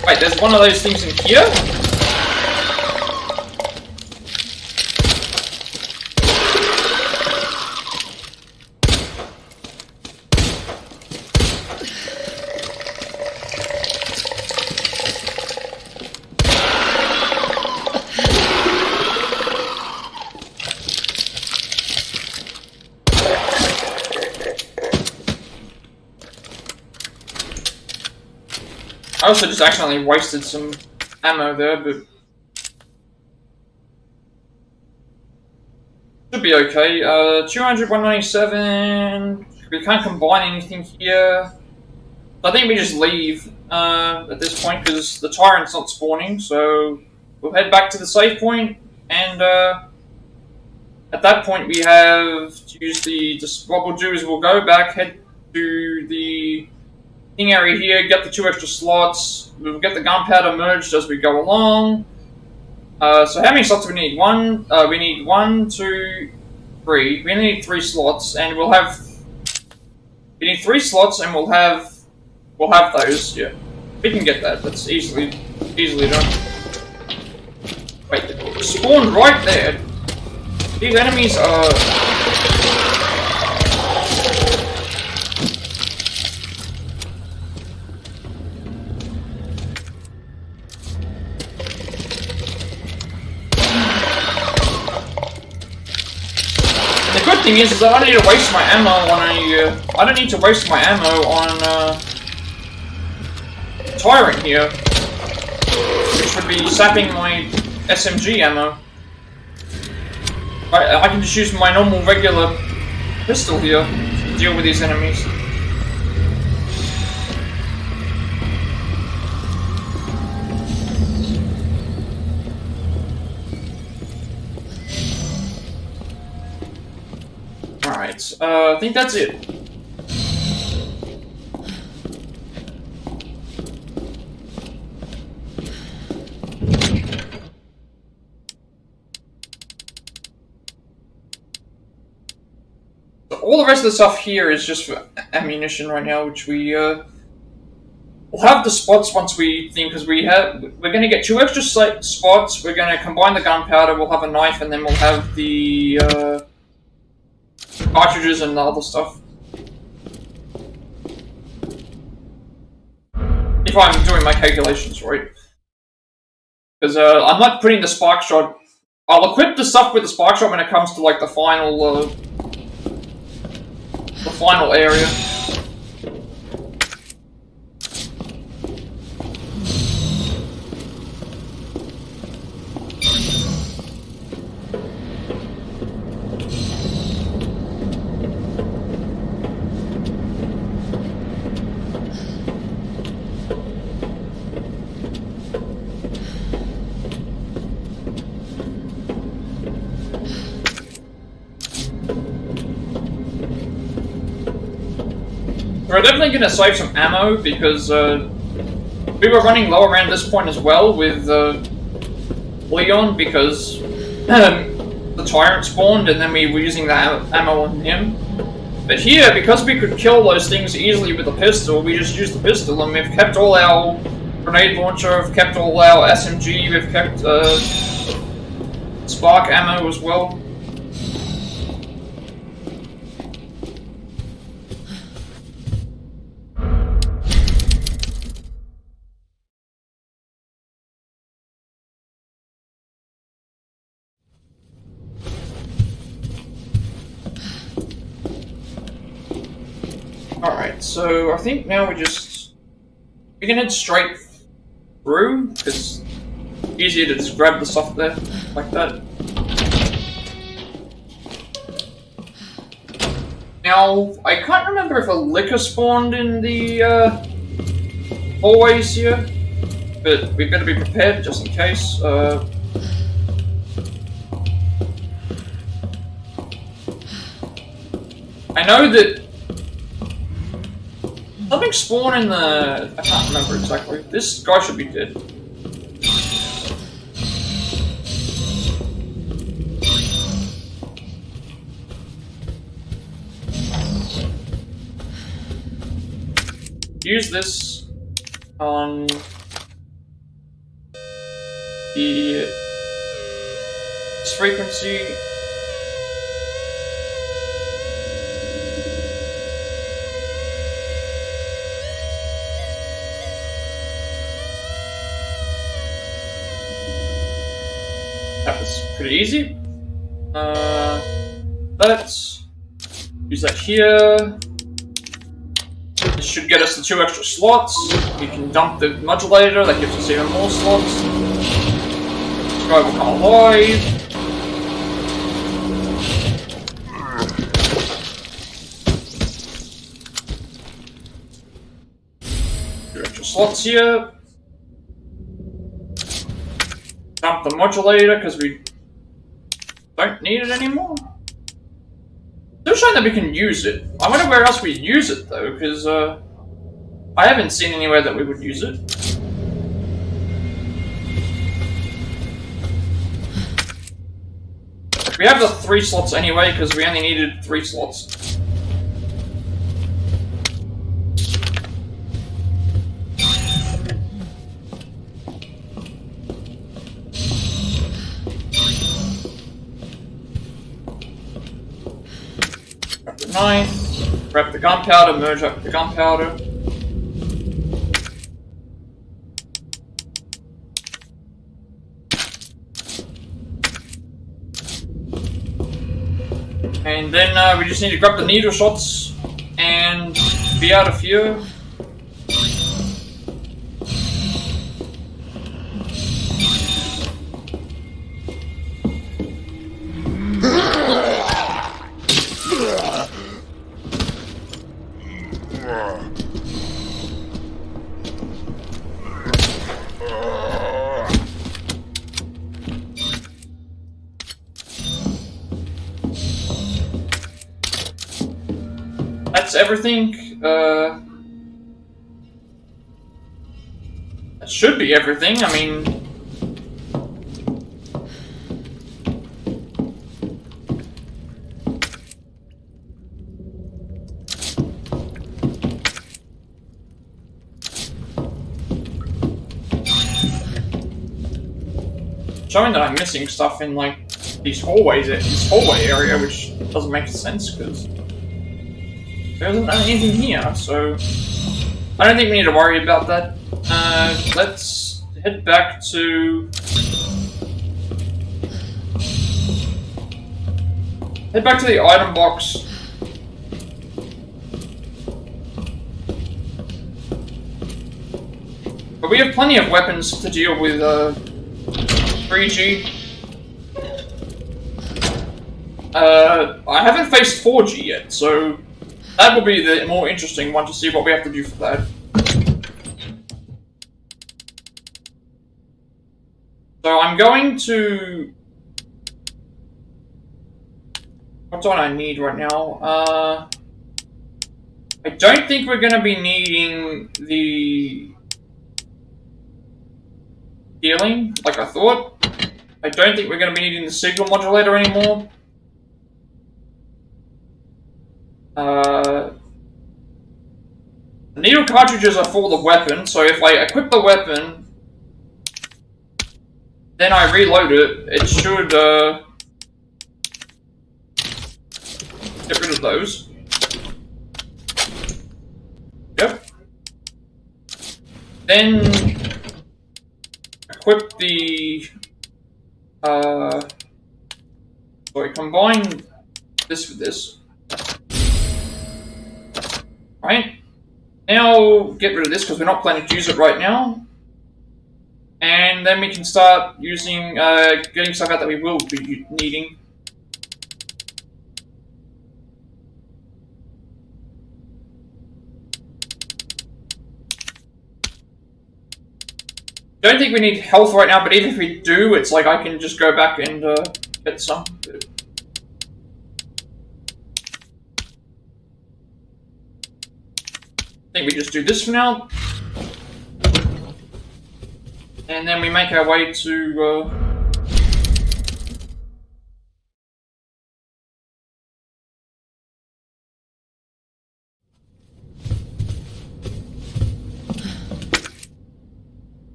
Wait, there's one of those things in here? I also just accidentally wasted some ammo there, but should be okay. 200, 197. We can't combine anything here. I think we just leave at this point because the Tyrant's not spawning. So we'll head back to the save point, and at that point we have to use the. What we'll do is we'll go back, head to the thing area here, get the 2 extra slots. We'll get the gunpowder merged as we go along. So how many slots do we need? We need 1, 2, 3. We only need 3 slots, and we'll have. We need 3 slots, and we'll have those. Yeah, we can get that. That's easily done. Wait, it spawned right there. These enemies are. The good thing is that I don't need to waste my ammo on I don't need to waste my ammo on Tyrant here, which would be sapping my SMG ammo. I can just use my normal regular pistol here to deal with these enemies. Alright, I think that's it. All the rest of the stuff here is just for ammunition right now, which we'll have the spots once we think, because we're going to get 2 extra spots. We're going to combine the gunpowder. We'll have a knife, and then we'll have the cartridges and the other stuff. If I'm doing my calculations right, because I'm not putting the spark shot. I'll equip the stuff with the spark shot when it comes to like the final area. We're definitely going to save some ammo because we were running low around this point as well with Leon because the Tyrant spawned and then we were using the ammo on him. But here, because we could kill those things easily with a pistol, we just used the pistol and we've kept all our grenade launcher. We've kept all our SMG. We've kept spark ammo as well. Alright, so I think now we can head straight through, because it's easier to just grab the stuff there, like that. Now, I can't remember if a liquor spawned in the hallways here, but we better be prepared just in case. I know that something spawned in the... I can't remember exactly. This guy should be dead. Use this on the frequency. That was pretty easy. Let's use that here. This should get us the 2 extra slots. We can dump the modulator, that gives us even more slots. This guy will come alive. Two extra slots here. Dump the modulator because we don't need it anymore. Still showing that we can use it. I wonder where else we use it though, because I haven't seen anywhere that we would use it. We have the 3 slots anyway, because we only needed 3 slots. Grab the knife, grab the gunpowder, merge up the gunpowder. And then we just need to grab the needle shots and be out of here. That's everything. That should be everything. I mean, showing that I'm missing stuff in like these hallways, this hallway area, which doesn't make sense because there isn't anything here, so I don't think we need to worry about that. Let's head back to... the item box. But we have plenty of weapons to deal with 3G. I haven't faced 4G yet, so that will be the more interesting one to see what we have to do for that. So I'm going to... What do I need right now? I don't think we're going to be needing the healing like I thought. I don't think we're going to be needing the signal modulator anymore. The needle cartridges are for the weapon, so if I equip the weapon, then I reload it, it should get rid of those. Yep. Then equip the sorry, combine this with this. Right? Now get rid of this because we're not planning to use it right now. And then we can start using getting stuff out that we will be needing. Don't think we need health right now, but even if we do, it's like I can just go back and get some. I think we just do this for now. And then we make our way to...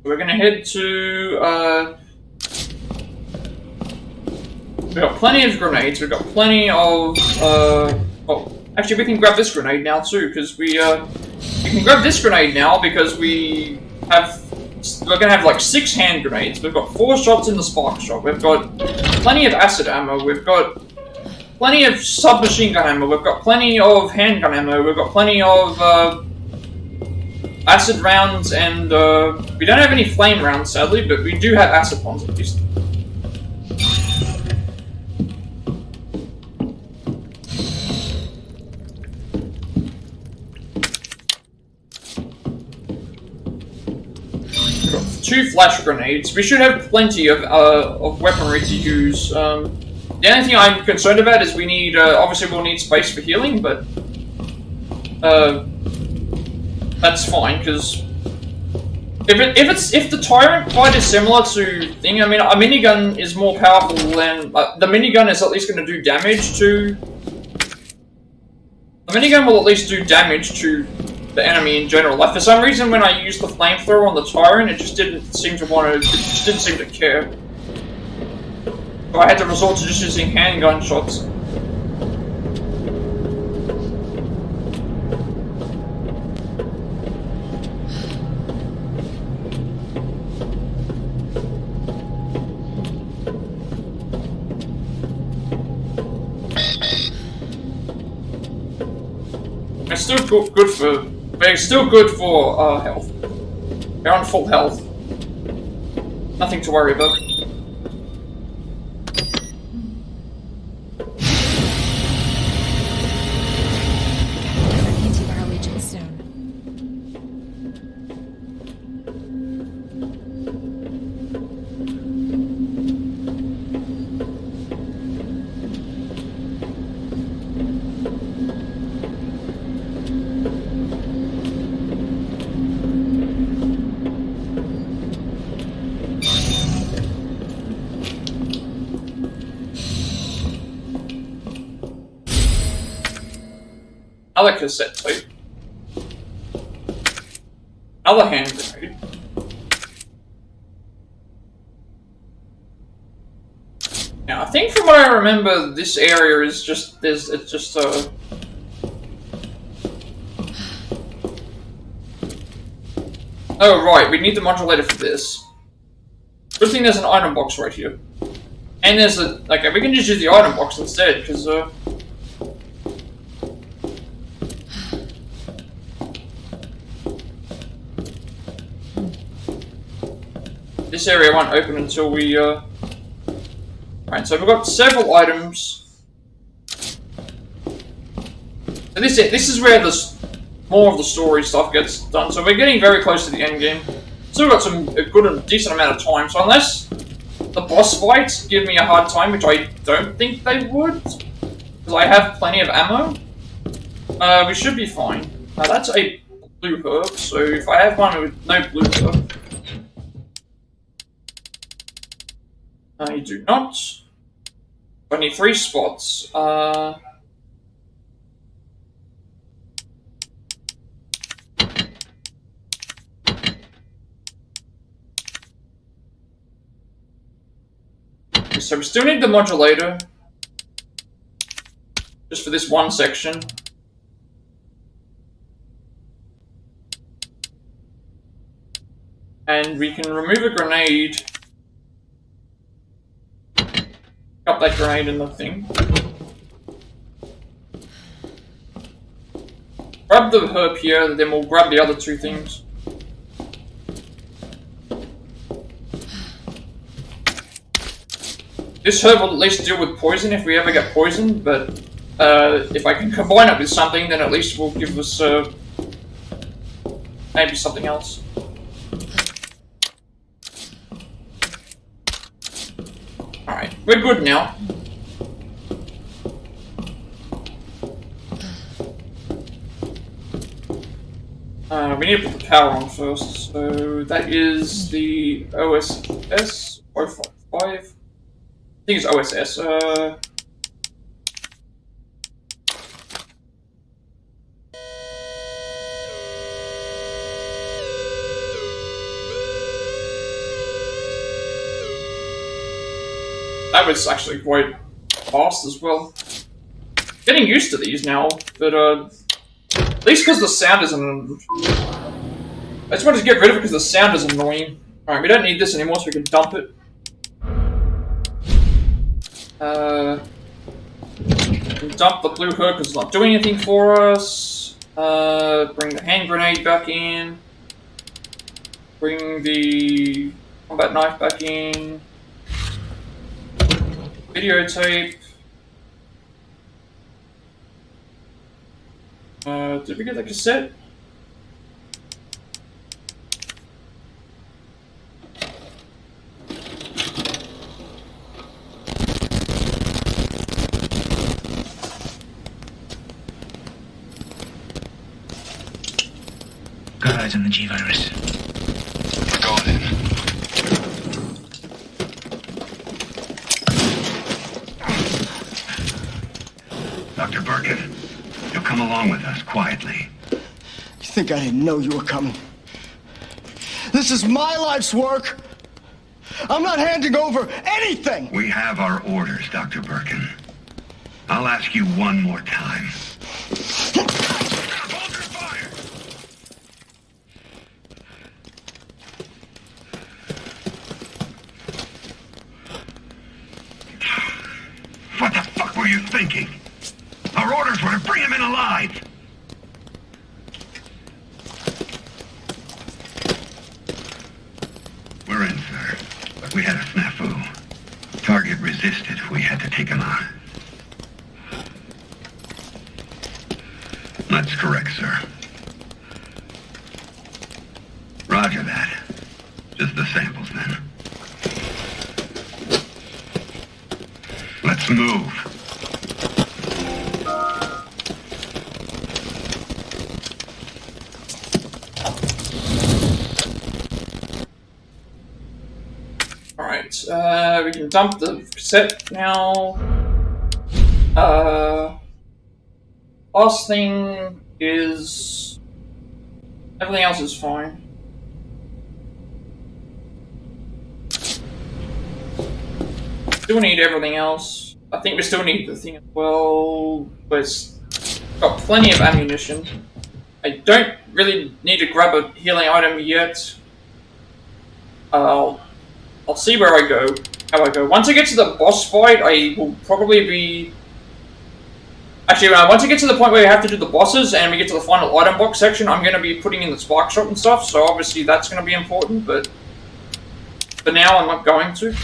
we're gonna head to... we've got plenty of grenades, we've got plenty of... oh, actually we can grab this grenade now too, because we can grab this grenade now because we're gonna have like 6 hand grenades. We've got 4 shots in the spark shot. We've got plenty of acid ammo. We've got plenty of submachine gun ammo. We've got plenty of handgun ammo. We've got plenty of acid rounds, and we don't have any flame rounds sadly, but we do have acid bombs at least. We've got 2 flash grenades. We should have plenty of weaponry to use. The only thing I'm concerned about is we need, obviously we'll need space for healing, but that's fine, because if the Tyrant fight is similar to thing, I mean, a minigun is more powerful than the minigun is at least going to do damage to. The minigun will at least do damage to the enemy in general. Like for some reason, when I used the flamethrower on the Tyrant, it just didn't seem to want to. It just didn't seem to care. So I had to resort to just using handgun shots. It's still good for. It's still good for health. They're on full health. Nothing to worry about. Another cassette tape. Another hand grenade. Now, I think from what I remember, this area is just it's just oh right, we need the modulator for this. Good thing there's an item box right here. And there's a okay, we can just use the item box instead, because this area won't open until we, Right, so we've got several items. So this is where more of the story stuff gets done. So we're getting very close to the end game. Still got a good and decent amount of time. So unless the boss fights give me a hard time, which I don't think they would, because I have plenty of ammo, we should be fine. Now that's a blue herb, so if I have one with no blue herb. You do not. Only 3 spots. So we still need the modulator. Just for this one section. And we can remove a grenade. Got that grenade in the thing. Grab the herb here, then we'll grab the other two things. This herb will at least deal with poison if we ever get poisoned, but if I can combine it with something, then at least it will give us maybe something else. Alright, we're good now. We need to put the power on first, so that is the OSS 055. I think it's OSS. That was actually quite fast as well. Getting used to these now, but at least because the sound isn't. I just wanted to get rid of it because the sound is annoying. Alright, we don't need this anymore, so we can dump it. Dump the blue hook because it's not doing anything for us. Bring the hand grenade back in. Bring the combat knife back in. Videotape. Did we get the cassette? Got eyes on the G-Virus. Go in. Dr. Birkin, you'll come along with us quietly. You think I didn't know you were coming? This is my life's work. I'm not handing over anything. We have our orders, Dr. Birkin. I'll ask you one more time. Hold your fire! What the fuck were you thinking? Our orders were to bring him in alive. We're in, sir. But we had a snafu. Target resisted. We had to take him on. That's correct, sir. Roger that. Just the samples, then. Let's move. Alright, we can dump the cassette now. Last thing is... everything else is fine. Still need everything else. I think we still need the thing as well, but it's got plenty of ammunition. I don't really need to grab a healing item yet. I'll see where I go, how I go. Once I get to the boss fight, I will probably be... Actually, once I get to the point where we have to do the bosses and we get to the final item box section, I'm going to be putting in the spark shot and stuff, so obviously that's going to be important, but for now I'm not going to.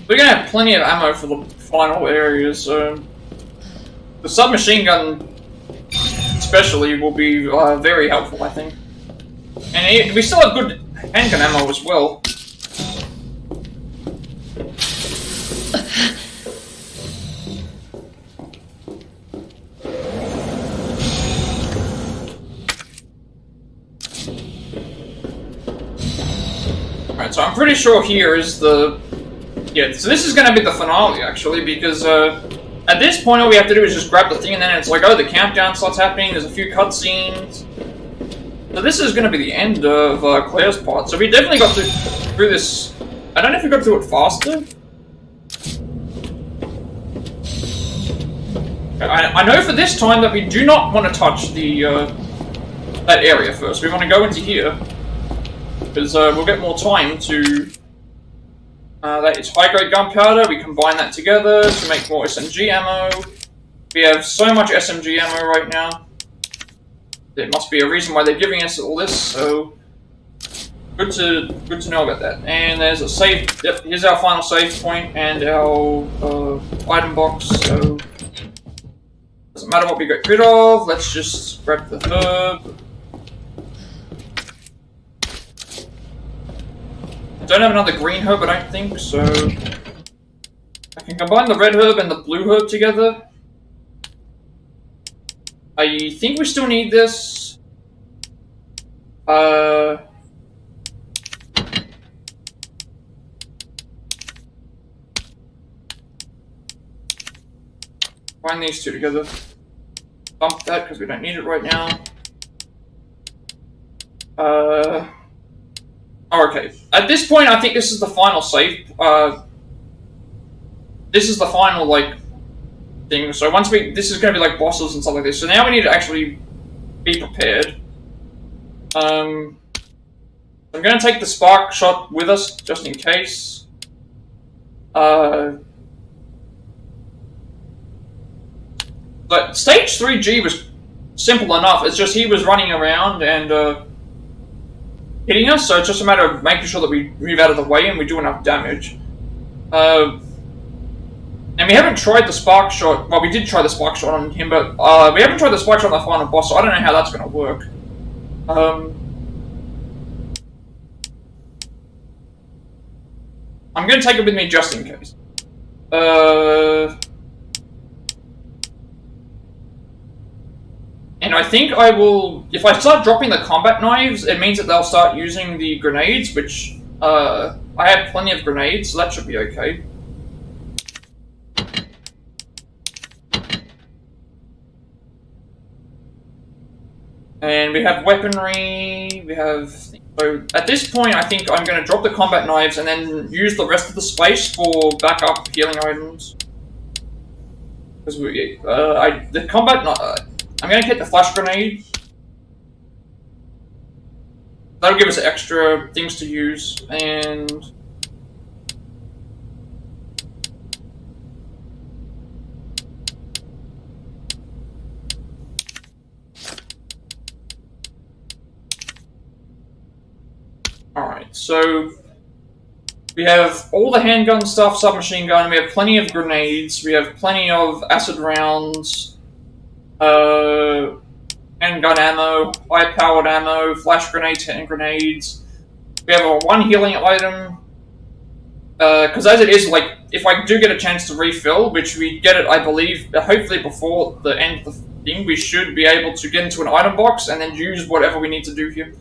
We're gonna have plenty of ammo for the final areas, so The submachine gun, especially, will be very helpful, I think. And we still have good handgun ammo as well. Alright, so I'm pretty sure here is the... Yeah, so this is going to be the finale, actually, because at this point all we have to do is just grab the thing, and then it's like, oh, the countdown starts happening, there's a few cutscenes. So this is going to be the end of Claire's part, so we definitely got through this... I don't know if we got through it faster. I know for this time that we do not want to touch the that area first. We want to go into here, because we'll get more time to... that is high-grade gunpowder. We combine that together to make more SMG ammo. We have so much SMG ammo right now. There must be a reason why they're giving us all this, so... Good to know about that. And there's a save... Yep, here's our final save point and our item box, so... Doesn't matter what we get rid of, let's just grab the herb. I don't have another green herb, I don't think, so... I can combine the red herb and the blue herb together. I think we still need this. Combine these two together. Bump that, because we don't need it right now. Oh, okay. At this point, I think this is the final save. This is the final, like, thing. So once this is going to be like bosses and stuff like this. So now we need to actually be prepared. I'm going to take the spark shot with us, just in case. But stage 3G was simple enough. It's just he was running around and hitting us, so it's just a matter of making sure that we move out of the way and we do enough damage. And we haven't tried the spark shot. Well, we did try the spark shot on him, but we haven't tried the spark shot on the final boss, so I don't know how that's going to work. I'm going to take it with me just in case. And I think I will... If I start dropping the combat knives, it means that they'll start using the grenades, which... I have plenty of grenades, so that should be okay. And we have weaponry, we have... So at this point, I think I'm going to drop the combat knives and then use the rest of the space for backup healing items. Because the combat... I'm going to hit the flash grenade. That'll give us extra things to use, and... Alright, so... We have all the handgun stuff, submachine gun, we have plenty of grenades, we have plenty of acid rounds... handgun ammo, high-powered ammo, flash grenades, hand grenades. We have a one healing item. Because as it is, like, if I do get a chance to refill, which we get it, I believe, hopefully before the end of the thing, we should be able to get into an item box and then use whatever we need to do here.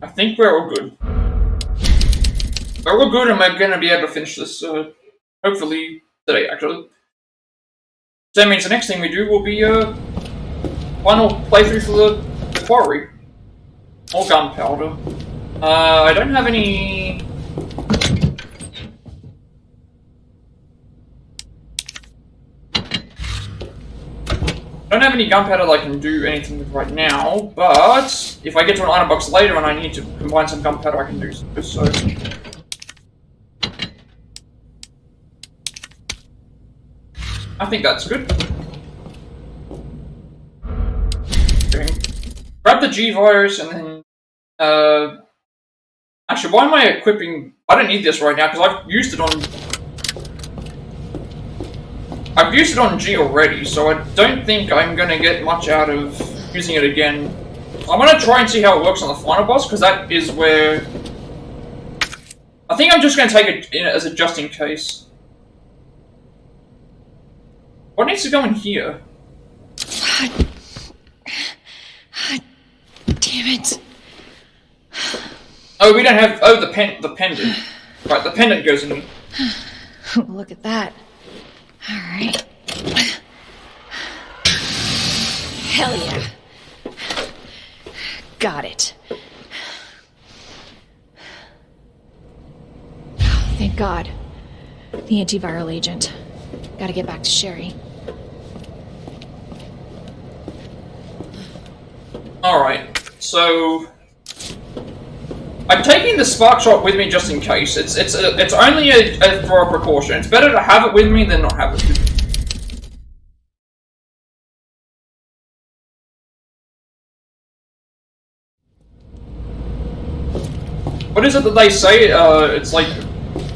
I think we're all good. We're all good and we're gonna be able to finish this, hopefully today, actually. So that means the next thing we do will be final playthrough for the quarry. More gunpowder. I don't have any... I don't have any gunpowder that I can do anything with right now, but if I get to an item box later and I need to combine some gunpowder, I can do so. I think that's good. grab the G virus and then actually, why am I equipping? I don't need this right now because I've used it on G already, so I don't think I'm gonna get much out of using it again. I'm gonna try and see how it works on the final boss, because that is where I think I'm just gonna take it in as a just in case. What needs to go in here? Damn it. Oh, we don't have. Oh, the pendant. Right, the pendant goes in. Look at that. Alright. Hell yeah. Got it. Thank God. The antiviral agent. Gotta get back to Sherry. Alright, so I'm taking the spark shot with me just in case. It's only for a precaution. It's better to have it with me than not have it with me. What is it that they say? It's like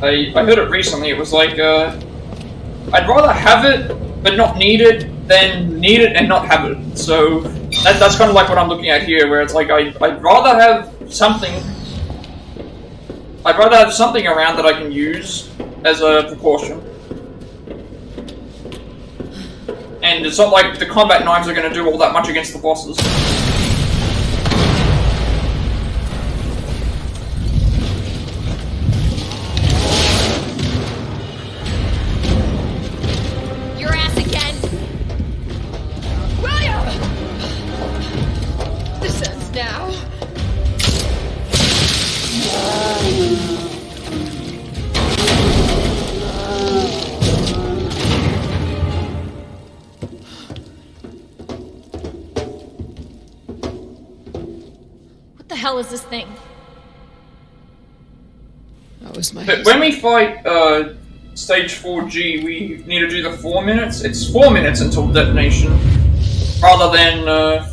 I heard it recently. It was like I'd rather have it but not need it than need it and not have it. So that's kind of like what I'm looking at here, where it's like I'd rather have something. I'd rather have something around that I can use as a precaution. And it's not like the combat knives are going to do all that much against the bosses. Your ass again! William! This ends now. What the hell is this thing? That was my But when we fight stage 4G, we need to do the 4 minutes. It's 4 minutes until detonation, rather than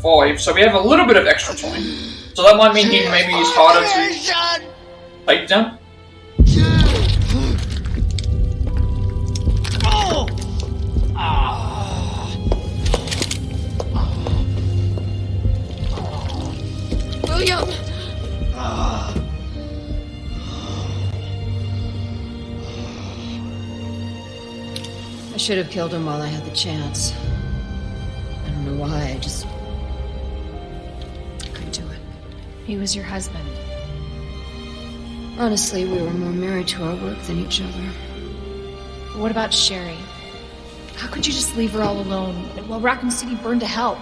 5. So we have a little bit of extra time. So that might mean he maybe is harder to take down. William! I should have killed him while I had the chance. I don't know why, I just couldn't do it. He was your husband. Honestly, we were more married to our work than each other. But what about Sherry? How could you just leave her all alone while Raccoon City burned to hell?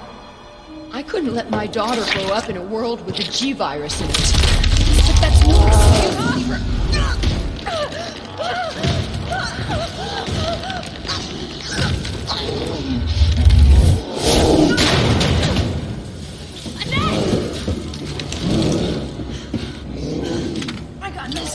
I couldn't let my daughter grow up in a world with a G virus in it. But that's no excuse. I got this.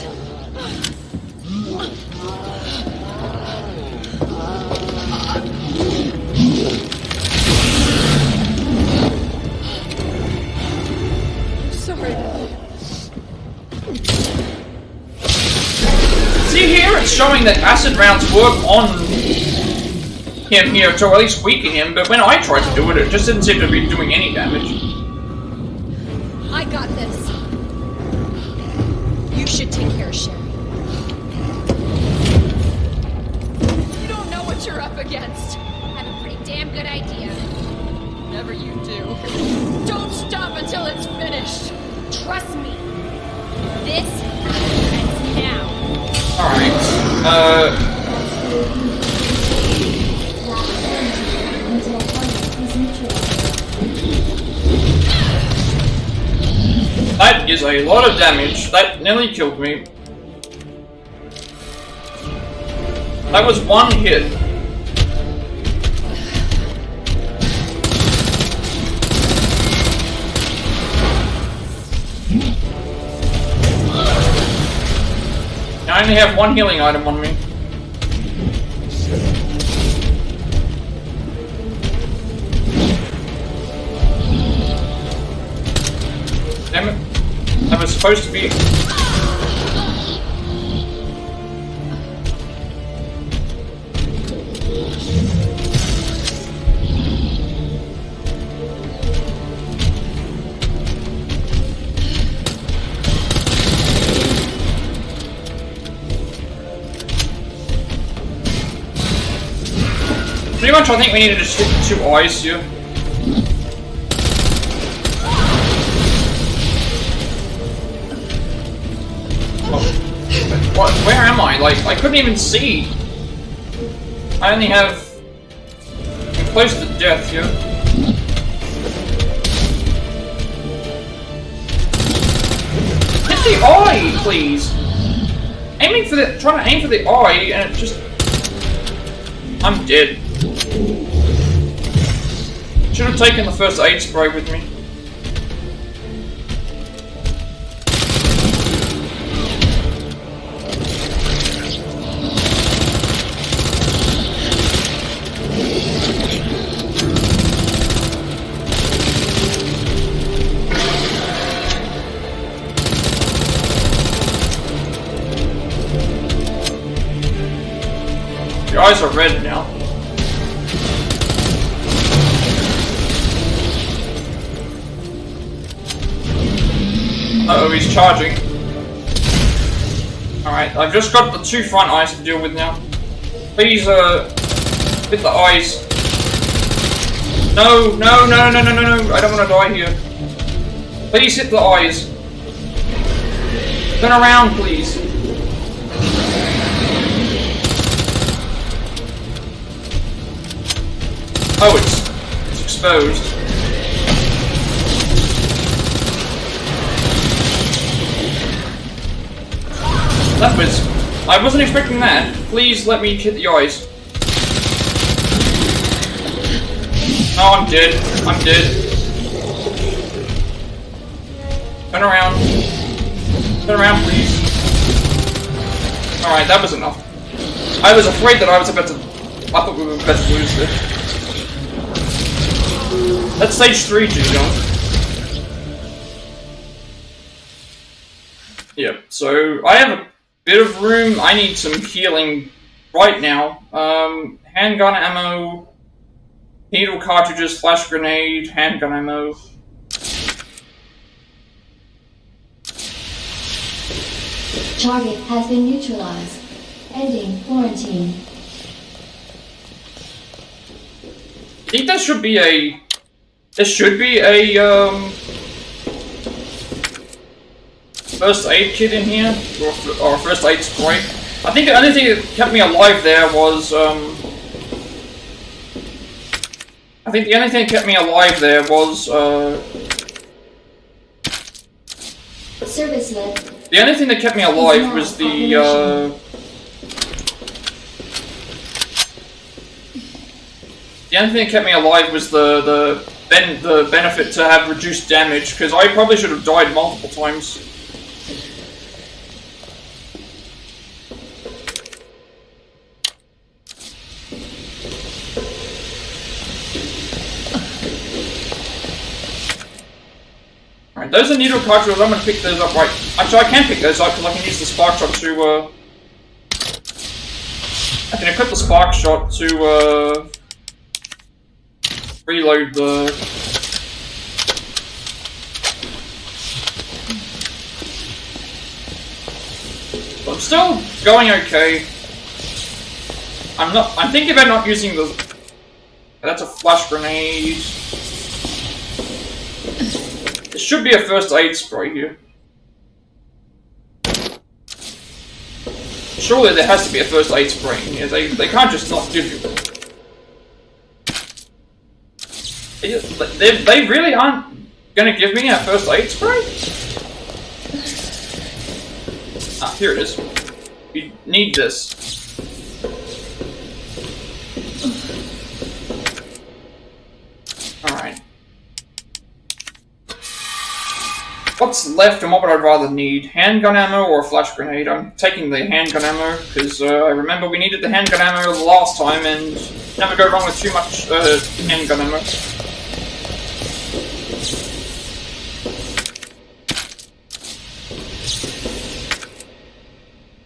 See here, it's showing that acid rounds work on him here to at least weaken him, but when I tried to do it, it just didn't seem to be doing any damage. I got this. You should take care of Sherry. You don't know what you're up against. I have a pretty damn good idea. Whatever you do, don't stop until it's finished. Trust me. This ends now. Alright, that is a lot of damage. That nearly killed me. That was one hit. I only have one healing item on me. That was supposed to be... Pretty much I think we need to just hit the 2 eyes here. What? Where am I? Like, I couldn't even see. I only have... I'm close to death here. Hit the eye, please! Aiming for the... Trying to aim for the eye, and it just... I'm dead. Should have taken the first aid spray with me. Your eyes are red now. Uh-oh, he's charging. Alright, I've just got the 2 front eyes to deal with now. Please, hit the eyes. No, no, no, no, no, no, no, I don't want to die here. Please hit the eyes. Turn around, please. Oh, it's exposed. That was... I wasn't expecting that. Please let me hit the eyes. Oh, I'm dead. I'm dead. Turn around. Turn around, please. Alright, that was enough. I was afraid that I was about to... I thought we were about to lose this. That's stage 3, G-Gun. Yep, so I have a bit of room. I need some healing right now. Handgun ammo, needle cartridges, flash grenade, handgun ammo. Target has been neutralized. Ending quarantine. I think there should be a... There should be a, first aid kit in here, or a first aid spray. I think the only thing that kept me alive there was, I think the only thing that kept me alive there was, Service lift. The only thing that kept me alive was the only thing that kept me alive was the benefit to have reduced damage, because I probably should have died multiple times. Alright, those are needle cartridges. I'm gonna pick those up right... Actually, I can pick those up because I can use the spark shot to, I can equip the spark shot to, reload the... I'm still going okay. I'm thinking about not using the... That's a flash grenade. There should be a first aid spray here. Surely there has to be a first aid spray in here. They can't just not give you one. They really aren't gonna give me a first aid spray? Ah, here it is. You need this. Alright. What's left and what would I rather need? Handgun ammo or a flash grenade? I'm taking the handgun ammo, because I remember we needed the handgun ammo the last time and never go wrong with too much handgun ammo.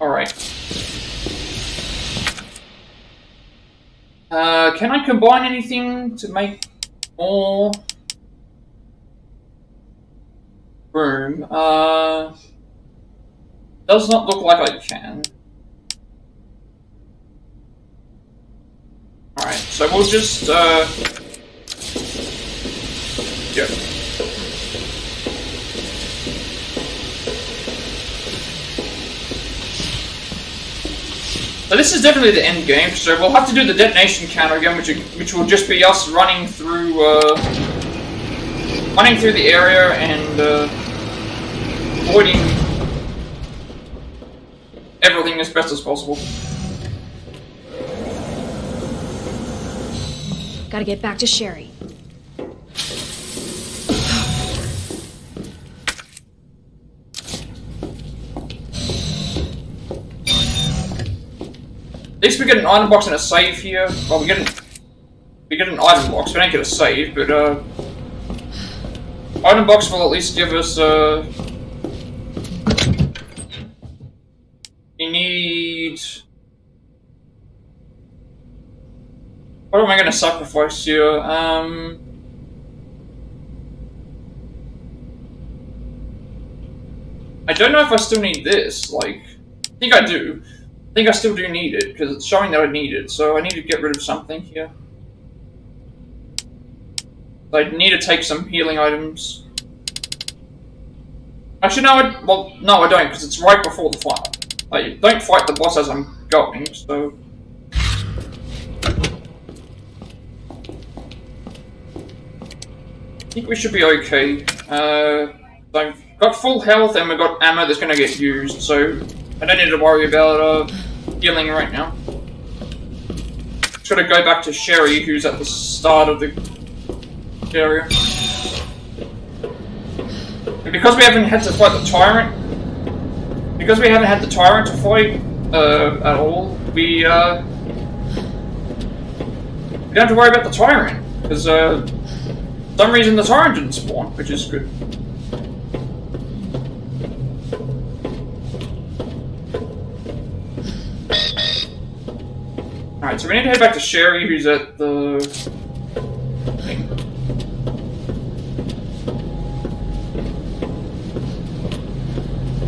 Alright. Can I combine anything to make more room? Does not look like I can. Alright, so we'll just, yeah. So this is definitely the end game, so we'll have to do the detonation counter again, which will just be us running through the area and, avoiding everything as best as possible. Gotta get back to Sherry. At least we get an item box and a save here. Well, we get an item box. We don't get a save, but item box will at least give us you need. What am I going to sacrifice here? I don't know if I still need this. Like, I think I do. I think I still do need it, because it's showing that I need it, so I need to get rid of something here. I need to take some healing items. Actually, no, no, I don't, because it's right before the final. I don't fight the boss as I'm going, so... I think we should be okay. I've got full health and we've got ammo that's going to get used, so I don't need to worry about healing right now. Just gotta go back to Sherry, who's at the start of the area. And because we haven't had to fight the Tyrant, to fight at all, we don't have to worry about the Tyrant, because for some reason the Tyrant didn't spawn, which is good. Alright, so we need to head back to Sherry, who's at the thing.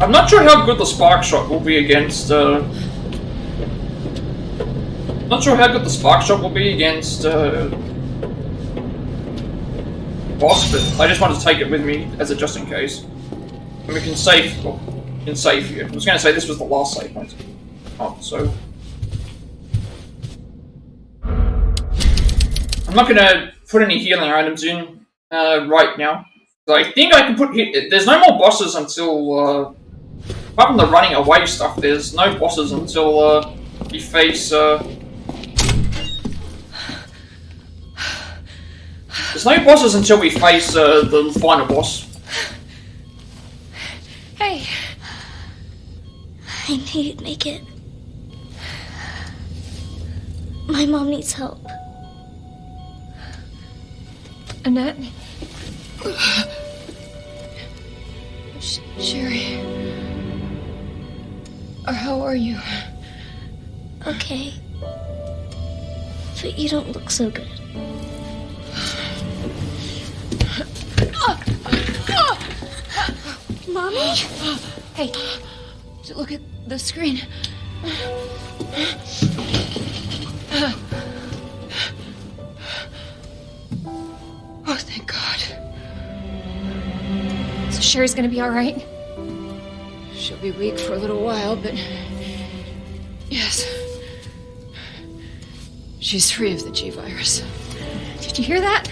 I'm not sure how good the spark shot will be against, boss, but I just wanted to take it with me as a just in case. And we can save, here. I was going to say this was the last save point. Oh, so... I'm not going to put any healing items in right now. I think I can put... There's no more bosses until... apart from the running away stuff, there's no bosses until you face... There's no bosses until we face the final boss. Hey! I need to make it. My mom needs help. Annette? Sherry? How are you? Okay. But you don't look so good. Mommy? Hey, look at the screen. Oh, thank God. So Sherry's gonna be alright? She'll be weak for a little while, but... yes. She's free of the G-virus. Did you hear that?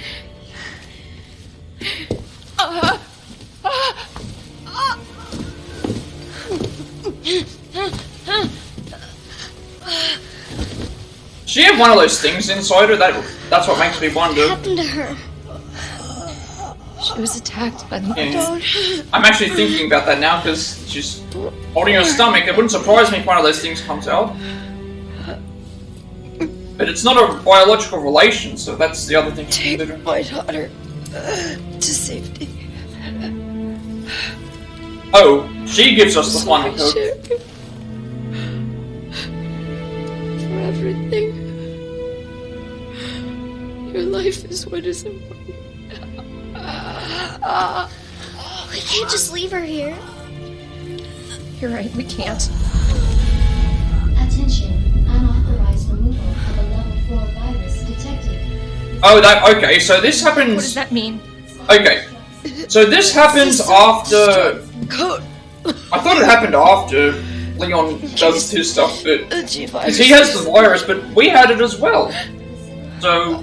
She had one of those things inside her, that's what makes me wonder. What happened to her? She was attacked by the yeah. I'm actually thinking about that now because she's holding her stomach. It wouldn't surprise me if one of those things comes out. But it's not a biological relation, so that's the other thing to consider. Take my daughter to safety. Oh, she gives us the final code. For everything. Your life is what is important. We can't just leave her here. You're right, we can't. Attention, unauthorized removal of a level 4 virus detected. Oh, okay, so this happens... What does that mean? Okay, so this happens after... I thought it happened after Leon does his stuff, but... Because he has the virus, but we had it as well. So...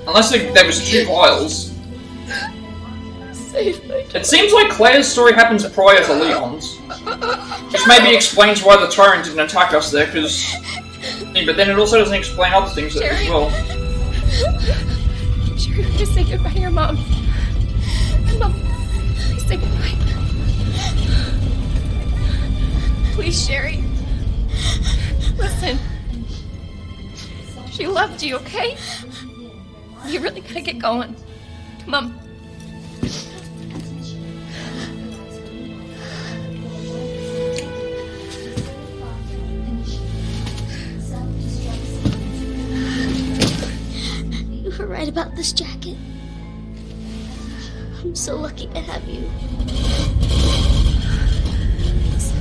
Unless there was 2 vials. It seems like Claire's story happens prior to Leon's. Which maybe explains why the Tyrant didn't attack us there, because... But then it also doesn't explain other things as well. Sherry, just say goodbye to your mom. Mom, please say goodbye. Please, Sherry. Listen. She loved you, okay? You really gotta get going. Come on. You were right about this jacket. I'm so lucky to have you.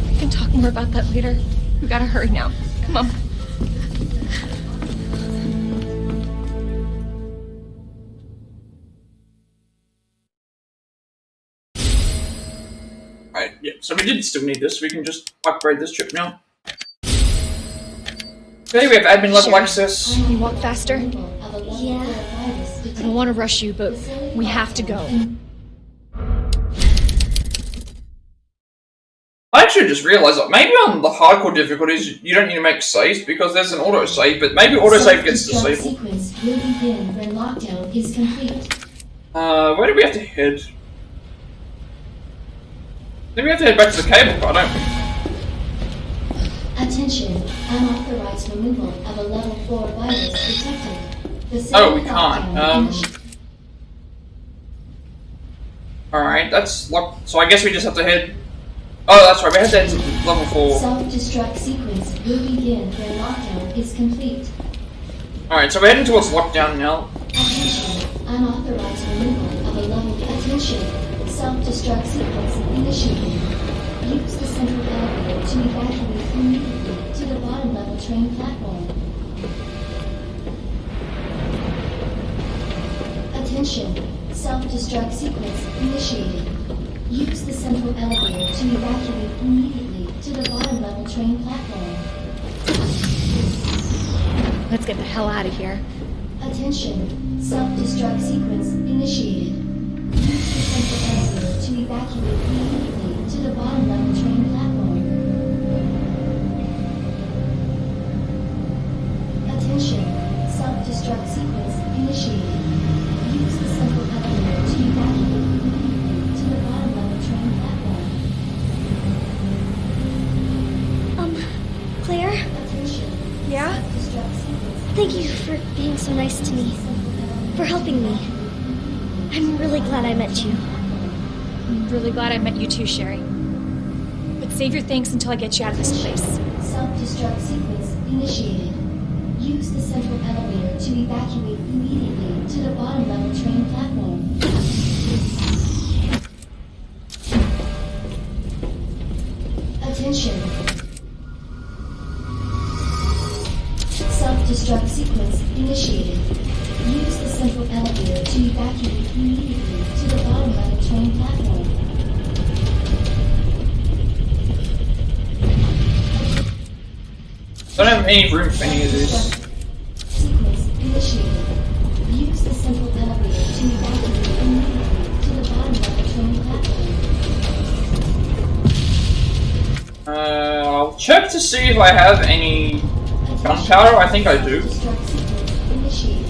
We can talk more about that later. We gotta hurry now. Come on. Right, yeah, so we did still need this, we can just upgrade this chip now. Okay, we have admin level access. Can you walk faster? Yeah. I don't want to rush you, but we have to go. I actually just realised that maybe on the hardcore difficulties you don't need to make saves because there's an autosave, but maybe autosave gets disabled. Sequence will begin when lockdown is complete. Where do we have to head? I think we have to head back to the cable car, don't we? Attention, unauthorized removal of a level 4 virus detected. Oh, we can't. Alright, that's locked. So I guess we just have to head... Oh, that's right, we have to head to level 4. Self-destruct sequence will begin when lockdown is complete. Alright, so we're heading towards lockdown now. Attention, unauthorized removal of a level... Attention, self-destruct sequence initiated. Use the central elevator to evacuate immediately to the bottom level train platform. Attention, self-destruct sequence initiated. Use the central elevator to evacuate immediately to the bottom level train platform. Let's get the hell out of here. Attention, self-destruct sequence initiated. Use the central elevator to evacuate immediately to the bottom level train platform. Attention, self-destruct sequence initiated. Use the central elevator to evacuate immediately to the bottom level train platform. Claire? Attention, Yeah? self-destruct sequence. Thank you for being so nice to me. For helping me. I'm really glad I met you. I'm really glad I met you too, Sherry. But save your thanks until I get you out of this place. Self-destruct sequence initiated. Use the central elevator to evacuate immediately to the bottom level train platform. Attention. Self-destruct sequence initiated. Use the central elevator to evacuate immediately to the bottom level train platform. I don't have any room for any of this. Sequence initiated. Use the central elevator to evacuate immediately to the bottom level train platform. I'll check to see if I have any gunpowder. I think I do. Self-destruct sequence initiated.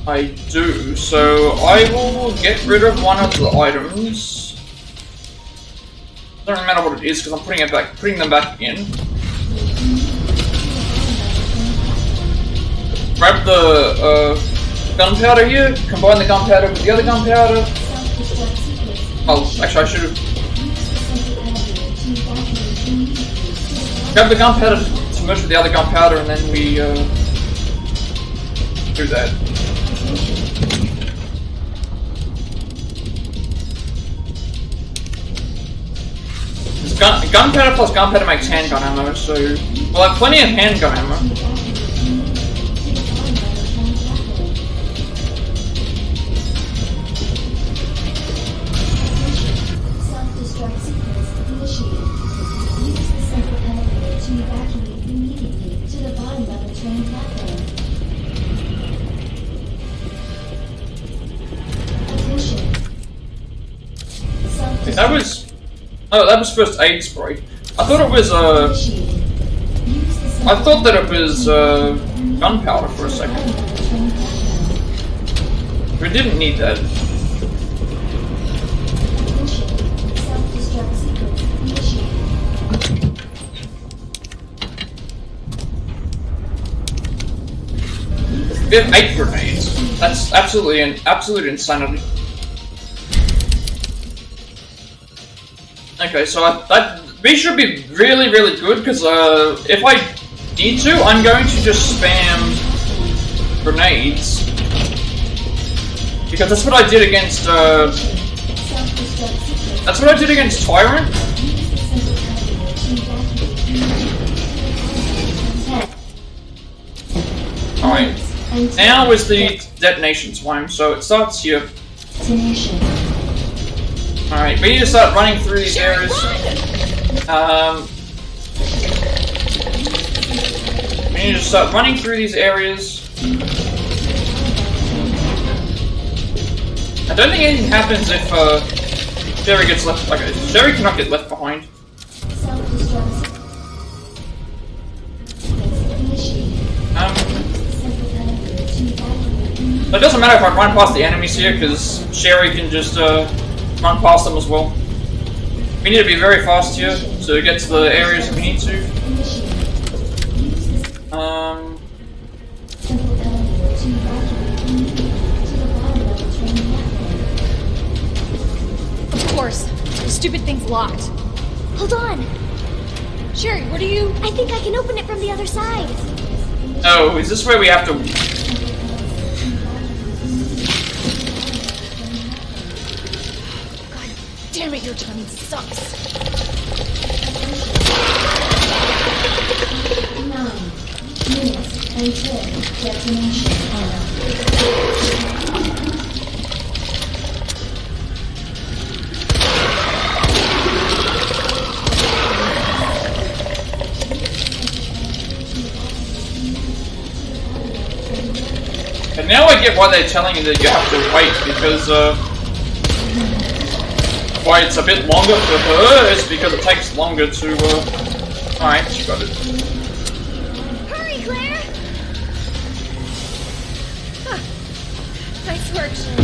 I do, so I will get rid of one of the items. Doesn't matter what it is because I'm putting them back in. Grab the gunpowder here, combine the gunpowder with the other gunpowder. Oh, actually I should have... Grab the gunpowder to merge with the other gunpowder and then we do that. Gunpowder plus gunpowder makes handgun ammo, so we'll have plenty of handgun ammo. Self-destruct sequence initiated. Use the central elevator to evacuate immediately to the bottom level train platform. Attention. That was... Oh, that was first aid spray. I thought it was, I thought that it was, gunpowder for a second. We didn't need that. We have 8 grenades. That's absolute insanity. Okay, so these should be really, really good, because if I need to, I'm going to just spam grenades. Because that's what I did against, that's what I did against Tyrant. Alright, now is the detonation time, so it starts here. Alright, we need to start running through these areas. We need to start running through these areas. I don't think anything happens if Sherry gets left. Okay, Sherry cannot get left behind. So it doesn't matter if I run past the enemies here, because Sherry can just run past them as well. We need to be very fast here to get to the areas that we need to. Of course. The stupid thing's locked. Hold on. Sherry, what are you... I think I can open it from the other side. Oh, is this where we have to... Damn it, your timing sucks. 9 minutes until detonation. And now I get why they're telling you that you have to wait, because why it's a bit longer for her is because it takes longer to, alright, she got it. Hurry, Claire! Huh. Nice work, Sherry.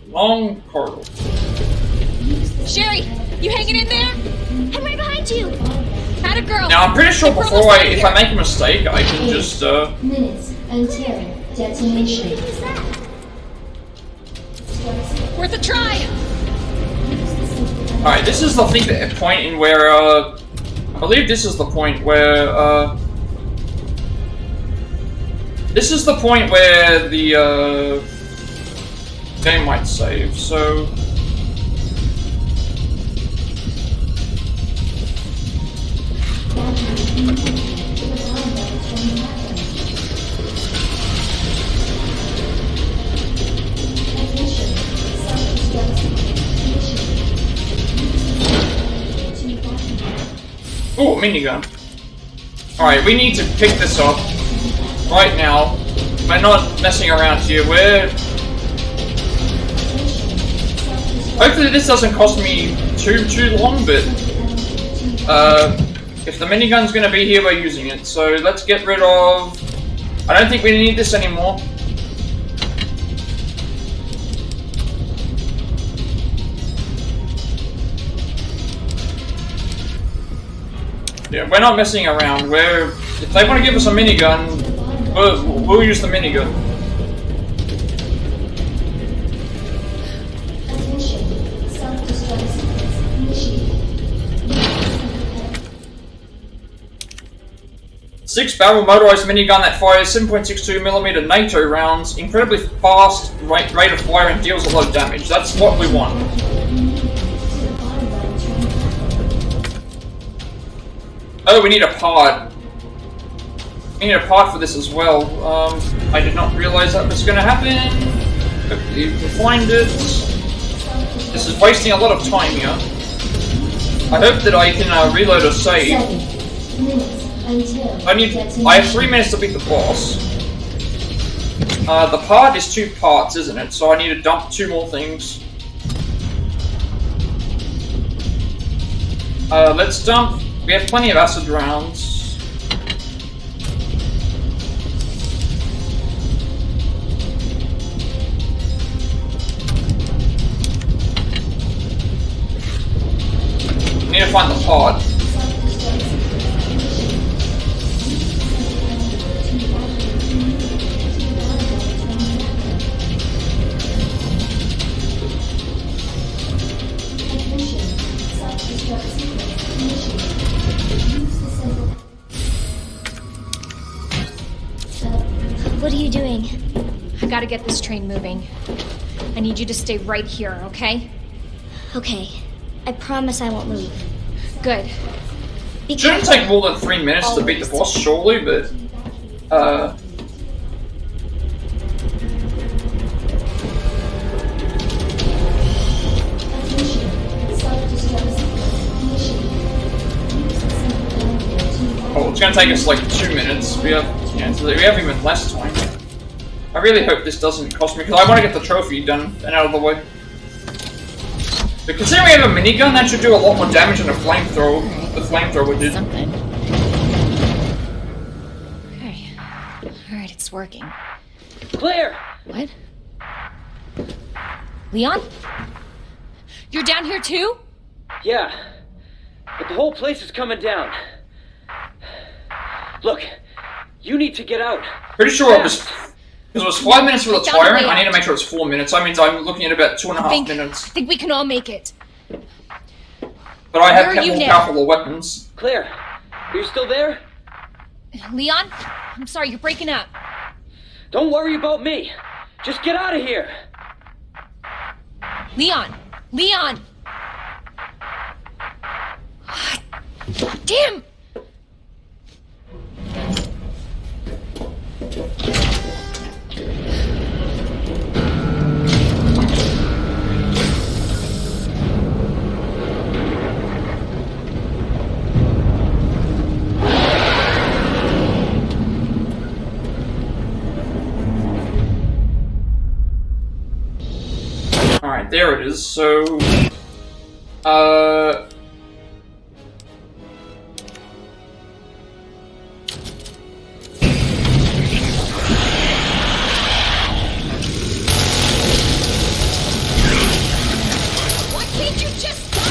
Long corridor. Sherry, you hanging in there? I'm right behind you! Had a girl. Now I'm pretty sure before if I make a mistake, I can just Minutes until detonation. Worth a try. Alright, this is the point in where I believe this is the point where this is the point where the game might save, so... Ooh, minigun. Alright, we need to pick this up right now. We're not messing around here, we're... Hopefully this doesn't cost me too long, but if the minigun's gonna be here, we're using it. So let's get rid of I don't think we need this anymore. Yeah, we're not messing around. If they want to give us a minigun, we'll use the minigun. Attention, self-destruct sequence initiated. 6-barrel motorized minigun that fires 7.62mm NATO rounds, incredibly fast rate of fire, and deals a lot of damage. That's what we want. Oh, we need a part. We need a part for this as well. I did not realize that was going to happen. Hopefully you can find it. This is wasting a lot of time here. I hope that I can reload or save. I have 3 minutes to beat the boss. The part is 2 parts, isn't it? So I need to dump 2 more things. Let's dump. We have plenty of acid rounds. We need to find the pod. What are you doing? I gotta get this train moving. I need you to stay right here, okay? Okay. I promise I won't move. Good. It shouldn't take more than 3 minutes to beat the boss, surely, but... Oh, it's gonna take us like 2 minutes. We have even less time. I really hope this doesn't cost me, because I want to get the trophy done and out of the way. But considering we have a minigun, that should do a lot more damage than a flamethrower. The flamethrower did. Something. Okay. Alright, it's working. Claire! What? Leon? You're down here too? Yeah. But the whole place is coming down. Look, you need to get out. Pretty sure it was 5 minutes for the Tyrant. I need to make sure it's 4 minutes. That means I'm looking at about 2.5 minutes. I think we can all make it. But I have more powerful weapons. Claire, are you still there? Leon? I'm sorry, you're breaking up. Don't worry about me. Just get out of here. Leon! Leon! Damn! Alright, there it is. So, Why can't you just stop?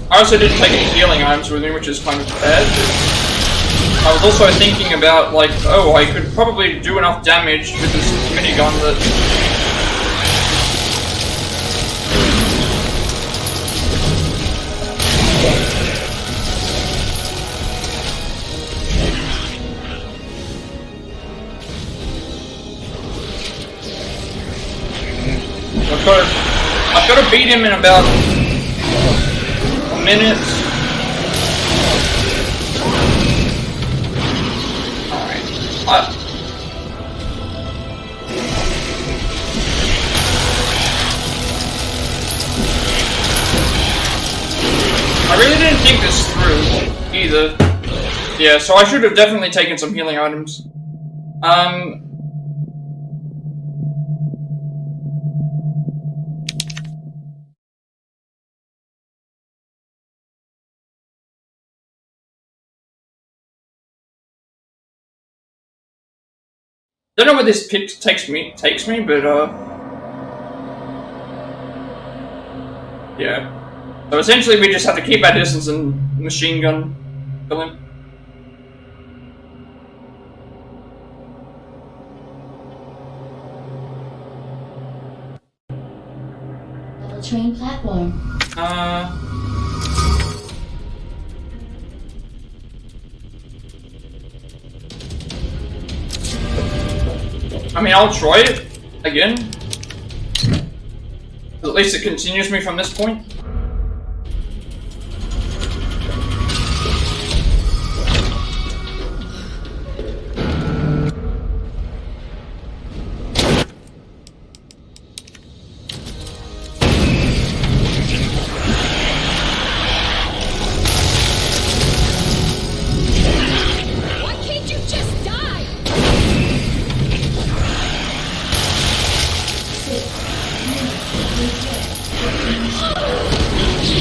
I also didn't take any healing items with me, which is kind of bad. I was also thinking about, like, oh, I could probably do enough damage with this minigun that... I've got to beat him in about a minute. Alright. I really didn't think this through, either. Yeah, so I should have definitely taken some healing items. Don't know where this pit takes me, but yeah. So essentially, we just have to keep our distance and machine gun kill him. Level train platform. I mean, I'll try it again. At least it continues me from this point.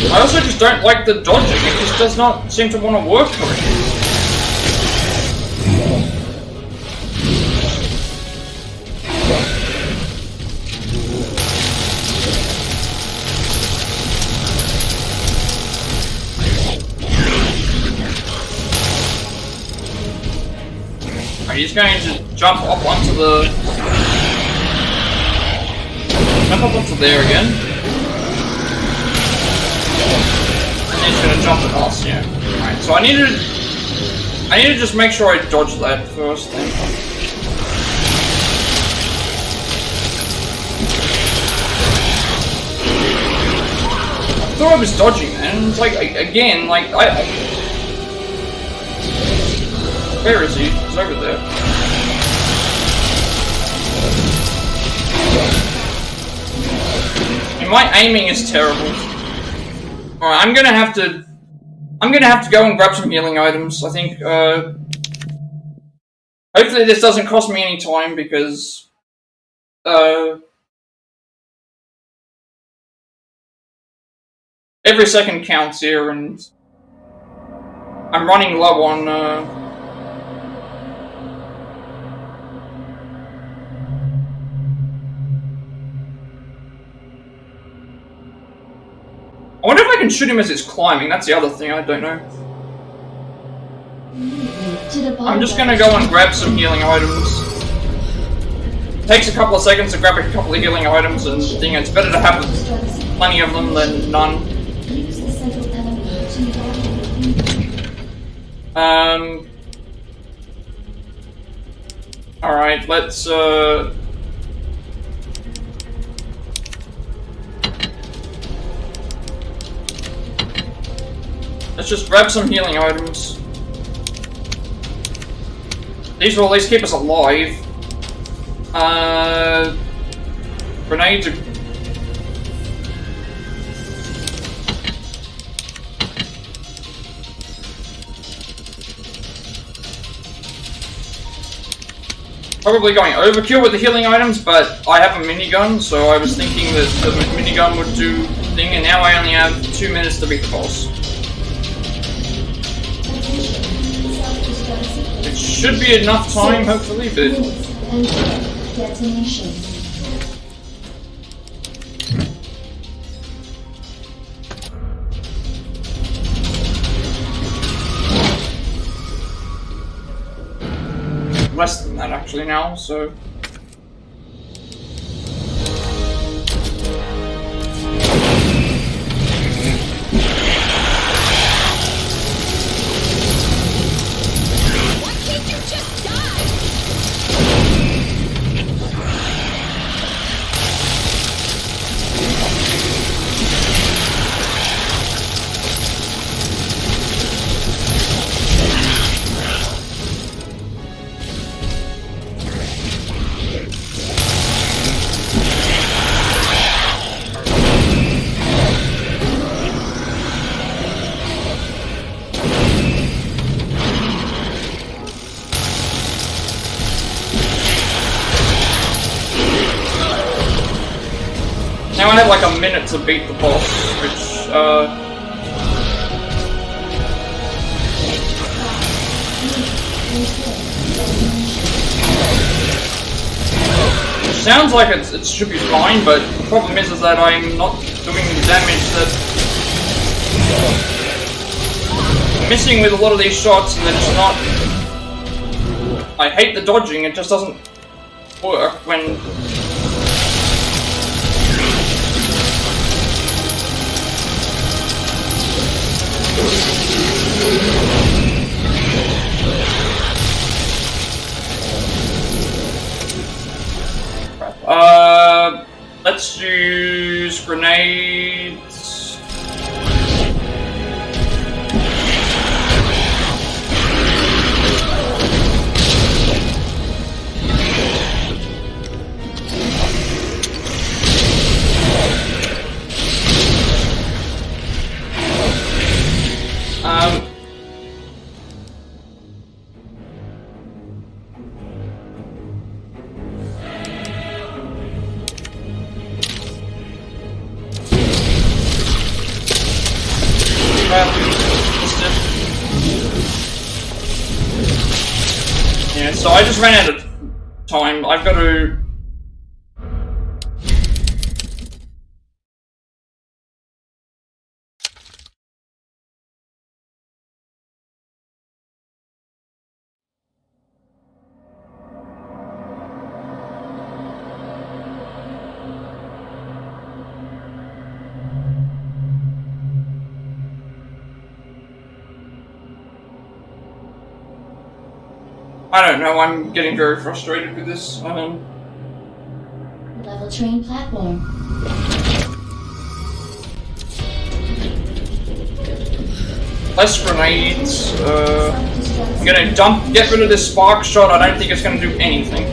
I also just don't like the dodging, it just does not seem to want to work for me. Alright, he's going to jump up onto the... Jump up onto there again. He's gonna jump at us, yeah. Alright, so I need to just make sure I dodge that first then. I thought I was dodging man. It's like, again, like, where is he? He's over there. And my aiming is terrible. Alright, I'm gonna have to go and grab some healing items, I think, hopefully this doesn't cost me any time, because, every second counts here, and I'm running low on, I wonder if I can shoot him as it's climbing, that's the other thing, I don't know. I'm just gonna go and grab some healing items. Takes a couple of seconds to grab a couple of healing items, and I think it's better to have plenty of them than none. Alright, let's, let's just grab some healing items. These will at least keep us alive. Grenades are... Probably going overkill with the healing items, but I have a minigun, so I was thinking that the minigun would do thing, and now I only have 2 minutes to beat the boss. It should be enough time, hopefully, but... Less than that, actually, now, so... now I have like a minute to beat the boss, which, sounds like it should be fine, but the problem is that I'm not doing the damage that I'm missing with a lot of these shots, and they're just not. I hate the dodging, it just doesn't work when. Let's use grenades. Yeah, so I just ran out of time. I've got to. I don't know, I'm getting very frustrated with this. Level train platform. Less grenades. I'm gonna get rid of this spark shot. I don't think it's gonna do anything.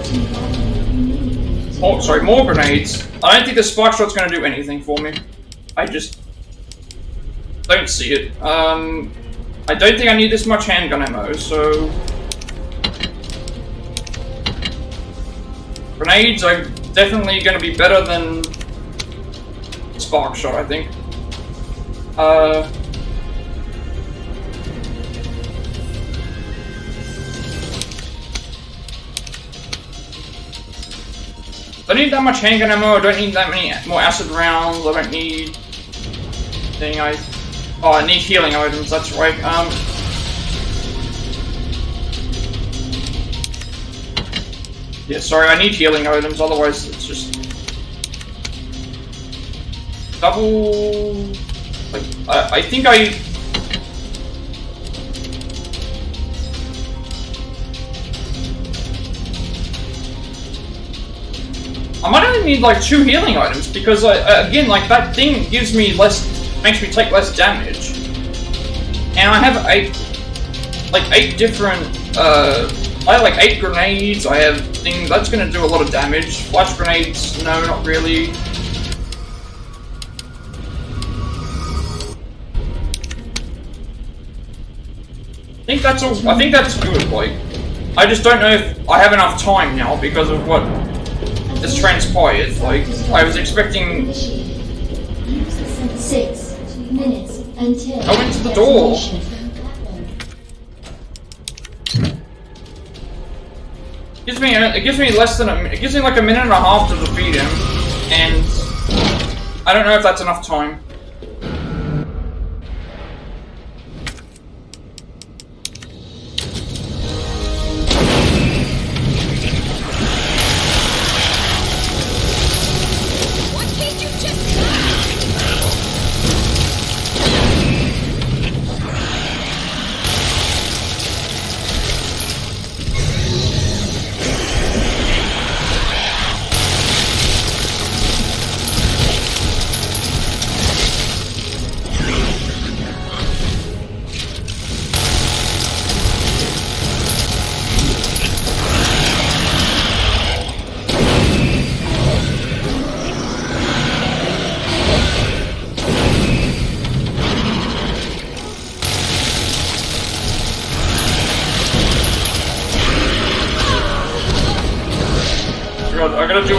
Oh, sorry, more grenades. I don't think the spark shot's gonna do anything for me. I just don't see it. I don't think I need this much handgun ammo, so. Grenades are definitely going to be better than spark shot, I think. I don't need that much handgun ammo, I don't need that many more acid rounds, I don't need anything. I need healing items, that's right. Yeah, sorry, I need healing items, otherwise it's just double. Like, I think I might only need like 2 healing items because again, like that thing gives me makes me take less damage, and I have 8 different. I have like 8 grenades, I have things, that's gonna do a lot of damage. Flash grenades, no, not really. I think that's all, I think that's good, like. I just don't know if I have enough time now because of what has transpired. Like, I was expecting. 6 minutes until. Go into the door! It gives me less than it gives me like a minute and a half to defeat him, and I don't know if that's enough time.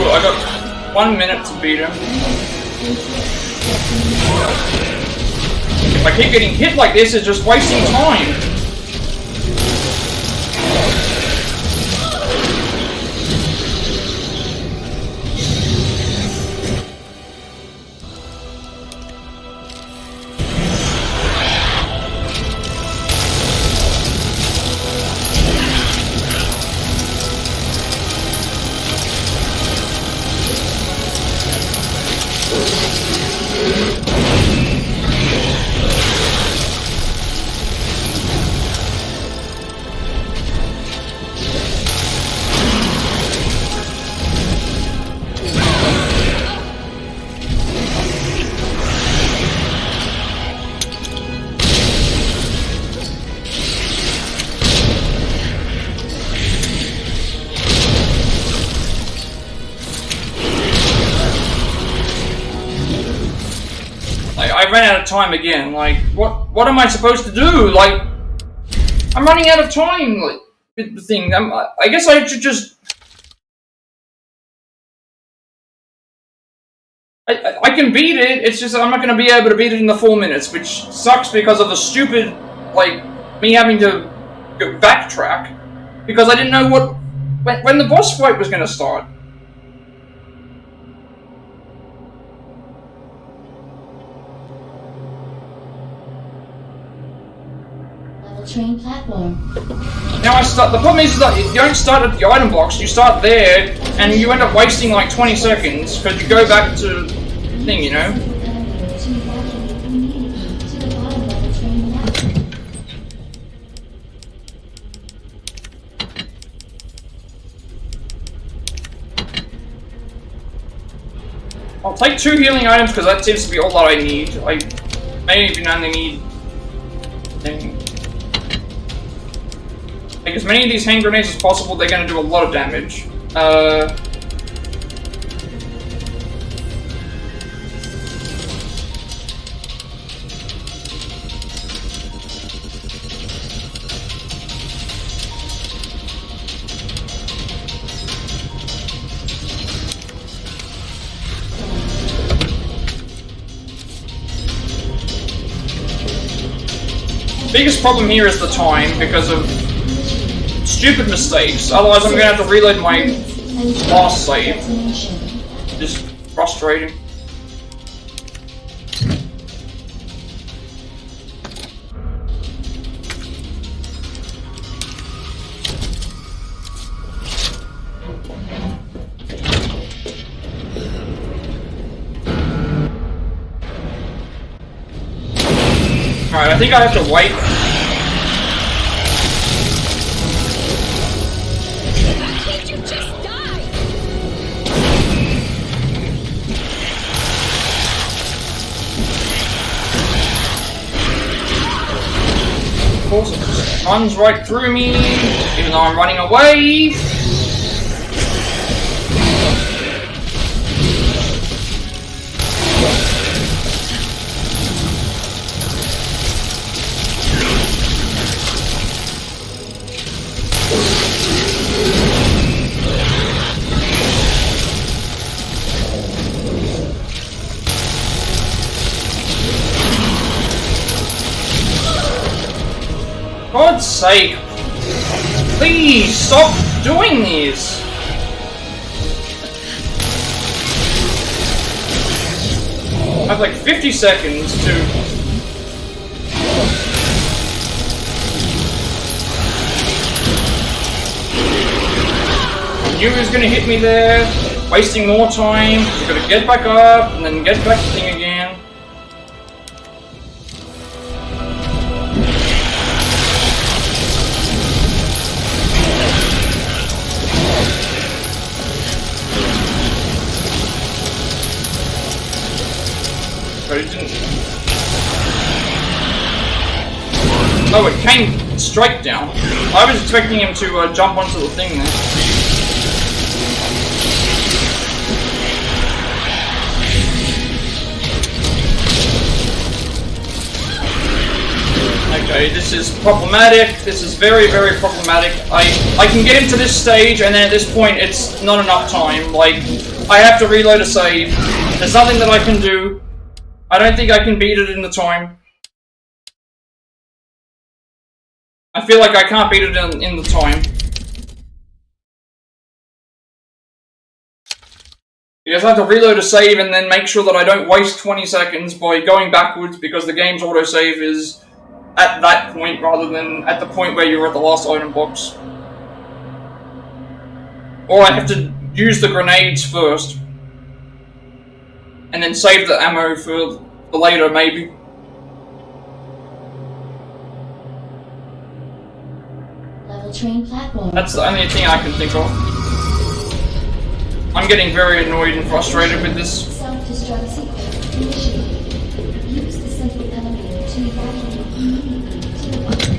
I got 1 minute to beat him. If I keep getting hit like this, it's just wasting time. I ran out of time again. Like, what am I supposed to do? Like, I'm running out of time. Like, with the thing. I guess I should just. I can beat it. It's just I'm not going to be able to beat it in the 4 minutes, which sucks because of the stupid, like, me having to go backtrack because I didn't know when the boss fight was going to start. Train platform. Now the problem is that you don't start at the item box, you start there, and you end up wasting like 20 seconds, because you go back to the thing, you know? I'll take 2 healing items, because that seems to be all that I need. I may even only need... Like, as many of these hand grenades as possible, they're going to do a lot of damage. Biggest problem here is the time, because of stupid mistakes, otherwise I'm going to have to reload my last save. Just frustrating. Alright, I think I have to wait. It just runs right through me, even though I'm running away. God's sake, please stop doing this. I have like 50 seconds to... I knew he was gonna hit me there, wasting more time. I've got to get back up and then get back to the thing again. But it didn't. Oh, it came straight down. I was expecting him to jump onto the thing there. Okay, this is problematic. This is very, very problematic. I can get into this stage, and then at this point, it's not enough time. Like, I have to reload a save. There's nothing that I can do. I don't think I can beat it in the time. I feel like I can't beat it in the time. Because I have to reload a save and then make sure that I don't waste 20 seconds by going backwards because the game's autosave is at that point rather than at the point where you're at the last item box. Or I have to use the grenades first. And then save the ammo for later, maybe. Level train platform. That's the only thing I can think of. I'm getting very annoyed and frustrated with this. Self-destruct sequence initiated. Use the central elevator to evacuate immediately to the bottom.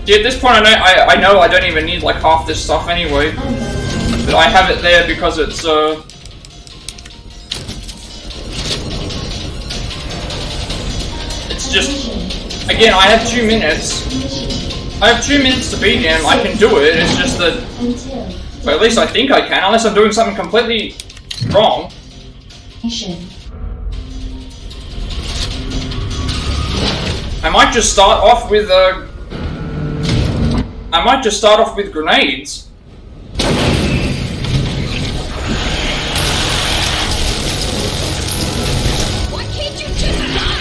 See, at this point, I know I don't even need like half this stuff anyway, but I have it there because it's just, again, I have 2 minutes. I have 2 minutes to beat him. I can do it. It's just that, well, at least I think I can, unless I'm doing something completely wrong. I might just start off with grenades. Why can't you just die?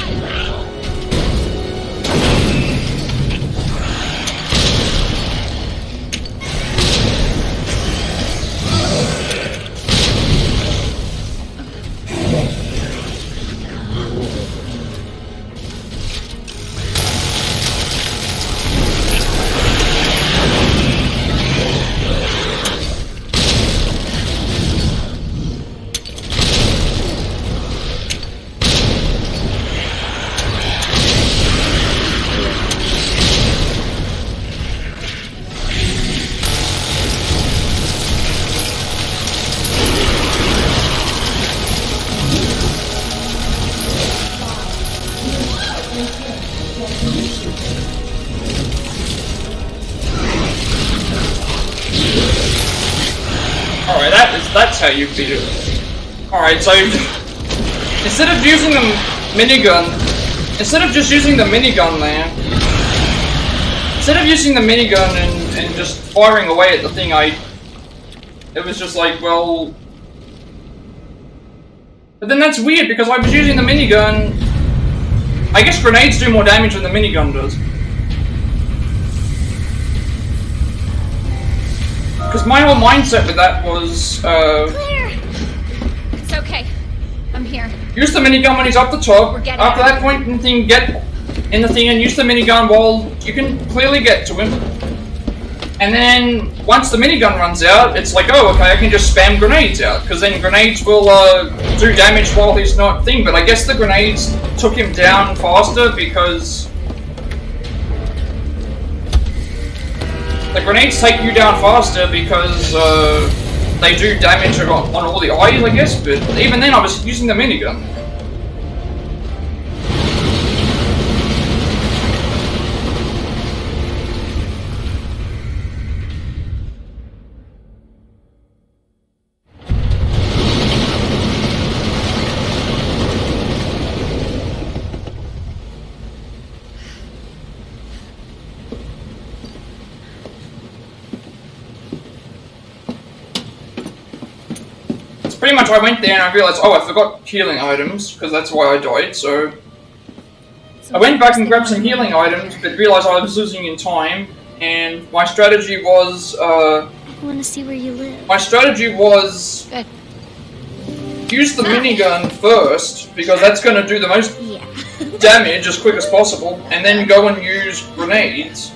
That's how you beat it. Alright, so instead of using the minigun, instead of just using the minigun there, instead of using the minigun and just firing away at the thing, it was just like, well, but then that's weird because I was using the minigun. I guess grenades do more damage than the minigun does. Because my whole mindset with that was, Claire! It's okay. I'm here. Use the minigun when he's up the top. After that point in the thing, get in the thing and use the minigun while you can clearly get to him. And then, once the minigun runs out, it's like, oh, okay, I can just spam grenades out. Because then grenades will, do damage while he's not thing. But I guess the grenades took him down faster because the grenades take you down faster because they do damage on all the eyes, I guess, but even then I was using the minigun. Pretty much I went there and I realized, oh, I forgot healing items, because that's why I died, so I went back and grabbed some healing items, but realized I was losing in time, and my strategy was, I want to see where you live. my strategy was use the minigun first, because that's going to do the most damage as quick as possible, and then go and use grenades.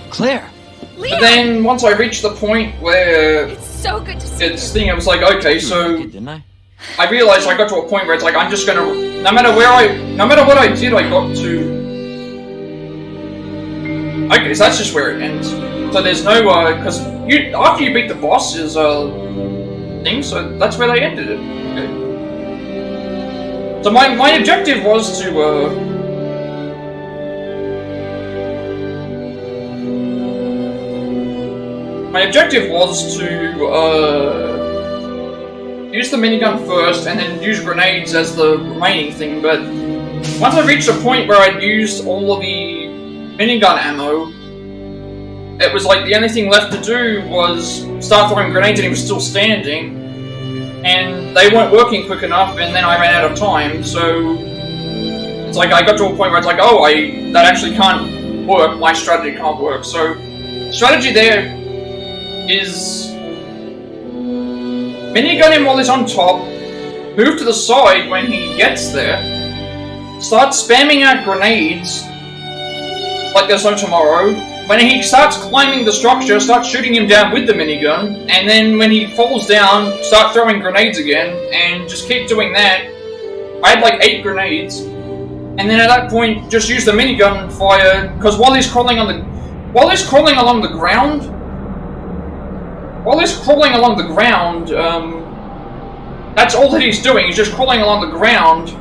Claire! But then, once I reached the point where so good to see it's thing, I was like, okay, so Didn't I? I realized I got to a point where it's like, I'm just gonna, no matter what I did, I Okay, so that's just where it ends. So there's no, because after you beat the boss is thing, so that's where they ended it. Okay. So my objective was to use the minigun first and then use grenades as the remaining thing, but once I reached a point where I'd used all of the minigun ammo, it was like the only thing left to do was start throwing grenades and he was still standing, and they weren't working quick enough, and then I ran out of time, so it's like I got to a point where it's like, oh, that actually can't work, my strategy can't work. So strategy there is minigun him while he's on top, move to the side when he gets there, start spamming out grenades like there's no tomorrow. When he starts climbing the structure, start shooting him down with the minigun, and then when he falls down, start throwing grenades again, and just keep doing that. I had like 8 grenades, and then at that point, just use the minigun fire, because while he's crawling along the ground, that's all that he's doing. He's just crawling along the ground.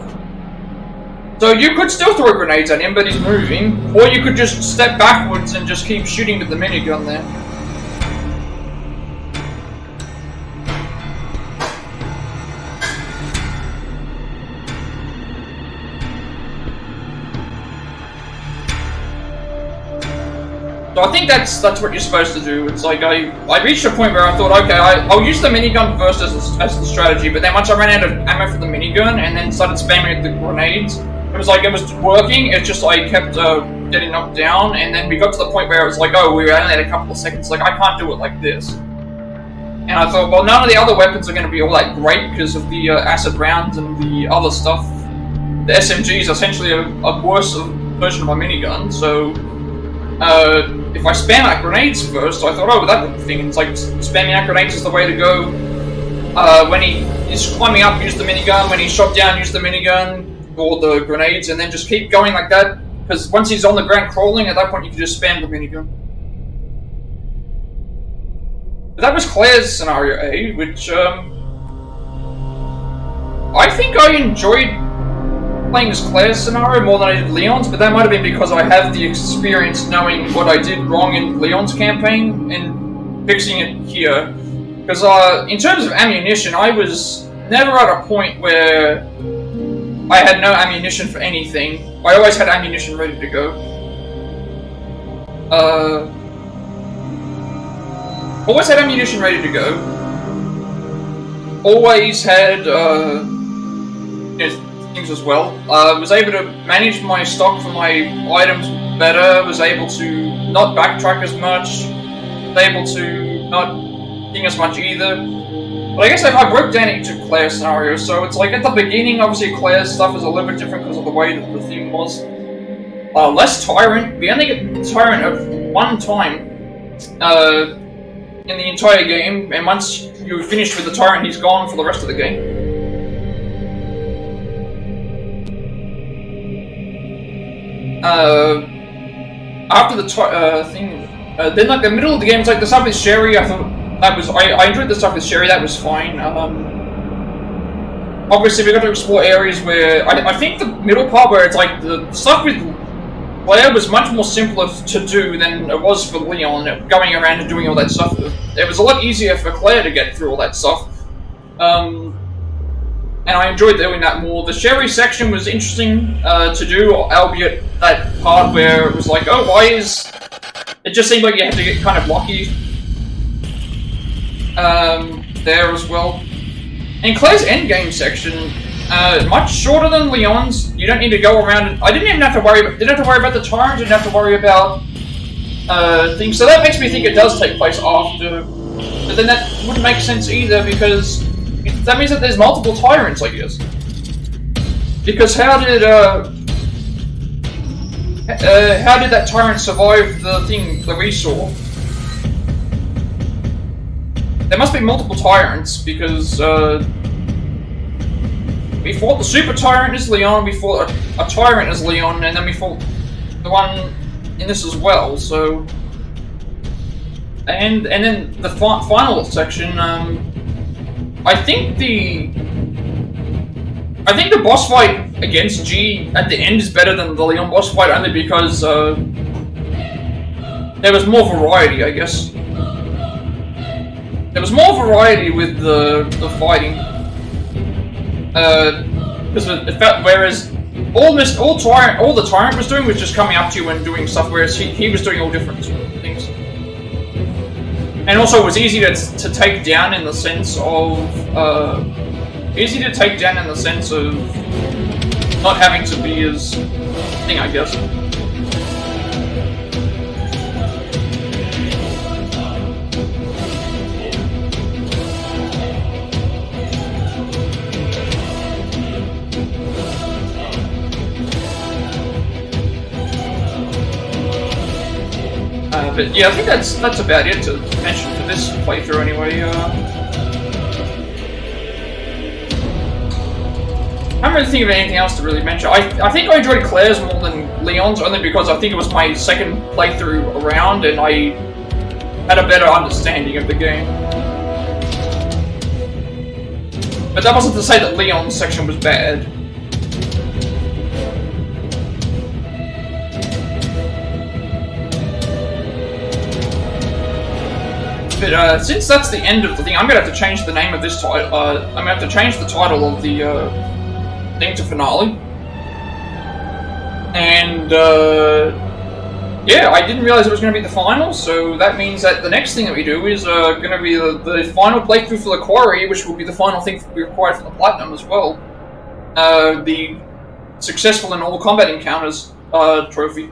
So you could still throw grenades at him, but he's moving. Or you could just step backwards and just keep shooting with the minigun there. So I think that's what you're supposed to do. It's like I reached a point where I thought, okay, I'll use the minigun first as the strategy, but then once I ran out of ammo for the minigun and then started spamming the grenades, it was like it was working, it's just I kept getting knocked down, and then we got to the point where it was like, oh, we only had a couple of seconds, like I can't do it like this. And I thought, well, none of the other weapons are going to be all that great because of the acid rounds and the other stuff. The SMG is essentially a worse version of my minigun, so if I spam out grenades first, I thought, oh, that thing, it's like spamming out grenades is the way to go. When he is climbing up, use the minigun. When he's shot down, use the minigun or the grenades, and then just keep going like that. Because once he's on the ground crawling, at that point you can just spam the minigun. But that was Claire's scenario A, which I think I enjoyed playing as Claire's scenario more than I did Leon's, but that might have been because I have the experience knowing what I did wrong in Leon's campaign and fixing it here. Because in terms of ammunition, I was never at a point where I had no ammunition for anything. I always had ammunition ready to go. Always had ammunition ready to go. Always had things as well. Was able to manage my stock for my items better. Was able to not backtrack as much. Was able to not think as much either. But I guess I broke down into Claire's scenario, so it's like at the beginning, obviously Claire's stuff is a little bit different because of the way that the theme was. Less Tyrant. We only get Tyrant at one time in the entire game, and once you finish with the Tyrant, he's gone for the rest of the game. After the thing, then like the middle of the game, it's like the stuff with Sherry. I thought that was I enjoyed the stuff with Sherry. That was fine. Obviously, we got to explore areas where I think the middle part where it's like the stuff with Claire was much more simpler to do than it was for Leon. Going around and doing all that stuff, it was a lot easier for Claire to get through all that stuff. And I enjoyed doing that more. The Sherry section was interesting to do, albeit that part where it was like, oh, why is... It just seemed like you had to get kind of lucky there as well. And Claire's endgame section, much shorter than Leon's. You don't need to go around... I didn't even have to worry about... Didn't have to worry about the Tyrant, didn't have to worry about things. So that makes me think it does take place after. But then that wouldn't make sense either, because... That means that there's multiple Tyrants, I guess. Because how did that Tyrant survive the thing that we saw? There must be multiple Tyrants, because we fought the Super Tyrant as Leon, we fought a Tyrant as Leon, and then we fought the one in this as well. So, and then the final section. I think the boss fight against G at the end is better than the Leon boss fight, only because there was more variety, I guess. There was more variety with the fighting. Because it felt, whereas all the Tyrant was doing was just coming up to you and doing stuff, whereas he was doing all different things. And also it was easy to take down in the sense of not having to be as thing, I guess. But yeah, I think that's about it to mention for this playthrough anyway. I don't really think of anything else to really mention. I think I enjoyed Claire's more than Leon's, only because I think it was my second playthrough around and I had a better understanding of the game. But that wasn't to say that Leon's section was bad. But since that's the end of the thing, I'm gonna have to change the name of this title. I'm gonna have to change the title of the thing to finale. And yeah, I didn't realize it was gonna be the final, so that means that the next thing that we do is gonna be the final playthrough for the Quarry, which will be the final thing we required for the Platinum as well. The successful in all combat encounters trophy.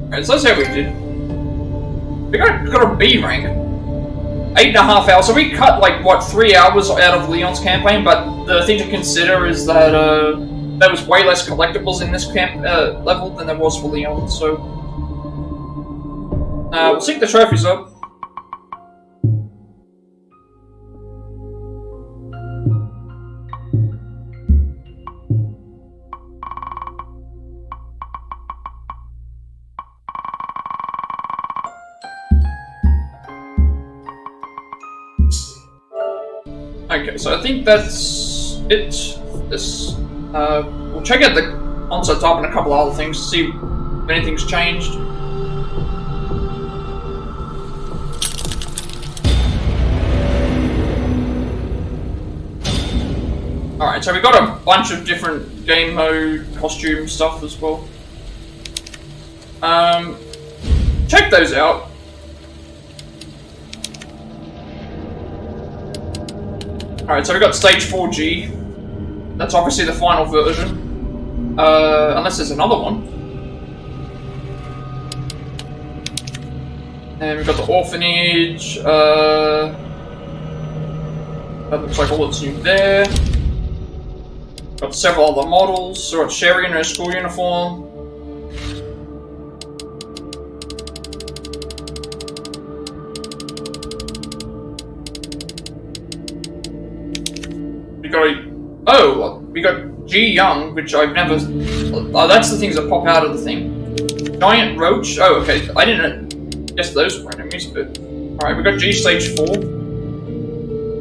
Alright, so let's see how we did. We got a B rank. 8.5 hours. So we cut like what 3 hours out of Leon's campaign, but the thing to consider is that there was way less collectibles in this level than there was for Leon. So we'll sync the trophies up. Okay, so I think that's it for this. We'll check out the onset top and a couple other things to see if anything's changed. Alright, so we got a bunch of different game mode, costume stuff as well. Check those out. Alright, so we got stage 4G. That's obviously the final version. Unless there's another one. And we've got the orphanage. That looks like all that's new there. Got several other models. So we've got Sherry in her school uniform. We got G Young, which I've never. Oh, that's the things that pop out of the thing. Giant Roach. Oh, okay. I didn't guess those were enemies, but alright. We got G Stage 4.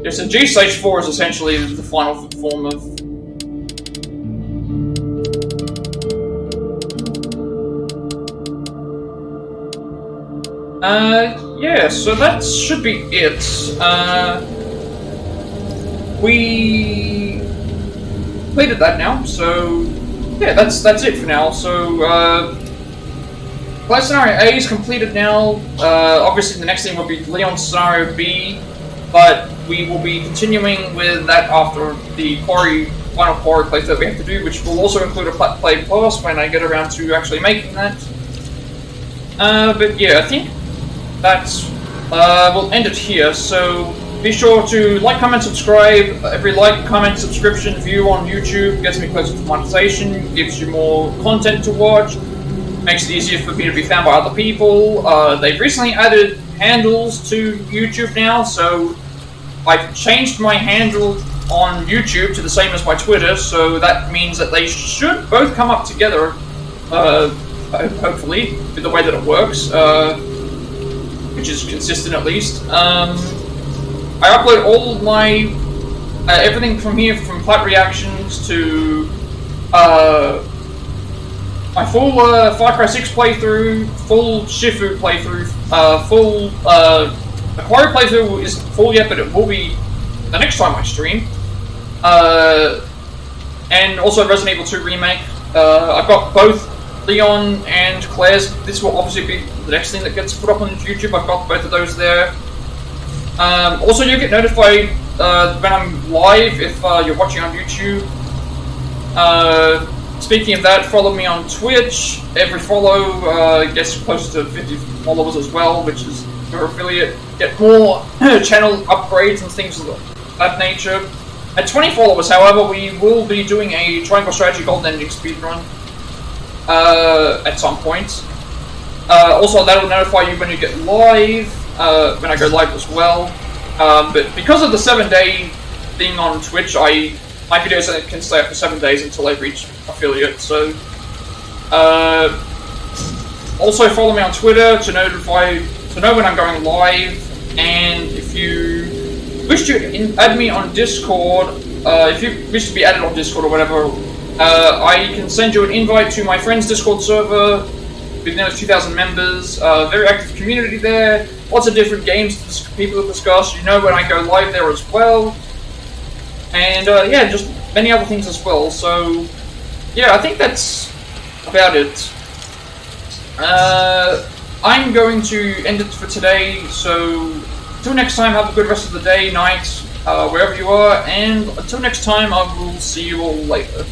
Yeah, so G Stage 4 is essentially the final form of. Yeah. So that should be it. We completed that now, so yeah, that's it for now. So Plat Scenario A is completed now. Obviously the next thing will be Leon Scenario B, but we will be continuing with that after the final Quarry playthrough that we have to do, which will also include a Plat Play Plus when I get around to actually making that. But yeah, I think that's we'll end it here. So be sure to like, comment, subscribe. Every like, comment, subscription, view on YouTube gets me closer to monetization, gives you more content to watch, makes it easier for me to be found by other people. They've recently added handles to YouTube now, so I've changed my handle on YouTube to the same as my Twitter, so that means that they should both come up together, hopefully, with the way that it works, which is consistent at least. I upload all my, everything from here, from Plat reactions to my full Far Cry 6 playthrough, full Shifu playthrough, full Aquaria playthrough isn't full yet, but it will be the next time I stream. And also Resident Evil 2 Remake. I've got both Leon and Claire's. This will obviously be the next thing that gets put up on YouTube. I've got both of those there. Also, you'll get notified when I'm live if you're watching on YouTube. Speaking of that, follow me on Twitch. Every follow gets closer to 50 followers as well, which is your affiliate. Get more channel upgrades and things of that nature. At 20 followers, however, we will be doing a Triangle Strategy Golden Ending speedrun at some point. Also, that'll notify you when you get live, when I go live as well. But because of the 7-day thing on Twitch, my videos can stay up for 7 days until I reach affiliate. So, also follow me on Twitter to know when I'm going live. And if you wish to add me on Discord, if you wish to be added on Discord or whatever, I can send you an invite to my friend's Discord server with nearly 2,000 members. Very active community there. Lots of different games people to discuss. You know when I go live there as well. And yeah, just many other things as well. So yeah, I think that's about it. I'm going to end it for today. So until next time, have a good rest of the day, night, wherever you are. And until next time, I will see you all later.